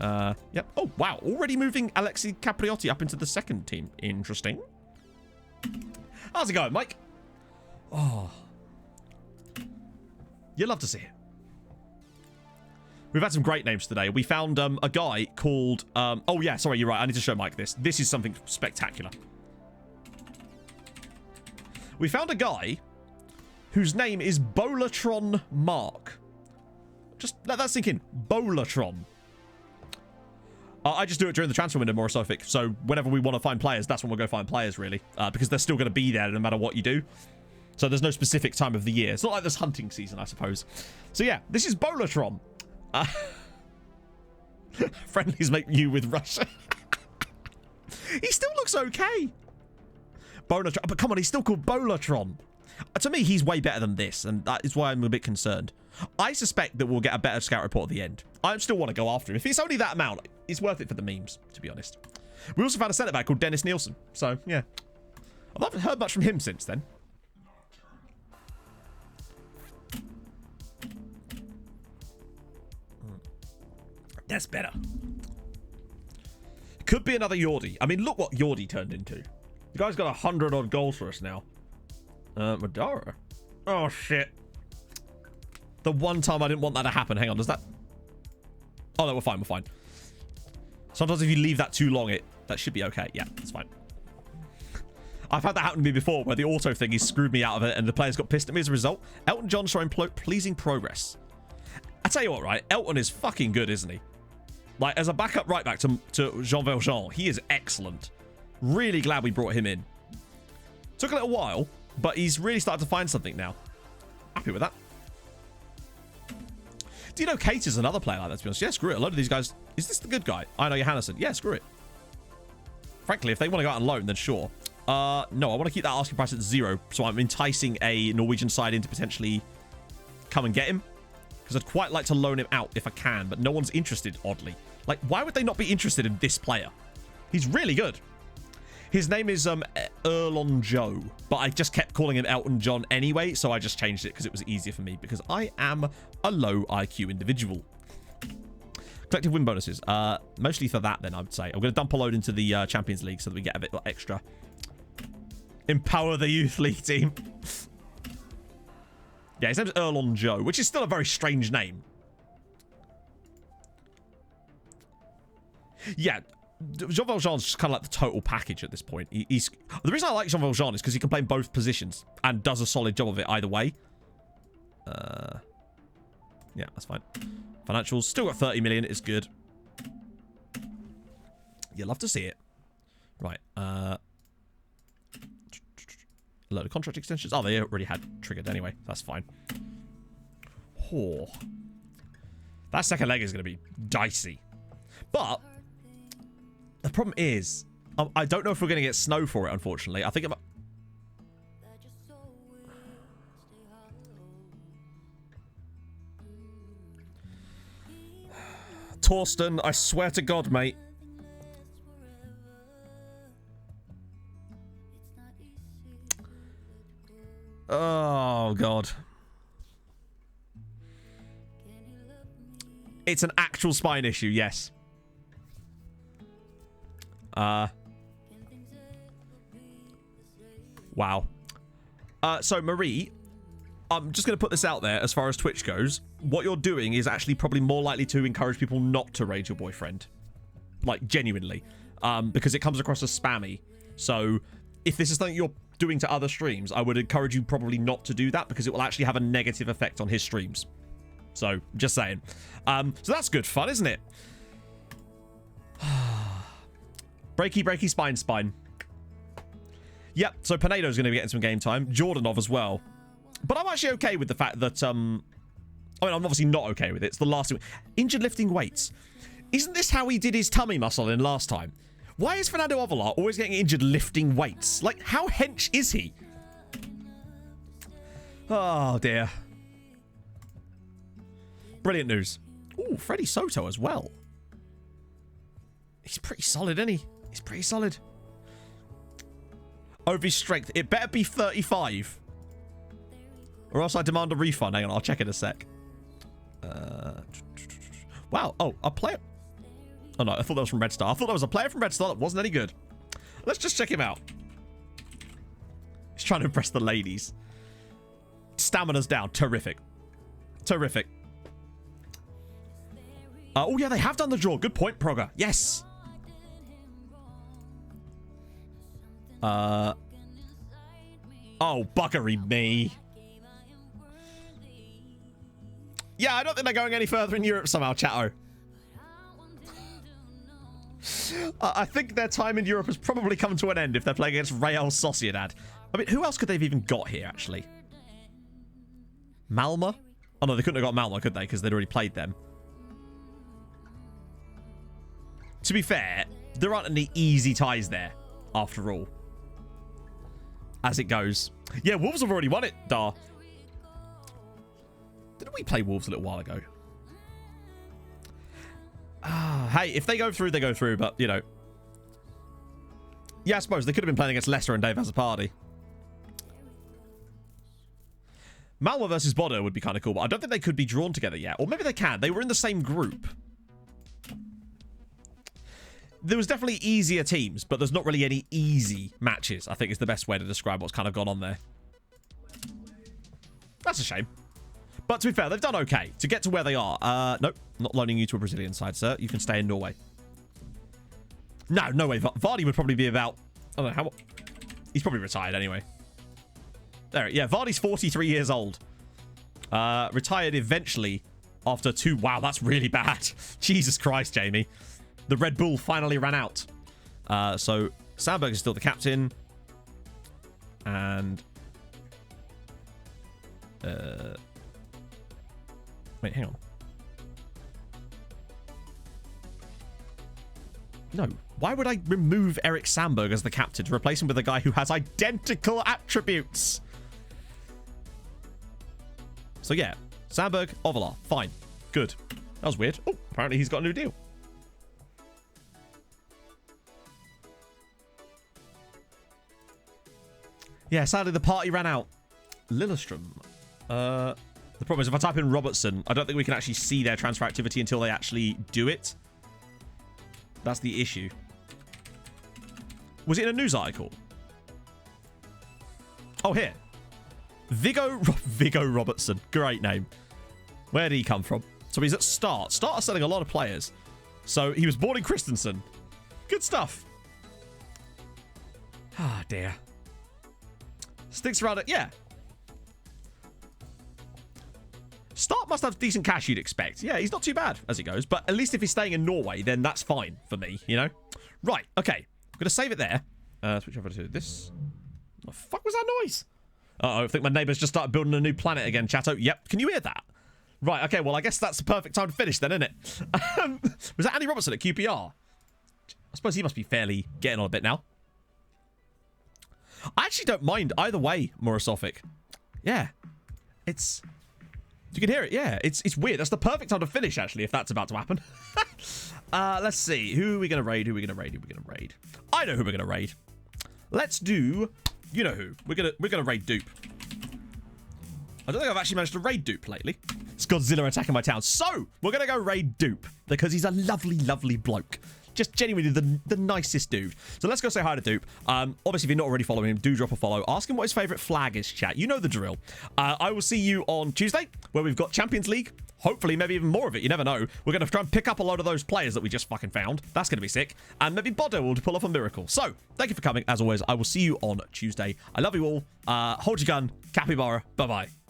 Yep. Oh, wow. Already moving Alexei Capriotti up into the second team. Interesting. How's it going, Mike? Oh. You love to see it. We've had some great names today. We found a guy called... oh, yeah. Sorry, you're right. I need to show Mike this. This is something spectacular. We found a guy whose name is Bolatron Mark. Just let that sink in. Bolatron. I just do it during the transfer window more so. So whenever we want to find players, that's when we'll go find players, really. Because they're still going to be there no matter what you do. So there's no specific time of the year. It's not like this hunting season, I suppose. So yeah, this is Bolatron. Friendlies make you with Russia. He still looks okay. Bolatron. But come on, he's still called Bolatron. To me, he's way better than this, and that is why I'm a bit concerned. I suspect that we'll get a better scout report at the end. I still want to go after him. If it's only that amount, it's worth it for the memes, to be honest. We also found a centre-back called Dennis Nielsen. So, yeah. I've not heard much from him since then. That's better. Could be another Yordi. I mean, look what Yordi turned into. The guy's got 100-odd goals for us now. Madara. Oh, shit. The one time I didn't want that to happen. Hang on, does that... Oh, no, we're fine, we're fine. Sometimes if you leave that too long, that should be okay. Yeah, it's fine. I've had that happen to me before, where the auto thing has screwed me out of it, and the players got pissed at me as a result. Elton John showing pleasing progress. I tell you what, right? Elton is fucking good, isn't he? Like, as a backup right back to Jean Valjean, he is excellent. Really glad we brought him in. Took a little while, but he's really started to find something now. Happy with that. Do you know Kate is another player like that, to be honest? Yeah, screw it. A load of these guys... Is this the good guy? I know Johannesson. Yeah, screw it. Frankly, if they want to go out on loan, then sure. No, I want to keep that asking price at 0, so I'm enticing a Norwegian side in to potentially come and get him. Because I'd quite like to loan him out if I can, but no one's interested, oddly. Like, why would they not be interested in this player? He's really good. His name is Erlon Joe, but I just kept calling him Elton John anyway, so I just changed it because it was easier for me, because I am a low IQ individual. Collective win bonuses. Mostly for that, then, I would say. I'm going to dump a load into the Champions League so that we get a bit extra. Empower the youth league team. Yeah, his name's Erlon Joe, which is still a very strange name. Yeah, Jean Valjean's just kind of like the total package at this point. The reason I like Jean Valjean is because he can play in both positions and does a solid job of it either way. Yeah, that's fine. Financials, still got 30 million. It's good. You love to see it. Right. A load of contract extensions. Oh, they already had triggered anyway. That's fine. Oh. That second leg is going to be dicey. But the problem is, I don't know if we're going to get snow for it, unfortunately. I think it might... Torsten, I swear to God, mate. Oh, God. It's an actual spine issue, yes. Wow. So, Marie, I'm just going to put this out there as far as Twitch goes. What you're doing is actually probably more likely to encourage people not to raid your boyfriend. Like, genuinely. Because it comes across as spammy. So, if this is something you're doing to other streams, I would encourage you probably not to do that because it will actually have a negative effect on his streams. So, just saying. So that's good fun, isn't it? Breaky, spine. Yep, so Pinedo's going to be getting some game time. Jordanov as well. But I'm actually okay with the fact that, I mean, I'm obviously not okay with it. It's the last thing. Injured lifting weights. Isn't this how he did his tummy muscle in last time? Why is Fernando Ovalar always getting injured lifting weights? Like, how hench is he? Oh, dear. Brilliant news. Ooh, Freddie Soto as well. He's pretty solid, isn't he? He's pretty solid. OV strength. It better be 35. Or else I demand a refund. Hang on, I'll check in a sec. Wow. Oh, a player. Oh, no. I thought that was from Red Star. I thought that was a player from Red Star that wasn't any good. Let's just check him out. He's trying to impress the ladies. Stamina's down. Terrific. Terrific. Oh, yeah, they have done the draw. Good point, Progger. Yes. Oh, buggery me. Yeah, I don't think they're going any further in Europe somehow, chatto. I think their time in Europe has probably come to an end if they're playing against Real Sociedad. I mean, who else could they have even got here, actually? Malmo? Oh, no, they couldn't have got Malmo, could they? Because they'd already played them. To be fair, there aren't any easy ties there, after all. As it goes. Yeah, Wolves have already won it, Dar. Didn't we play Wolves a little while ago? Hey, if they go through, they go through, but, you know. Yeah, I suppose they could have been playing against Leicester and Dave as a party. Malmo versus Bodo would be kind of cool, but I don't think they could be drawn together yet. Or maybe they can. They were in the same group. There was definitely easier teams, but there's not really any easy matches, I think is the best way to describe what's kind of gone on there. That's a shame. But to be fair, they've done okay to get to where they are. Nope, not loaning you to a Brazilian side, sir. You can stay in Norway. No way. Vardy would probably be about... I don't know how... He's probably retired anyway. There, yeah, Vardy's 43 years old. Retired eventually after 2... Wow, that's really bad. Jesus Christ, Jamie. The Red Bull finally ran out. So, Sandberg is still the captain. And... Wait, hang on. No. Why would I remove Eric Sandberg as the captain to replace him with a guy who has identical attributes? So, yeah. Sandberg, Ovalar. Fine. Good. That was weird. Oh, apparently he's got a new deal. Yeah, sadly the party ran out. Lillestrom. The problem is if I type in Robertson, I don't think we can actually see their transfer activity until they actually do it. That's the issue. Was it in a news article? Oh, here. Viggo Robertson. Great name. Where did he come from? So he's at Start. Start are selling a lot of players. So he was born in Christensen. Good stuff. Ah, dear. Sticks around it. Yeah. Start must have decent cash, you'd expect. Yeah, he's not too bad as it goes. But at least if he's staying in Norway, then that's fine for me, you know? Right, okay. I'm going to save it there. Switch over to this. What the fuck was that noise? Uh-oh, I think my neighbour's just started building a new planet again, chatto. Yep, can you hear that? Right, okay, well, I guess that's the perfect time to finish then, isn't it? Was that Andy Robertson at QPR? I suppose he must be fairly getting on a bit now. I actually don't mind either way, Morosophic. Yeah. It's... You can hear it, yeah. It's weird. That's the perfect time to finish, actually, if that's about to happen. Let's see. Who are we going to raid? Who are we going to raid? Who are we going to raid? I know who we're going to raid. Let's do... You know who. We're gonna raid Dupe. I don't think I've actually managed to raid Dupe lately. It's Godzilla attacking my town. So, we're going to go raid Dupe because he's a lovely, lovely bloke. Just genuinely the nicest dude. So let's go say hi to Dupe. Obviously, if you're not already following him, do drop a follow. Ask him what his favorite flag is, chat. You know the drill. I will see you on Tuesday, where we've got Champions League. Hopefully, maybe even more of it. You never know. We're going to try and pick up a load of those players that we just fucking found. That's going to be sick. And maybe Bodo will pull off a miracle. So, thank you for coming. As always, I will see you on Tuesday. I love you all. Hold your gun. Capybara. Bye-bye.